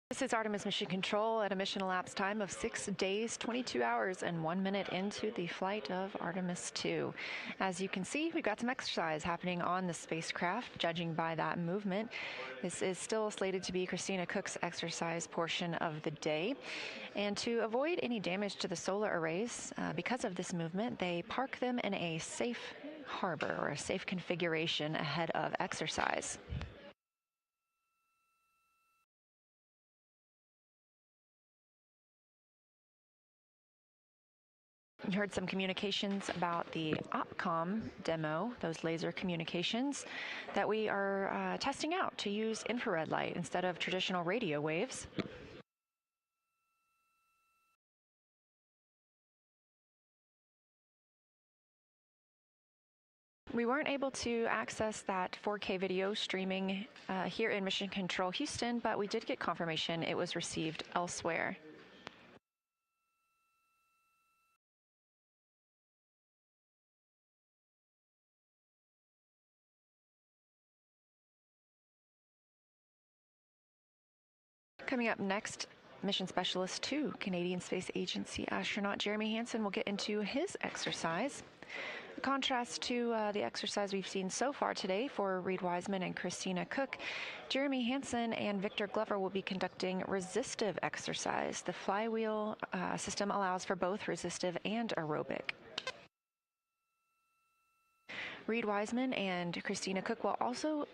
This is Artemis Mission Control at a mission elapsed time of 6 days, 22 hours, and 1 minute into the flight of Artemis 2. As you can see, we've got some exercise happening on the spacecraft, judging by that movement. This is still slated to be Christina Cook's exercise portion of the day. And to avoid any damage to the solar arrays, because of this movement, they park them in a safe harbor or a safe configuration ahead of exercise. You heard some communications about the OPCOM demo, those laser communications that we are testing out to use infrared light instead of traditional radio waves. We weren't able to access that 4K video streaming here in Mission Control Houston, but we did get confirmation it was received elsewhere. Coming up next, Mission Specialist 2, Canadian Space Agency astronaut Jeremy Hansen will get into his exercise. In contrast to the exercise we've seen so far today for Reed Wiseman and Christina Cook, Jeremy Hansen and Victor Glover will be conducting resistive exercise. The flywheel system allows for both resistive and aerobic. Reed Wiseman and Christina Cook will also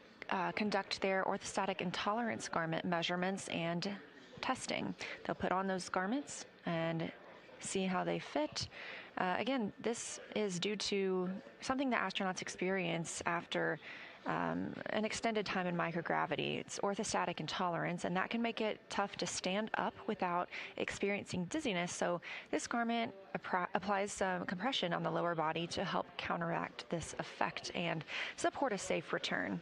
conduct their orthostatic intolerance garment measurements and testing. They'll put on those garments and see how they fit. Again, this is due to something that astronauts experience after an extended time in microgravity. It's orthostatic intolerance, and that can make it tough to stand up without experiencing dizziness. So this garment applies some compression on the lower body to help counteract this effect and support a safe return.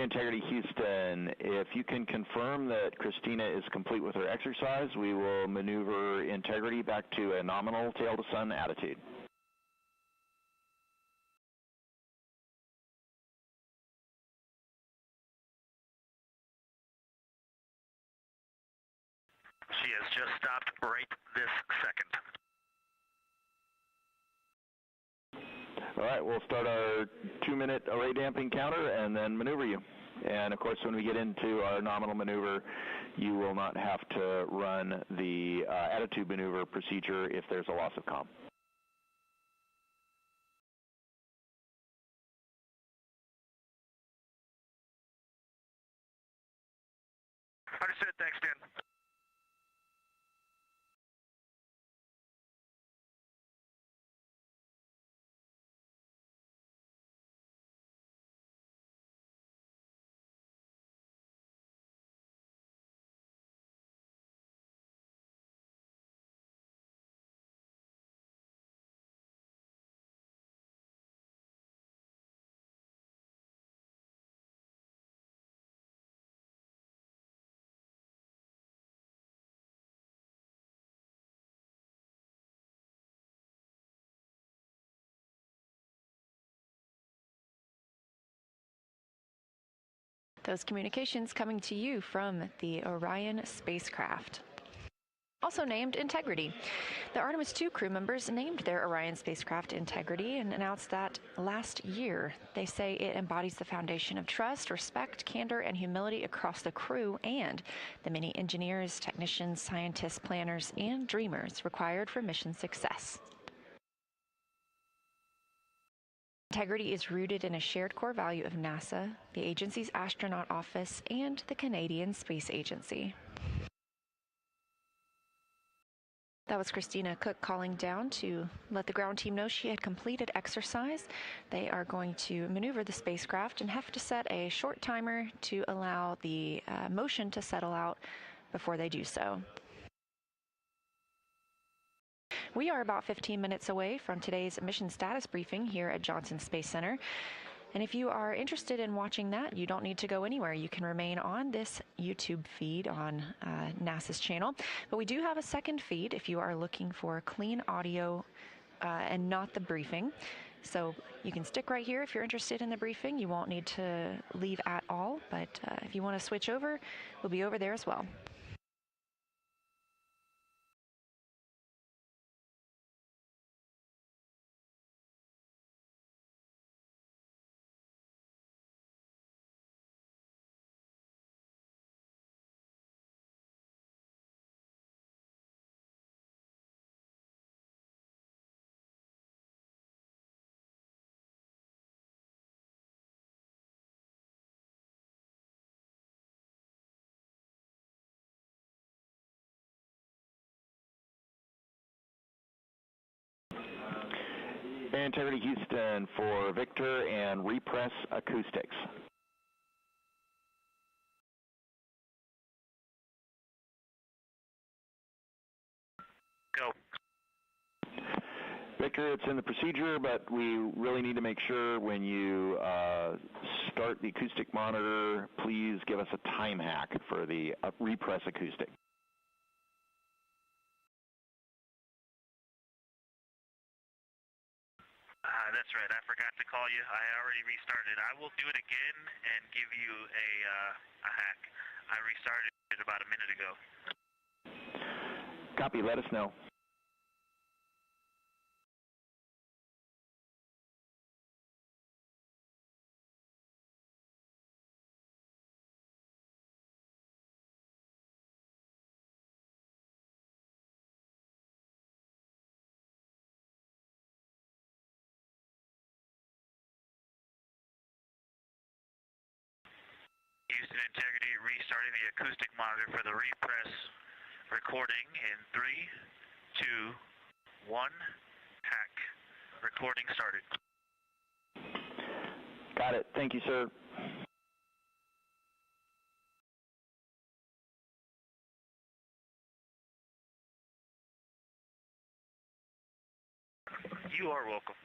Integrity Houston, if you can confirm that Christina is complete with her exercise, we will maneuver Integrity back to a nominal tail-to-sun attitude. She has just stopped right this second. All right, we'll start our 2-minute array damping counter and then maneuver you. And of course, when we get into our nominal maneuver, you will not have to run the attitude maneuver procedure if there's a loss of comm. Understood. Thanks, Dan. Those communications coming to you from the Orion spacecraft. Also named Integrity. The Artemis II crew members named their Orion spacecraft Integrity and announced that last year. They say it embodies the foundation of trust, respect, candor, and humility across the crew and the many engineers, technicians, scientists, planners, and dreamers required for mission success. Integrity is rooted in a shared core value of NASA, the agency's astronaut office, and the Canadian Space Agency. That was Christina Cook calling down to let the ground team know she had completed exercise. They are going to maneuver the spacecraft and have to set a short timer to allow the motion to settle out before they do so. We are about 15 minutes away from today's mission status briefing here at Johnson Space Center. And if you are interested in watching that, you don't need to go anywhere. You can remain on this YouTube feed on NASA's channel. But we do have a second feed if you are looking for clean audio and not the briefing. So you can stick right here if you're interested in the briefing. You won't need to leave at all. But if you want to switch over, we'll be over there as well. Integrity Houston for Victor and repress acoustics. Go. Victor, it's in the procedure, but we really need to make sure when you start the acoustic monitor, please give us a time hack for the repress acoustic. That's right. I forgot to call you. I already restarted. I will do it again and give you a hack. I restarted it about a minute ago. Copy. Let us know. Houston Integrity restarting the acoustic monitor for the repress recording in 3, 2, 1, hack. Recording started. Got it. Thank you, sir. You are welcome.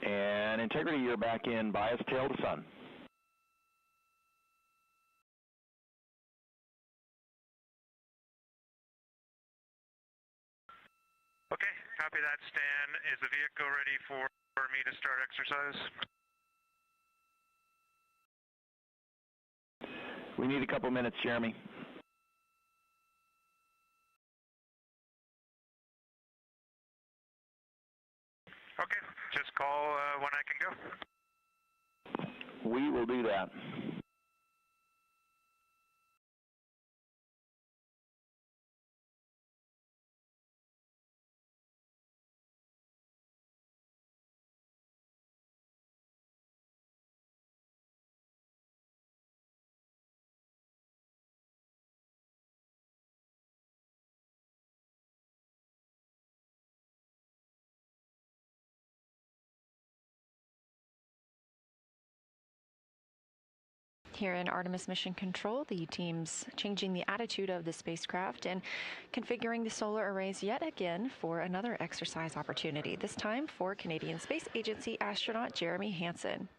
And Integrity, you're back in bias tail to sun. Okay, copy that, Stan. Is the vehicle ready for me to start exercise? We need a couple minutes, Jeremy. Okay, just call when I can go. We will do that. Here in Artemis Mission Control, the team's changing the attitude of the spacecraft and configuring the solar arrays yet again for another exercise opportunity, this time for Canadian Space Agency astronaut Jeremy Hansen.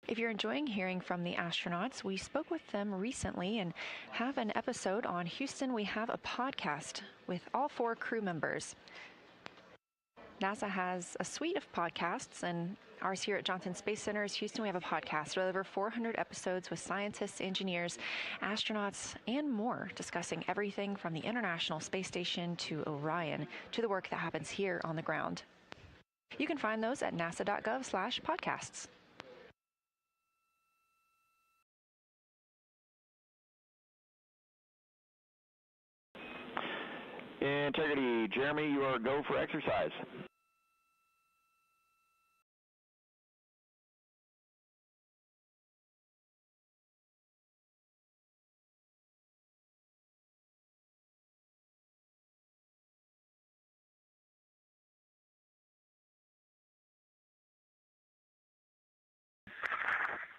If you're enjoying hearing from the astronauts, we spoke with them recently and have an episode on Houston. We have a podcast with all 4 crew members. NASA has a suite of podcasts, and ours here at Johnson Space Center is Houston. We have a podcast with over 400 episodes with scientists, engineers, astronauts, and more, discussing everything from the International Space Station to Orion to the work that happens here on the ground. You can find those at nasa.gov/podcasts. Integrity, Jeremy, you are go for exercise.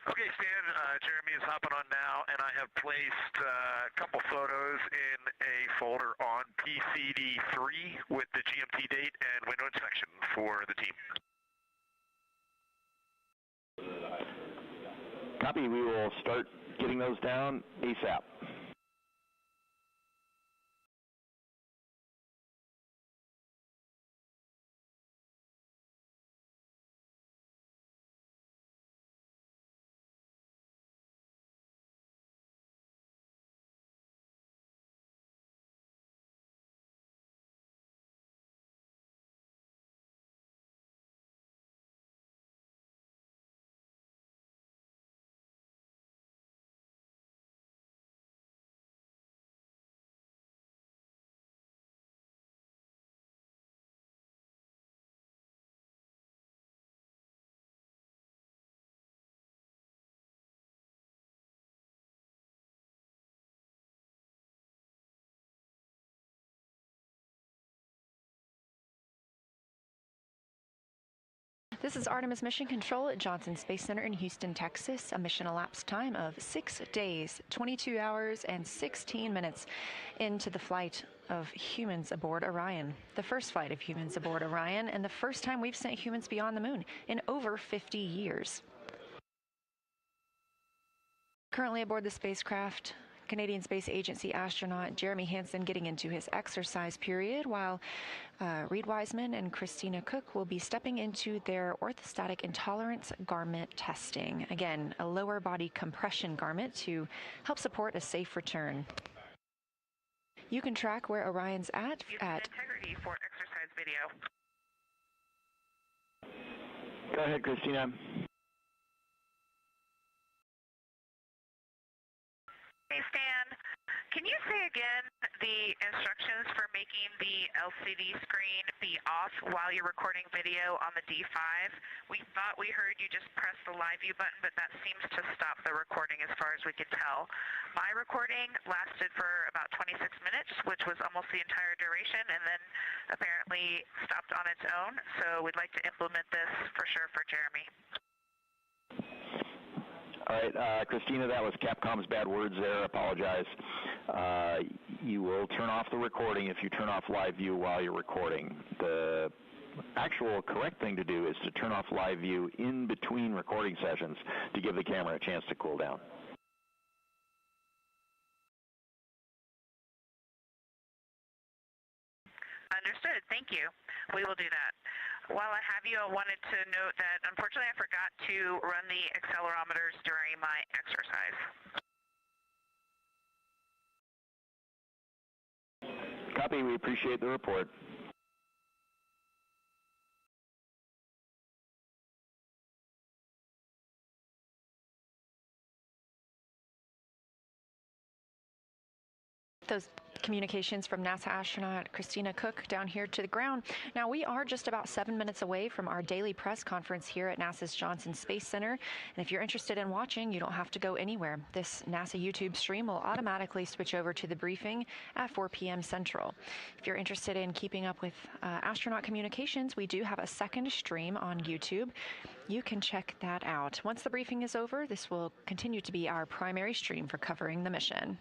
Okay, Stan, Jeremy is hopping on now, and I have placed a couple photos in a folder on PCD3 with the GMT date and window inspection for the team. Copy. We will start getting those down ASAP. This is Artemis Mission Control at Johnson Space Center in Houston, Texas. A mission elapsed time of 6 days, 22 hours, and 16 minutes into the flight of humans aboard Orion. The first flight of humans aboard Orion, and the first time we've sent humans beyond the moon in over 50 years. Currently aboard the spacecraft, Canadian Space Agency astronaut Jeremy Hansen getting into his exercise period, while Reed Wiseman and Christina Cook will be stepping into their orthostatic intolerance garment testing. Again, a lower body compression garment to help support a safe return. You can track where Orion's at Integrity for exercise video. Go ahead, Christina. Hey, Stan, can you say again the instructions for making the LCD screen be off while you're recording video on the D5? We thought we heard you just press the live view button, but that seems to stop the recording as far as we could tell. My recording lasted for about 26 minutes, which was almost the entire duration, and then apparently stopped on its own. So we'd like to implement this for sure for Jeremy. All right, Christina, that was Capcom's bad words there. Apologize. you will turn off the recording if you turn off live view while you're recording. The actual correct thing to do is to turn off live view in between recording sessions to give the camera a chance to cool down. Understood. Thank you. We will do that. While I have you, I wanted to note that unfortunately I forgot to run the accelerometers during my exercise. Copy. We appreciate the report. Those communications from NASA astronaut Christina Cook down here to the ground. Now, we are just about 7 minutes away from our daily press conference here at NASA's Johnson Space Center. And if you're interested in watching, you don't have to go anywhere. This NASA YouTube stream will automatically switch over to the briefing at 4 p.m. Central. If you're interested in keeping up with astronaut communications, we do have a second stream on YouTube. You can check that out. Once the briefing is over, this will continue to be our primary stream for covering the mission.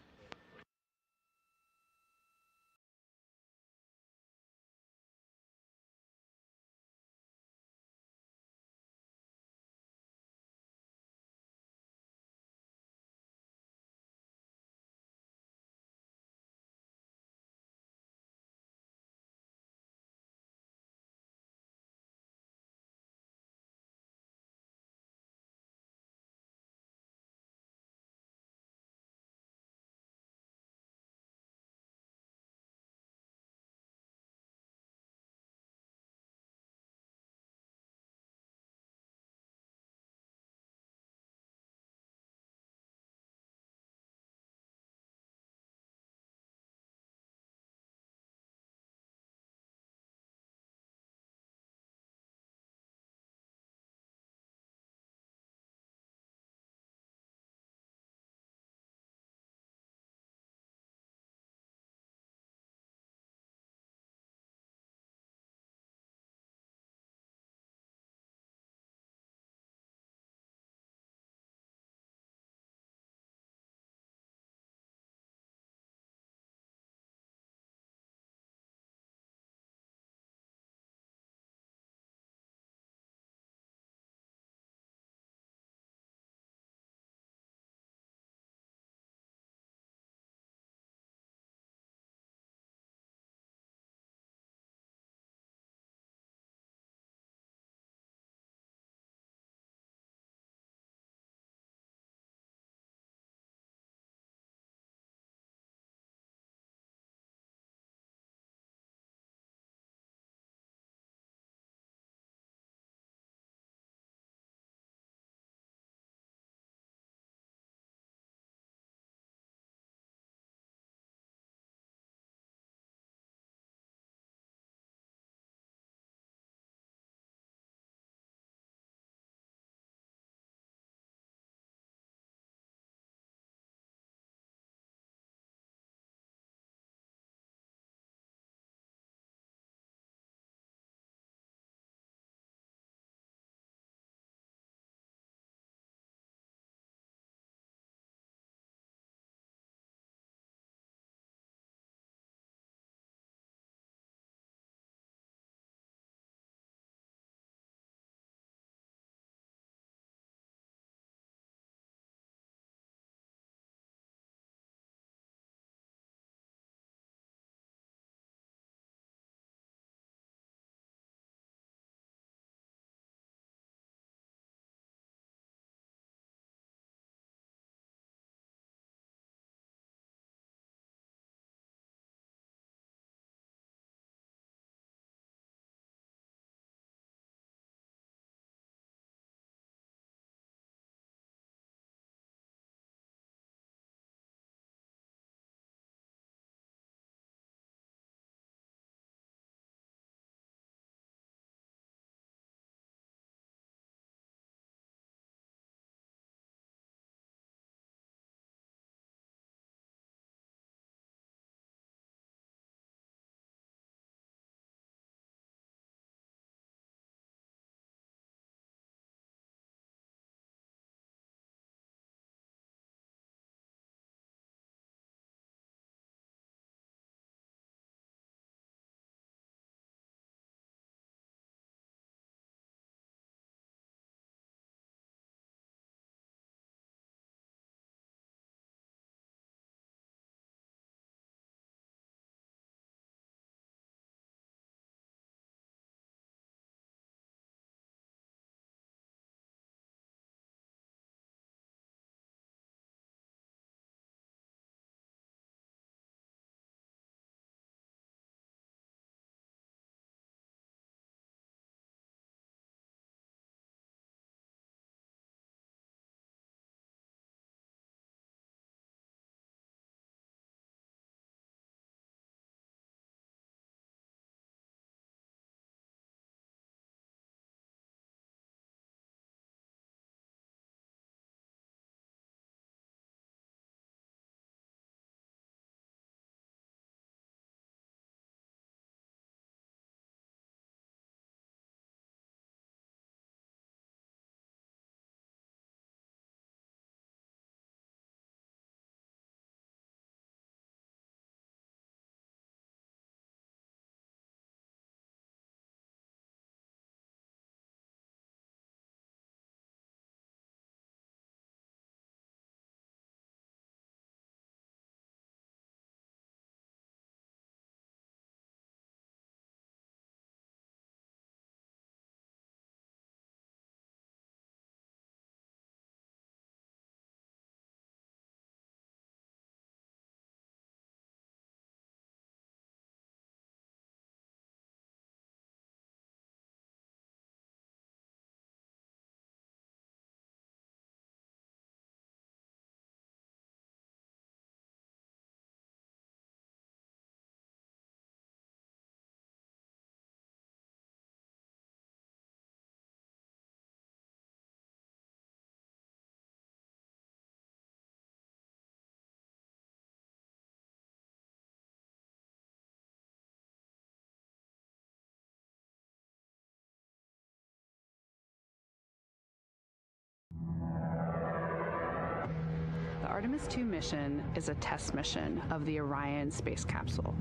Artemis II mission is a test mission of the Orion space capsule.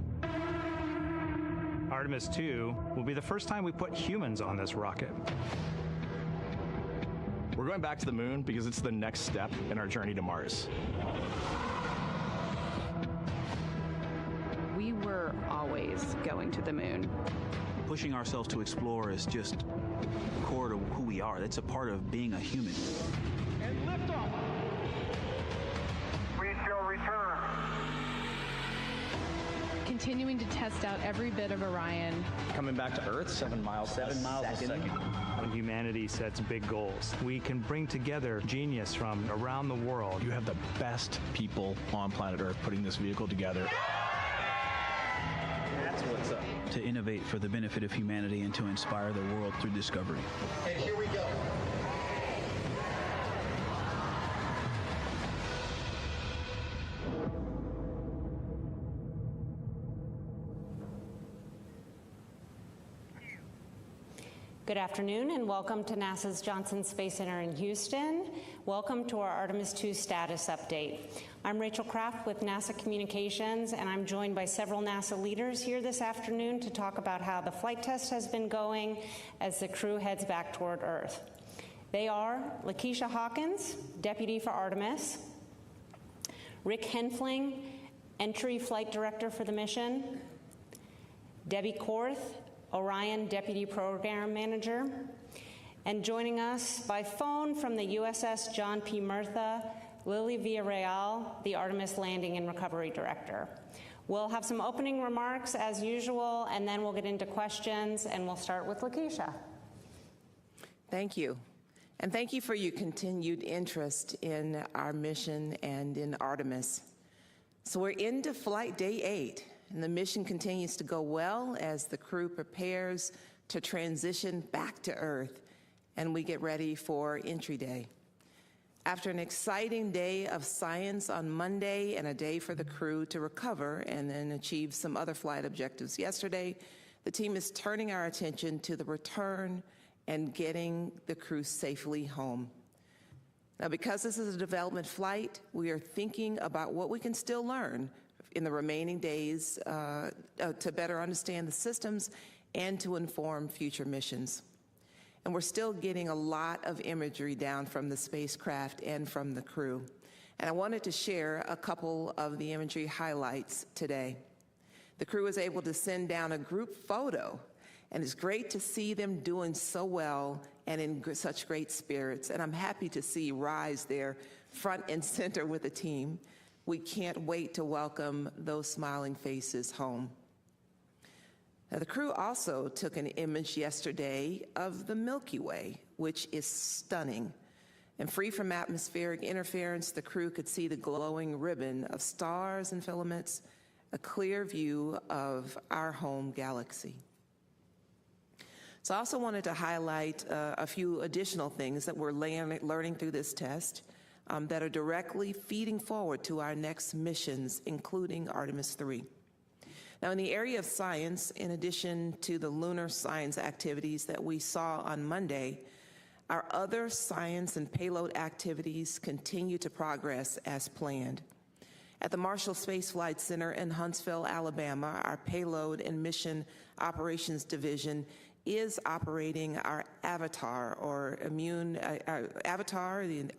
Artemis II will be the first time we put humans on this rocket. We're going back to the moon because it's the next step in our journey to Mars. We were always going to the moon. Pushing ourselves to explore is just core to who we are. That's a part of being a human. And liftoff. We shall return. Continuing to test out every bit of Orion. Coming back to Earth, 7 miles a second. When humanity sets big goals, we can bring together genius from around the world. You have the best people on planet Earth putting this vehicle together. That's what's up. To innovate for the benefit of humanity and to inspire the world through discovery. And here we go. Good afternoon and welcome to NASA's Johnson Space Center in Houston. Welcome to our Artemis II status update. I'm Rachel Kraft with NASA Communications, and I'm joined by several NASA leaders here this afternoon to talk about how the flight test has been going as the crew heads back toward Earth. They are Lakeisha Hawkins, Deputy for Artemis, Rick Henfling, Entry Flight Director for the mission, Debbie Korth, Orion Deputy Program Manager, and joining us by phone from the USS John P. Murtha, Lily Villarreal, the Artemis Landing and Recovery Director. We'll have some opening remarks as usual, and then we'll get into questions, and we'll start with Lakeisha. Thank you. And thank you for your continued interest in our mission and in Artemis. So we're into flight day 8. And the mission continues to go well as the crew prepares to transition back to Earth and we get ready for entry day. After an exciting day of science on Monday and a day for the crew to recover and then achieve some other flight objectives yesterday, the team is turning our attention to the return and getting the crew safely home. Now, because this is a development flight, we are thinking about what we can still learn in the remaining days to better understand the systems and to inform future missions. And we're still getting a lot of imagery down from the spacecraft and from the crew. And I wanted to share a couple of the imagery highlights today. The crew was able to send down a group photo, and it's great to see them doing so well and in such great spirits. And I'm happy to see Rise there front and center with the team. We can't wait to welcome those smiling faces home. Now, the crew also took an image yesterday of the Milky Way, which is stunning. And free from atmospheric interference, the crew could see the glowing ribbon of stars and filaments, a clear view of our home galaxy. So I also wanted to highlight a few additional things that we're learning through this test. That are directly feeding forward to our next missions, including Artemis III. Now, in the area of science, in addition to the lunar science activities that we saw on Monday, our other science and payload activities continue to progress as planned. At the Marshall Space Flight Center in Huntsville, Alabama, our Payload and Mission Operations Division is operating our Avatar, or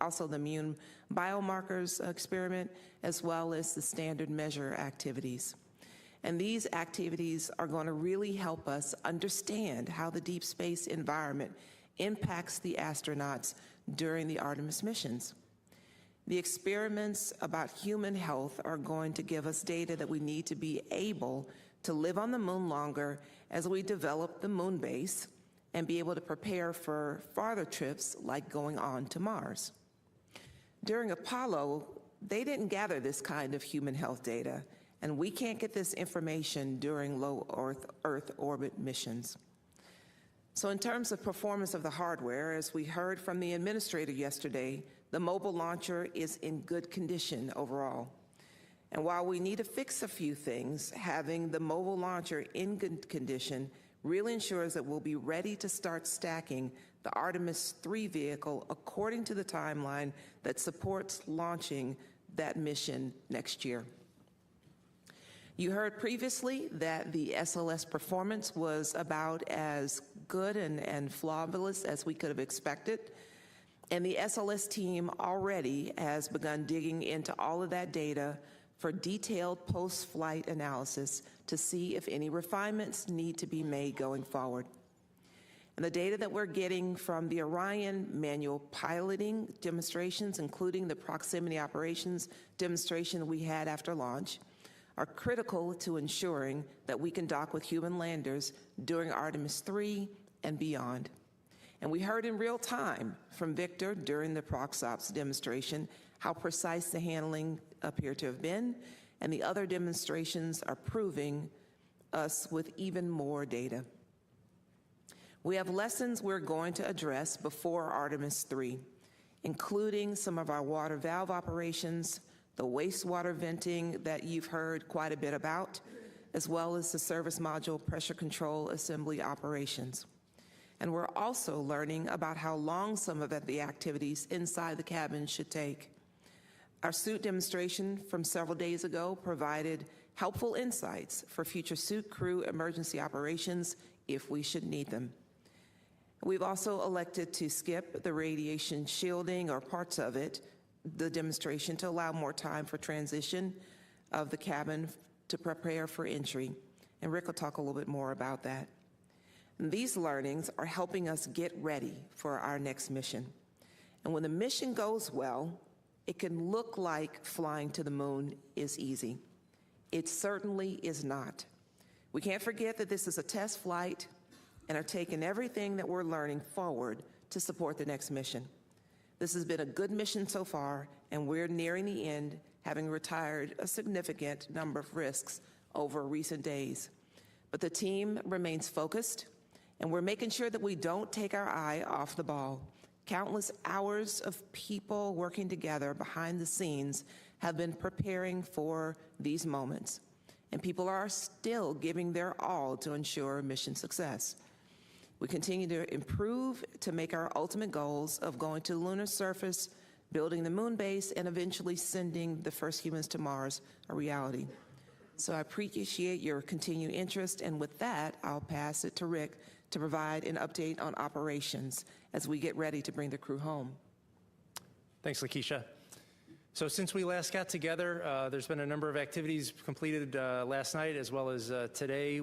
also the immune biomarkers experiment, as well as the standard measure activities. And these activities are going to really help us understand how the deep space environment impacts the astronauts during the Artemis missions. The experiments about human health are going to give us data that we need to be able to live on the moon longer as we develop the moon base and be able to prepare for farther trips like going on to Mars. During Apollo, they didn't gather this kind of human health data, and we can't get this information during low Earth orbit missions. So in terms of performance of the hardware, as we heard from the administrator yesterday, the mobile launcher is in good condition overall. And while we need to fix a few things, having the mobile launcher in good condition really ensures that we'll be ready to start stacking the Artemis III vehicle according to the timeline that supports launching that mission next year. You heard previously that the SLS performance was about as good and flawless as we could have expected. And the SLS team already has begun digging into all of that data for detailed post-flight analysis to see if any refinements need to be made going forward. And the data that we're getting from the Orion manual piloting demonstrations, including the proximity operations demonstration we had after launch, are critical to ensuring that we can dock with human landers during Artemis 3 and beyond. And we heard in real time from Victor during the ProxOps demonstration how precise the handling appeared to have been, and the other demonstrations are proving us with even more data. We have lessons we're going to address before Artemis 3, including some of our water valve operations, the wastewater venting that you've heard quite a bit about, as well as the service module pressure control assembly operations. And we're also learning about how long some of the activities inside the cabin should take. Our suit demonstration from several days ago provided helpful insights for future suit crew emergency operations if we should need them. We've also elected to skip the radiation shielding or parts of it, the demonstration, to allow more time for transition of the cabin to prepare for entry. And Rick will talk a little bit more about that. And these learnings are helping us get ready for our next mission. And when the mission goes well, it can look like flying to the moon is easy. It certainly is not. We can't forget that this is a test flight and are taking everything that we're learning forward to support the next mission. This has been a good mission so far, and we're nearing the end, having retired a significant number of risks over recent days. But the team remains focused, and we're making sure that we don't take our eye off the ball. Countless hours of people working together behind the scenes have been preparing for these moments, and people are still giving their all to ensure mission success. We continue to improve to make our ultimate goals of going to the lunar surface, building the moon base, and eventually sending the first humans to Mars a reality. So I appreciate your continued interest, and with that, I'll pass it to Rick to provide an update on operations as we get ready to bring the crew home. Thanks, Lakeisha. So since we last got together, there's been a number of activities completed last night as well as today.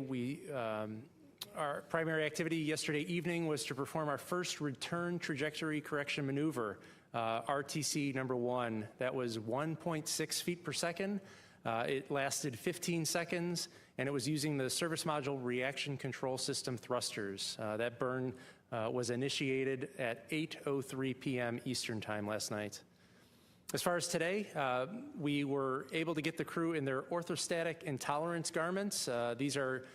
Our primary activity yesterday evening was to perform our first return trajectory correction maneuver, RTC number 1. That was 1.6 feet per second. It lasted 15 seconds, and it was using the service module reaction control system thrusters. That burn was initiated at 8:03 p.m. Eastern Time last night. As far as today, we were able to get the crew in their orthostatic intolerance garments. These are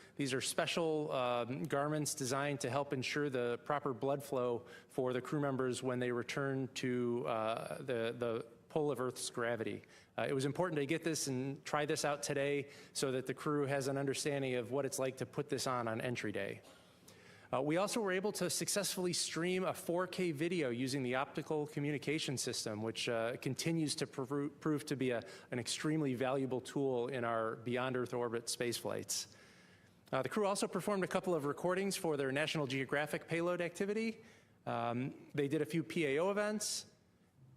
special garments designed to help ensure the proper blood flow for the crew members when they return to the pull of Earth's gravity. It was important to get this and try this out today so that the crew has an understanding of what it's like to put this on entry day. We also were able to successfully stream a 4K video using the optical communication system, which continues to prove to be an extremely valuable tool in our beyond Earth orbit space flights. The crew also performed a couple of recordings for their National Geographic payload activity. They did a few PAO events.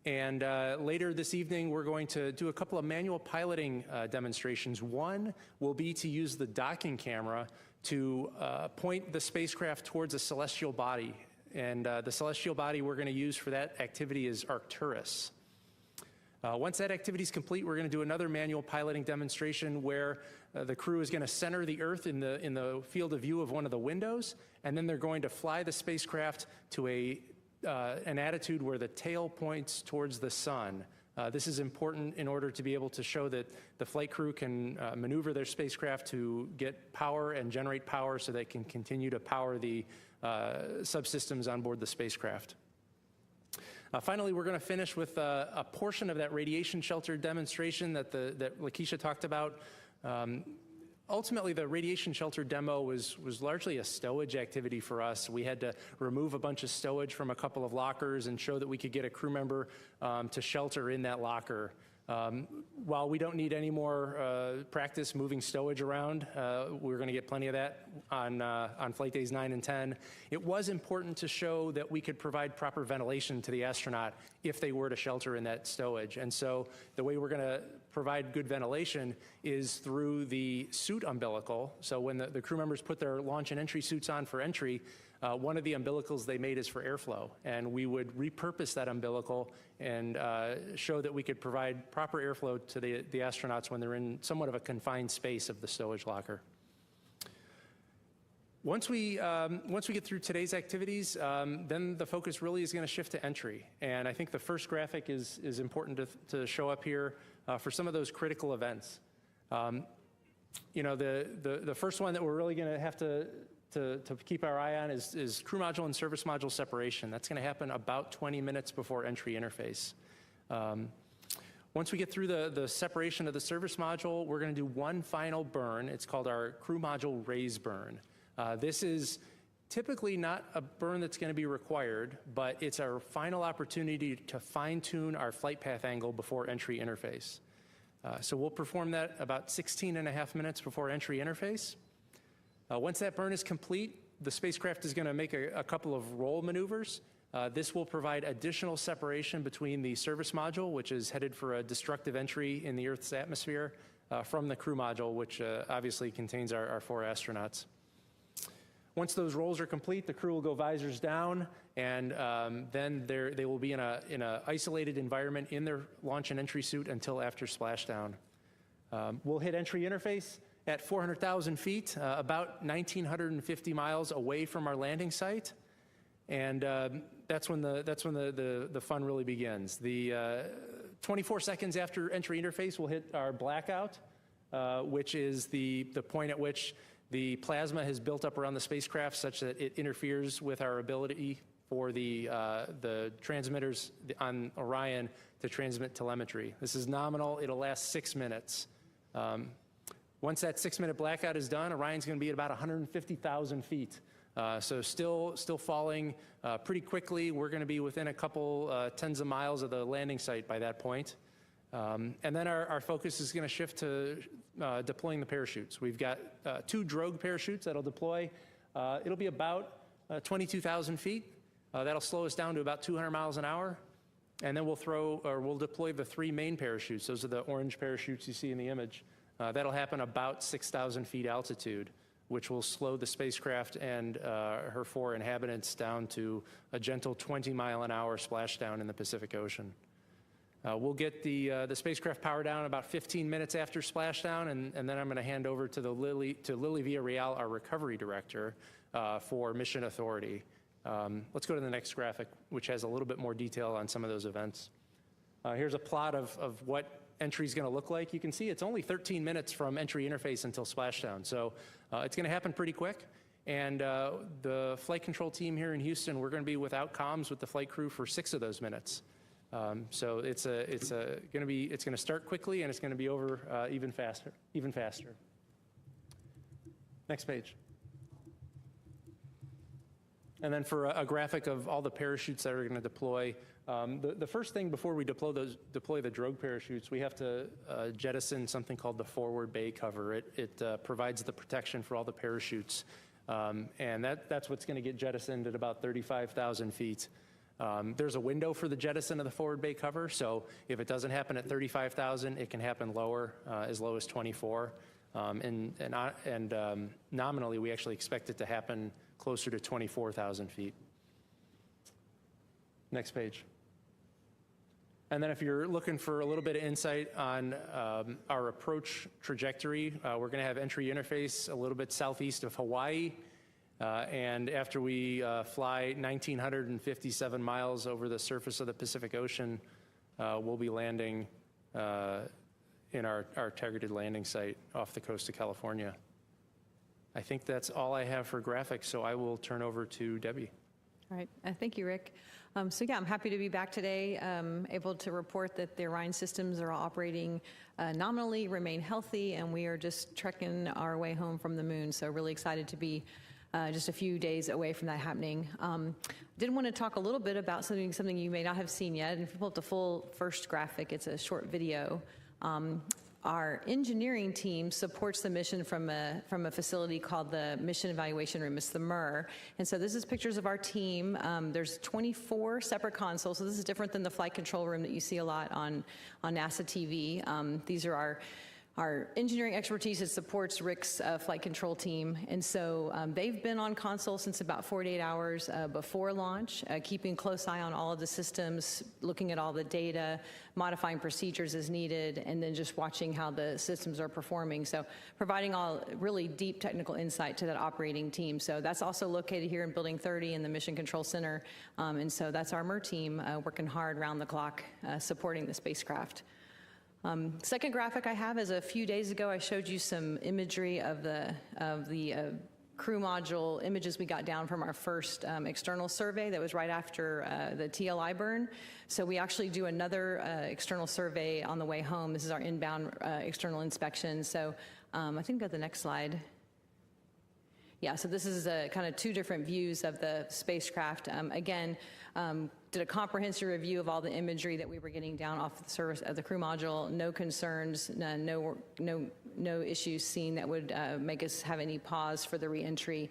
And later this evening, we're going to do a couple of manual piloting demonstrations. One will be to use the docking camera to point the spacecraft towards a celestial body. And the celestial body we're going to use for that activity is Arcturus. Once that activity is complete, we're going to do another manual piloting demonstration where the crew is going to center the Earth in the field of view of one of the windows, and then they're going to fly the spacecraft to an attitude where the tail points towards the sun. This is important in order to be able to show that the flight crew can maneuver their spacecraft to get power and generate power so they can continue to power the subsystems on board the spacecraft. Finally, we're going to finish with a portion of that radiation shelter demonstration that Lakeisha talked about. Ultimately, the radiation shelter demo was largely a stowage activity for us. We had to remove a bunch of stowage from a couple of lockers and show that we could get a crew member to shelter in that locker. While we don't need any more practice moving stowage around, we're going to get plenty of that on flight days 9 and 10. It was important to show that we could provide proper ventilation to the astronaut if they were to shelter in that stowage. And so the way we're going to provide good ventilation is through the suit umbilical. So when the crew members put their launch and entry suits on for entry, one of the umbilicals they made is for airflow, and we would repurpose that umbilical and show that we could provide proper airflow to the astronauts when they're in somewhat of a confined space of the stowage locker. Once we get through today's activities, then the focus really is going to shift to entry. And I think the first graphic is important to show up here for some of those critical events. You know, the first one that we're really going to have to keep our eye on is crew module and service module separation. That's going to happen about 20 minutes before entry interface. Once we get through the separation of the service module, we're going to do one final burn. It's called our crew module raise burn. This is typically not a burn that's going to be required, but it's our final opportunity to fine-tune our flight path angle before entry interface. So we'll perform that about 16.5 minutes before entry interface. Once that burn is complete, the spacecraft is going to make a couple of roll maneuvers. This will provide additional separation between the service module, which is headed for a destructive entry in the Earth's atmosphere, from the crew module, which obviously contains our 4 astronauts. Once those rolls are complete, the crew will go visors down, and then they will be in a isolated environment in their launch and entry suit until after splashdown. We'll hit entry interface at 400,000 feet, about 1,950 miles away from our landing site, and that's when the fun really begins. The 24 seconds after entry interface, we'll hit our blackout, which is the point at which the plasma has built up around the spacecraft such that it interferes with our ability for the transmitters on Orion to transmit telemetry. This is nominal. It'll last 6 minutes. Once that 6-minute blackout is done, Orion's going to be at about 150,000 feet. So still falling pretty quickly. We're going to be within a couple tens of miles of the landing site by that point. And then our focus is going to shift to deploying the parachutes. We've got 2 drogue parachutes that'll deploy. It'll be about 22,000 feet. That'll slow us down to about 200 miles an hour. And then we'll deploy the 3 main parachutes. Those are the orange parachutes you see in the image. That'll happen about 6,000 feet altitude, which will slow the spacecraft and her 4 inhabitants down to a gentle 20-mile-an-hour splashdown in the Pacific Ocean. We'll get the spacecraft power down about 15 minutes after splashdown, and then I'm going to hand over to Lily Villarreal, our recovery director, for mission authority. Let's go to the next graphic, which has a little bit more detail on some of those events. Here's a plot of what entry is going to look like. You can see it's only 13 minutes from entry interface until splashdown, so it's going to happen pretty quick. And the flight control team here in Houston, we're going to be without comms with the flight crew for 6 of those minutes. So it's going to start quickly, and it's going to be over even faster. Next page. And then for a graphic of all the parachutes that are going to deploy, the first thing before we deploy the drogue parachutes, we have to jettison something called the forward bay cover. It provides the protection for all the parachutes, and that's what's going to get jettisoned at about 35,000 feet. There's a window for the jettison of the forward bay cover, so if it doesn't happen at 35,000, it can happen lower, as low as 24. And nominally, we actually expect it to happen closer to 24,000 feet. Next page. And then if you're looking for a little bit of insight on our approach trajectory, we're going to have entry interface a little bit southeast of Hawaii. And after we fly 1,957 miles over the surface of the Pacific Ocean, we'll be landing in our targeted landing site off the coast of California. I think that's all I have for graphics, so I will turn over to Debbie. All right, thank you, Rick. So yeah, I'm happy to be back today, able to report that the Orion systems are all operating nominally, remain healthy, and we are just trekking our way home from the moon. So really excited to be just a few days away from that happening. Did want to talk a little bit about something you may not have seen yet. And if you pull up the full first graphic, it's a short video. Our engineering team supports the mission from a facility called the Mission Evaluation Room. It's the MIR. And so this is pictures of our team. There's 24 separate consoles, so this is different than the flight control room that you see a lot on NASA TV. These are our engineering expertise that supports Rick's flight control team. And so they've been on console since about 48 hours before launch, keeping a close eye on all of the systems, looking at all the data, modifying procedures as needed, and then just watching how the systems are performing. So providing all really deep technical insight to that operating team. So that's also located here in Building 30 in the Mission Control Center. And so that's our MIR team working hard around the clock supporting the spacecraft. Second graphic I have is a few days ago I showed you some imagery of the crew module images we got down from our first external survey that was right after the TLI burn. So we actually do another external survey on the way home. This is our inbound external inspection. So I think go to the next slide. Yeah, so this is kind of two different views of the spacecraft. Again, did a comprehensive review of all the imagery that we were getting down off the surface of the crew module. No concerns, no issues seen that would make us have any pause for the reentry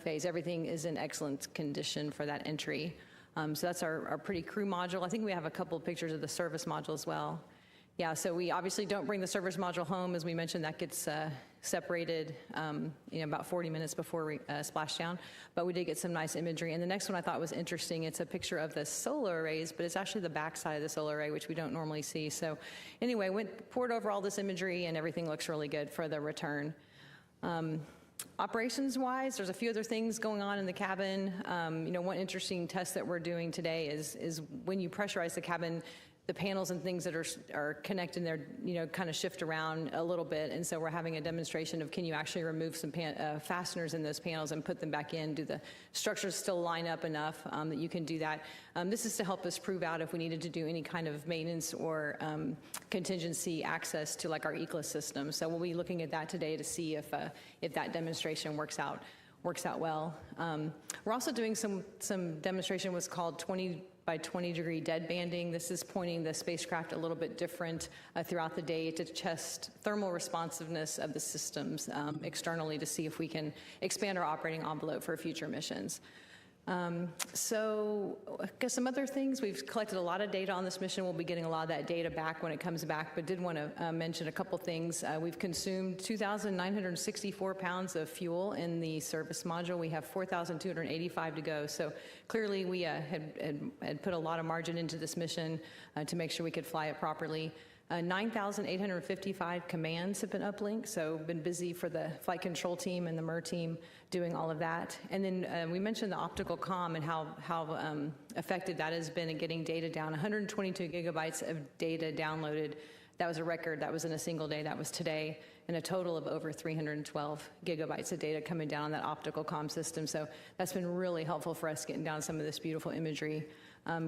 phase. Everything is in excellent condition for that entry. So that's our pretty crew module. I think we have a couple of pictures of the service module as well. Yeah, so we obviously don't bring the service module home. As we mentioned, that gets separated about 40 minutes before we splash down. But we did get some nice imagery. And the next one I thought was interesting. It's a picture of the solar arrays, but it's actually the backside of the solar array, which we don't normally see. So anyway, poured over all this imagery, and everything looks really good for the return. Operations-wise, there's a few other things going on in the cabin. One interesting test that we're doing today is when you pressurize the cabin, the panels and things that are connected there, kind of shift around a little bit. And so we're having a demonstration of can you actually remove some fasteners in those panels and put them back in? Do the structures still line up enough that you can do that? This is to help us prove out if we needed to do any kind of maintenance or contingency access to like our ECLA system. So we'll be looking at that today to see if that demonstration works out well. We're also doing some demonstration what's called 20 by 20 degree dead banding. This is pointing the spacecraft a little bit different throughout the day to test thermal responsiveness of the systems externally to see if we can expand our operating envelope for future missions. So I guess some other things, we've collected a lot of data on this mission. We'll be getting a lot of that data back when it comes back, but did want to mention a couple things. We've consumed 2,964 pounds of fuel in the service module. We have 4,285 to go. So clearly we had put a lot of margin into this mission to make sure we could fly it properly. 9,855 commands have been uplinked, so been busy for the flight control team and the MIR team doing all of that. And then we mentioned the optical comm and how effective that has been in getting data down. 122 gigabytes of data downloaded. That was a record. That was in a single day. That was today. And a total of over 312 gigabytes of data coming down on that optical comm system. So that's been really helpful for us getting down some of this beautiful imagery.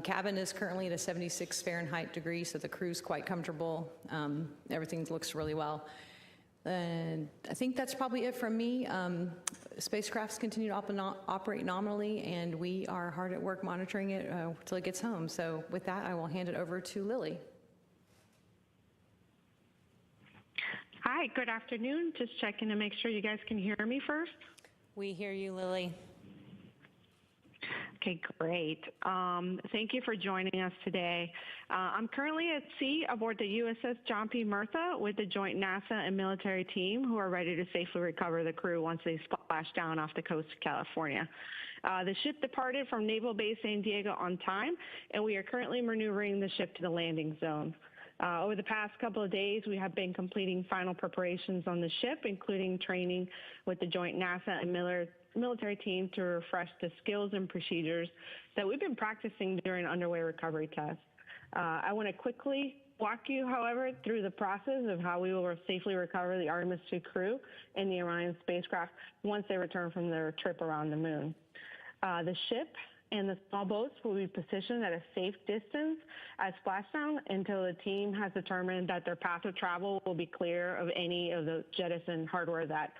Cabin is currently at a 76 Fahrenheit degree, so the crew's quite comfortable. Everything looks really well. And I think that's probably it from me. Spacecrafts continue to operate nominally, and we are hard at work monitoring it until it gets home. So with that, I will hand it over to Lily. Hi, good afternoon. Just checking to make sure you guys can hear me first. We hear you, Lily. Okay, great. Thank you for joining us today. I'm currently at sea aboard the USS John P. Murtha with the joint NASA and military team who are ready to safely recover the crew once they splash down off the coast of California. The ship departed from Naval Base San Diego on time, and we are currently maneuvering the ship to the landing zone. Over the past couple of days, we have been completing final preparations on the ship, including training with the joint NASA and military team to refresh the skills and procedures that we've been practicing during underway recovery tests. I want to quickly walk you, however, through the process of how we will safely recover the Artemis II crew and the Orion spacecraft once they return from their trip around the moon. The ship and the small boats will be positioned at a safe distance at splashdown until the team has determined that their path of travel will be clear of any of the jettison hardware that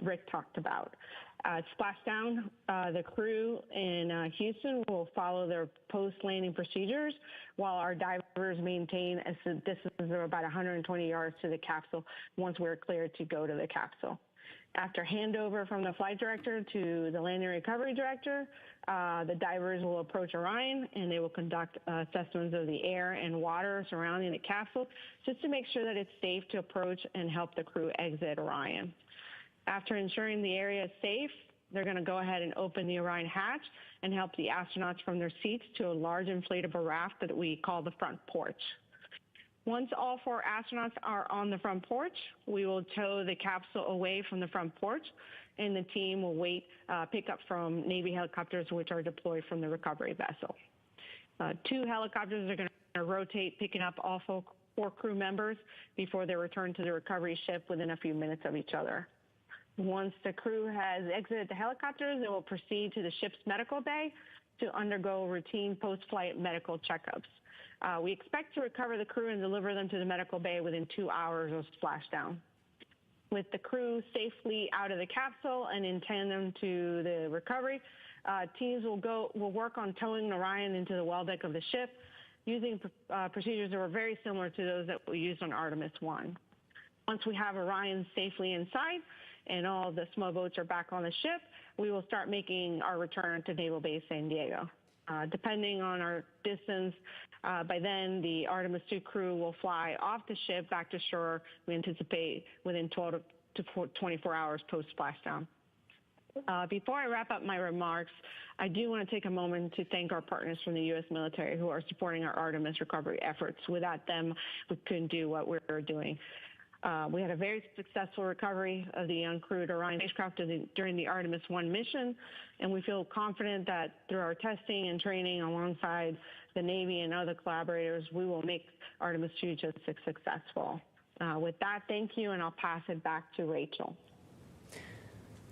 Rick talked about. At splashdown, the crew in Houston will follow their post-landing procedures while our divers maintain a distance of about 120 yards to the capsule once we're cleared to go to the capsule. After handover from the flight director to the landing recovery director, the divers will approach Orion and they will conduct assessments of the air and water surrounding the capsule just to make sure that it's safe to approach and help the crew exit Orion. After ensuring the area is safe, they're going to go ahead and open the Orion hatch and help the astronauts from their seats to a large inflatable raft that we call the front porch. Once all 4 astronauts are on the front porch, we will tow the capsule away from the front porch, and the team will pick up from Navy helicopters which are deployed from the recovery vessel. 2 helicopters are going to rotate, picking up all 4 crew members before they return to the recovery ship within a few minutes of each other. Once the crew has exited the helicopters, they will proceed to the ship's medical bay to undergo routine post-flight medical checkups. We expect to recover the crew and deliver them to the medical bay within 2 hours of splashdown. With the crew safely out of the capsule and in tandem to the recovery, teams will work on towing Orion into the well deck of the ship using procedures that were very similar to those that we used on Artemis 1. Once we have Orion safely inside, and all the small boats are back on the ship, we will start making our return to Naval Base San Diego. Depending on our distance, by then the Artemis II crew will fly off the ship back to shore, we anticipate within 12 to 24 hours post-splashdown. Before I wrap up my remarks, I do want to take a moment to thank our partners from the U.S. military who are supporting our Artemis recovery efforts. Without them, we couldn't do what we're doing. We had a very successful recovery of the uncrewed Orion spacecraft during the Artemis I mission, and we feel confident that through our testing and training alongside the Navy and other collaborators, we will make Artemis II just as successful. With that, thank you, and I'll pass it back to Rachel.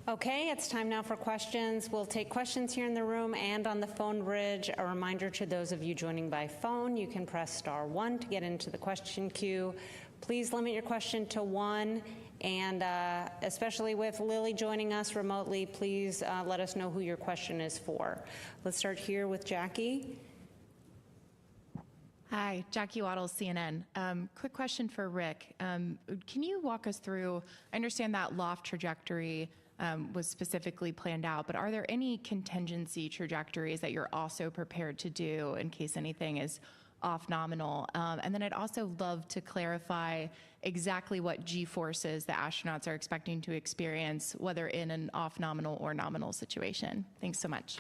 Okay, it's time now for questions. We'll take questions here in the room and on the phone bridge. A reminder to those of you joining by phone, you can press *1 to get into the question queue. Please limit your question to 1, and especially with Lily joining us remotely, please let us know who your question is for. Let's start here with Jackie. Hi, Jackie Waddles, CNN. Quick question for Rick. Can you walk us through, I understand that loft trajectory was specifically planned out, but are there any contingency trajectories that you're also prepared to do in case anything is off nominal? And then I'd also love to clarify exactly what G-forces the astronauts are expecting to experience, whether in an off nominal or nominal situation. Thanks so much.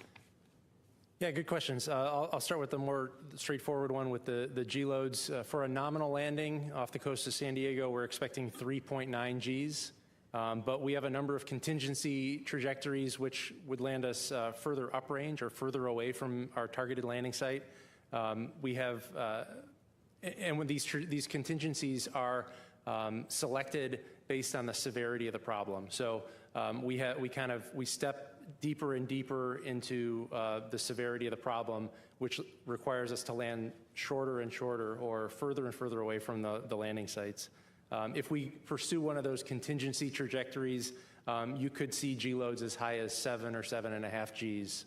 Yeah, good questions. I'll start with the more straightforward one with the G loads. For a nominal landing off the coast of San Diego, we're expecting 3.9 Gs. But we have a number of contingency trajectories which would land us further uprange or further away from our targeted landing site. We have, and when these contingencies are selected based on the severity of the problem. So we step deeper and deeper into the severity of the problem, which requires us to land shorter and shorter or further and further away from the landing sites. If we pursue one of those contingency trajectories, you could see G loads as high as 7 or 7.5 Gs.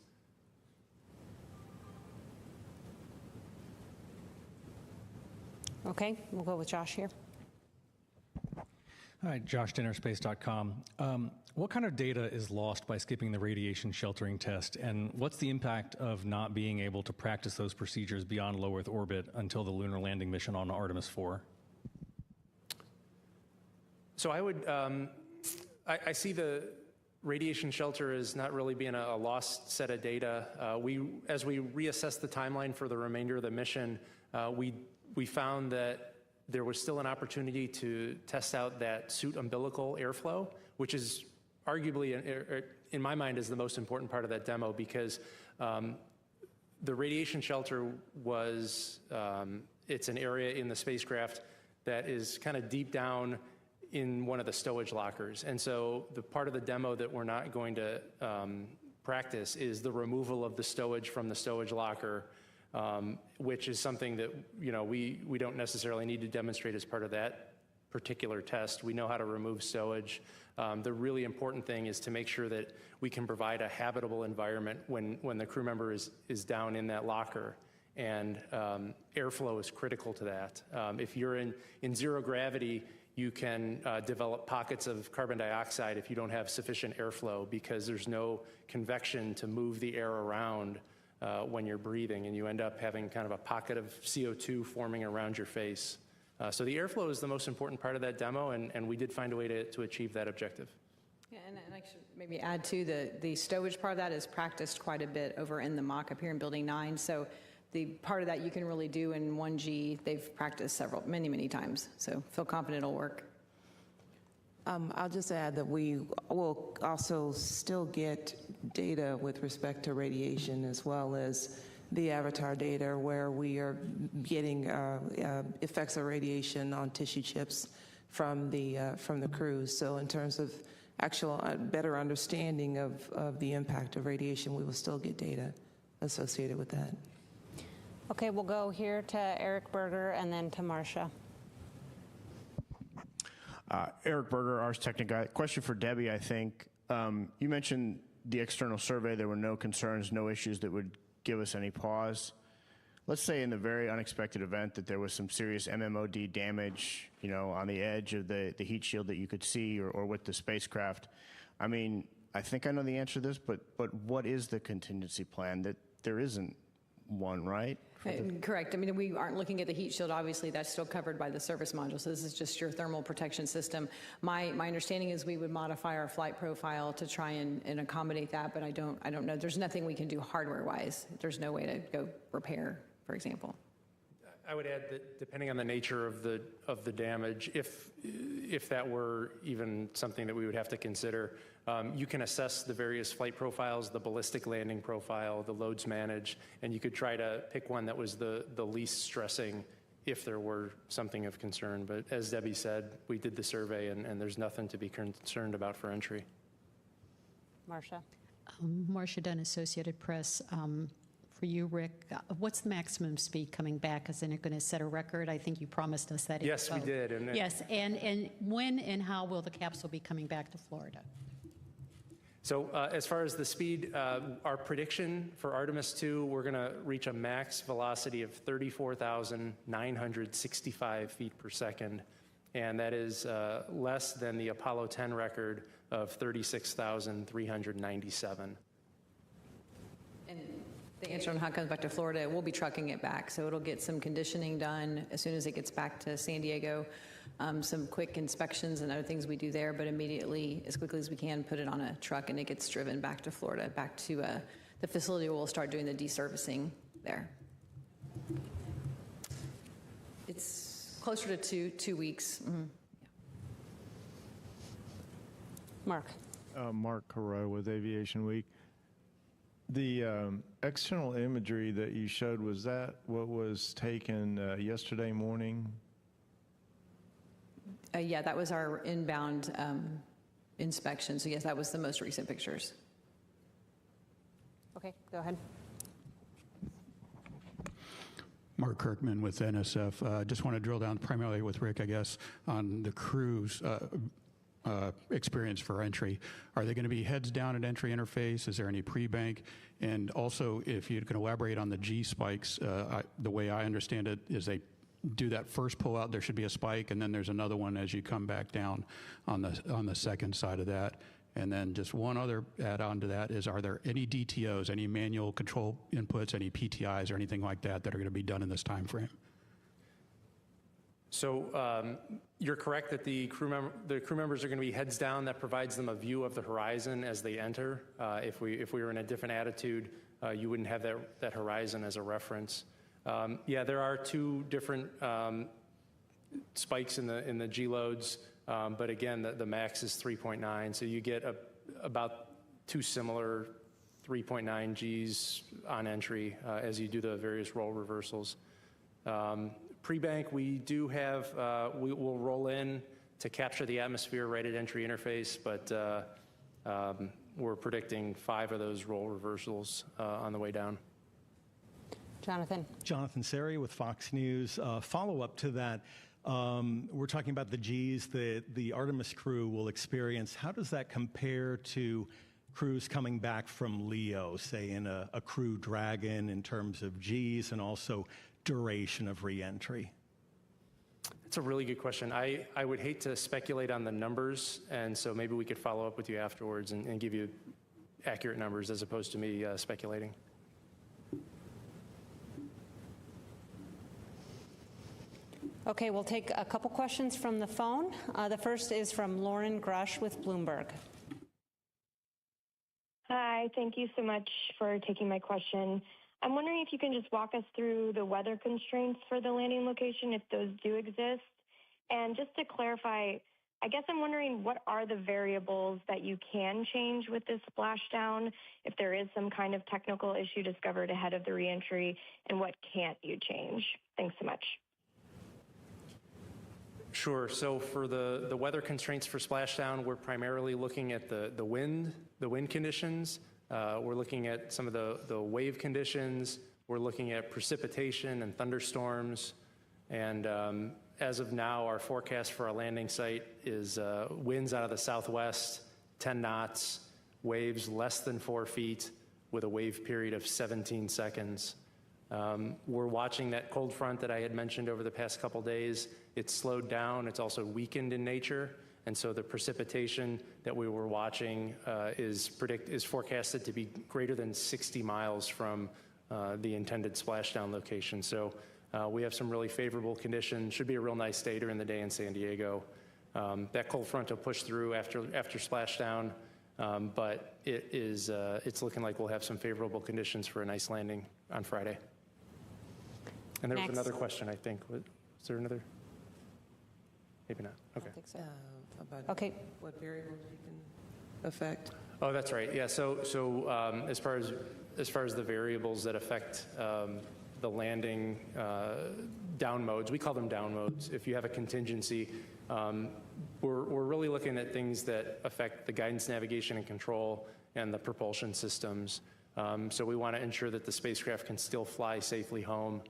Okay, we'll go with Josh here. Hi, Josh, dinnerspace.com. What kind of data is lost by skipping the radiation sheltering test, and what's the impact of not being able to practice those procedures beyond low Earth orbit until the lunar landing mission on Artemis 4? So I would, I see the radiation shelter as not really being a lost set of data. As we reassess the timeline for the remainder of the mission, we found that there was still an opportunity to test out that suit umbilical airflow, which is arguably, in my mind, is the most important part of that demo, because the radiation shelter was, it's an area in the spacecraft that is kind of deep down in one of the stowage lockers. And so the part of the demo that we're not going to practice is the removal of the stowage from the stowage locker, which is something that we don't necessarily need to demonstrate as part of that particular test. We know how to remove stowage. The really important thing is to make sure that we can provide a habitable environment when the crew member is down in that locker. And airflow is critical to that. If you're in zero gravity, you can develop pockets of carbon dioxide if you don't have sufficient airflow, because there's no convection to move the air around when you're breathing, and you end up having kind of a pocket of CO2 forming around your face. So the airflow is the most important part of that demo, and we did find a way to achieve that objective. Yeah, and I should maybe add too, the stowage part of that is practiced quite a bit over in the mock up here in Building 9. So the part of that you can really do in 1G, they've practiced many times. So feel confident it'll work. I'll just add that we will also still get data with respect to radiation, as well as the avatar data, where we are getting effects of radiation on tissue chips from the crews. So in terms of actual better understanding of the impact of radiation, we will still get data associated with that. Okay, we'll go here to Eric Berger and then to Marcia. Eric Berger, Ars Technica. Question for Debbie, I think. You mentioned the external survey. There were no concerns, no issues that would give us any pause. Let's say in the very unexpected event that there was some serious MMOD damage, on the edge of the heat shield that you could see, or with the spacecraft. I mean, I think I know the answer to this, but what is the contingency plan? That there isn't one, right? Correct. I mean, we aren't looking at the heat shield. Obviously, that's still covered by the service module. So this is just your thermal protection system. My understanding is we would modify our flight profile to try and accommodate that, but I don't know. There's nothing we can do hardware-wise. There's no way to go repair, for example. I would add that depending on the nature of the damage, if that were even something that we would have to consider, you can assess the various flight profiles, the ballistic landing profile, the loads managed, and you could try to pick one that was the least stressing if there were something of concern. But as Debbie said, we did the survey, and there's nothing to be concerned about for entry. Marcia. Marcia Dunn, Associated Press. For you, Rick, what's the maximum speed coming back? Isn't it going to set a record? I think you promised us that. Yes, we did. Yes, and when and how will the capsule be coming back to Florida? So as far as the speed, our prediction for Artemis 2, we're going to reach a max velocity of 34,965 feet per second, and that is less than the Apollo 10 record of 36,397. And the answer on how it comes back to Florida, we'll be trucking it back. So it'll get some conditioning done as soon as it gets back to San Diego, some quick inspections and other things we do there, but immediately, as quickly as we can, put it on a truck and it gets driven back to Florida, back to the facility where we'll start doing the deservicing there. It's closer to two weeks. Mm-hmm. Mark. Mark Carreau with Aviation Week. The external imagery that you showed, was that what was taken yesterday morning? Yeah, that was our inbound inspection. So yes, that was the most recent pictures. Okay, go ahead. Mark Kirkman with NSF. Just want to drill down primarily with Rick, I guess, on the crew's experience for entry. Are they going to be heads down at entry interface? Is there any pre-bank? And also, if you can elaborate on the G spikes, the way I understand it is they do that first pull out, there should be a spike, and then there's another one as you come back down on the second side of that. And then just one other add-on to that is, are there any DTOs, any manual control inputs, any PTIs or anything like that that are going to be done in this time frame? So you're correct that the crew members are going to be heads down. That provides them a view of the horizon as they enter. If we were in a different attitude, you wouldn't have that horizon as a reference. Yeah, there are two different spikes in the G loads, but again, the max is 3.9, so you get about two similar 3.9 Gs on entry as you do the various roll reversals. Pre-bank, we do have, we'll roll in to capture the atmosphere right at entry interface, but we're predicting 5 of those roll reversals on the way down. Jonathan. Jonathan Seri with Fox News. Follow-up to that, we're talking about the Gs that the Artemis crew will experience. How does that compare to crews coming back from LEO, say in a Crew Dragon, in terms of Gs and also duration of reentry? That's a really good question. I would hate to speculate on the numbers, and so maybe we could follow up with you afterwards and give you accurate numbers as opposed to me speculating. Okay, we'll take a couple questions from the phone. The first is from Lauren Grush with Bloomberg. Hi, thank you so much for taking my question. I'm wondering if you can just walk us through the weather constraints for the landing location, if those do exist. And just to clarify, I guess I'm wondering what are the variables that you can change with this splashdown if there is some kind of technical issue discovered ahead of the reentry, and what can't you change? Thanks so much. Sure. So for the weather constraints for splashdown, we're primarily looking at the wind conditions. We're looking at some of the wave conditions. We're looking at precipitation and thunderstorms. And as of now, our forecast for our landing site is winds out of the southwest, 10 knots, waves less than 4 feet with a wave period of 17 seconds. We're watching that cold front that I had mentioned over the past couple days. It's slowed down. It's also weakened in nature. And so the precipitation that we were watching is forecasted to be greater than 60 miles from the intended splashdown location. So we have some really favorable conditions. Should be a real nice day during the day in San Diego. That cold front will push through after splashdown, but it's looking like we'll have some favorable conditions for a nice landing on Friday. And there was another question, I think. Was there another? Maybe not. Okay. I think so. About what variables you can affect? Oh, that's right. Yeah. So as far as the variables that affect the landing down modes, we call them down modes. If you have a contingency, we're really looking at things that affect the guidance, navigation, and control, and the propulsion systems. So we want to ensure that the spacecraft can still fly safely home.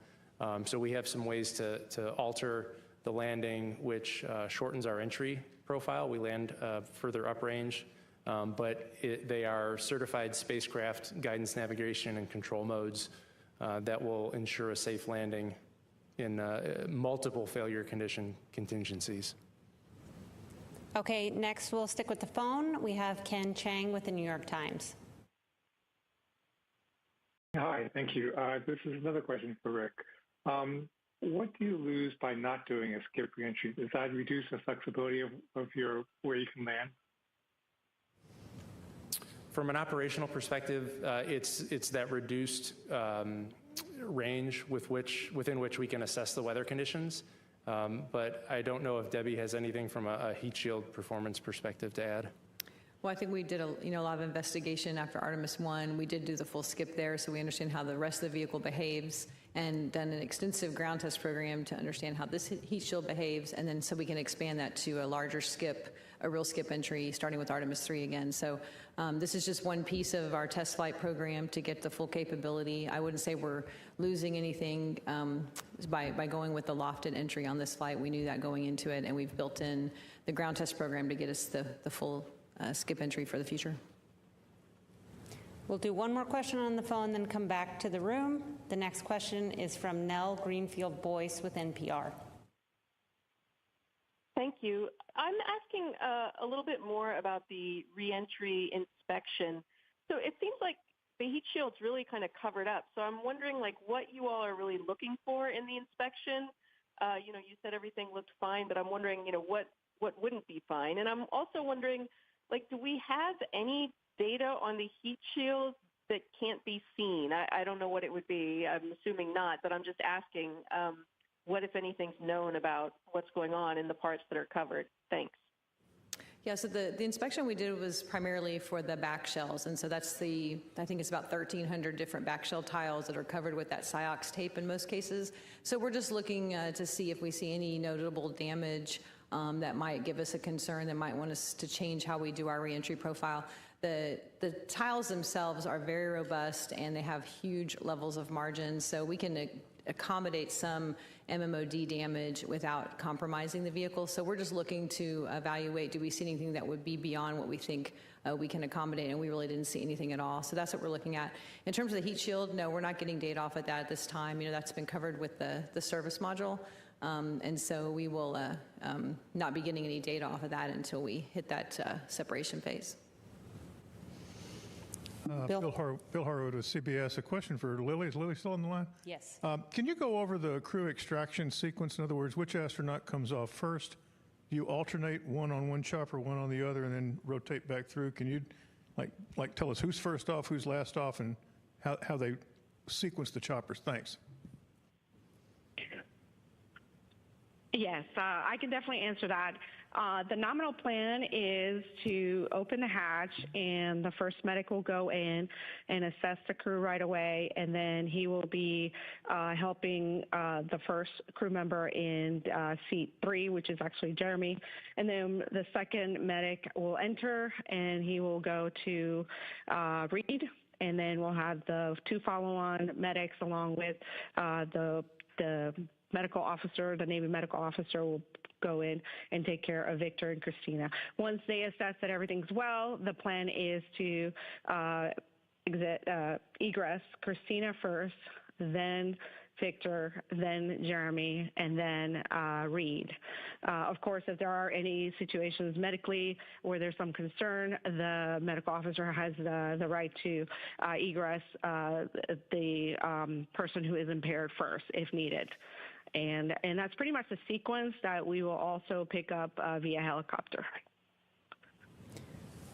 So we have some ways to alter the landing, which shortens our entry profile. We land further uprange, but they are certified spacecraft guidance, navigation, and control modes that will ensure a safe landing in multiple failure condition contingencies. Okay, next we'll stick with the phone. We have Ken Chang with the New York Times. Hi, thank you. This is another question for Rick. What do you lose by not doing a skip reentry? Does that reduce the flexibility of where you can land? From an operational perspective, it's that reduced range within which we can assess the weather conditions. But I don't know if Debbie has anything from a heat shield performance perspective to add. Well, I think we did a lot of investigation after Artemis 1. We did do the full skip there, so we understand how the rest of the vehicle behaves, and done an extensive ground test program to understand how this heat shield behaves, and then so we can expand that to a larger skip, a real skip entry, starting with Artemis 3 again. So this is just one piece of our test flight program to get the full capability. I wouldn't say we're losing anything by going with the lofted entry on this flight. We knew that going into it, and we've built in the ground test program to get us the full skip entry for the future. We'll do one more question on the phone, then come back to the room. The next question is from Nell Greenfield-Boyce with NPR. Thank you. I'm asking a little bit more about the reentry inspection. So it seems like the heat shield's really kind of covered up. So I'm wondering, like, what you all are really looking for in the inspection. You said everything looked fine, but I'm wondering, what wouldn't be fine. And I'm also wondering, like, do we have any data on the heat shield that can't be seen? I don't know what it would be. I'm assuming not, but I'm just asking what, if anything's known about what's going on in the parts that are covered. Thanks. Yeah, so the inspection we did was primarily for the back shells, and so that's I think it's about 1,300 different back shell tiles that are covered with that Ciox tape in most cases. So we're just looking to see if we see any notable damage that might give us a concern, that might want us to change how we do our reentry profile. The tiles themselves are very robust and they have huge levels of margin, so we can accommodate some MMOD damage without compromising the vehicle. So we're just looking to evaluate, do we see anything that would be beyond what we think we can accommodate, and we really didn't see anything at all. So that's what we're looking at. In terms of the heat shield, no, we're not getting data off of that at this time. You know, that's been covered with the service module. And so we will not be getting any data off of that until we hit that separation phase. Bill Harwood with CBS. A question for Lily. Is Lily still on the line? Yes. Can you go over the crew extraction sequence? In other words, which astronaut comes off first? Do you alternate one on one chopper, one on the other, and then rotate back through? Can you like tell us who's first off, who's last off, and how they sequence the choppers? Thanks. Yes, I can definitely answer that. The nominal plan is to open the hatch, and the first medic will go in and assess the crew right away, and then he will be helping the first crew member in seat 3, which is actually Jeremy. And then the second medic will enter, and he will go to Reed, and then we'll have the 2 follow-on medics along with the medical officer. The Navy medical officer will go in and take care of Victor and Christina. Once they assess that everything's well, the plan is to egress Christina first, then Victor, then Jeremy, and then Reed. Of course, if there are any situations medically where there's some concern, the medical officer has the right to egress the person who is impaired first if needed. And that's pretty much the sequence that we will also pick up via helicopter.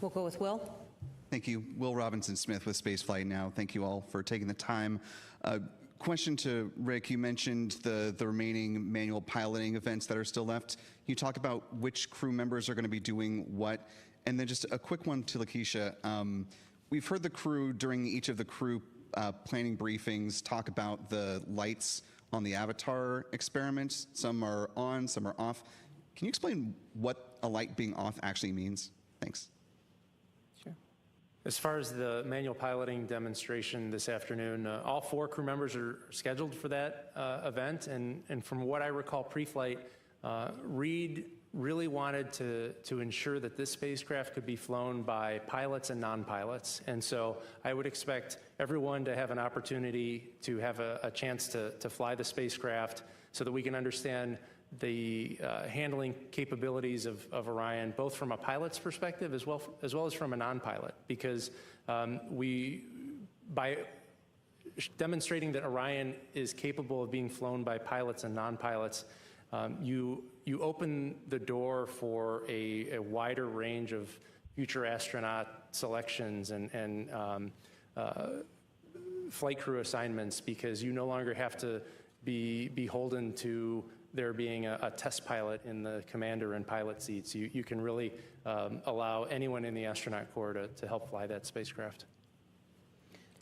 We'll go with Will. Thank you. Will Robinson-Smith with Spaceflight Now. Thank you all for taking the time. Question to Rick. You mentioned the remaining manual piloting events that are still left. Can you talk about which crew members are going to be doing what? And then just a quick one to Lakeisha. We've heard the crew during each of the crew planning briefings talk about the lights on the Avatar experiments. Some are on, some are off. Can you explain what a light being off actually means? Thanks. Sure. As far as the manual piloting demonstration this afternoon, all 4 crew members are scheduled for that event. And from what I recall pre-flight, Reed really wanted to ensure that this spacecraft could be flown by pilots and non-pilots. And so I would expect everyone to have an opportunity to have a chance to fly the spacecraft so that we can understand the handling capabilities of Orion, both from a pilot's perspective as well as from a non-pilot, because by demonstrating that Orion is capable of being flown by pilots and non-pilots, you open the door for a wider range of future astronaut selections and flight crew assignments, because you no longer have to be beholden to there being a test pilot in the commander and pilot seats. You can really allow anyone in the astronaut corps to help fly that spacecraft.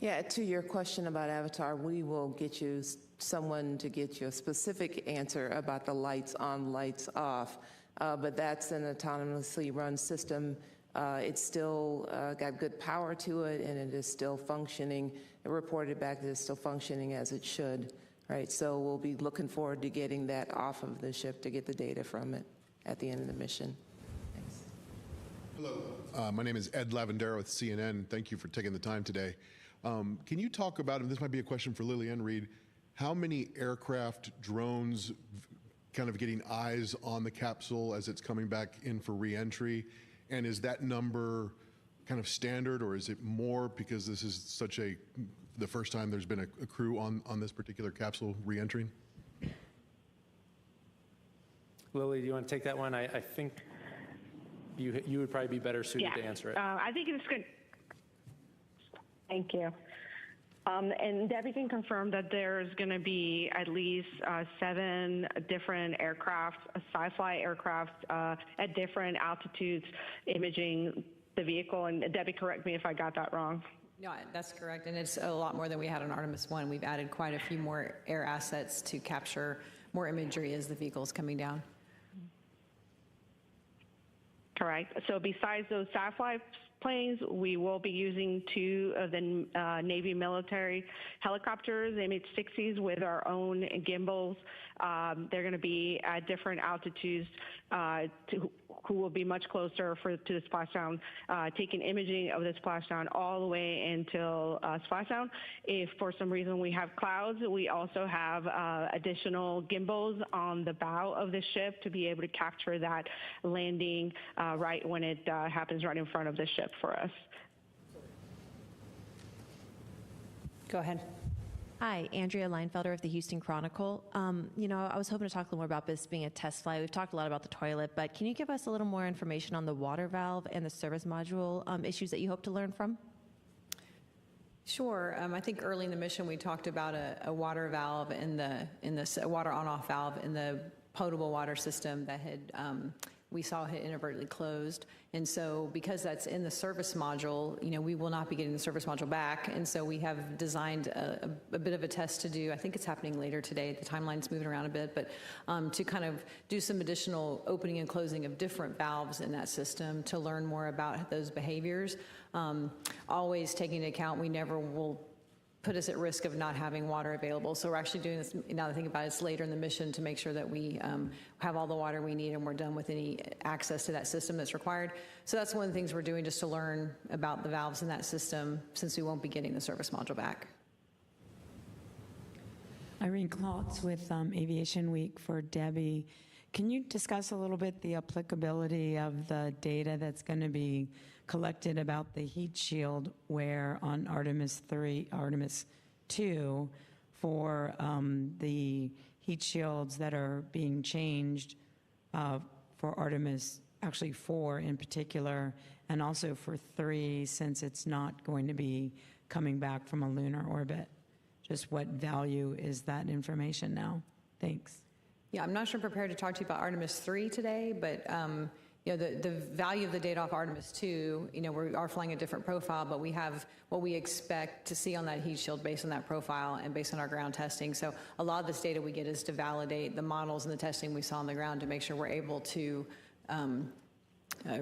Yeah, to your question about Avatar, we will get you someone to get you a specific answer about the lights on, lights off, but that's an autonomously run system. It's still got good power to it, and it is still functioning. It reported back that it's still functioning as it should, right? So we'll be looking forward to getting that off of the ship to get the data from it at the end of the mission. Thanks. Hello, my name is Ed Lavendero with CNN. Thank you for taking the time today. Can you talk about, and this might be a question for Lily and Reed, how many aircraft, drones, kind of getting eyes on the capsule as it's coming back in for re-entry? And is that number kind of standard, or is it more because this is such the first time there's been a crew on this particular capsule re-entering? Lily, do you want to take that one? I think you would probably be better suited to answer it. I think it's good. Thank you. And Debbie can confirm that there's going to be at least 7 different aircraft, sci-fi aircraft at different altitudes imaging the vehicle. And Debbie, correct me if I got that wrong. No, that's correct. And it's a lot more than we had on Artemis 1. We've added quite a few more air assets to capture more imagery as the vehicle is coming down. Correct. So besides those satellite planes, we will be using 2 of the Navy military helicopters, MH-60s, with our own gimbals. They're going to be at different altitudes who will be much closer to the splashdown, taking imaging of the splashdown all the way until splashdown. If for some reason we have clouds, we also have additional gimbals on the bow of the ship to be able to capture that landing right when it happens right in front of the ship for us. Go ahead. Hi, Andrea Leinfelder of the Houston Chronicle. You know, I was hoping to talk a little more about this being a test flight. We've talked a lot about the toilet, but can you give us a little more information on the water valve and the service module issues that you hope to learn from? Sure. I think early in the mission we talked about a water valve in the water on-off valve in the potable water system that had we saw had inadvertently closed. And so because that's in the service module, you know, we will not be getting the service module back. And so we have designed a bit of a test to do. I think it's happening later today. The timeline's moving around a bit, but to kind of do some additional opening and closing of different valves in that system to learn more about those behaviors. Always taking into account we never will put us at risk of not having water available. So we're actually doing this, now that I think about it, it's later in the mission to make sure that we have all the water we need and we're done with any access to that system that's required. So that's one of the things we're doing, just to learn about the valves in that system, since we won't be getting the service module back. Irene Klotz with Aviation Week for Debbie. Can you discuss a little bit the applicability of the data that's going to be collected about the heat shield wear on Artemis 2 for the heat shields that are being changed for Artemis, actually 4 in particular, and also for 3 since it's not going to be coming back from a lunar orbit? Just what value is that information now? Thanks. Yeah, I'm not sure I'm prepared to talk to you about Artemis 3 today, but you know, the value of the data off Artemis 2, you know, we are flying a different profile, but we have what we expect to see on that heat shield based on that profile and based on our ground testing. So a lot of this data we get is to validate the models and the testing we saw on the ground to make sure we're able to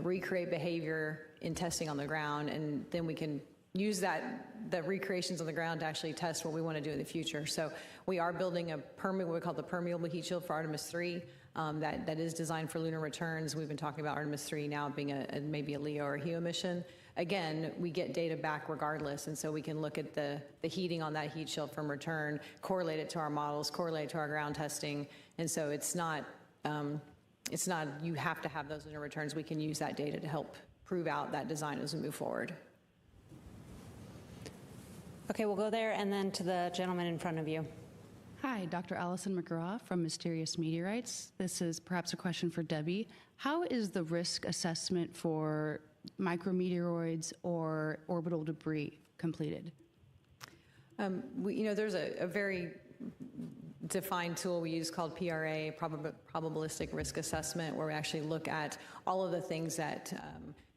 recreate behavior in testing on the ground, and then we can use the recreations on the ground to actually test what we want to do in the future. So we are building what we call the permeable heat shield for Artemis 3 that is designed for lunar returns. We've been talking about Artemis 3 now being maybe a LEO or a HEO mission. Again, we get data back regardless, and so we can look at the heating on that heat shield from return, correlate it to our models, correlate it to our ground testing, and so it's not you have to have those lunar returns. We can use that data to help prove out that design as we move forward. Okay, we'll go there and then to the gentleman in front of you. Hi, Dr. Allison McGraw from Mysterious Meteorites. This is perhaps a question for Debbie. How is the risk assessment for micrometeoroids or orbital debris completed? You know, there's a very defined tool we use called PRA, probabilistic risk assessment, where we actually look at all of the things that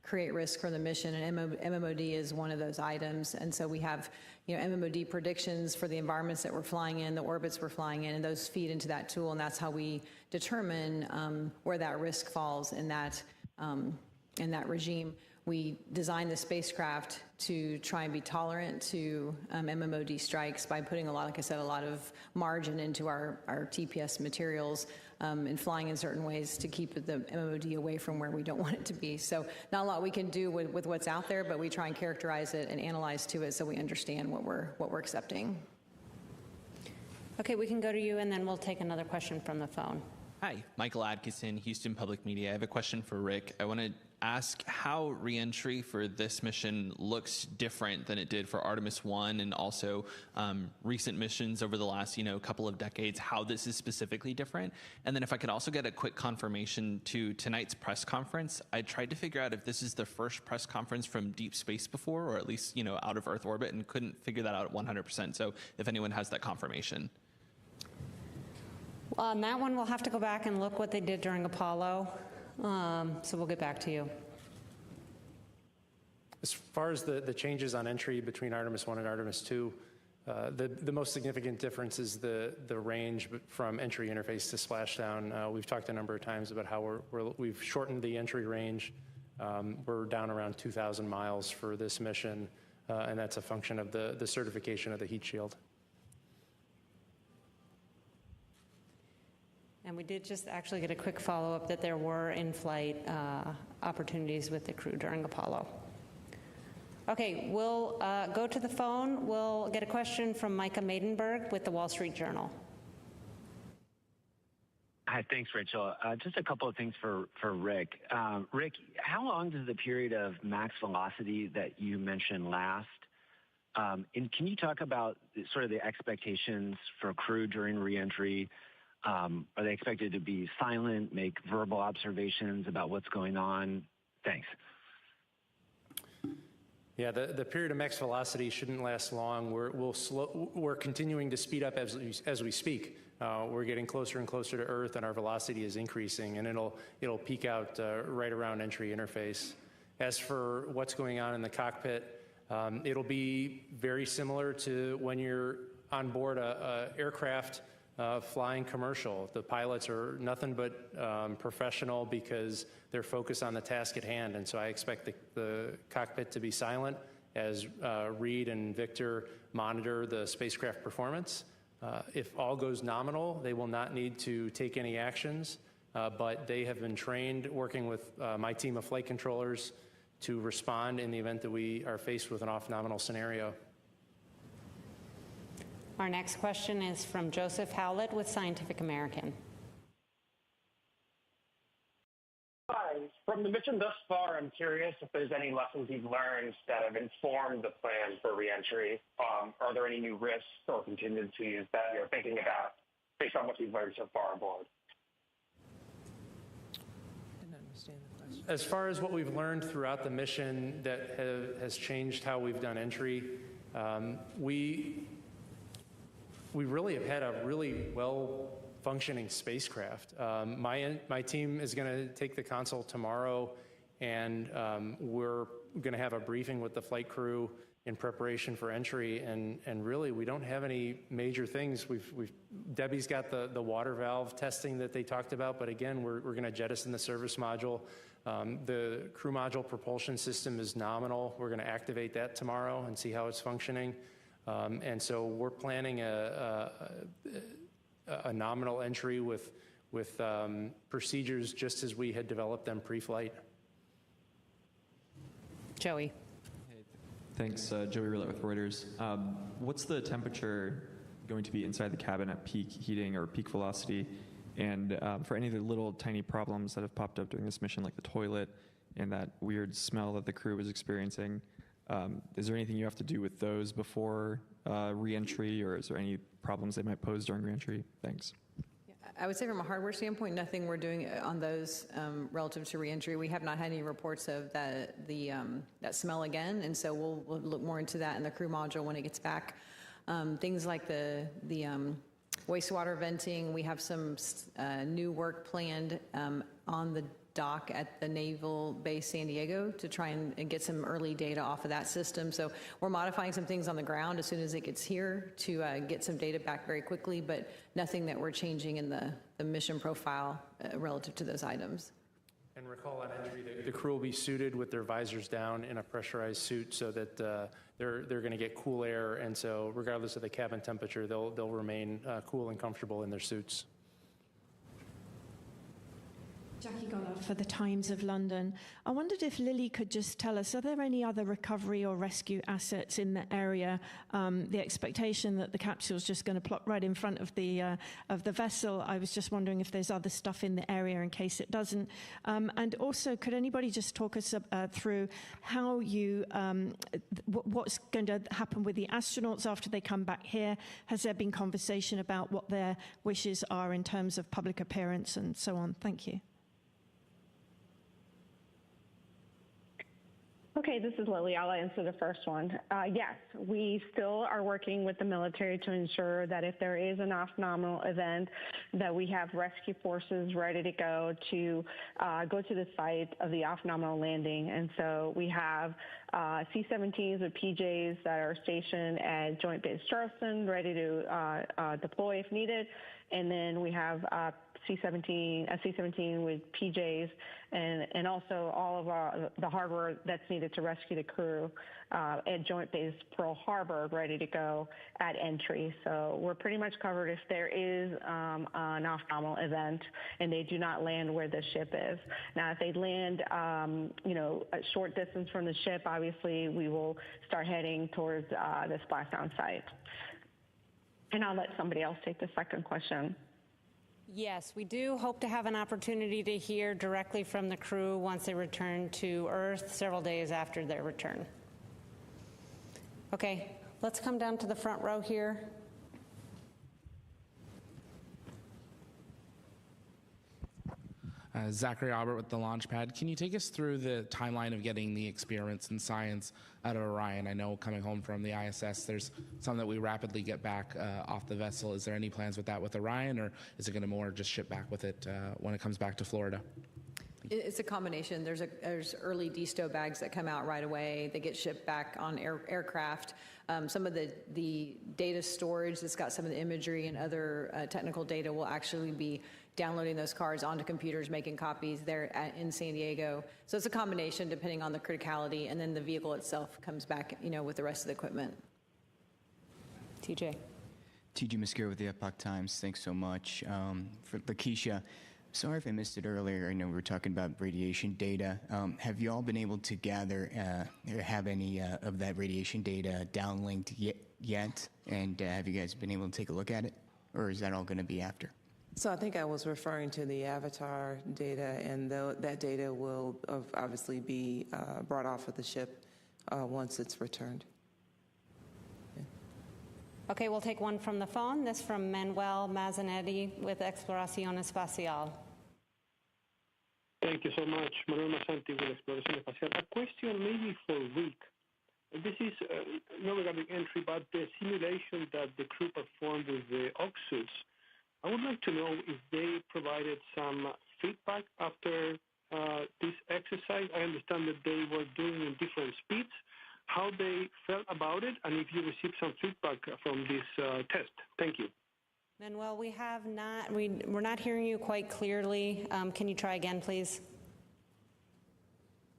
create risk for the mission, and MMOD is one of those items. And so we have, you know, MMOD predictions for the environments that we're flying in, the orbits we're flying in, and those feed into that tool, and that's how we determine where that risk falls in that regime. We designed the spacecraft to try and be tolerant to MMOD strikes by putting like I said, a lot of margin into our TPS materials and flying in certain ways to keep the MMOD away from where we don't want it to be. So not a lot we can do with what's out there, but we try and characterize it and analyze to it so we understand what we're accepting. Okay, we can go to you, and then we'll take another question from the phone. Hi, Michael Adkisson, Houston Public Media. I have a question for Rick. I want to ask how reentry for this mission looks different than it did for Artemis 1 and also recent missions over the last, couple of decades, how this is specifically different. And then if I could also get a quick confirmation to tonight's press conference. I tried to figure out if this is the first press conference from deep space before, or at least, out of Earth orbit, and couldn't figure that out 100%. So if anyone has that confirmation. Well, on that one, we'll have to go back and look what they did during Apollo. So we'll get back to you. As far as the changes on entry between Artemis 1 and Artemis 2, The most significant difference is the range from entry interface to splashdown. We've talked a number of times about how we've shortened the entry range. We're down around 2,000 miles for this mission, and that's a function of the certification of the heat shield. And we did just actually get a quick follow-up that there were in-flight opportunities with the crew during Apollo. Okay, we'll go to the phone. We'll get a question from Micah Maidenberg with the Wall Street Journal. Hi, thanks, Rachel. Just a couple of things for Rick. Rick, how long does the period of max velocity that you mentioned last? And can you talk about sort of the expectations for crew during reentry? Are they expected to be silent, make verbal observations about what's going on? Thanks. Yeah, the period of max velocity shouldn't last long. We're continuing to speed up as we speak. We're getting closer and closer to Earth, and our velocity is increasing, and it'll peak out right around entry interface. As for what's going on in the cockpit, it'll be very similar to when you're on board a aircraft flying commercial. The pilots are nothing but professional because they're focused on the task at hand. And so I expect the cockpit to be silent as Reed and Victor monitor the spacecraft performance. If all goes nominal, they will not need to take any actions, but they have been trained working with my team of flight controllers to respond in the event that we are faced with an off-nominal scenario. Our next question is from Joseph Howlett with Scientific American. Hi. From the mission thus far, I'm curious if there's any lessons you've learned that have informed the plan for reentry. Are there any new risks or contingencies that you're thinking about based on what you've learned so far aboard? As far as what we've learned throughout the mission that has changed how we've done entry, we really have had a really well-functioning spacecraft. My team is going to take the console tomorrow, and we're going to have a briefing with the flight crew in preparation for entry. And really, we don't have any major things. Debbie's got the water valve testing that they talked about, but again, we're going to jettison the service module. The crew module propulsion system is nominal. We're going to activate that tomorrow and see how it's functioning. And so we're planning a nominal entry with procedures just as we had developed them pre-flight. Joey. Hey, thanks, Joey Roulette with Reuters. What's the temperature going to be inside the cabin at peak heating or peak velocity? And for any of the little tiny problems that have popped up during this mission, like the toilet and that weird smell that the crew was experiencing, is there anything you have to do with those before re-entry, or is there any problems they might pose during re-entry? Thanks. I would say from a hardware standpoint, nothing we're doing on those relative to re-entry. We have not had any reports of that smell again, and so we'll look more into that in the crew module when it gets back. Things like the wastewater venting, we have some new work planned on the dock at the Naval Base San Diego to try and get some early data off of that system. So we're modifying some things on the ground as soon as it gets here to get some data back very quickly, but nothing that we're changing in the mission profile relative to those items. And recall on entry, the crew will be suited with their visors down in a pressurized suit so that they're going to get cool air, and so regardless of the cabin temperature, they'll remain cool and comfortable in their suits. Jackie Goddard for the Times of London. I wondered if Lily could just tell us, are there any other recovery or rescue assets in the area? The expectation that the capsule is just going to plot right in front of the vessel. I was just wondering if there's other stuff in the area in case it doesn't. And also, could anybody just talk us through how you, what's going to happen with the astronauts after they come back here? Has there been conversation about what their wishes are in terms of public appearance and so on? Thank you. Okay, this is Lily. I'll answer the first one. Yes, we still are working with the military to ensure that if there is an off-nominal event, that we have rescue forces ready to go to the site of the off-nominal landing. And so we have C-17s with PJs that are stationed at Joint Base Charleston, ready to deploy if needed. And then we have a C-17 with PJs and also all of the hardware that's needed to rescue the crew at Joint Base Pearl Harbor, ready to go at entry. So we're pretty much covered if there is an off-nominal event and they do not land where the ship is. Now, if they land, a short distance from the ship, obviously we will start heading towards the splashdown site. And I'll let somebody else take the second question. Yes, we do hope to have an opportunity to hear directly from the crew once they return to Earth several days after their return. Okay, let's come down to the front row here. Zachary Albert with the Launchpad. Can you take us through the timeline of getting the experiments and science out of Orion? I know coming home from the ISS, there's some that we rapidly get back off the vessel. Is there any plans with that with Orion, or is it going to more just ship back with it when it comes back to Florida? It's a combination. There's early desto bags that come out right away. They get shipped back on aircraft. Some of the data storage that's got some of the imagery and other technical data will actually be downloading those cards onto computers, making copies there in San Diego. So it's a combination depending on the criticality, and then the vehicle itself comes back, with the rest of the equipment. TJ Muscure with the Epoch Times. Thanks so much. For Lakeisha, sorry if I missed it earlier. I know we were talking about radiation data. Have you all been able to gather or have any of that radiation data downlinked yet? And have you guys been able to take a look at it? Or is that all going to be after? So I think I was referring to the Avatar data, and that data will obviously be brought off of the ship once it's returned. Okay, we'll take one from the phone. This from Manuel Mazzanetti with Exploración Espacial. Thank you so much. Manuel Mazzanetti with Exploración Espacial. A question maybe for Rick. This is not regarding entry, but the simulation that the crew performed with the oxysuits. I would like to know if they provided some feedback after this exercise. I understand that they were doing in different speeds, how they felt about it, and if you received some feedback from this test. Thank you. Manuel, we have not, we're not hearing you quite clearly. Can you try again, please?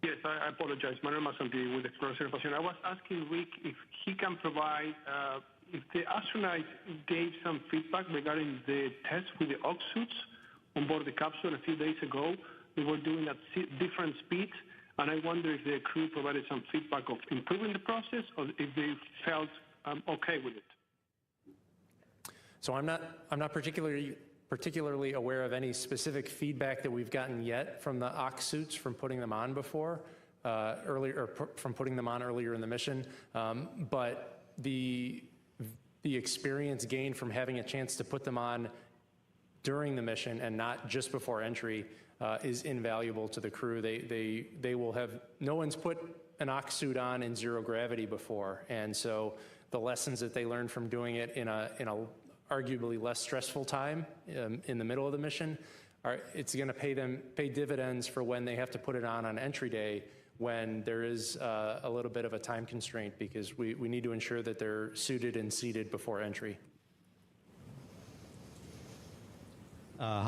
Yes, I apologize. Manuel Mazzanetti with Exploración Espacial. I was asking Rick if he can provide if the astronauts gave some feedback regarding the test with the oxysuits on board the capsule a few days ago. They were doing at different speeds, and I wonder if the crew provided some feedback of improving the process or if they felt okay with it. So I'm not particularly aware of any specific feedback that we've gotten yet from the oxysuits from putting them on before, from putting them on earlier in the mission, but the experience gained from having a chance to put them on during the mission and not just before entry is invaluable to the crew. They will have, no one's put an oxysuit on in zero gravity before, and so the lessons that they learned from doing it in a arguably less stressful time in the middle of the mission, it's going to pay dividends for when they have to put it on entry day, when there is a little bit of a time constraint, because we need to ensure that they're suited and seated before entry.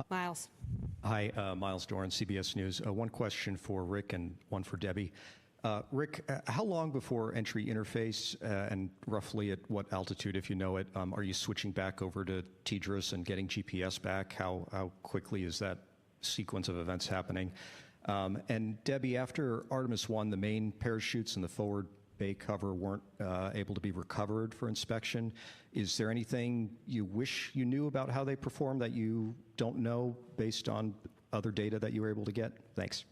Miles. Hi, Miles Doran, CBS News. One question for Rick and one for Debbie. Rick, how long before entry interface and roughly at what altitude, if you know it, are you switching back over to TDRS and getting GPS back? How quickly is that sequence of events happening? And Debbie, after Artemis 1, the main parachutes and the forward bay cover weren't able to be recovered for inspection. Is there anything you wish you knew about how they performed that you don't know based on other data that you were able to get? Thanks.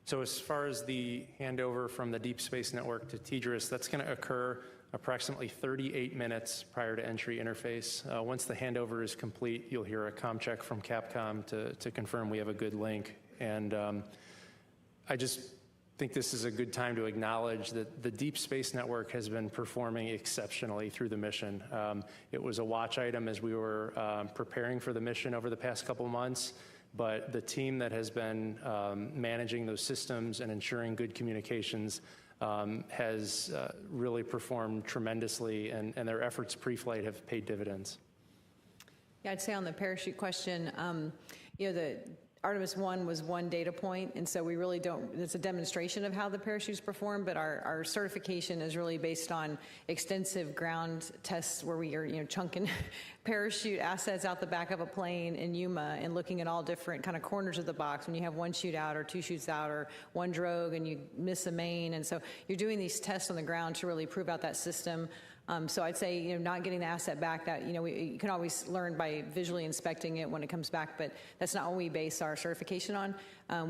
So as far as the handover from the Deep Space Network to TDRS, that's going to occur approximately 38 minutes prior to entry interface. Once the handover is complete, you'll hear a comm check from Capcom to confirm we have a good link. And think this is a good time to acknowledge that the Deep Space Network has been performing exceptionally through the mission. It was a watch item as we were preparing for the mission over the past couple months, but the team that has been managing those systems and ensuring good communications has really performed tremendously, and their efforts pre-flight have paid dividends. Yeah, I'd say on the parachute question, the Artemis 1 was one data point, and so we really don't, it's a demonstration of how the parachutes perform, but our certification is really based on extensive ground tests where we are, chunking parachute assets out the back of a plane in Yuma and looking at all different kind of corners of the box when you have one chute out or two chutes out or one drogue and you miss a main. And so you're doing these tests on the ground to really prove out that system. So I'd say, not getting the asset back, that, you can always learn by visually inspecting it when it comes back, but that's not what we base our certification on.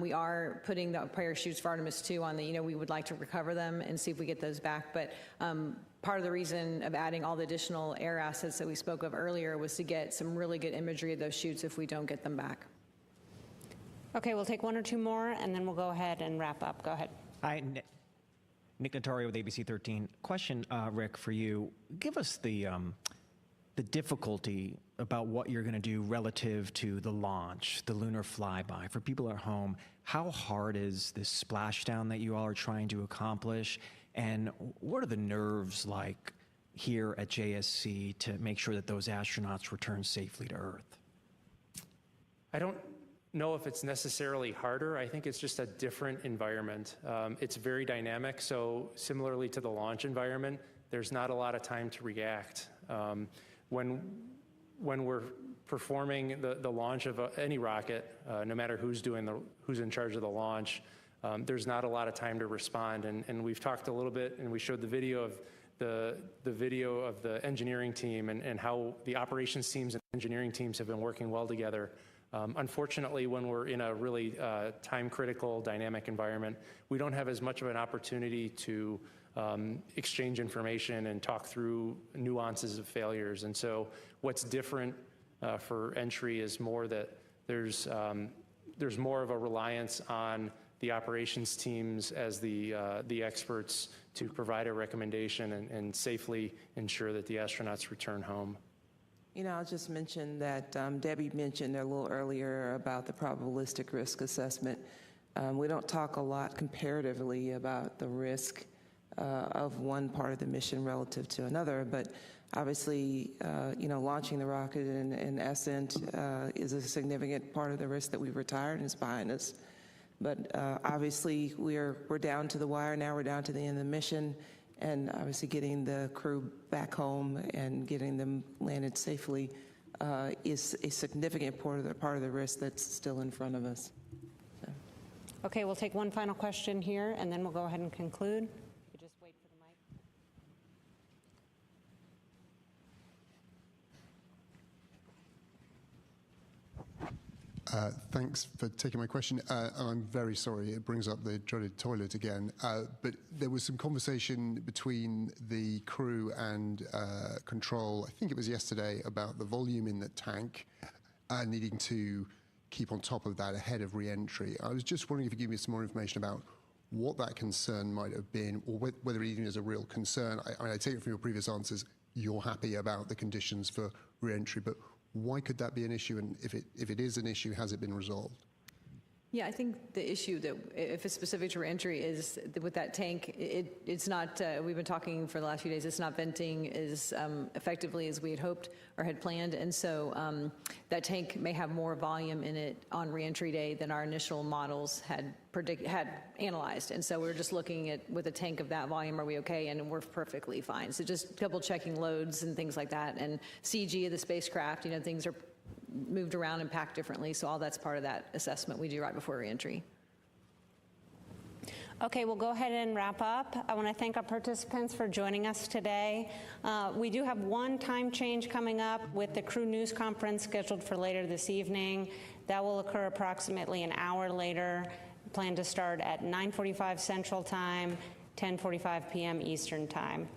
We are putting the parachutes for Artemis 2 on the, we would like to recover them and see if we get those back. But part of the reason of adding all the additional air assets that we spoke of earlier was to get some really good imagery of those chutes if we don't get them back. Okay, we'll take one or two more, and then we'll go ahead and wrap up. Go ahead. Hi, Nick Notario with ABC 13. Question, Rick, for you. Give us the difficulty about what you're going to do relative to the launch, the lunar flyby. For people at home, how hard is this splashdown that you all are trying to accomplish? And what are the nerves like here at JSC to make sure that those astronauts return safely to Earth? I don't know if it's necessarily harder. I think it's just a different environment. It's very dynamic, so similarly to the launch environment, there's not a lot of time to react. When we're performing the launch of any rocket, no matter who's in charge of the launch, there's not a lot of time to respond. And we've talked a little bit, and we showed the video of the engineering team and how the operations teams and engineering teams have been working well together. Unfortunately, when we're in a really time-critical, dynamic environment, we don't have as much of an opportunity to exchange information and talk through nuances of failures. And so what's different for entry is more that there's more of a reliance on the operations teams as the experts to provide a recommendation and safely ensure that the astronauts return home. I'll just mention that Debbie mentioned a little earlier about the probabilistic risk assessment. We don't talk a lot comparatively about the risk of one part of the mission relative to another, but obviously, launching the rocket in Ascent is a significant part of the risk that we've retired and is behind us. But obviously, we're down to the wire now. We're down to the end of the mission. And obviously getting the crew back home and getting them landed safely is a significant part of the risk that's still in front of us. So. Okay, we'll take one final question here, and then we'll go ahead and conclude. You just wait for the mic. Thanks for taking my question. I'm very sorry, it brings up the dreaded toilet again, but there was some conversation between the crew and control, I think it was yesterday, about the volume in the tank needing to keep on top of that ahead of re-entry. I was just wondering if you could give me some more information about what that concern might have been, or whether it even is a real concern. I take it from your previous answers, you're happy about the conditions for re-entry, but why could that be an issue? And if it is an issue, has it been resolved? Yeah, I think the issue that, if it's specific to reentry, is with that tank, it's not, we've been talking for the last few days, it's not venting as effectively as we had hoped or had planned. And so that tank may have more volume in it on reentry day than our initial models had analyzed. And so we're just looking at, with a tank of that volume, are we okay? And we're perfectly fine. So just double checking loads and things like that. And CG of the spacecraft, things are moved around and packed differently, so all that's part of that assessment we do right before reentry. Okay, we'll go ahead and wrap up. I want to thank our participants for joining us today. We do have one time change coming up with the crew news conference scheduled for later this evening. That will occur approximately an hour later. Plan to start at 9:45 Central Time, 10:45 p.m. Eastern Time.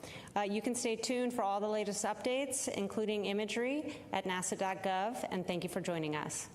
You can stay tuned for all the latest updates, including imagery, at nasa.gov, and thank you for joining us.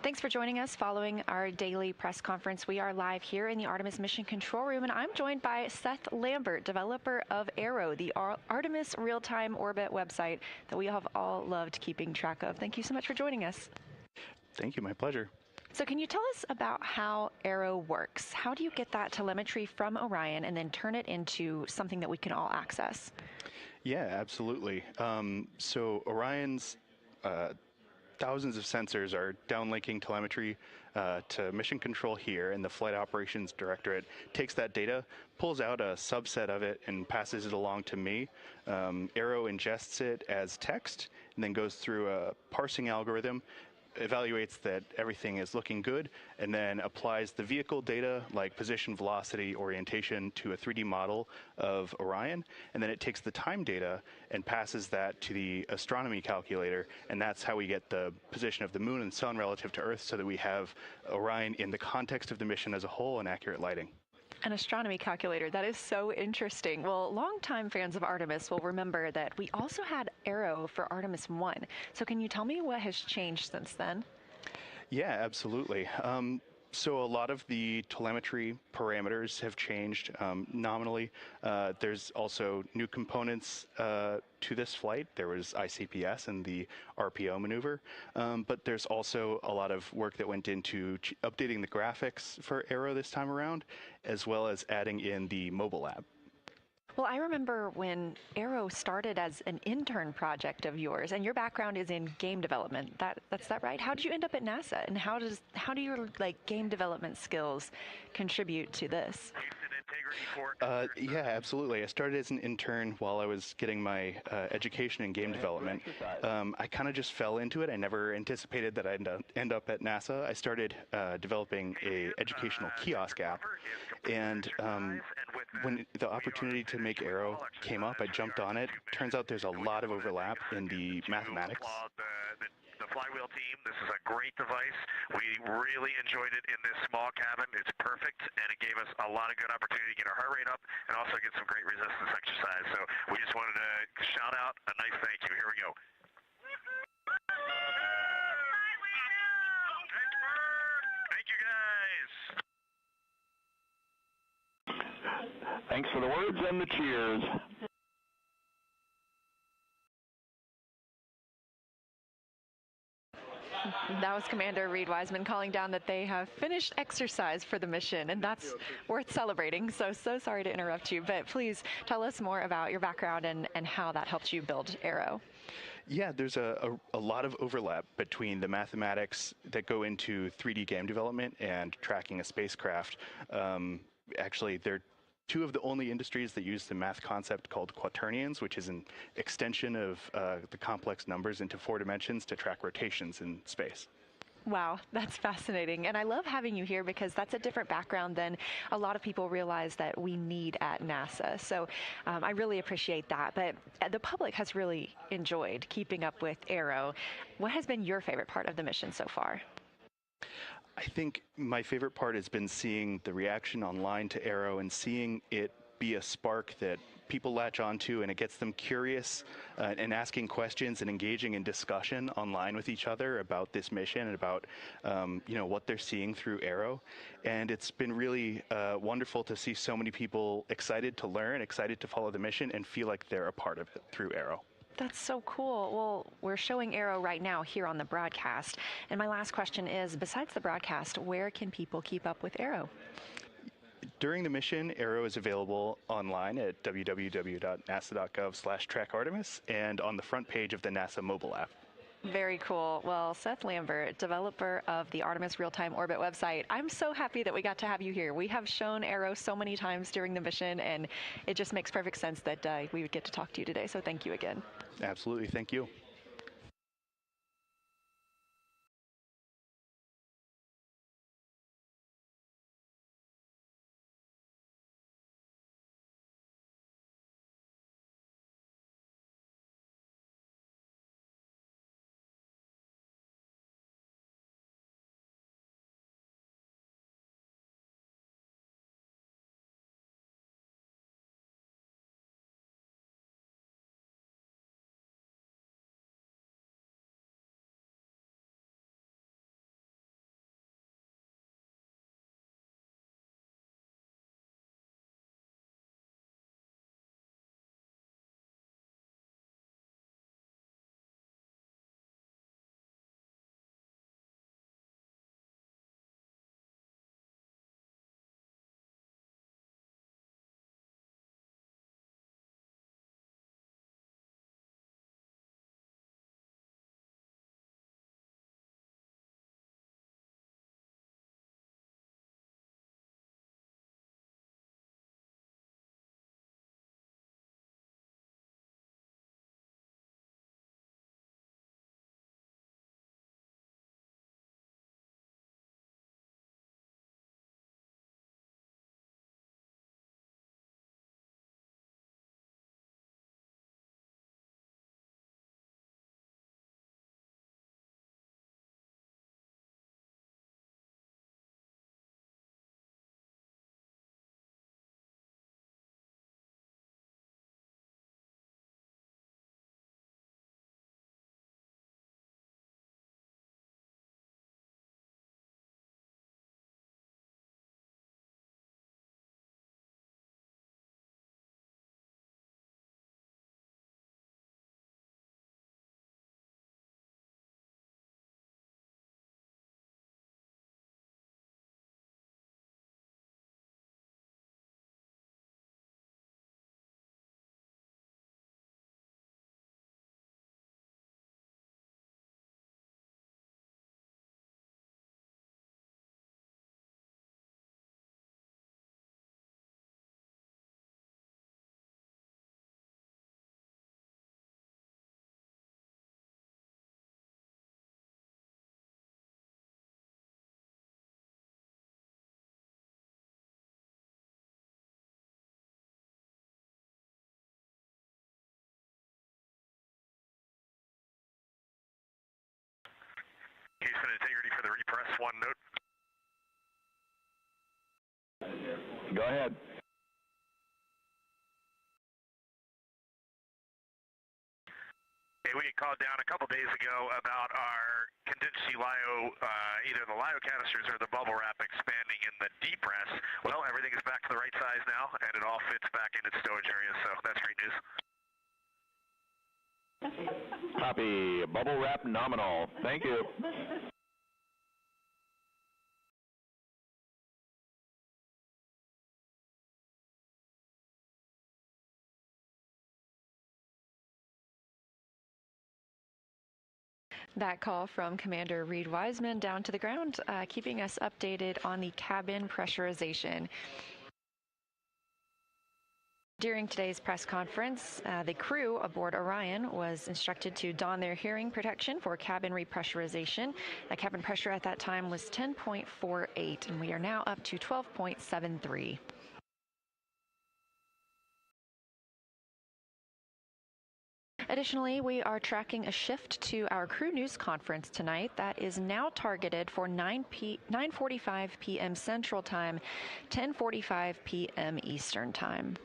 Thanks for joining us following our daily press conference. We are live here in the Artemis Mission Control Room, and I'm joined by Seth Lambert, developer of Arrow, the Artemis real-time orbit website that we have all loved keeping track of. Thank you so much for joining us. Thank you. My pleasure. So can you tell us about how Arrow works? How do you get that telemetry from Orion and then turn it into something that we can all access? Yeah, absolutely. So Orion's thousands of sensors are downlinking telemetry to mission control here, and the Flight Operations Directorate takes that data, pulls out a subset of it, and passes it along to me. Arrow ingests it as text, and then goes through a parsing algorithm, evaluates that everything is looking good, and then applies the vehicle data like position, velocity, orientation to a 3D model of Orion, and then it takes the time data and passes that to the astronomy calculator, and that's how we get the position of the moon and sun relative to Earth, so that we have Orion in the context of the mission as a whole and accurate lighting. An astronomy calculator. That is so interesting. Well, longtime fans of Artemis will remember that we also had Arrow for Artemis 1. So can you tell me what has changed since then? Yeah, absolutely. So a lot of the telemetry parameters have changed nominally. There's also new components to this flight. There was ICPS and the RPO maneuver, but there's also a lot of work that went into updating the graphics for Arrow this time around, as well as adding in the mobile app. Well, I remember when Arrow started as an intern project of yours, and your background is in game development. That's that right? How did you end up at NASA, and how do your game development skills contribute to this? Yeah, absolutely. I started as an intern while I was getting my education in game development. I kind of just fell into it. I never anticipated that I'd end up at NASA. I started developing a educational kiosk app, and when the opportunity to make Arrow came up, I jumped on it. Turns out there's a lot of overlap in the mathematics. The Flywheel team, this is a great device. We really enjoyed it in this small cabin. It's perfect, and it gave us a lot of good opportunity to get our heart rate up and also get some great resistance exercise. So we just wanted to shout out a nice thank you. Here we go. Thank you, guys. Thanks for the words and the cheers. That was Commander Reed Wiseman calling down that they have finished exercise for the mission, and that's worth celebrating. So sorry to interrupt you, but please tell us more about your background and how that helped you build Arrow. Yeah, there's a lot of overlap between the mathematics that go into 3D game development and tracking a spacecraft. Actually, they're two of the only industries that use the math concept called quaternions, which is an extension of the complex numbers into 4 dimensions to track rotations in space. Wow, that's fascinating. And I love having you here because that's a different background than a lot of people realize that we need at NASA. So I really appreciate that. But the public has really enjoyed keeping up with Arrow. What has been your favorite part of the mission so far? I think my favorite part has been seeing the reaction online to Arrow and seeing it be a spark that people latch onto, and it gets them curious and asking questions and engaging in discussion online with each other about this mission and about what they're seeing through Arrow. And it's been really wonderful to see so many people excited to learn, excited to follow the mission, and feel like they're a part of it through Arrow. That's so cool. Well, we're showing Arrow right now here on the broadcast. And my last question is, besides the broadcast, where can people keep up with Arrow? During the mission, Arrow is available online at www.nasa.gov/trackartemis and on the front page of the NASA mobile app. Very cool. Well, Seth Lambert, developer of the Artemis Real-Time Orbit website, I'm so happy that we got to have you here. We have shown Arrow so many times during the mission, and it just makes perfect sense that we would get to talk to you today. So thank you again. Absolutely. Thank you. Houston, integrity for the repress 1 note. Go ahead. Hey, we had called down a couple days ago about our contingency LIO, either the LIO canisters or the bubble wrap expanding in the depress. Well, everything is back to the right size now, and it all fits back in its stowage area, so that's great news. Copy. Bubble wrap nominal. Thank you. That call from Commander Reed Wiseman down to the ground, keeping us updated on the cabin pressurization. During today's press conference, the crew aboard Orion was instructed to don their hearing protection for cabin repressurization. The cabin pressure at that time was 10.48, and we are now up to 12.73. Additionally, we are tracking a shift to our crew news conference tonight that is now targeted for 9:45 p.m. Central Time, 10:45 p.m. Eastern Time.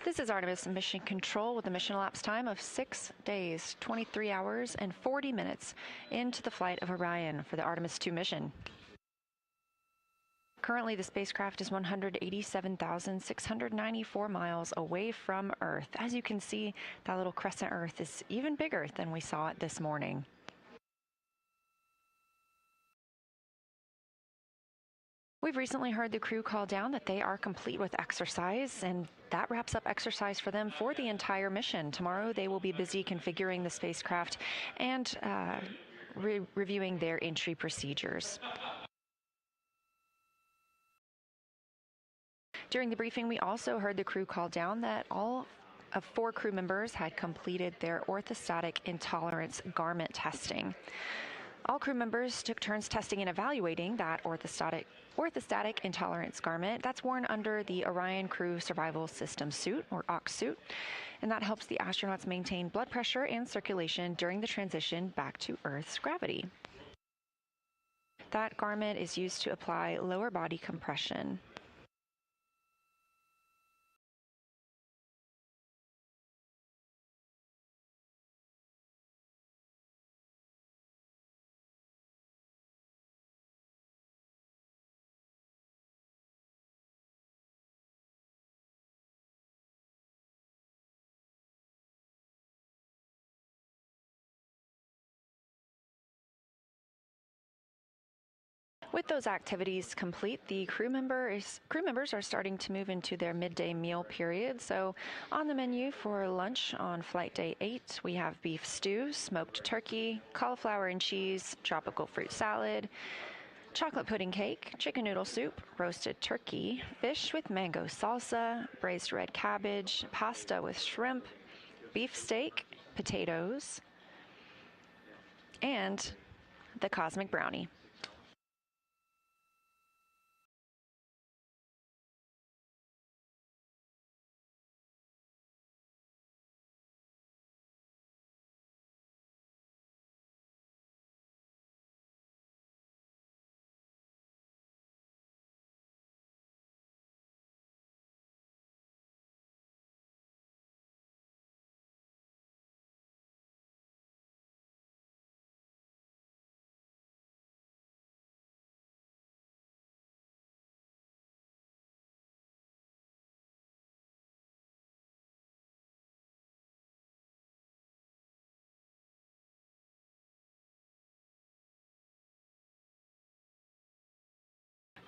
This is Artemis Mission Control with a mission elapsed time of 6 days, 23 hours, and 40 minutes into the flight of Orion for the Artemis II mission. Currently, the spacecraft is 187,694 miles away from Earth. As you can see, that little crescent Earth is even bigger than we saw it this morning. We've recently heard the crew call down that they are complete with exercise, and that wraps up exercise for them for the entire mission. Tomorrow, they will be busy configuring the spacecraft and reviewing their entry procedures. During the briefing, we also heard the crew call down that all of 4 crew members had completed their orthostatic intolerance garment testing. All crew members took turns testing and evaluating that orthostatic intolerance garment. That's worn under the Orion Crew Survival System suit, or OX suit, and that helps the astronauts maintain blood pressure and circulation during the transition back to Earth's gravity. That garment is used to apply lower body compression. With those activities complete, the crew members are starting to move into their midday meal period. So on the menu for lunch on flight day 8, we have beef stew, smoked turkey, cauliflower and cheese, tropical fruit salad, chocolate pudding cake, chicken noodle soup, roasted turkey, fish with mango salsa, braised red cabbage, pasta with shrimp, beef steak, potatoes, and the cosmic brownie.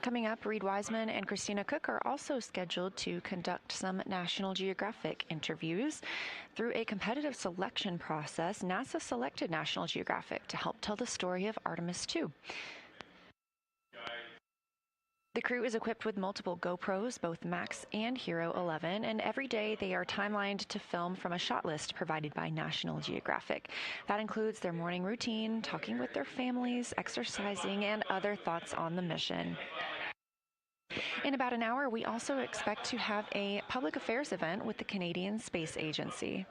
Coming up, Reed Wiseman and Christina Cook are also scheduled to conduct some National Geographic interviews. Through a competitive selection process, NASA selected National Geographic to help tell the story of Artemis II. The crew is equipped with multiple GoPros, both Max and Hero 11, and every day they are timelined to film from a shot list provided by National Geographic. That includes their morning routine, talking with their families, exercising, and other thoughts on the mission. In about an hour, we also expect to have a public affairs event with the Canadian Space Agency.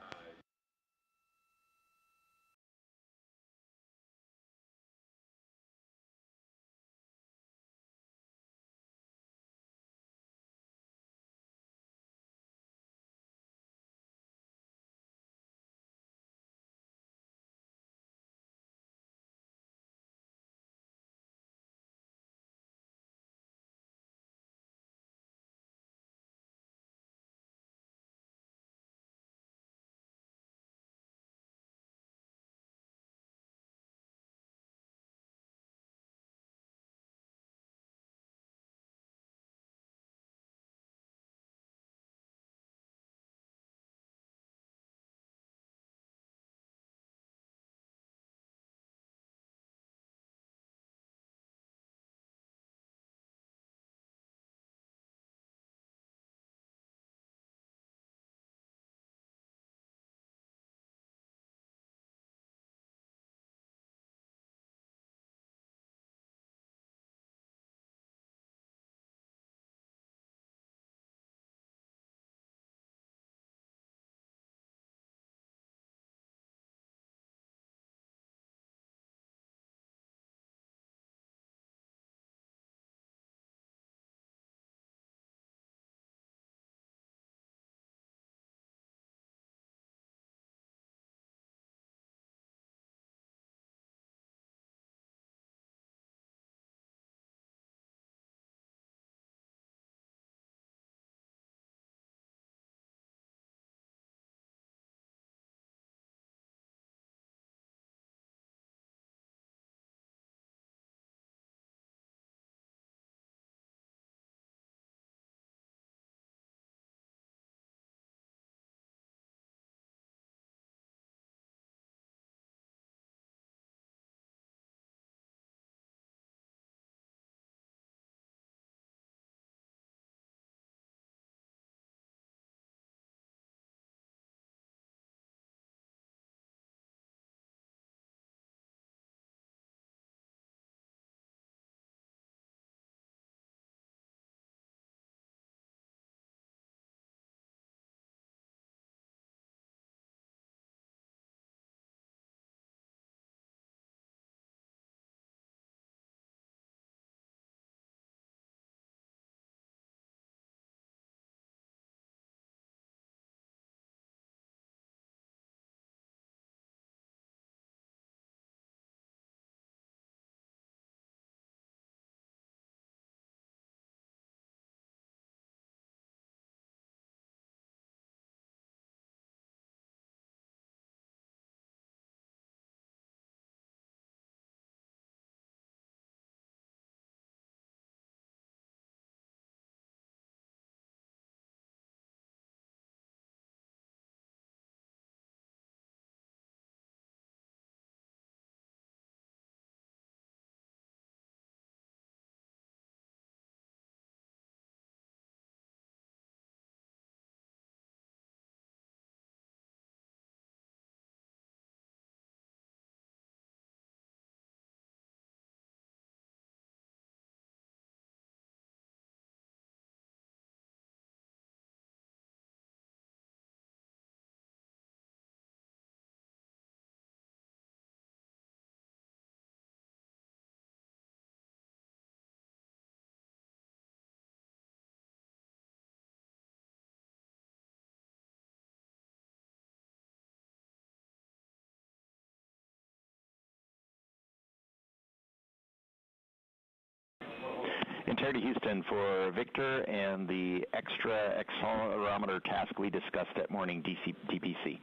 Integrity Houston for Victor and the extra accelerometer task we discussed at morning DPC.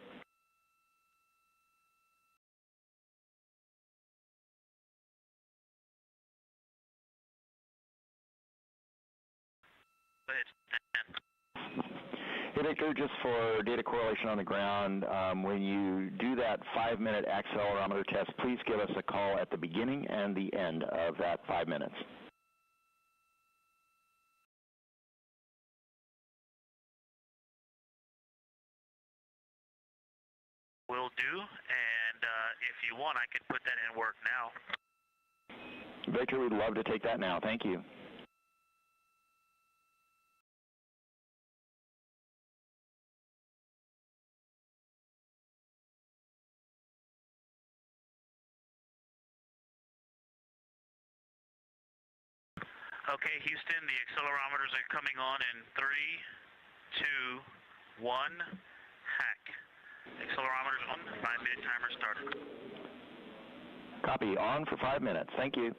Hey Victor, just for data correlation on the ground, when you do that 5-minute accelerometer test, please give us a call at the beginning and the end of that 5 minutes. Will do, and if you want, I could put that in work now. Victor, we'd love to take that now. Thank you. Okay, Houston, the accelerometers are coming on in 3, 2, 1, hack. Accelerometers on, 5-minute timer started. Copy, on for 5 minutes. Thank you.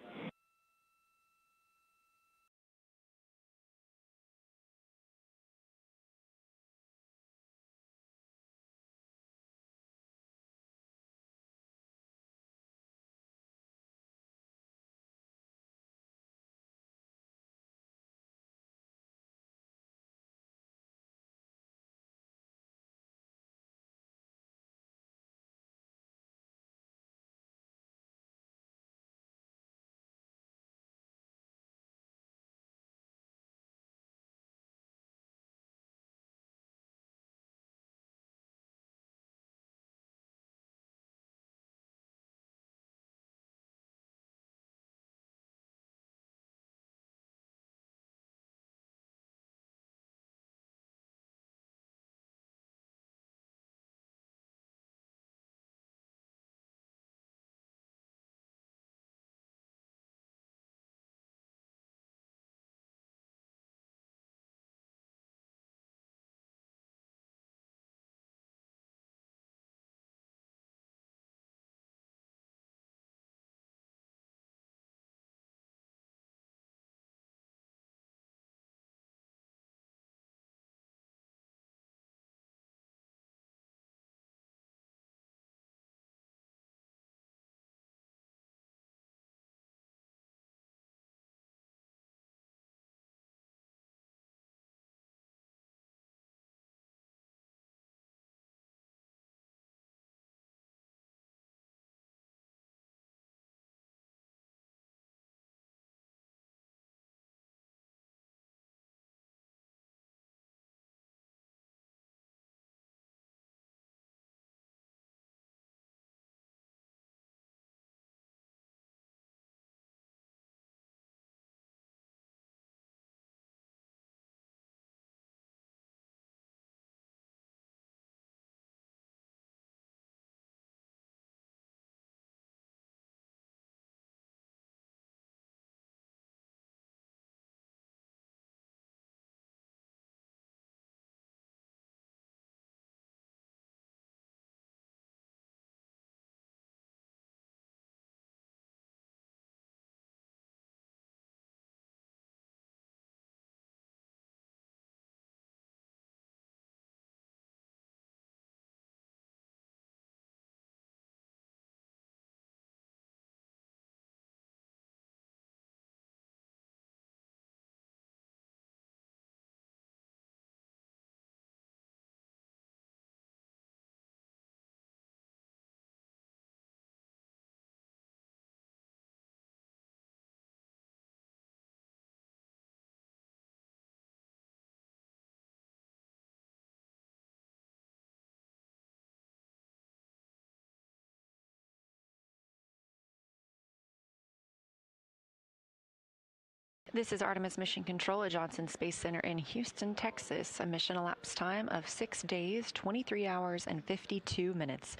This is Artemis Mission Control at Johnson Space Center in Houston, Texas. A mission elapsed time of 6 days, 23 hours, and 52 minutes.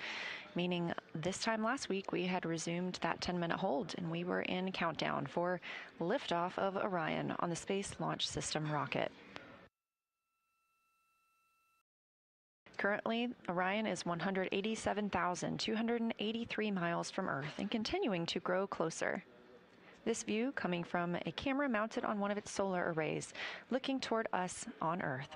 Meaning this time last week, we had resumed that 10-minute hold, and we were in countdown for liftoff of Orion on the Space Launch System rocket. Currently, Orion is 187,283 miles from Earth and continuing to grow closer. This view coming from a camera mounted on one of its solar arrays, looking toward us on Earth.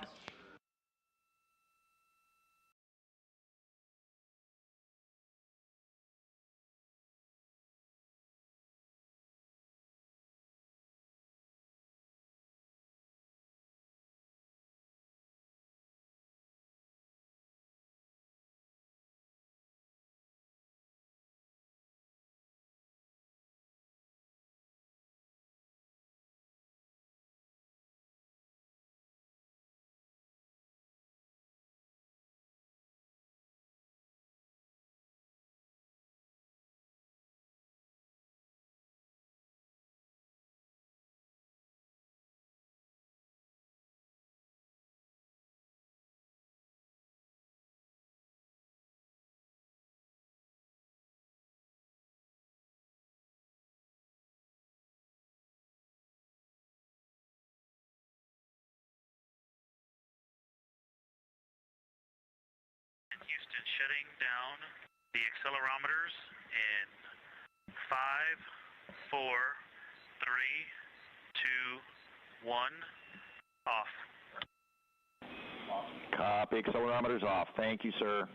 Houston, shutting down the accelerometers in 5, 4, 3, 2, 1, off. Copy, accelerometers off. Thank you, sir.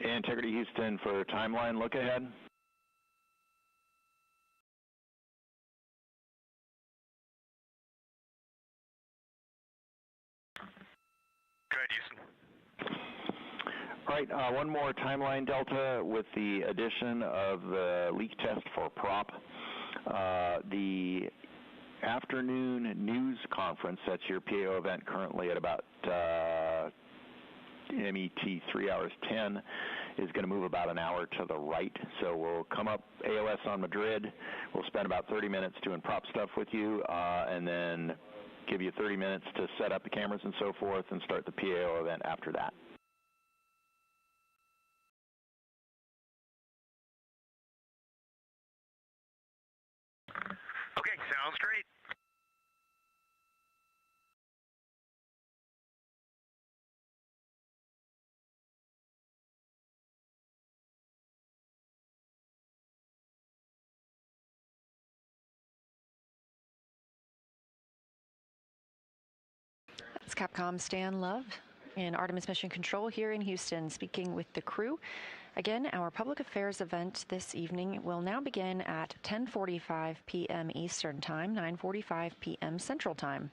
Integrity Houston for timeline look ahead. Go ahead, Houston. All right, one more timeline delta with the addition of the leak test for prop. The afternoon news conference, that's your PAO event currently at about MET 3 hours 10, is going to move about an hour to the right. So we'll come up AOS on Madrid. We'll spend about 30 minutes doing prop stuff with you, and then give you 30 minutes to set up the cameras and so forth and start the PAO event after that. Okay, sounds great. It's Capcom Stan Love in Artemis Mission Control here in Houston, speaking with the crew. Again, our public affairs event this evening will now begin at 10:45 p.m. Eastern Time, 9:45 p.m. Central Time.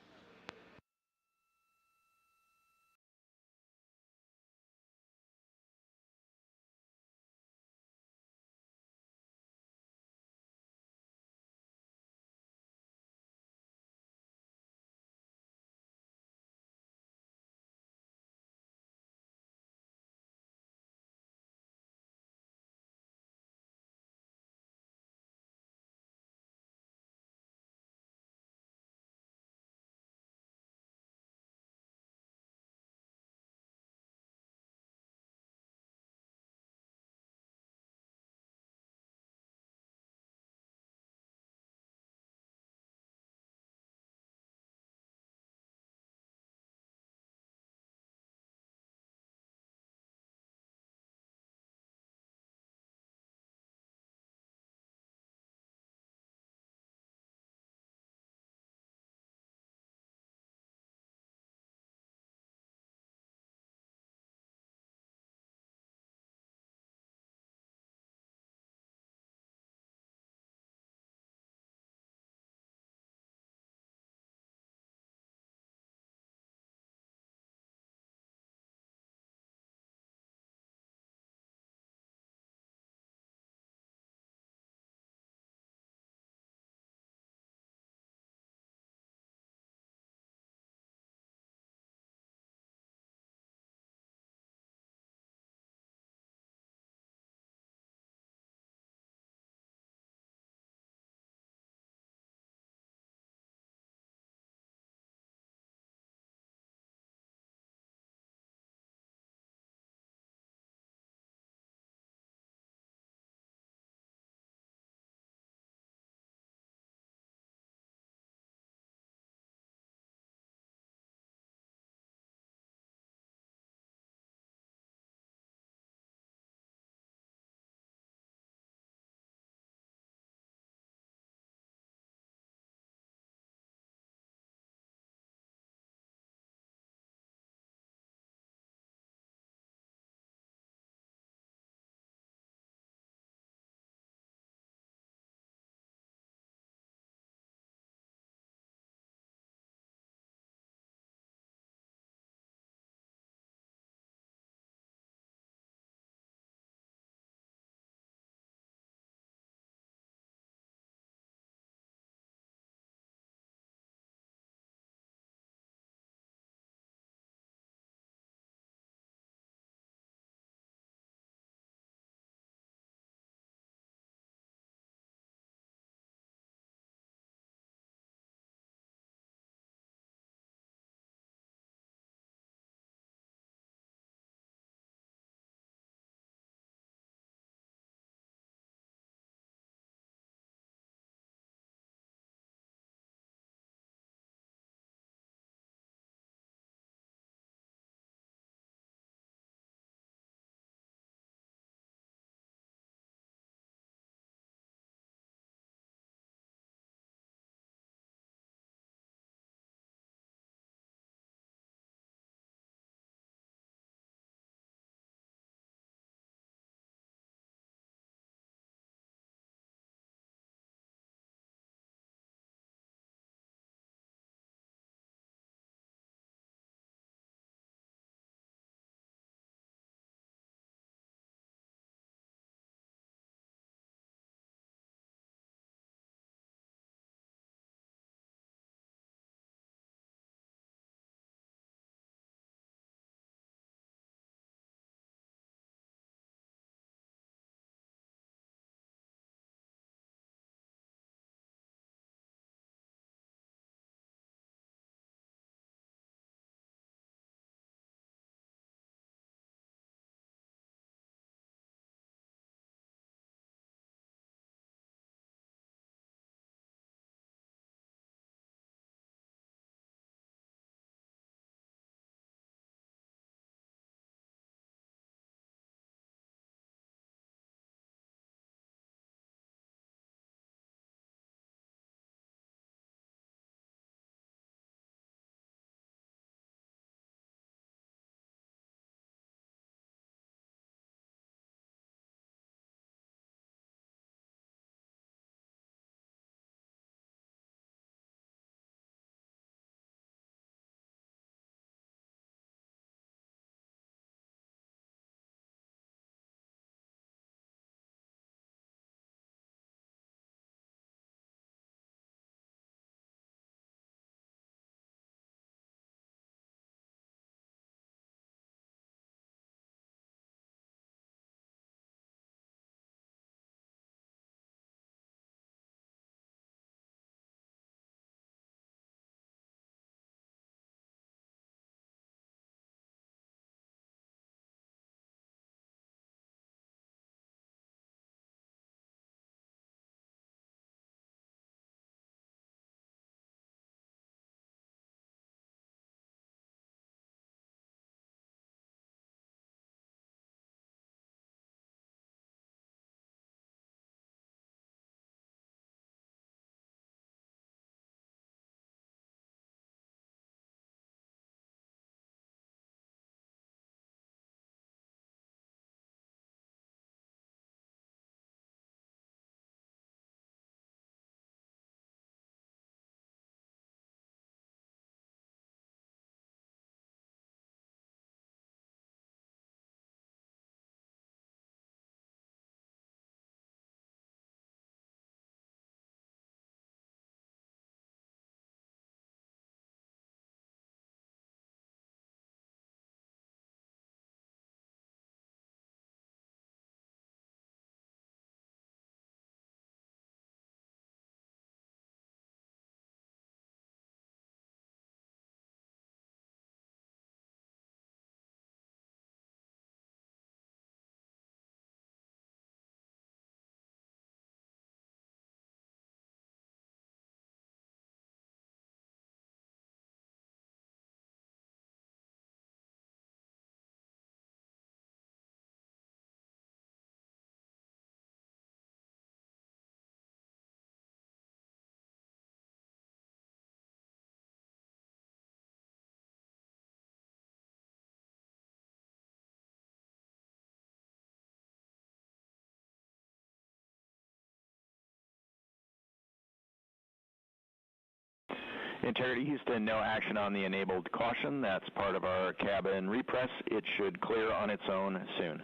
Integrity Houston, no action on the enabled caution. That's part of our cabin repress. It should clear on its own soon.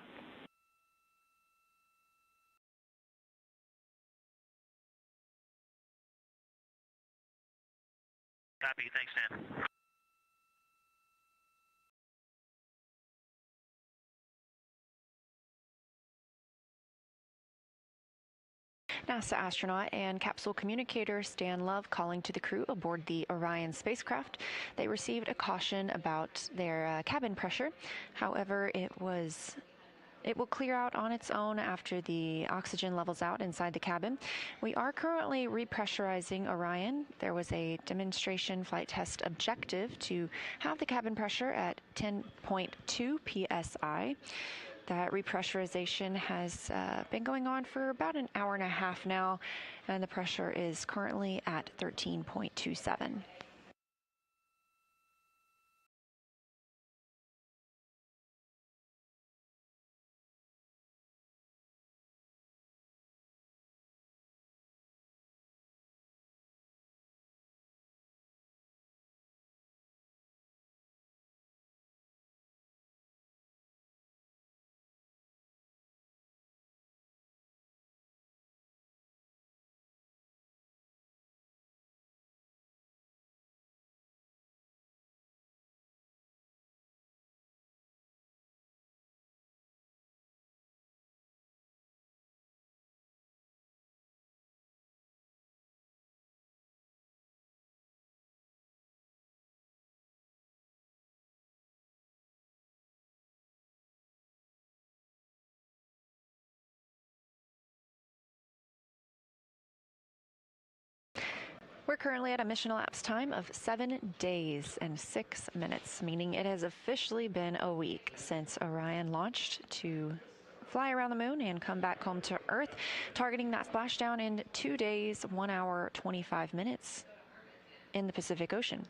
Copy. Thanks, Dan. NASA astronaut and capsule communicator Stan Love calling to the crew aboard the Orion spacecraft. They received a caution about their cabin pressure. However, it will clear out on its own after the oxygen levels out inside the cabin. We are currently repressurizing Orion. There was a demonstration flight test objective to have the cabin pressure at 10.2 psi. That repressurization has been going on for about an hour and a half now, and the pressure is currently at 13.27. We're currently at a mission elapsed time of 7 days and 6 minutes, meaning it has officially been a week since Orion launched to fly around the moon and come back home to Earth, targeting that splashdown in 2 days, 1 hour, 25 minutes in the Pacific Ocean.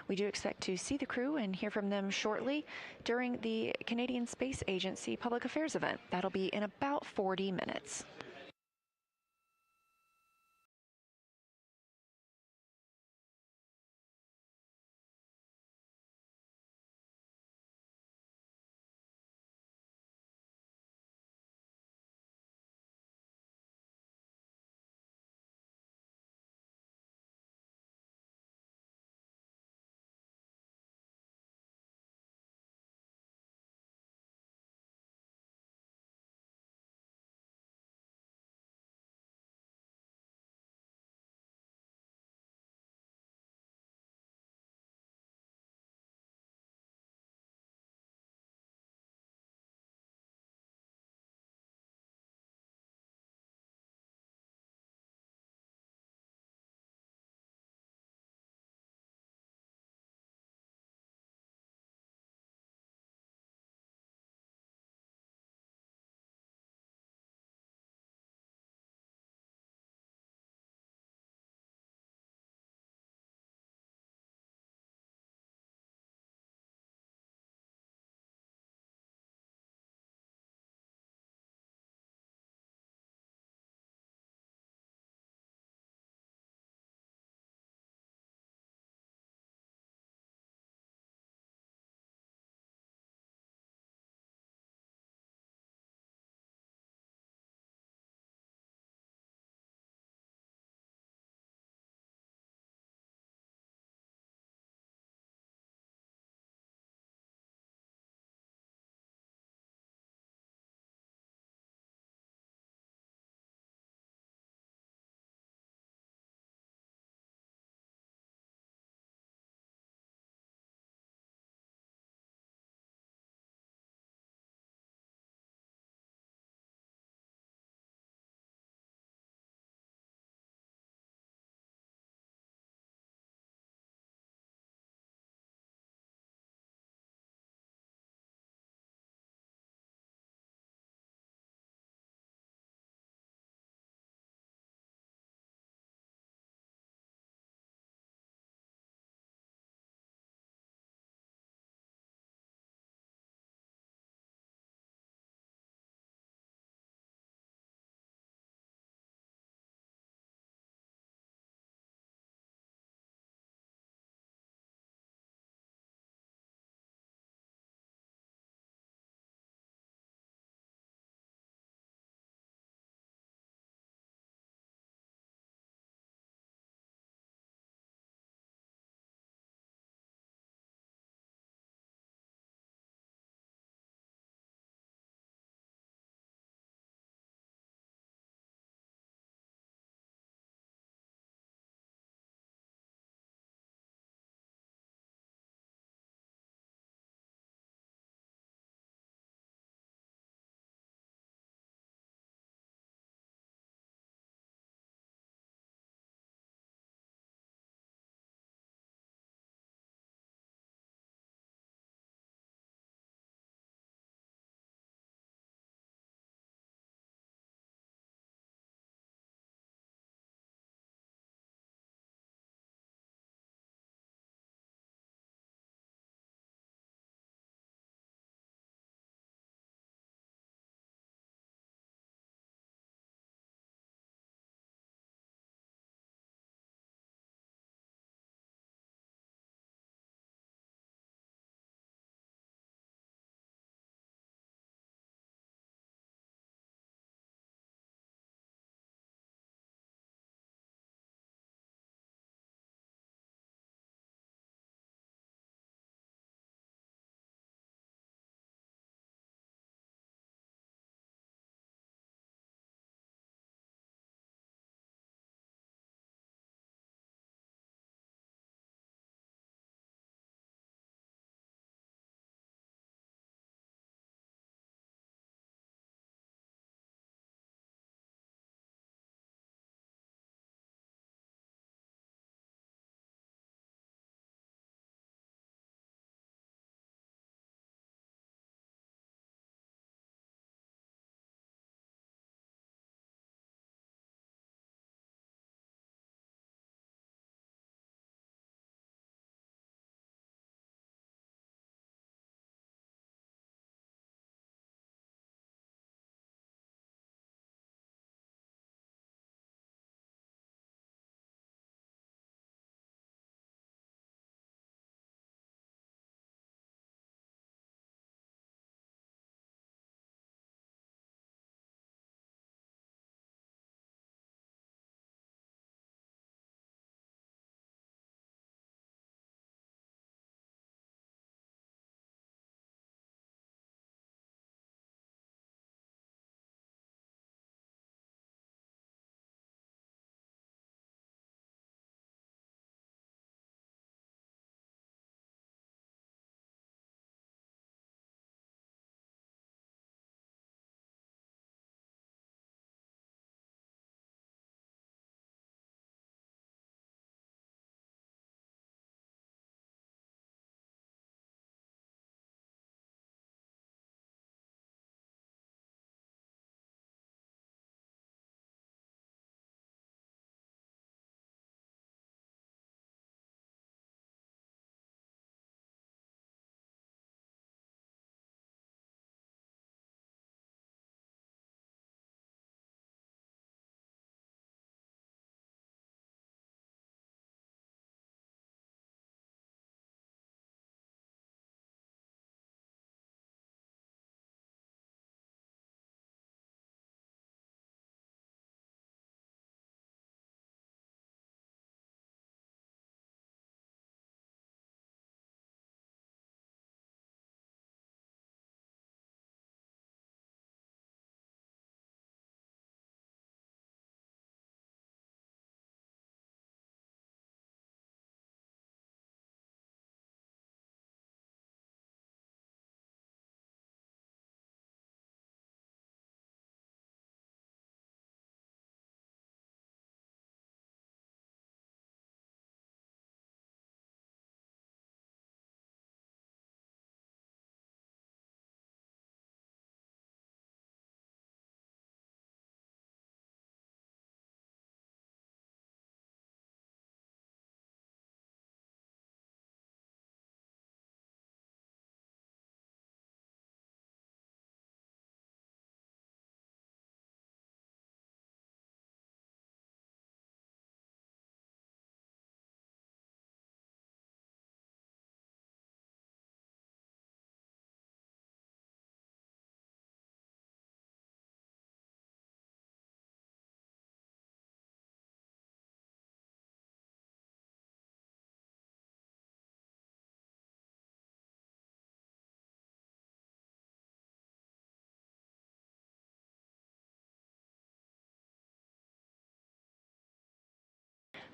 We do expect to see the crew and hear from them shortly during the Canadian Space Agency Public Affairs event. That'll be in about 40 minutes.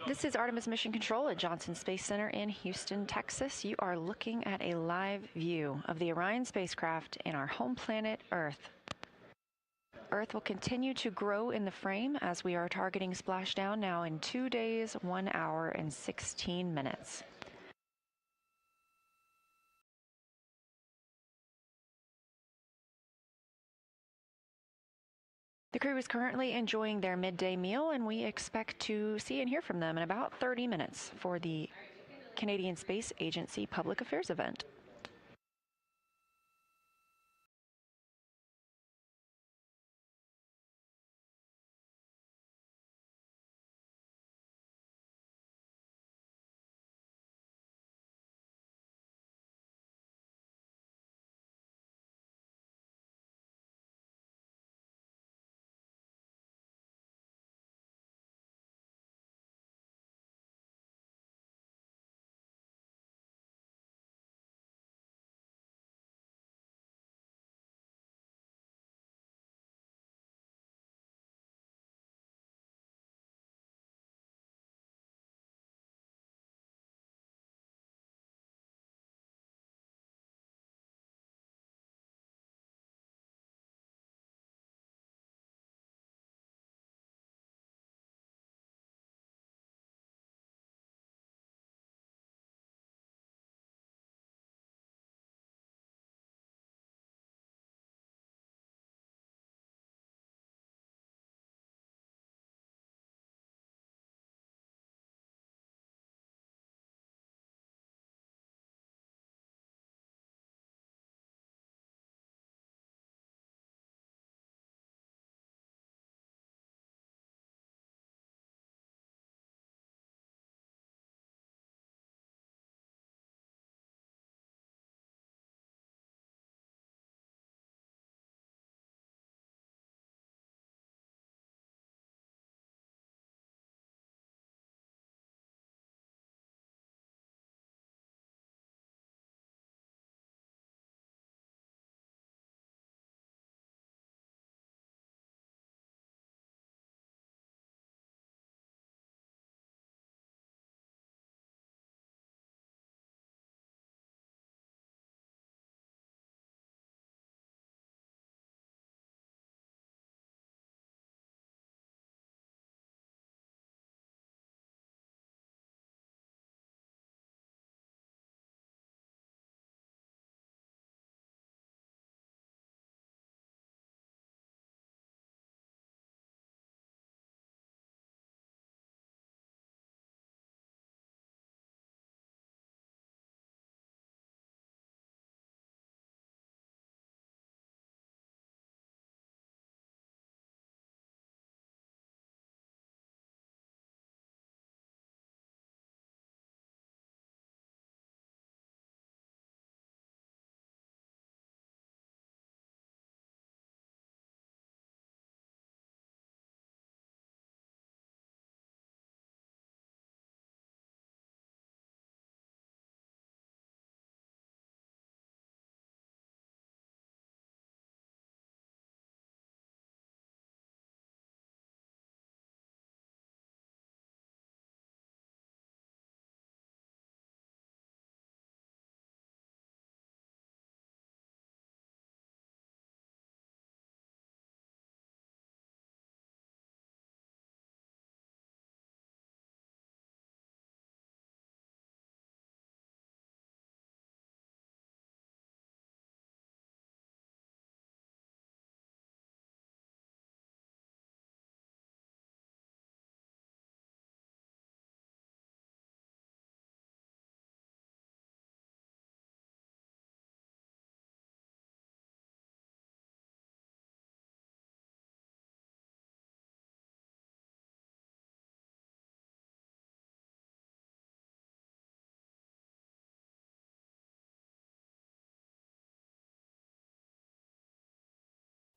This is Artemis Mission Control at Johnson Space Center in Houston, Texas. You are looking at a live view of the Orion spacecraft in our home planet, Earth. Earth will continue to grow in the frame as we are targeting splashdown now in 2 days, 1 hour, and 16 minutes. The crew is currently enjoying their midday meal, and we expect to see and hear from them in about 30 minutes for the Canadian Space Agency Public Affairs event.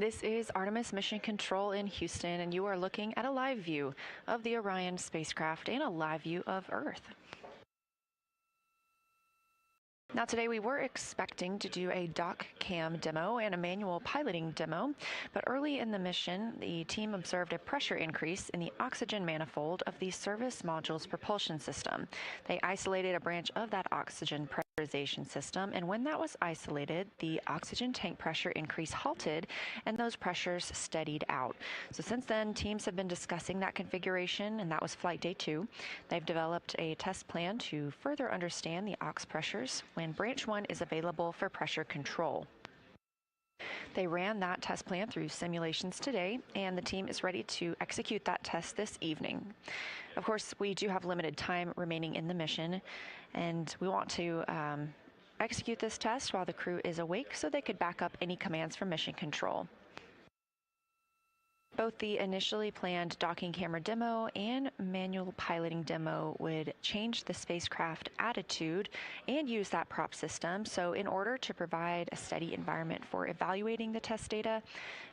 This is Artemis Mission Control in Houston, and you are looking at a live view of the Orion spacecraft and a live view of Earth. Now today we were expecting to do a dock cam demo and a manual piloting demo, but early in the mission, the team observed a pressure increase in the oxygen manifold of the service module's propulsion system. They isolated a branch of that oxygen pressurization system, and when that was isolated, the oxygen tank pressure increase halted and those pressures steadied out. So since then, teams have been discussing that configuration, and that was flight day 2. They've developed a test plan to further understand the aux pressures when branch 1 is available for pressure control. They ran that test plan through simulations today, and the team is ready to execute that test this evening. Of course, we do have limited time remaining in the mission, and we want to execute this test while the crew is awake so they could back up any commands from mission control. Both the initially planned docking camera demo and manual piloting demo would change the spacecraft attitude and use that prop system. So in order to provide a steady environment for evaluating the test data,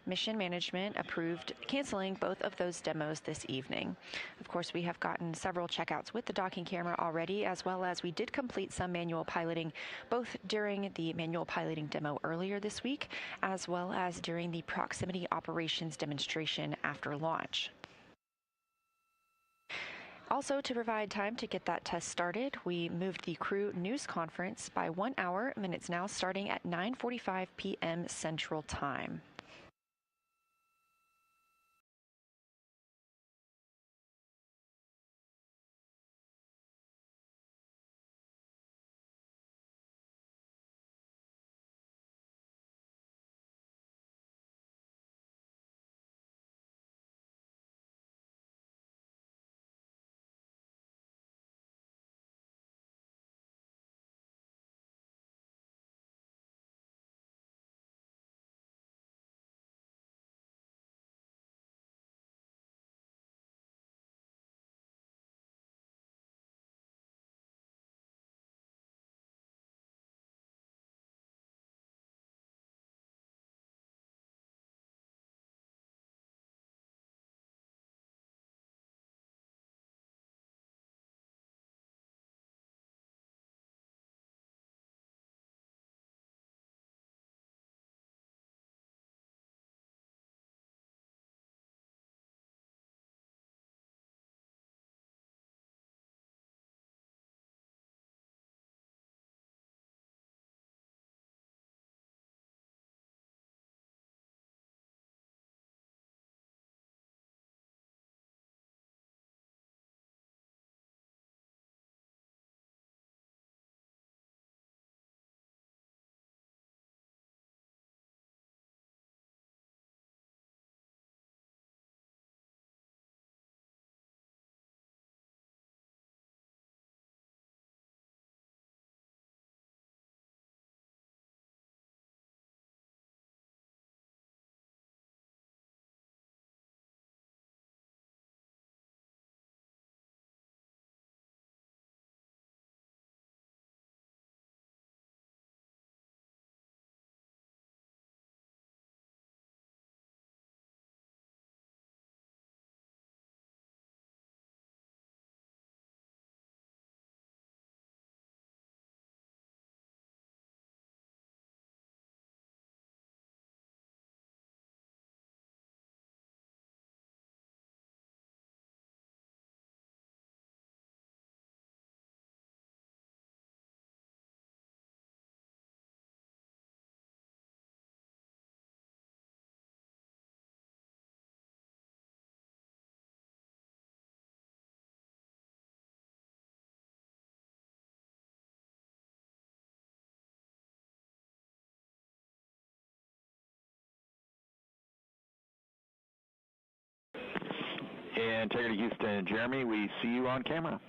mission management approved canceling both of those demos this evening. Of course, we have gotten several checkouts with the docking camera already, as well as we did complete some manual piloting both during the manual piloting demo earlier this week, as well as during the proximity operations demonstration after launch. Also, to provide time to get that test started, we moved the crew news conference by 1 hour, and it's now starting at 9:45 p.m. Central Time. Integrity Houston, Jeremy, we see you on camera.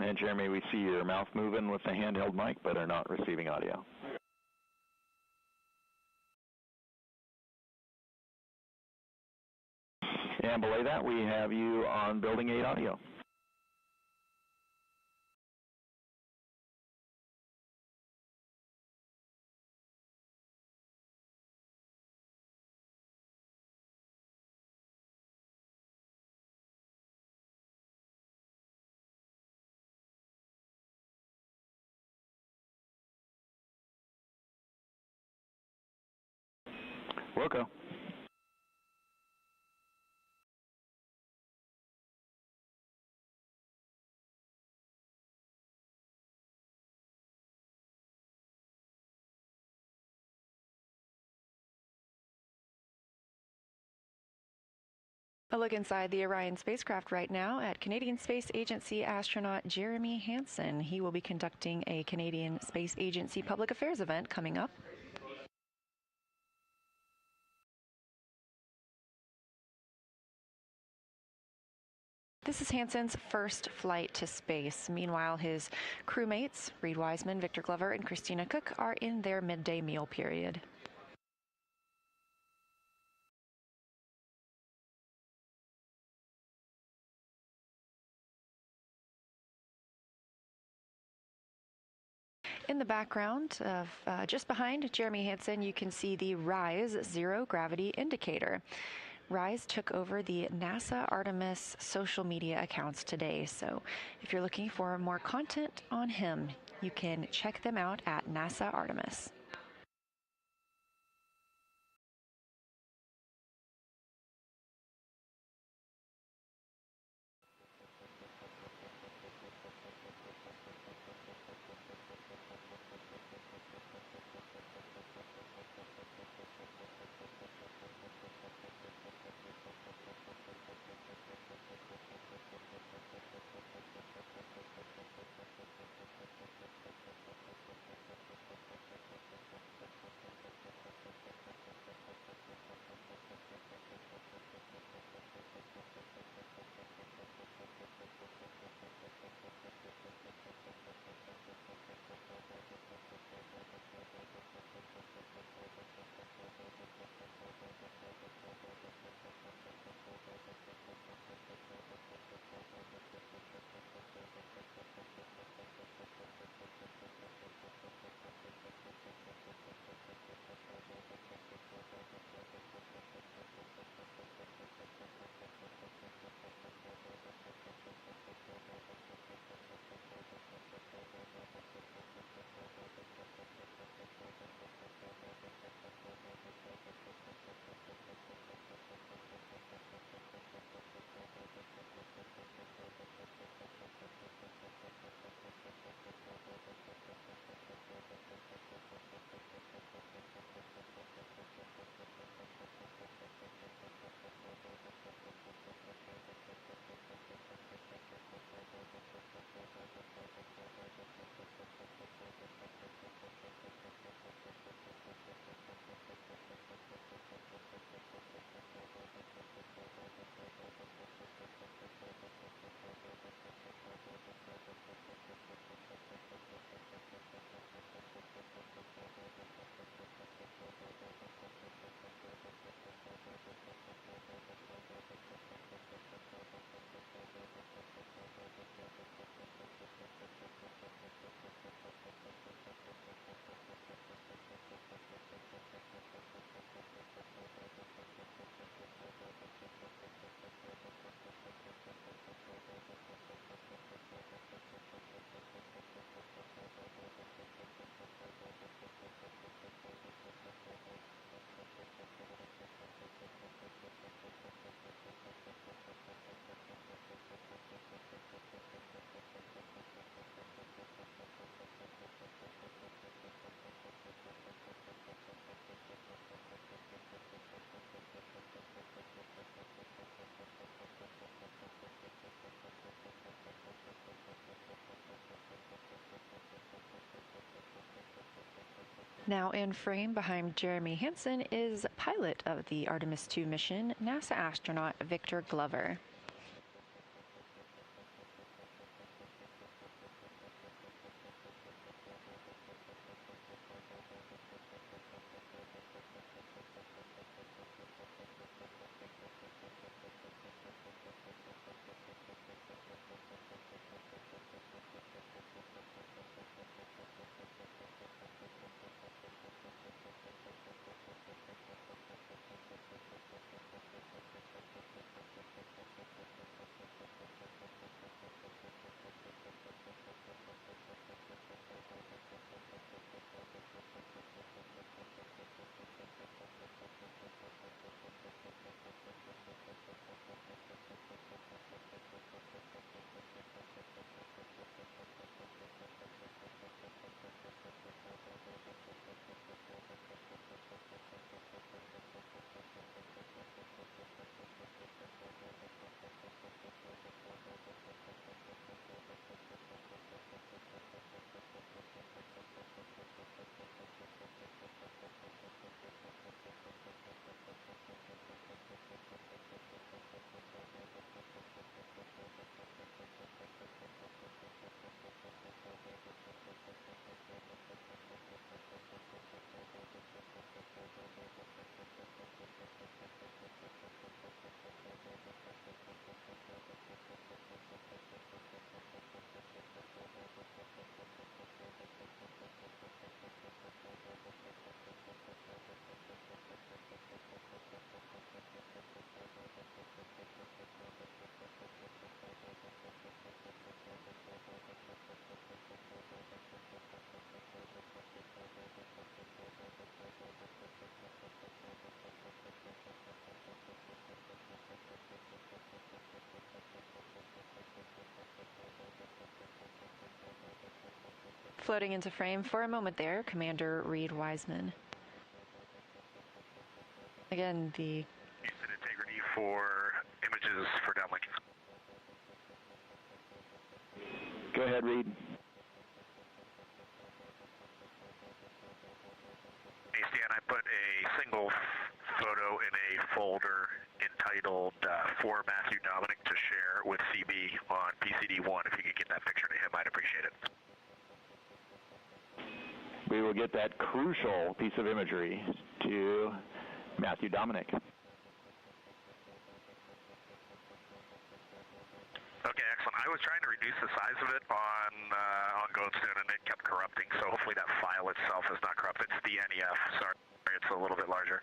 And Jeremy, we see your mouth moving with the handheld mic, but are not receiving audio. And below that, we have you on Building 8 audio. Wilco. A look inside the Orion spacecraft right now at Canadian Space Agency astronaut Jeremy Hansen. He will be conducting a Canadian Space Agency public affairs event coming up. This is Hansen's first flight to space. Meanwhile, his crewmates, Reed Wiseman, Victor Glover, and Christina Cook, are in their midday meal period. In the background, just behind Jeremy Hansen, you can see the RISE Zero Gravity Indicator. RISE took over the NASA Artemis social media accounts today, so if you're looking for more content on him, you can check them out at NASA Artemis. Now in frame behind Jeremy Hansen is pilot of the Artemis II mission, NASA astronaut Victor Glover. Floating into frame for a moment there, Commander Reed Wiseman. Again, the Houston integrity for images for downlink. Go ahead, Reed. Hey, Stan, I put a single photo in a folder entitled For Matthew Dominic to share with CB on PCD1. If you could get that picture to him, I'd appreciate it. We will get that crucial piece of imagery to Matthew Dominic. Okay, excellent. I was trying to reduce the size of it on Goldstone, and it kept corrupting, so hopefully that file itself is not corrupt. It's the NEF. Sorry, it's a little bit larger.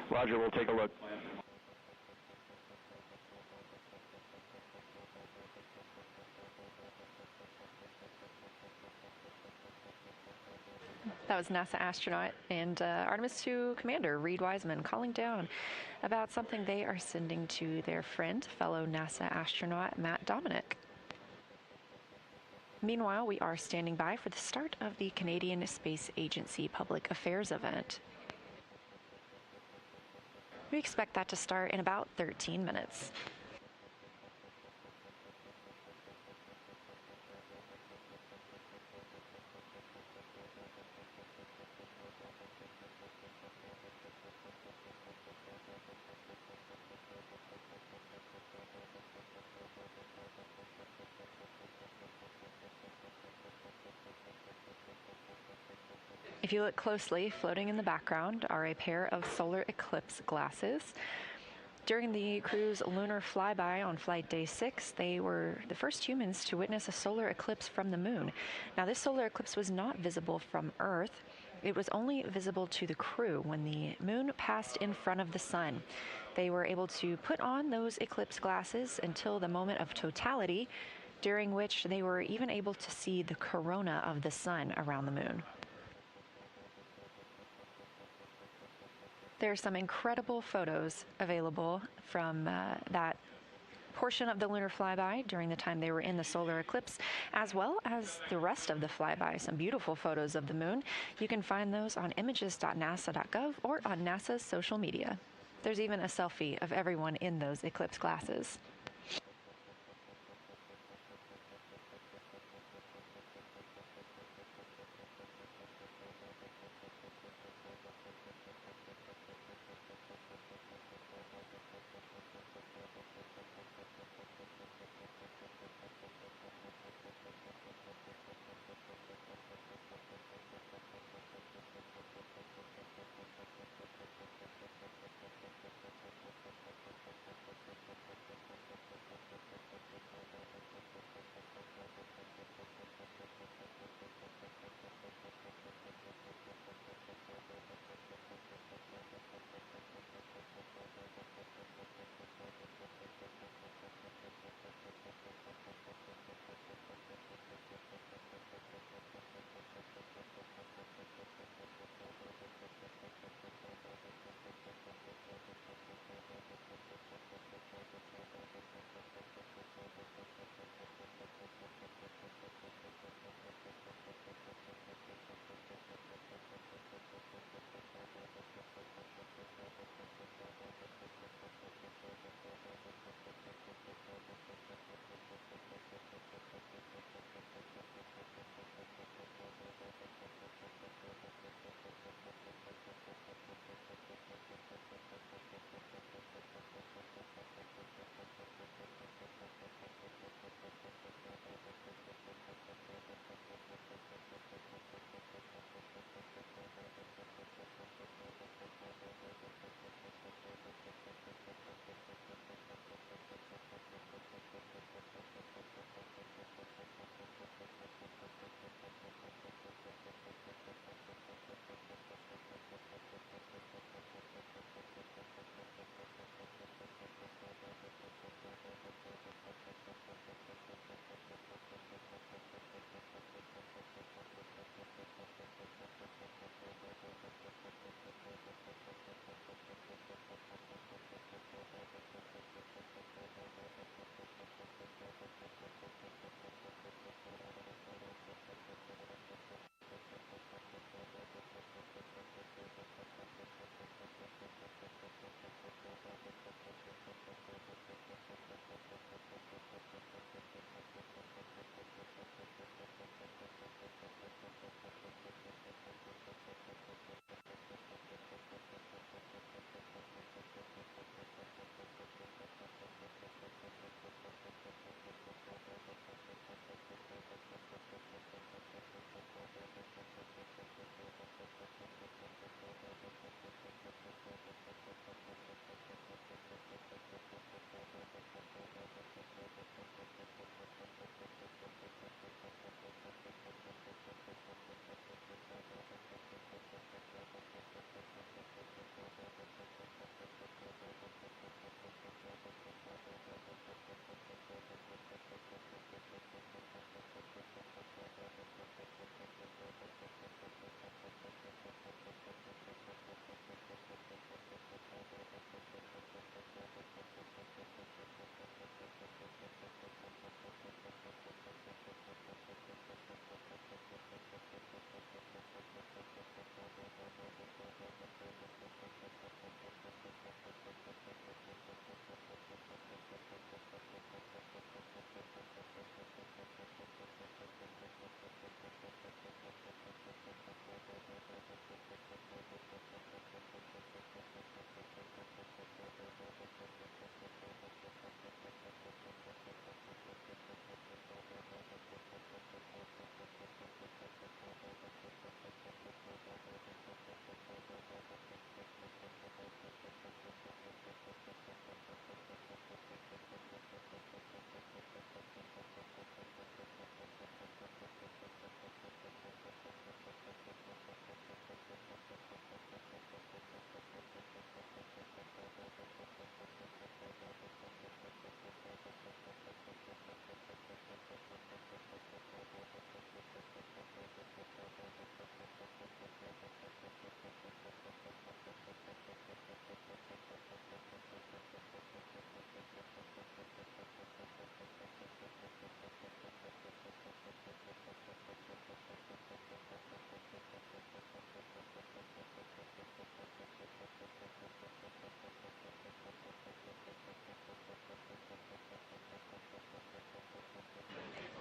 Roger, we'll take a look. That was NASA astronaut and Artemis II Commander Reed Wiseman calling down about something they are sending to their friend, fellow NASA astronaut Matt Dominic. Meanwhile, we are standing by for the start of the Canadian Space Agency Public Affairs event. We expect that to start in about 13 minutes. If you look closely, floating in the background are a pair of solar eclipse glasses. During the crew's lunar flyby on flight day 6, they were the first humans to witness a solar eclipse from the moon. Now, this solar eclipse was not visible from Earth. It was only visible to the crew when the moon passed in front of the sun. They were able to put on those eclipse glasses until the moment of totality, during which they were even able to see the corona of the sun around the moon. There are some incredible photos available from that portion of the lunar flyby during the time they were in the solar eclipse, as well as the rest of the flyby. Some beautiful photos of the moon. You can find those on images.nasa.gov or on NASA's social media. There's even a selfie of everyone in those eclipse glasses.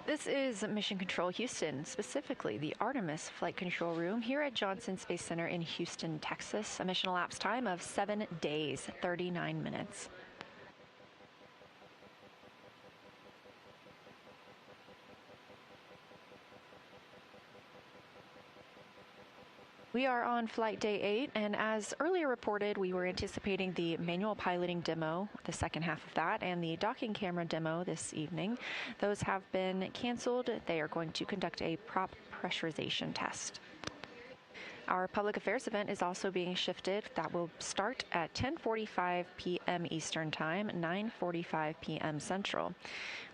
This is Mission Control Houston, specifically the Artemis Flight Control Room here at Johnson Space Center in Houston, Texas. A mission elapsed time of 7 days, 39 minutes. We are on flight day 8, and as earlier reported, we were anticipating the manual piloting demo, the second half of that, and the docking camera demo this evening. Those have been canceled. They are going to conduct a prop pressurization test. Our public affairs event is also being shifted. That will start at 10:45 p.m. Eastern Time, 9:45 p.m. Central.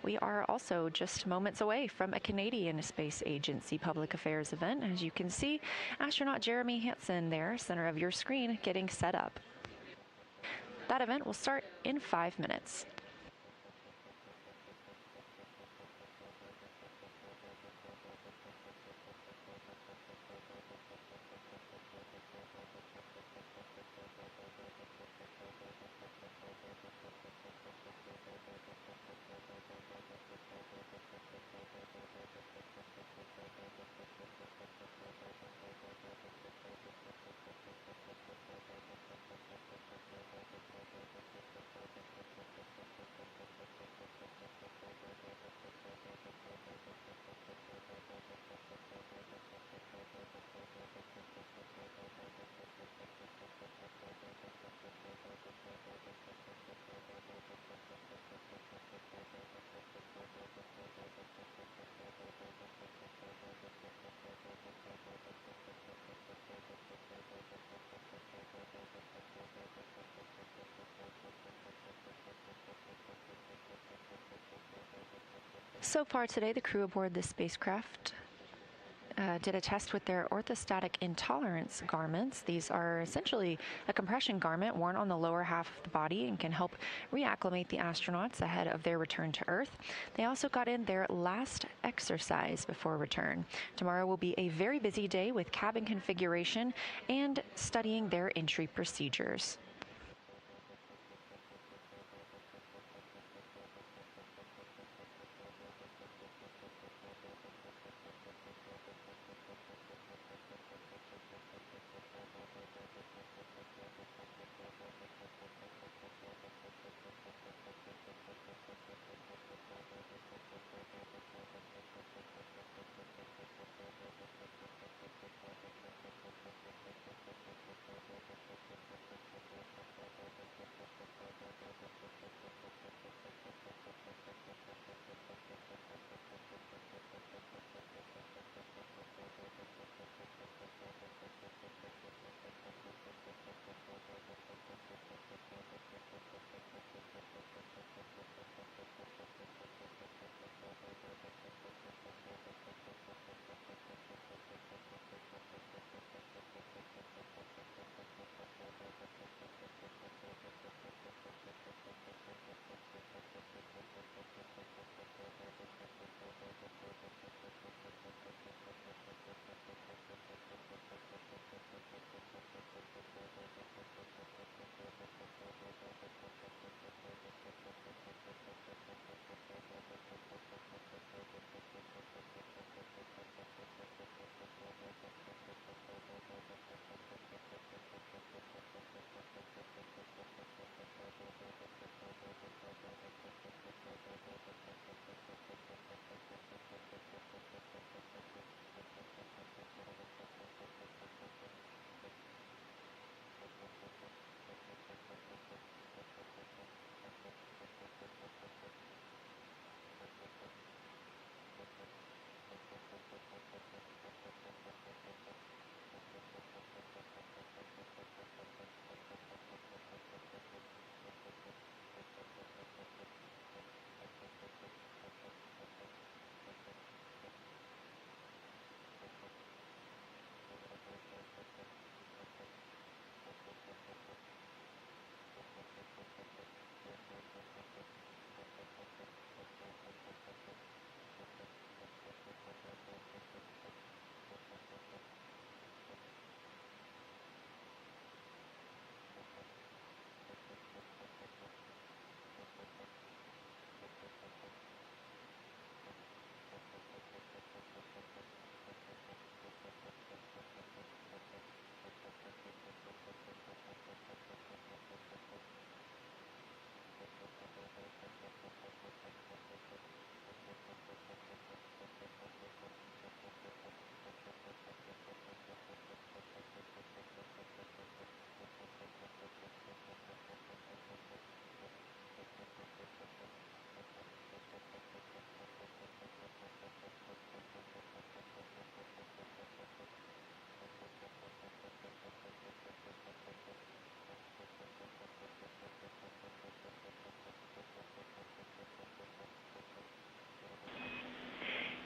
We are also just moments away from a Canadian Space Agency public affairs event. As you can see, astronaut Jeremy Hansen there, center of your screen, getting set up. That event will start in 5 minutes. So far today, the crew aboard this spacecraft did a test with their orthostatic intolerance garments. These are essentially a compression garment worn on the lower half of the body and can help reacclimate the astronauts ahead of their return to Earth. They also got in their last exercise before return. Tomorrow will be a very busy day with cabin configuration and studying their entry procedures.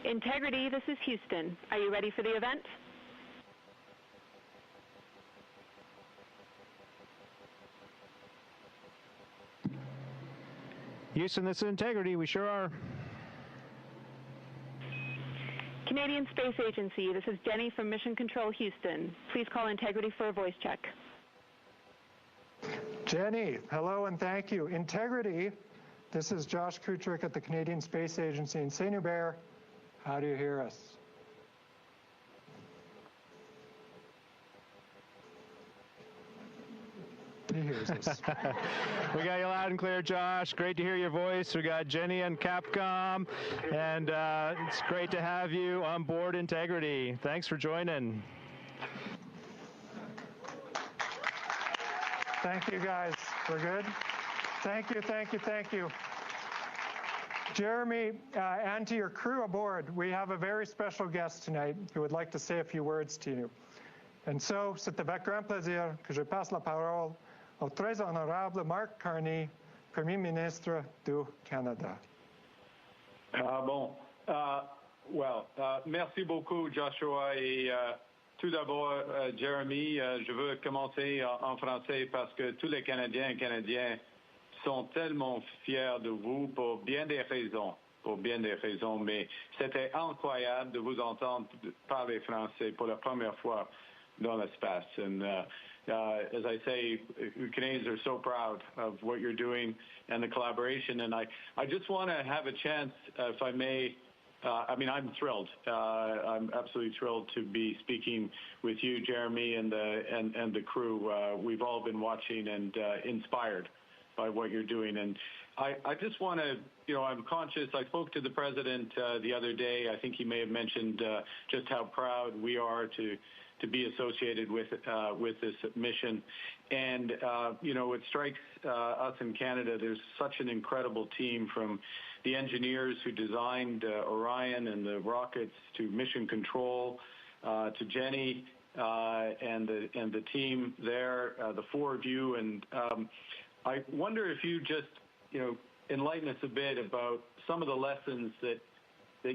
Integrity, this is Houston. Are you ready for the event? Houston, this is Integrity. We sure are. Canadian Space Agency, this is Jenny from Mission Control Houston. Please call Integrity for a voice check. Jenny, hello and thank you. Integrity, this is Josh Kutrick at the Canadian Space Agency in St. Hubert. How do you hear us? He hears us. We got you loud and clear, Josh. Great to hear your voice. We got Jenny on Capcom, and it's great to have you on board Integrity. Thanks for joining. Thank you, guys. We're good? Thank you, thank you, thank you. Jeremy, and to your crew aboard, we have a very special guest tonight who would like to say a few words to you. And so, c'est avec grand plaisir que je passe la parole au très honorable Mark Carney, Premier Ministre du Canada. Merci beaucoup, Joshua. Et tout d'abord, Jeremy, je veux commencer en français parce que tous les Canadiens et Canadiennes sont tellement fiers de vous pour bien des raisons. Mais c'était incroyable de vous entendre parler français pour la première fois dans l'espace. And as I say, Canadians are so proud of what you're doing and the collaboration. And I just want to have a chance, if I may. I'm thrilled. I'm absolutely thrilled to be speaking with you, Jeremy, and the crew. We've all been watching and inspired by what you're doing. And I just want to, I'm conscious. I spoke to the president the other day. I think he may have mentioned just how proud we are to be associated with this mission. And, it strikes us in Canada, there's such an incredible team, from the engineers who designed Orion and the rockets to mission control, to Jenny and the team there, the four of you. And I wonder if you just, enlighten us a bit about some of the lessons that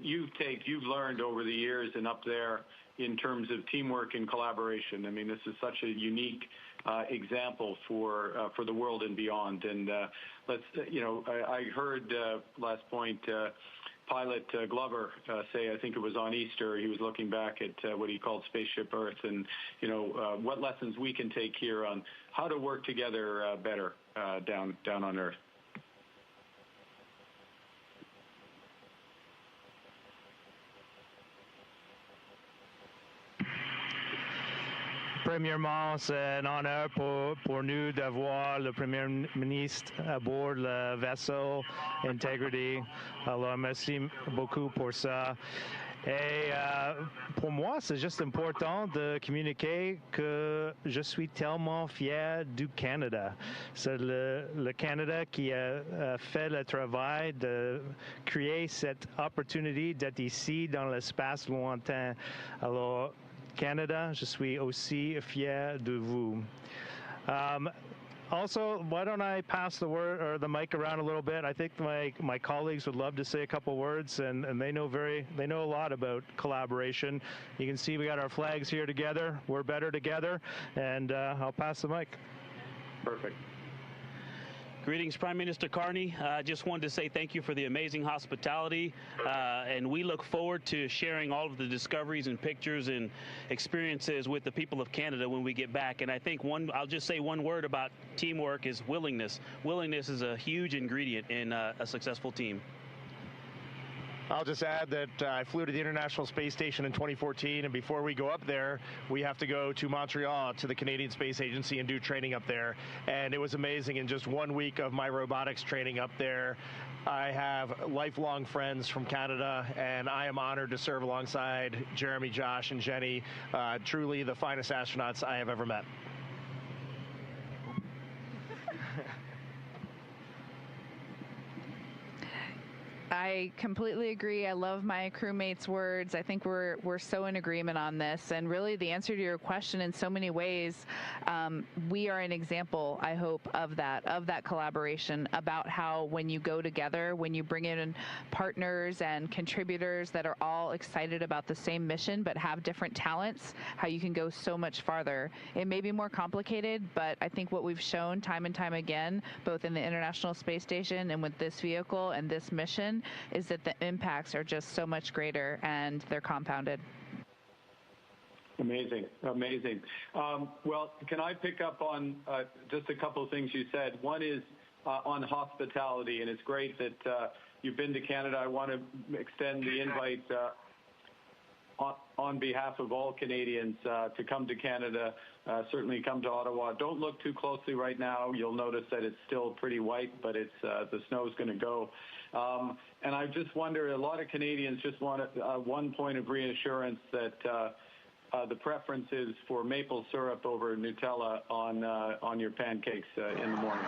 you've learned over the years and up there in terms of teamwork and collaboration. I mean, this is such a unique example for the world and beyond. And I heard last point pilot Glover say, I think it was on Easter, he was looking back at what he called Spaceship Earth, and what lessons we can take here on how to work together better down on Earth. Premièrement, c'est un honneur pour nous d'avoir le Premier ministre à bord le vaisseau Integrity. Alors, merci beaucoup pour ça. Et pour moi, c'est juste important de communiquer que je suis tellement fier du Canada. C'est le Canada qui a fait le travail de créer cette opportunité d'être ici dans l'espace lointain. Alors, Canada, je suis aussi fier de vous. Also, why don't I pass the word or the mic around a little bit? I think my colleagues would love to say a couple words, and they know a lot about collaboration. You can see we got our flags here together. We're better together, and I'll pass the mic. Perfect. Greetings, Prime Minister Carney. I just wanted to say thank you for the amazing hospitality, and we look forward to sharing all of the discoveries and pictures and experiences with the people of Canada when we get back. And I think I'll just say one word about teamwork is willingness. Willingness is a huge ingredient in a successful team. I'll just add that I flew to the International Space Station in 2014, and before we go up there, we have to go to Montreal to the Canadian Space Agency and do training up there. And it was amazing. In just 1 week of my robotics training up there, I have lifelong friends from Canada, and I am honored to serve alongside Jeremy, Josh, and Jenny, truly the finest astronauts I have ever met. I completely agree. I love my crewmates' words. I think we're so in agreement on this. And really, the answer to your question, in so many ways, we are an example, I hope, of that collaboration, about how when you go together, when you bring in partners and contributors that are all excited about the same mission but have different talents, how you can go so much farther. It may be more complicated, but I think what we've shown time and time again, both in the International Space Station and with this vehicle and this mission, is that the impacts are just so much greater and they're compounded. Amazing, amazing. Well, can I pick up on just a couple of things you said? One is on hospitality, and it's great that you've been to Canada. I want to extend the invite on behalf of all Canadians to come to Canada. Certainly come to Ottawa. Don't look too closely right now. You'll notice that it's still pretty white, but it's the snow's going to go. And I just wonder, a lot of Canadians just want one point of reassurance that the preference is for maple syrup over Nutella on your pancakes in the morning.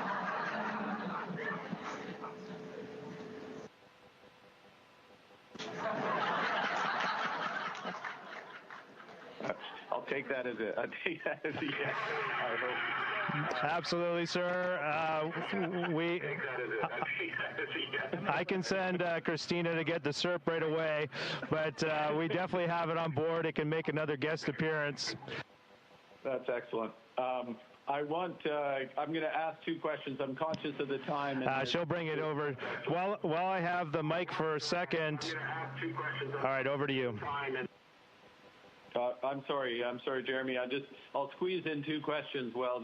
I'll take that as a yes, I hope. Absolutely, sir. I can send Christina to get the syrup right away, but we definitely have it on board. It can make another guest appearance. That's excellent. I'm going to ask two questions. I'm conscious of the time. And she'll bring it over. While I have the mic for a second. All right, over to you. I'm sorry, Jeremy. I'll squeeze in two questions. Well,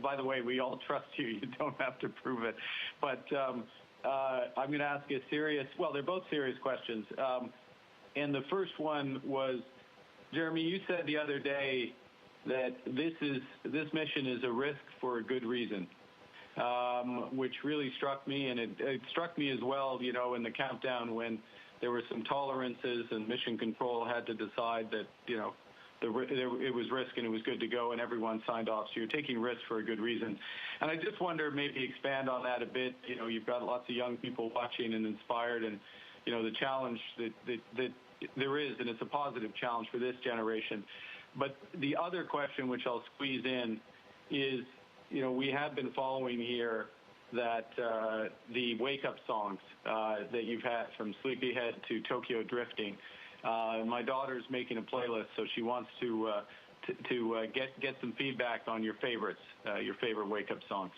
by the way, we all trust you. You don't have to prove it. But I'm going to ask a serious. Well, they're both serious questions. And the first one was, Jeremy, you said the other day that this mission is a risk for a good reason, which really struck me, and it struck me as well. You know, in the countdown when there were some tolerances, and Mission Control had to decide that, you know, it was risk and it was good to go, and everyone signed off. So you're taking risks for a good reason. And I just wonder, maybe expand on that a bit. You know, you've got lots of young people watching and inspired, and, you know, the challenge that there is, and it's a positive challenge for this generation. But the other question, which I'll squeeze in, is, you know, we have been following here that the wake-up songs that you've had, from Sleepyhead to Tokyo Drifting. My daughter's making a playlist, so she wants to get some feedback on your favorites, your favorite wake-up songs.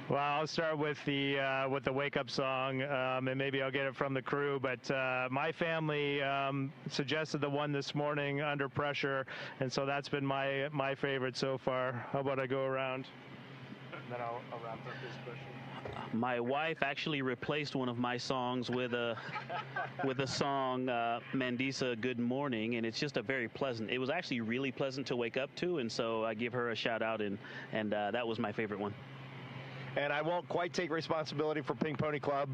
Well, I'll start with the wake-up song, and maybe I'll get it from the crew. But my family suggested the one this morning, Under Pressure, and so that's been my favorite so far. How about I go around, and then I'll wrap up this question. My wife actually replaced one of my songs with a song, Mandisa Good Morning, and it's just a very pleasant. It was actually really pleasant to wake up to, and so I give her a shout out, and that was my favorite one. And I won't quite take responsibility for Pink Pony Club,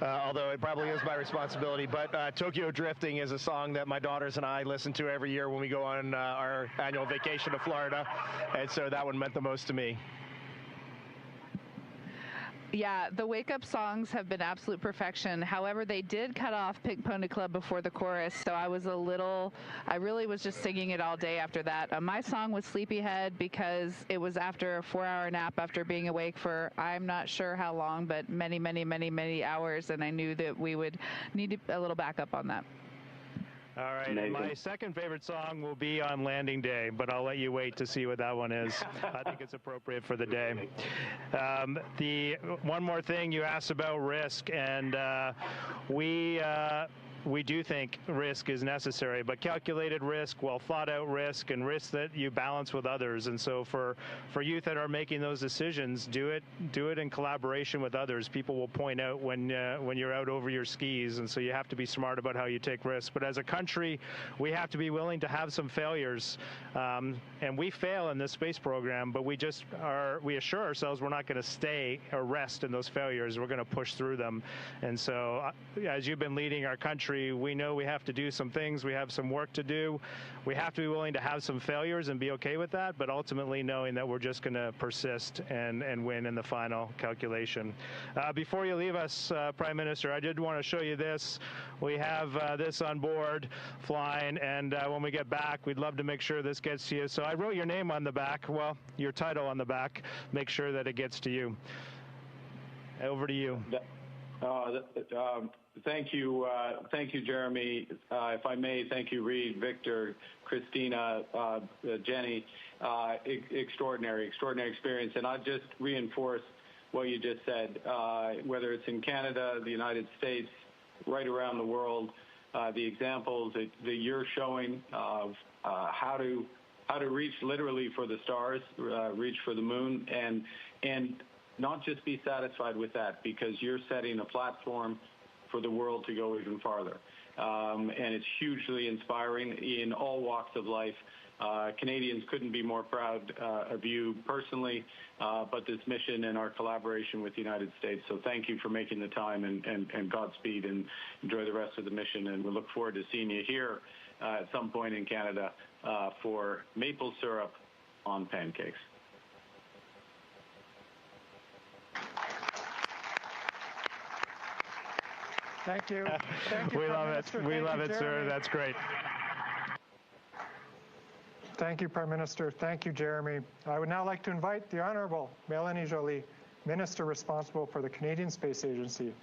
although it probably is my responsibility. But Tokyo Drifting is a song that my daughters and I listen to every year when we go on our annual vacation to Florida. And so that one meant the most to me. Yeah, the wake-up songs have been absolute perfection. However, they did cut off Pink Pony Club before the chorus, so I really was just singing it all day after that. My song was Sleepyhead because it was after a 4-hour nap after being awake for, I'm not sure how long, but many, many, many, many hours, and I knew that we would need a little backup on that. All right, and my second favorite song will be on Landing Day, but I'll let you wait to see what that one is. I think it's appropriate for the day. The one more thing you asked about risk, and we do think risk is necessary, but calculated risk, well thought out risk, and risk that you balance with others. And so for youth that are making those decisions, do it in collaboration with others. People will point out when you're out over your skis, and so you have to be smart about how you take risks. But as a country, we have to be willing to have some failures, and we fail in this space program, but we assure ourselves we're not going to stay or rest in those failures. We're going to push through them. And so as you've been leading our country telemetry, we know we have to do some things. We have some work to do. We have to be willing to have some failures and be okay with that, but ultimately knowing that we're just going to persist and win in the final calculation. Before you leave us, Prime Minister, I did want to show you this. We have this on board flying, and when we get back, we'd love to make sure this gets to you. So I wrote your name on the back, well, your title on the back. Make sure that it gets to you. Over to you. Thank you, Jeremy. If I may, thank you, Reed, Victor, Christina, Jenny. Extraordinary experience. And I'll just reinforce what you just said. Whether it's in Canada, the United States, right around the world, the examples that you're showing of how to reach literally for the stars, reach for the moon, and not just be satisfied with that, because you're setting a platform for the world to go even farther. And it's hugely inspiring in all walks of life. Canadians couldn't be more proud of you personally, but this mission and our collaboration with the United States. So thank you for making the time, and Godspeed, and enjoy the rest of the mission. And we look forward to seeing you here at some point in Canada for maple syrup on pancakes. Thank you. Thank you. We love it. We love it, sir. That's great. Thank you, Prime Minister. Thank you, Jeremy. I would now like to invite the Honourable Mélanie Joly, Minister responsible for the Canadian Space Agency.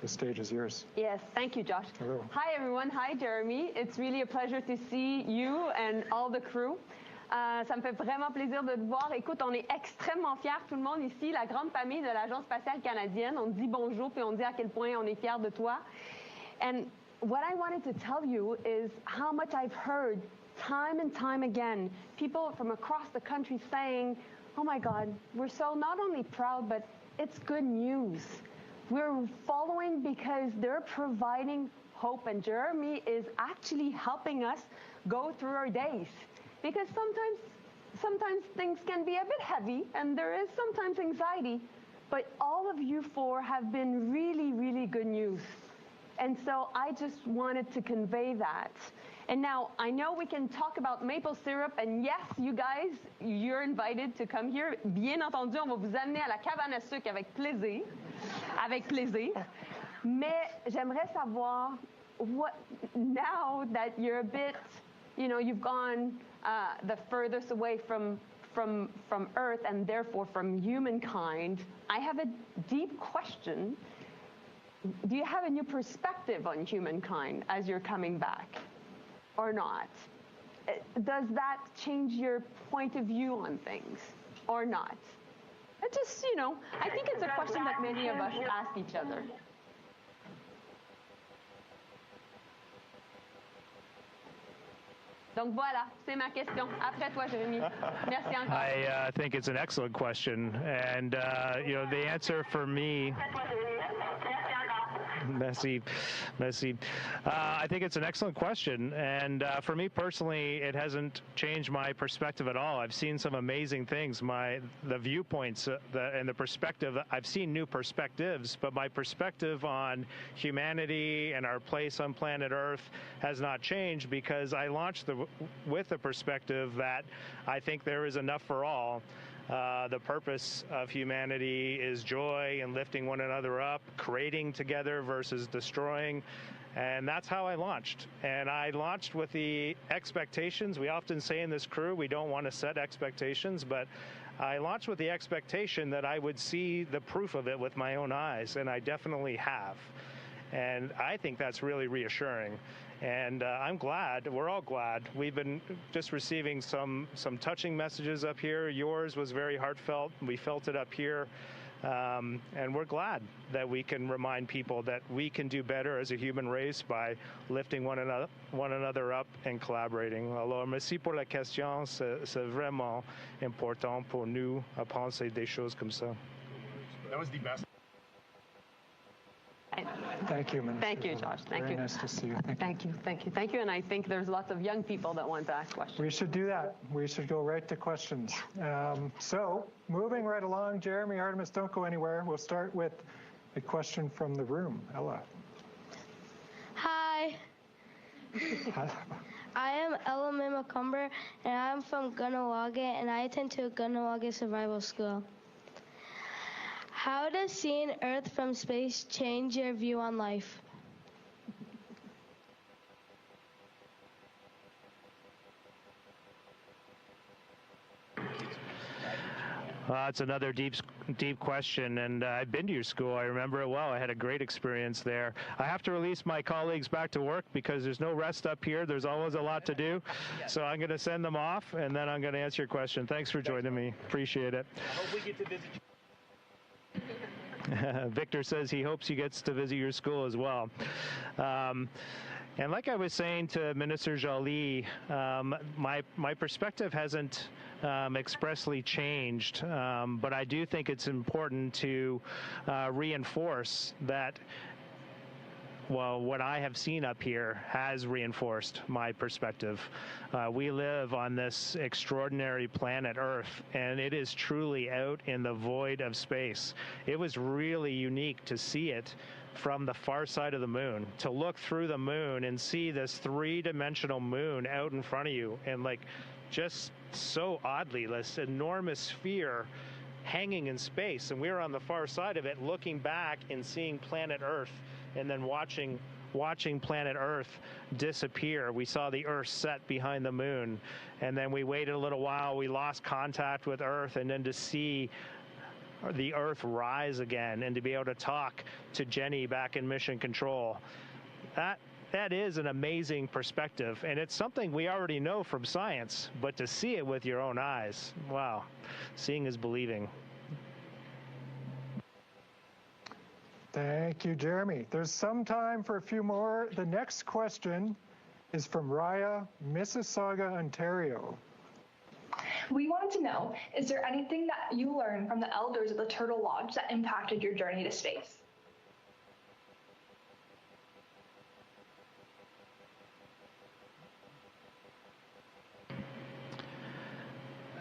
The stage is yours. Yes, thank you, Josh. Hello. Hi, everyone. Hi, Jeremy. It's really a pleasure to see you and all the crew. Ça me fait vraiment plaisir de te voir. Écoute, on est extrêmement fiers, tout le monde ici, la grande famille de l'Agence spatiale canadienne. On te dit bonjour, puis on dit à quel point on est fiers de toi. And what I wanted to tell you is how much I've heard time and time again, people from across the country saying, oh my God, we're so not only proud, but it's good news. We're following because they're providing hope, and Jeremy is actually helping us go through our days. Because sometimes things can be a bit heavy, and there is sometimes anxiety, but all of you four have been really, really good news. And so I just wanted to convey that. And now, I know we can talk about maple syrup, and yes, you guys, you're invited to come here. Bien entendu, on va vous amener à la cabane à sucre avec plaisir. Avec plaisir. Mais j'aimerais savoir, what, now that you're a bit, you know, you've gone the furthest away from Earth and therefore from humankind, I have a deep question. Do you have a new perspective on humankind as you're coming back, or not? Does that change your point of view on things, or not? It just, you know, I think it's a question that many of us ask each other. Donc voilà, c'est ma question. Après toi, Jérémy. Merci encore. I think it's an excellent question, and you know, the answer for me. Messy. I think it's an excellent question, and for me personally, it hasn't changed my perspective at all. I've seen some amazing things. The viewpoints and the perspective. I've seen new perspectives, but my perspective on humanity and our place on planet Earth has not changed, because I launched with the perspective that I think there is enough for all. The purpose of humanity is joy and lifting one another up, creating together versus destroying. And that's how I launched. And I launched with the expectations. We often say in this crew, we don't want to set expectations, but I launched with the expectation that I would see the proof of it with my own eyes, and I definitely have. And I think that's really reassuring. And I'm glad, we're all glad. We've been just receiving some touching messages up here. Yours was very heartfelt. We felt it up here. And we're glad that we can remind people that we can do better as a human race by lifting one another up and collaborating. Alors, merci pour la question. C'est vraiment important pour nous à penser des choses comme ça. That was the best. Thank you, Minister. Thank you, Josh. Thank you. Very nice to see you. Thank you. And I think there's lots of young people that want to ask questions. We should do that. We should go right to questions. So, moving right along, Jeremy, Artemis, don't go anywhere. We'll start with a question from the room. Ella. Hi, I am Elamay McCumber, and I am from Gunawaga, and I attend to a Gunawaga Survival School. How does seeing Earth from space change your view on life? That's another deep question, and I've been to your school. I remember it well. I had a great experience there. I have to release my colleagues back to work because there's no rest up here. There's always a lot to do. So I'm going to send them off, and then I'm going to answer your question. Thanks for joining me. Appreciate it. I hope we get to visit you. Victor says he hopes he gets to visit your school as well. And like I was saying to Minister Joly, my perspective hasn't expressly changed, but I do think it's important to reinforce that, well, what I have seen up here has reinforced my perspective. We live on this extraordinary planet Earth, and it is truly out in the void of space. It was really unique to see it from the far side of the moon, to look through the moon and see this three-dimensional moon out in front of you, and like just so oddly, this enormous sphere hanging in space, and we were on the far side of it looking back and seeing planet Earth, and then watching planet Earth disappear. We saw the Earth set behind the moon, and then we waited a little while, we lost contact with Earth, and then to see the Earth rise again and to be able to talk to Jenny back in Mission Control. That is an amazing perspective, and it's something we already know from science, but to see it with your own eyes, wow, seeing is believing. Thank you, Jeremy. There's some time for a few more. The next question is from Raya, Mississauga, Ontario. We wanted to know, is there anything that you learned from the elders of the Turtle Lodge that impacted your journey to space?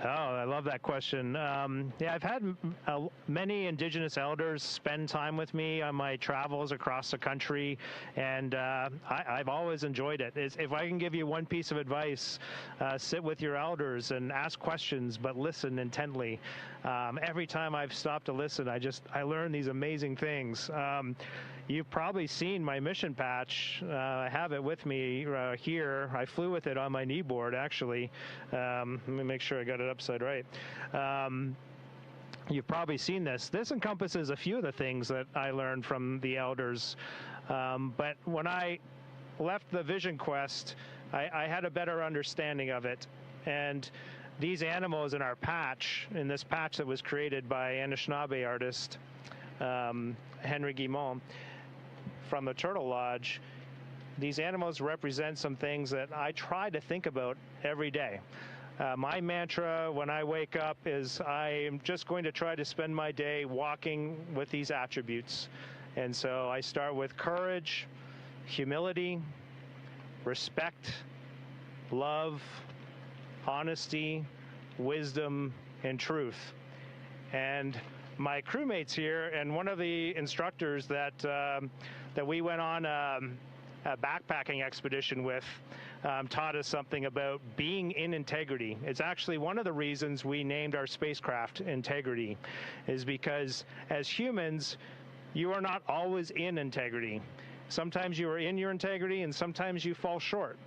Oh, I love that question. Yeah, I've had many Indigenous elders spend time with me on my travels across the country, and I've always enjoyed it. If I can give you one piece of advice, sit with your elders and ask questions, but listen intently. Every time I've stopped to listen, I learn these amazing things. You've probably seen my mission patch. I have it with me here. I flew with it on my kneeboard, actually. Let me make sure I got it upside right. You've probably seen this. This encompasses a few of the things that I learned from the elders. But when I left the Vision Quest, I had a better understanding of it. And these animals in our patch, in this patch that was created by Anishinaabe artist Henry Guimont, from the Turtle Lodge, these animals represent some things that I try to think about every day. My mantra when I wake up is I am just going to try to spend my day walking with these attributes. And so I start with courage, humility, respect, love, honesty, wisdom, and truth. And my crewmates here, and one of the instructors that we went on a backpacking expedition with, taught us something about being in integrity. It's actually one of the reasons we named our spacecraft Integrity, is because as humans, you are not always in integrity. Sometimes you are in your integrity and sometimes you fall short,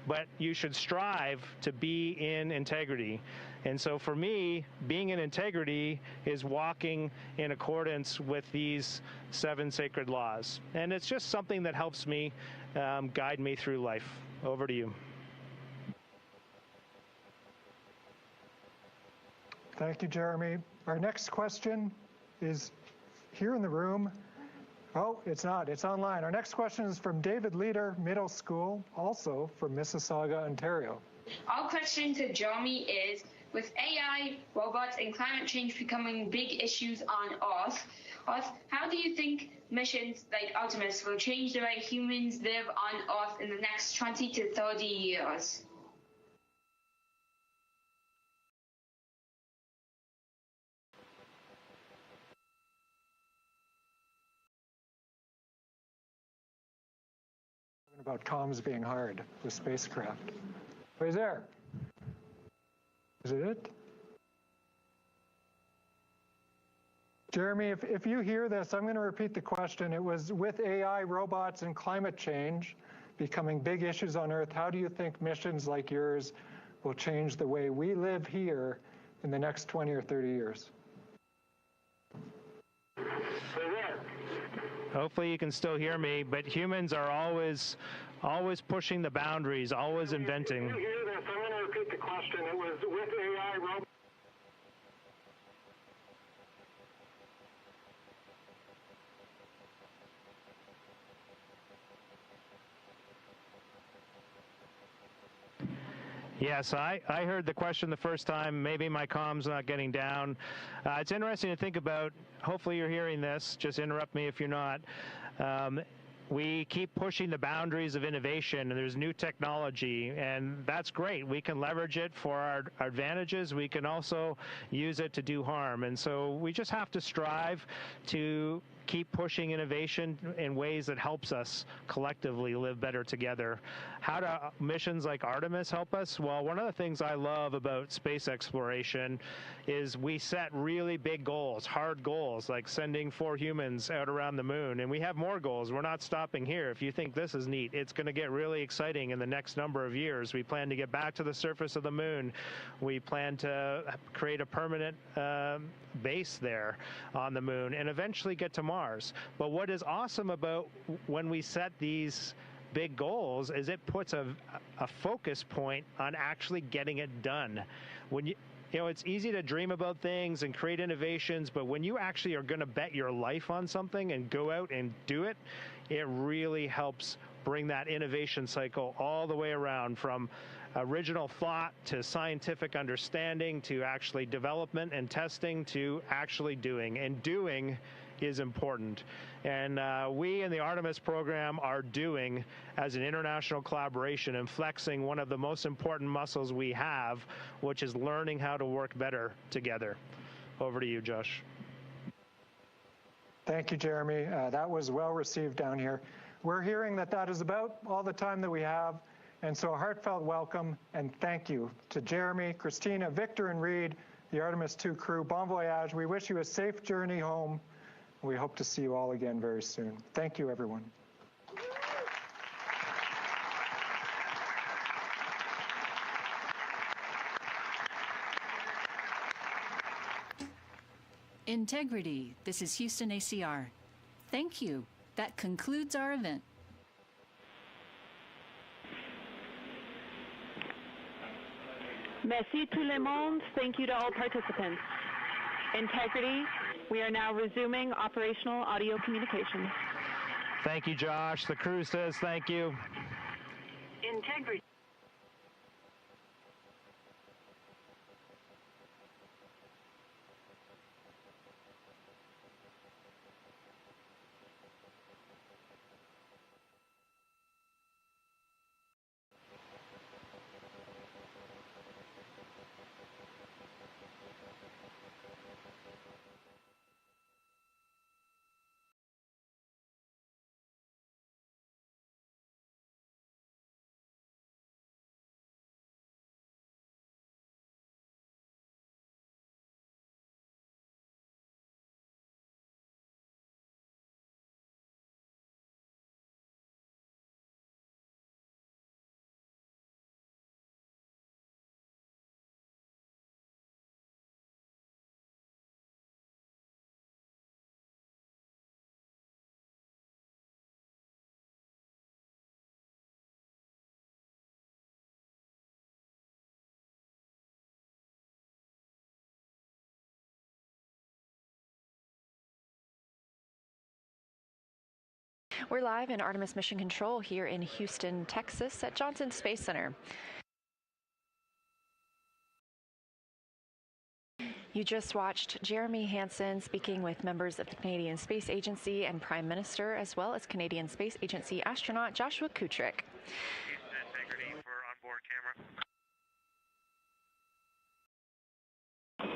but you should strive to be in integrity. And so for me, being in integrity is walking in accordance with these 7 sacred laws. And it's just something that helps me guide me through life. Over to you. Thank you, Jeremy. Our next question is here in the room. Oh, it's not. It's online. Our next question is from David Leader, Middle School, also from Mississauga, Ontario. Our question to Jeremy is, with AI, robots, and climate change becoming big issues on Earth, how do you think missions like Artemis will change the way humans live on Earth in the next 20 to 30 years? About comms being hard with spacecraft. Who's there? Is it it? Jeremy, if you hear this, I'm going to repeat the question. It was, with AI, robots, and climate change becoming big issues on Earth, how do you think missions like yours will change the way we live here in the next 20 or 30 years? Hopefully you can still hear me, but humans are always pushing the boundaries, always inventing. If you hear this, I'm going to repeat the question. It was, with AI, robots. Yes, I heard the question the first time. Maybe my comm's not getting down. It's interesting to think about. Hopefully you're hearing this. Just interrupt me if you're not. We keep pushing the boundaries of innovation, and there's new technology, and that's great. We can leverage it for our advantages. We can also use it to do harm. And so we just have to strive to keep pushing innovation in ways that helps us collectively live better together. How do missions like Artemis help us? Well, one of the things I love about space exploration is we set really big goals, hard goals, like sending 4 humans out around the moon. And we have more goals. We're not stopping here. If you think this is neat, it's going to get really exciting in the next number of years. We plan to get back to the surface of the moon. We plan to create a permanent base there on the moon and eventually get to Mars. But what is awesome about when we set these big goals is it puts a focus point on actually getting it done. When you know, it's easy to dream about things and create innovations, but when you actually are going to bet your life on something and go out and do it, it really helps bring that innovation cycle all the way around, from original thought to scientific understanding to actually development and testing to actually doing. And doing is important. And we in the Artemis program are doing as an international collaboration and flexing one of the most important muscles we have, which is learning how to work better together. Over to you, Josh. Thank you, Jeremy. That was well received down here. We're hearing that is about all the time that we have. And so a heartfelt welcome and thank you to Jeremy, Christina, Victor, and Reed, the Artemis II crew. Bon voyage. We wish you a safe journey home. We hope to see you all again very soon. Thank you, everyone. Integrity. This is Houston ACR. Thank you. That concludes our event. Merci tout le monde. Thank you to all participants. Integrity. We are now resuming operational audio communications. Thank you, Josh. The crew says thank you. Integrity. We're live in Artemis Mission Control here in Houston, Texas at Johnson Space Center. You just watched Jeremy Hansen speaking with members of the Canadian Space Agency and Prime Minister, as well as Canadian Space Agency astronaut Joshua Kutrick. Integrity for onboard camera.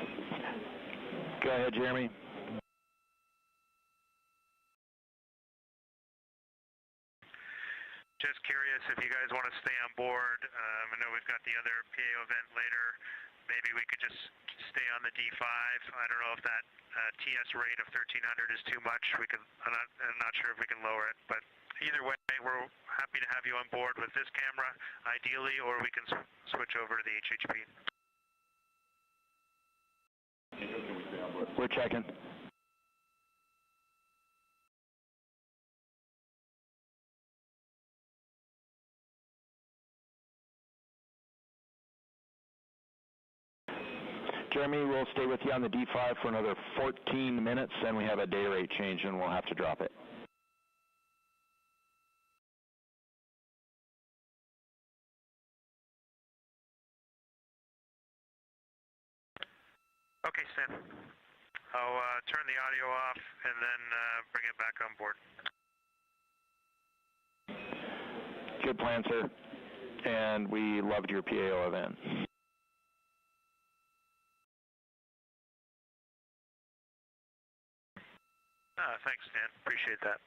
Go ahead, Jeremy. Just curious if you guys want to stay on board. I know we've got the other PAO event later. Maybe we could just stay on the D5. I don't know if that TS rate of 1300 is too much. I'm not sure if we can lower it, but either way, we're happy to have you on board with this camera, ideally, or we can switch over to the HHP. We're checking. Jeremy, we'll stay with you on the D5 for another 14 minutes, and we have a day rate change, and we'll have to drop it. Okay, Stan. I'll turn the audio off and then bring it back on board. Good plan, sir. And we loved your PAO event. Thanks, Dan. Appreciate that.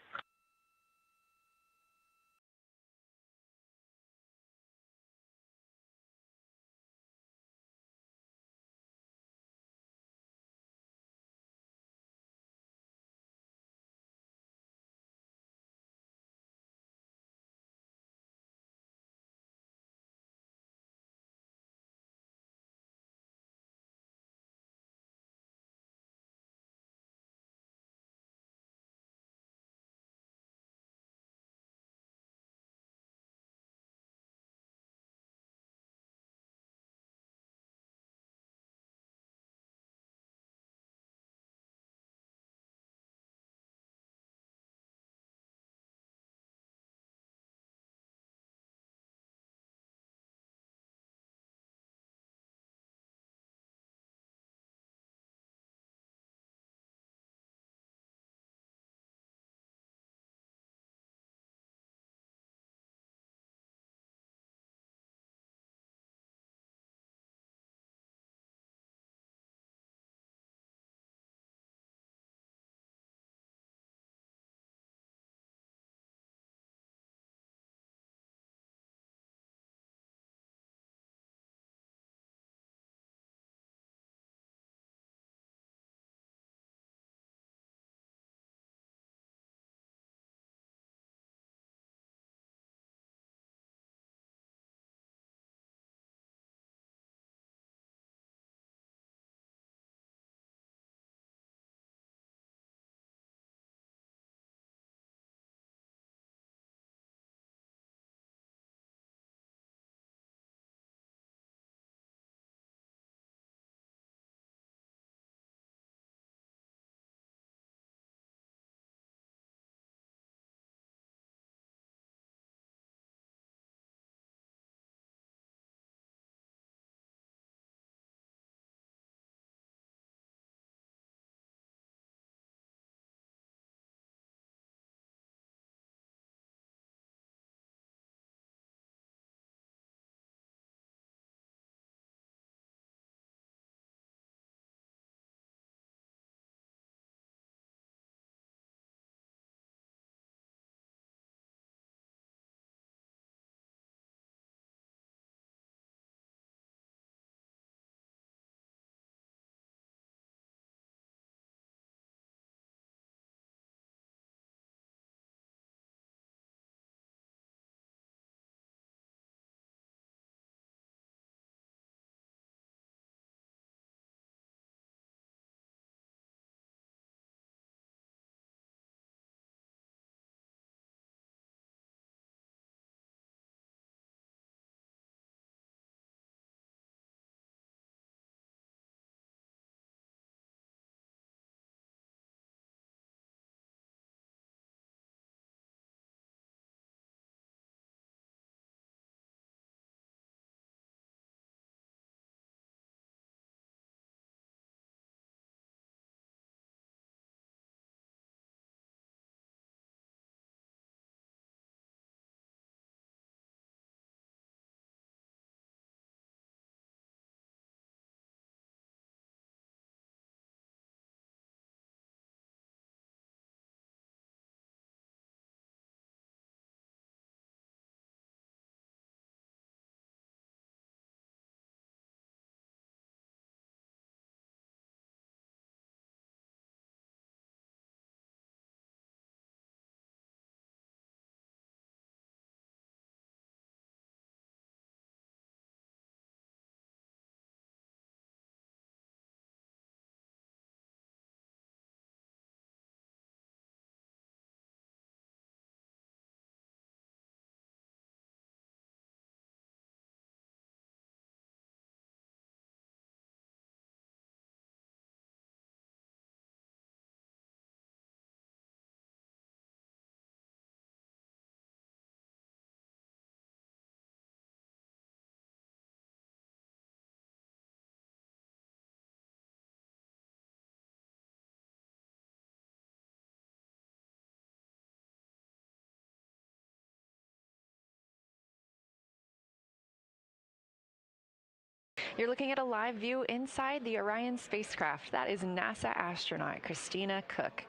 You're looking at a live view inside the Orion spacecraft. That is NASA astronaut Christina Cook.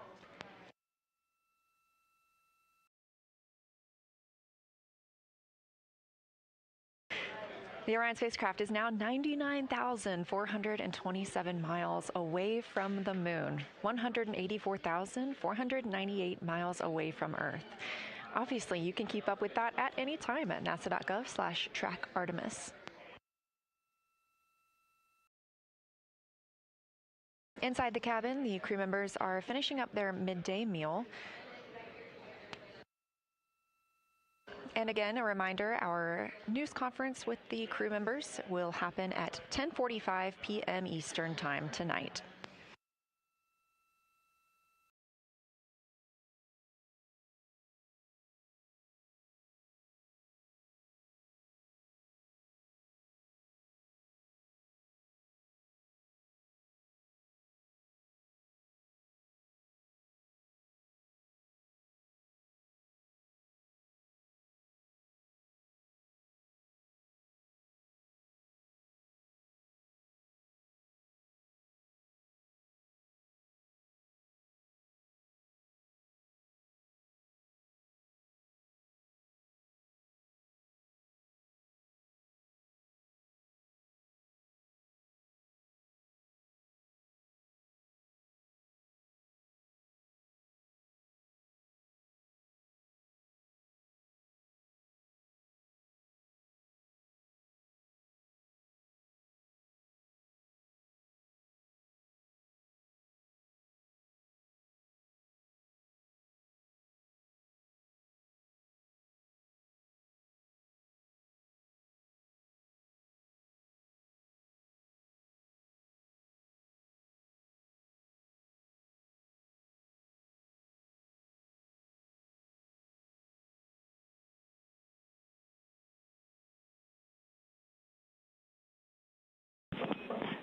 The Orion spacecraft is now 99,427 miles away from the moon, 184,498 miles away from Earth. Obviously, you can keep up with that at any time at nasa.gov/trackartemis. Inside the cabin, the crew members are finishing up their midday meal. And again, a reminder, our news conference with the crew members will happen at 10:45 p.m. Eastern Time tonight.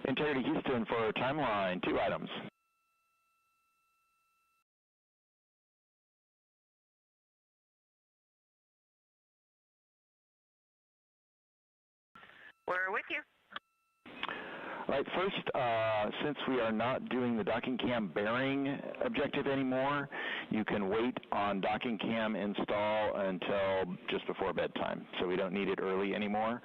Integrity Houston for timeline, 2 items. We're with you. All right, first, since we are not doing the docking cam bearing objective anymore, you can wait on docking cam install until just before bedtime, so we don't need it early anymore.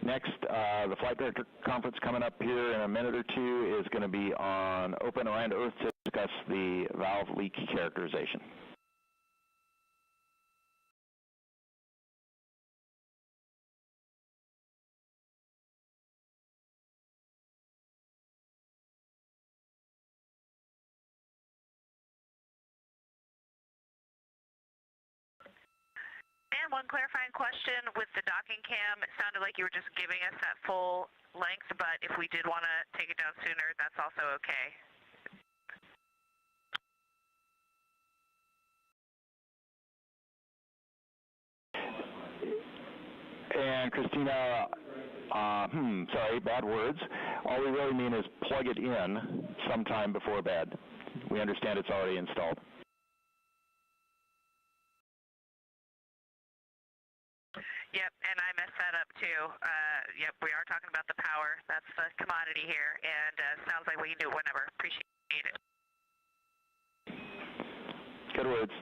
Next, the flight director conference coming up here in a minute or two is going to be on Open Around Earth to discuss the valve leak characterization. And one clarifying question with the docking cam, it sounded like you were just giving us that full length, but if we did want to take it down sooner, that's also okay. And Christina, sorry, bad words. All we really mean is plug it in sometime before bed. We understand it's already installed. Yep, and I messed that up too. Yep, we are talking about the power. That's the commodity here, and sounds like we can do it whenever. Appreciate it. Good words.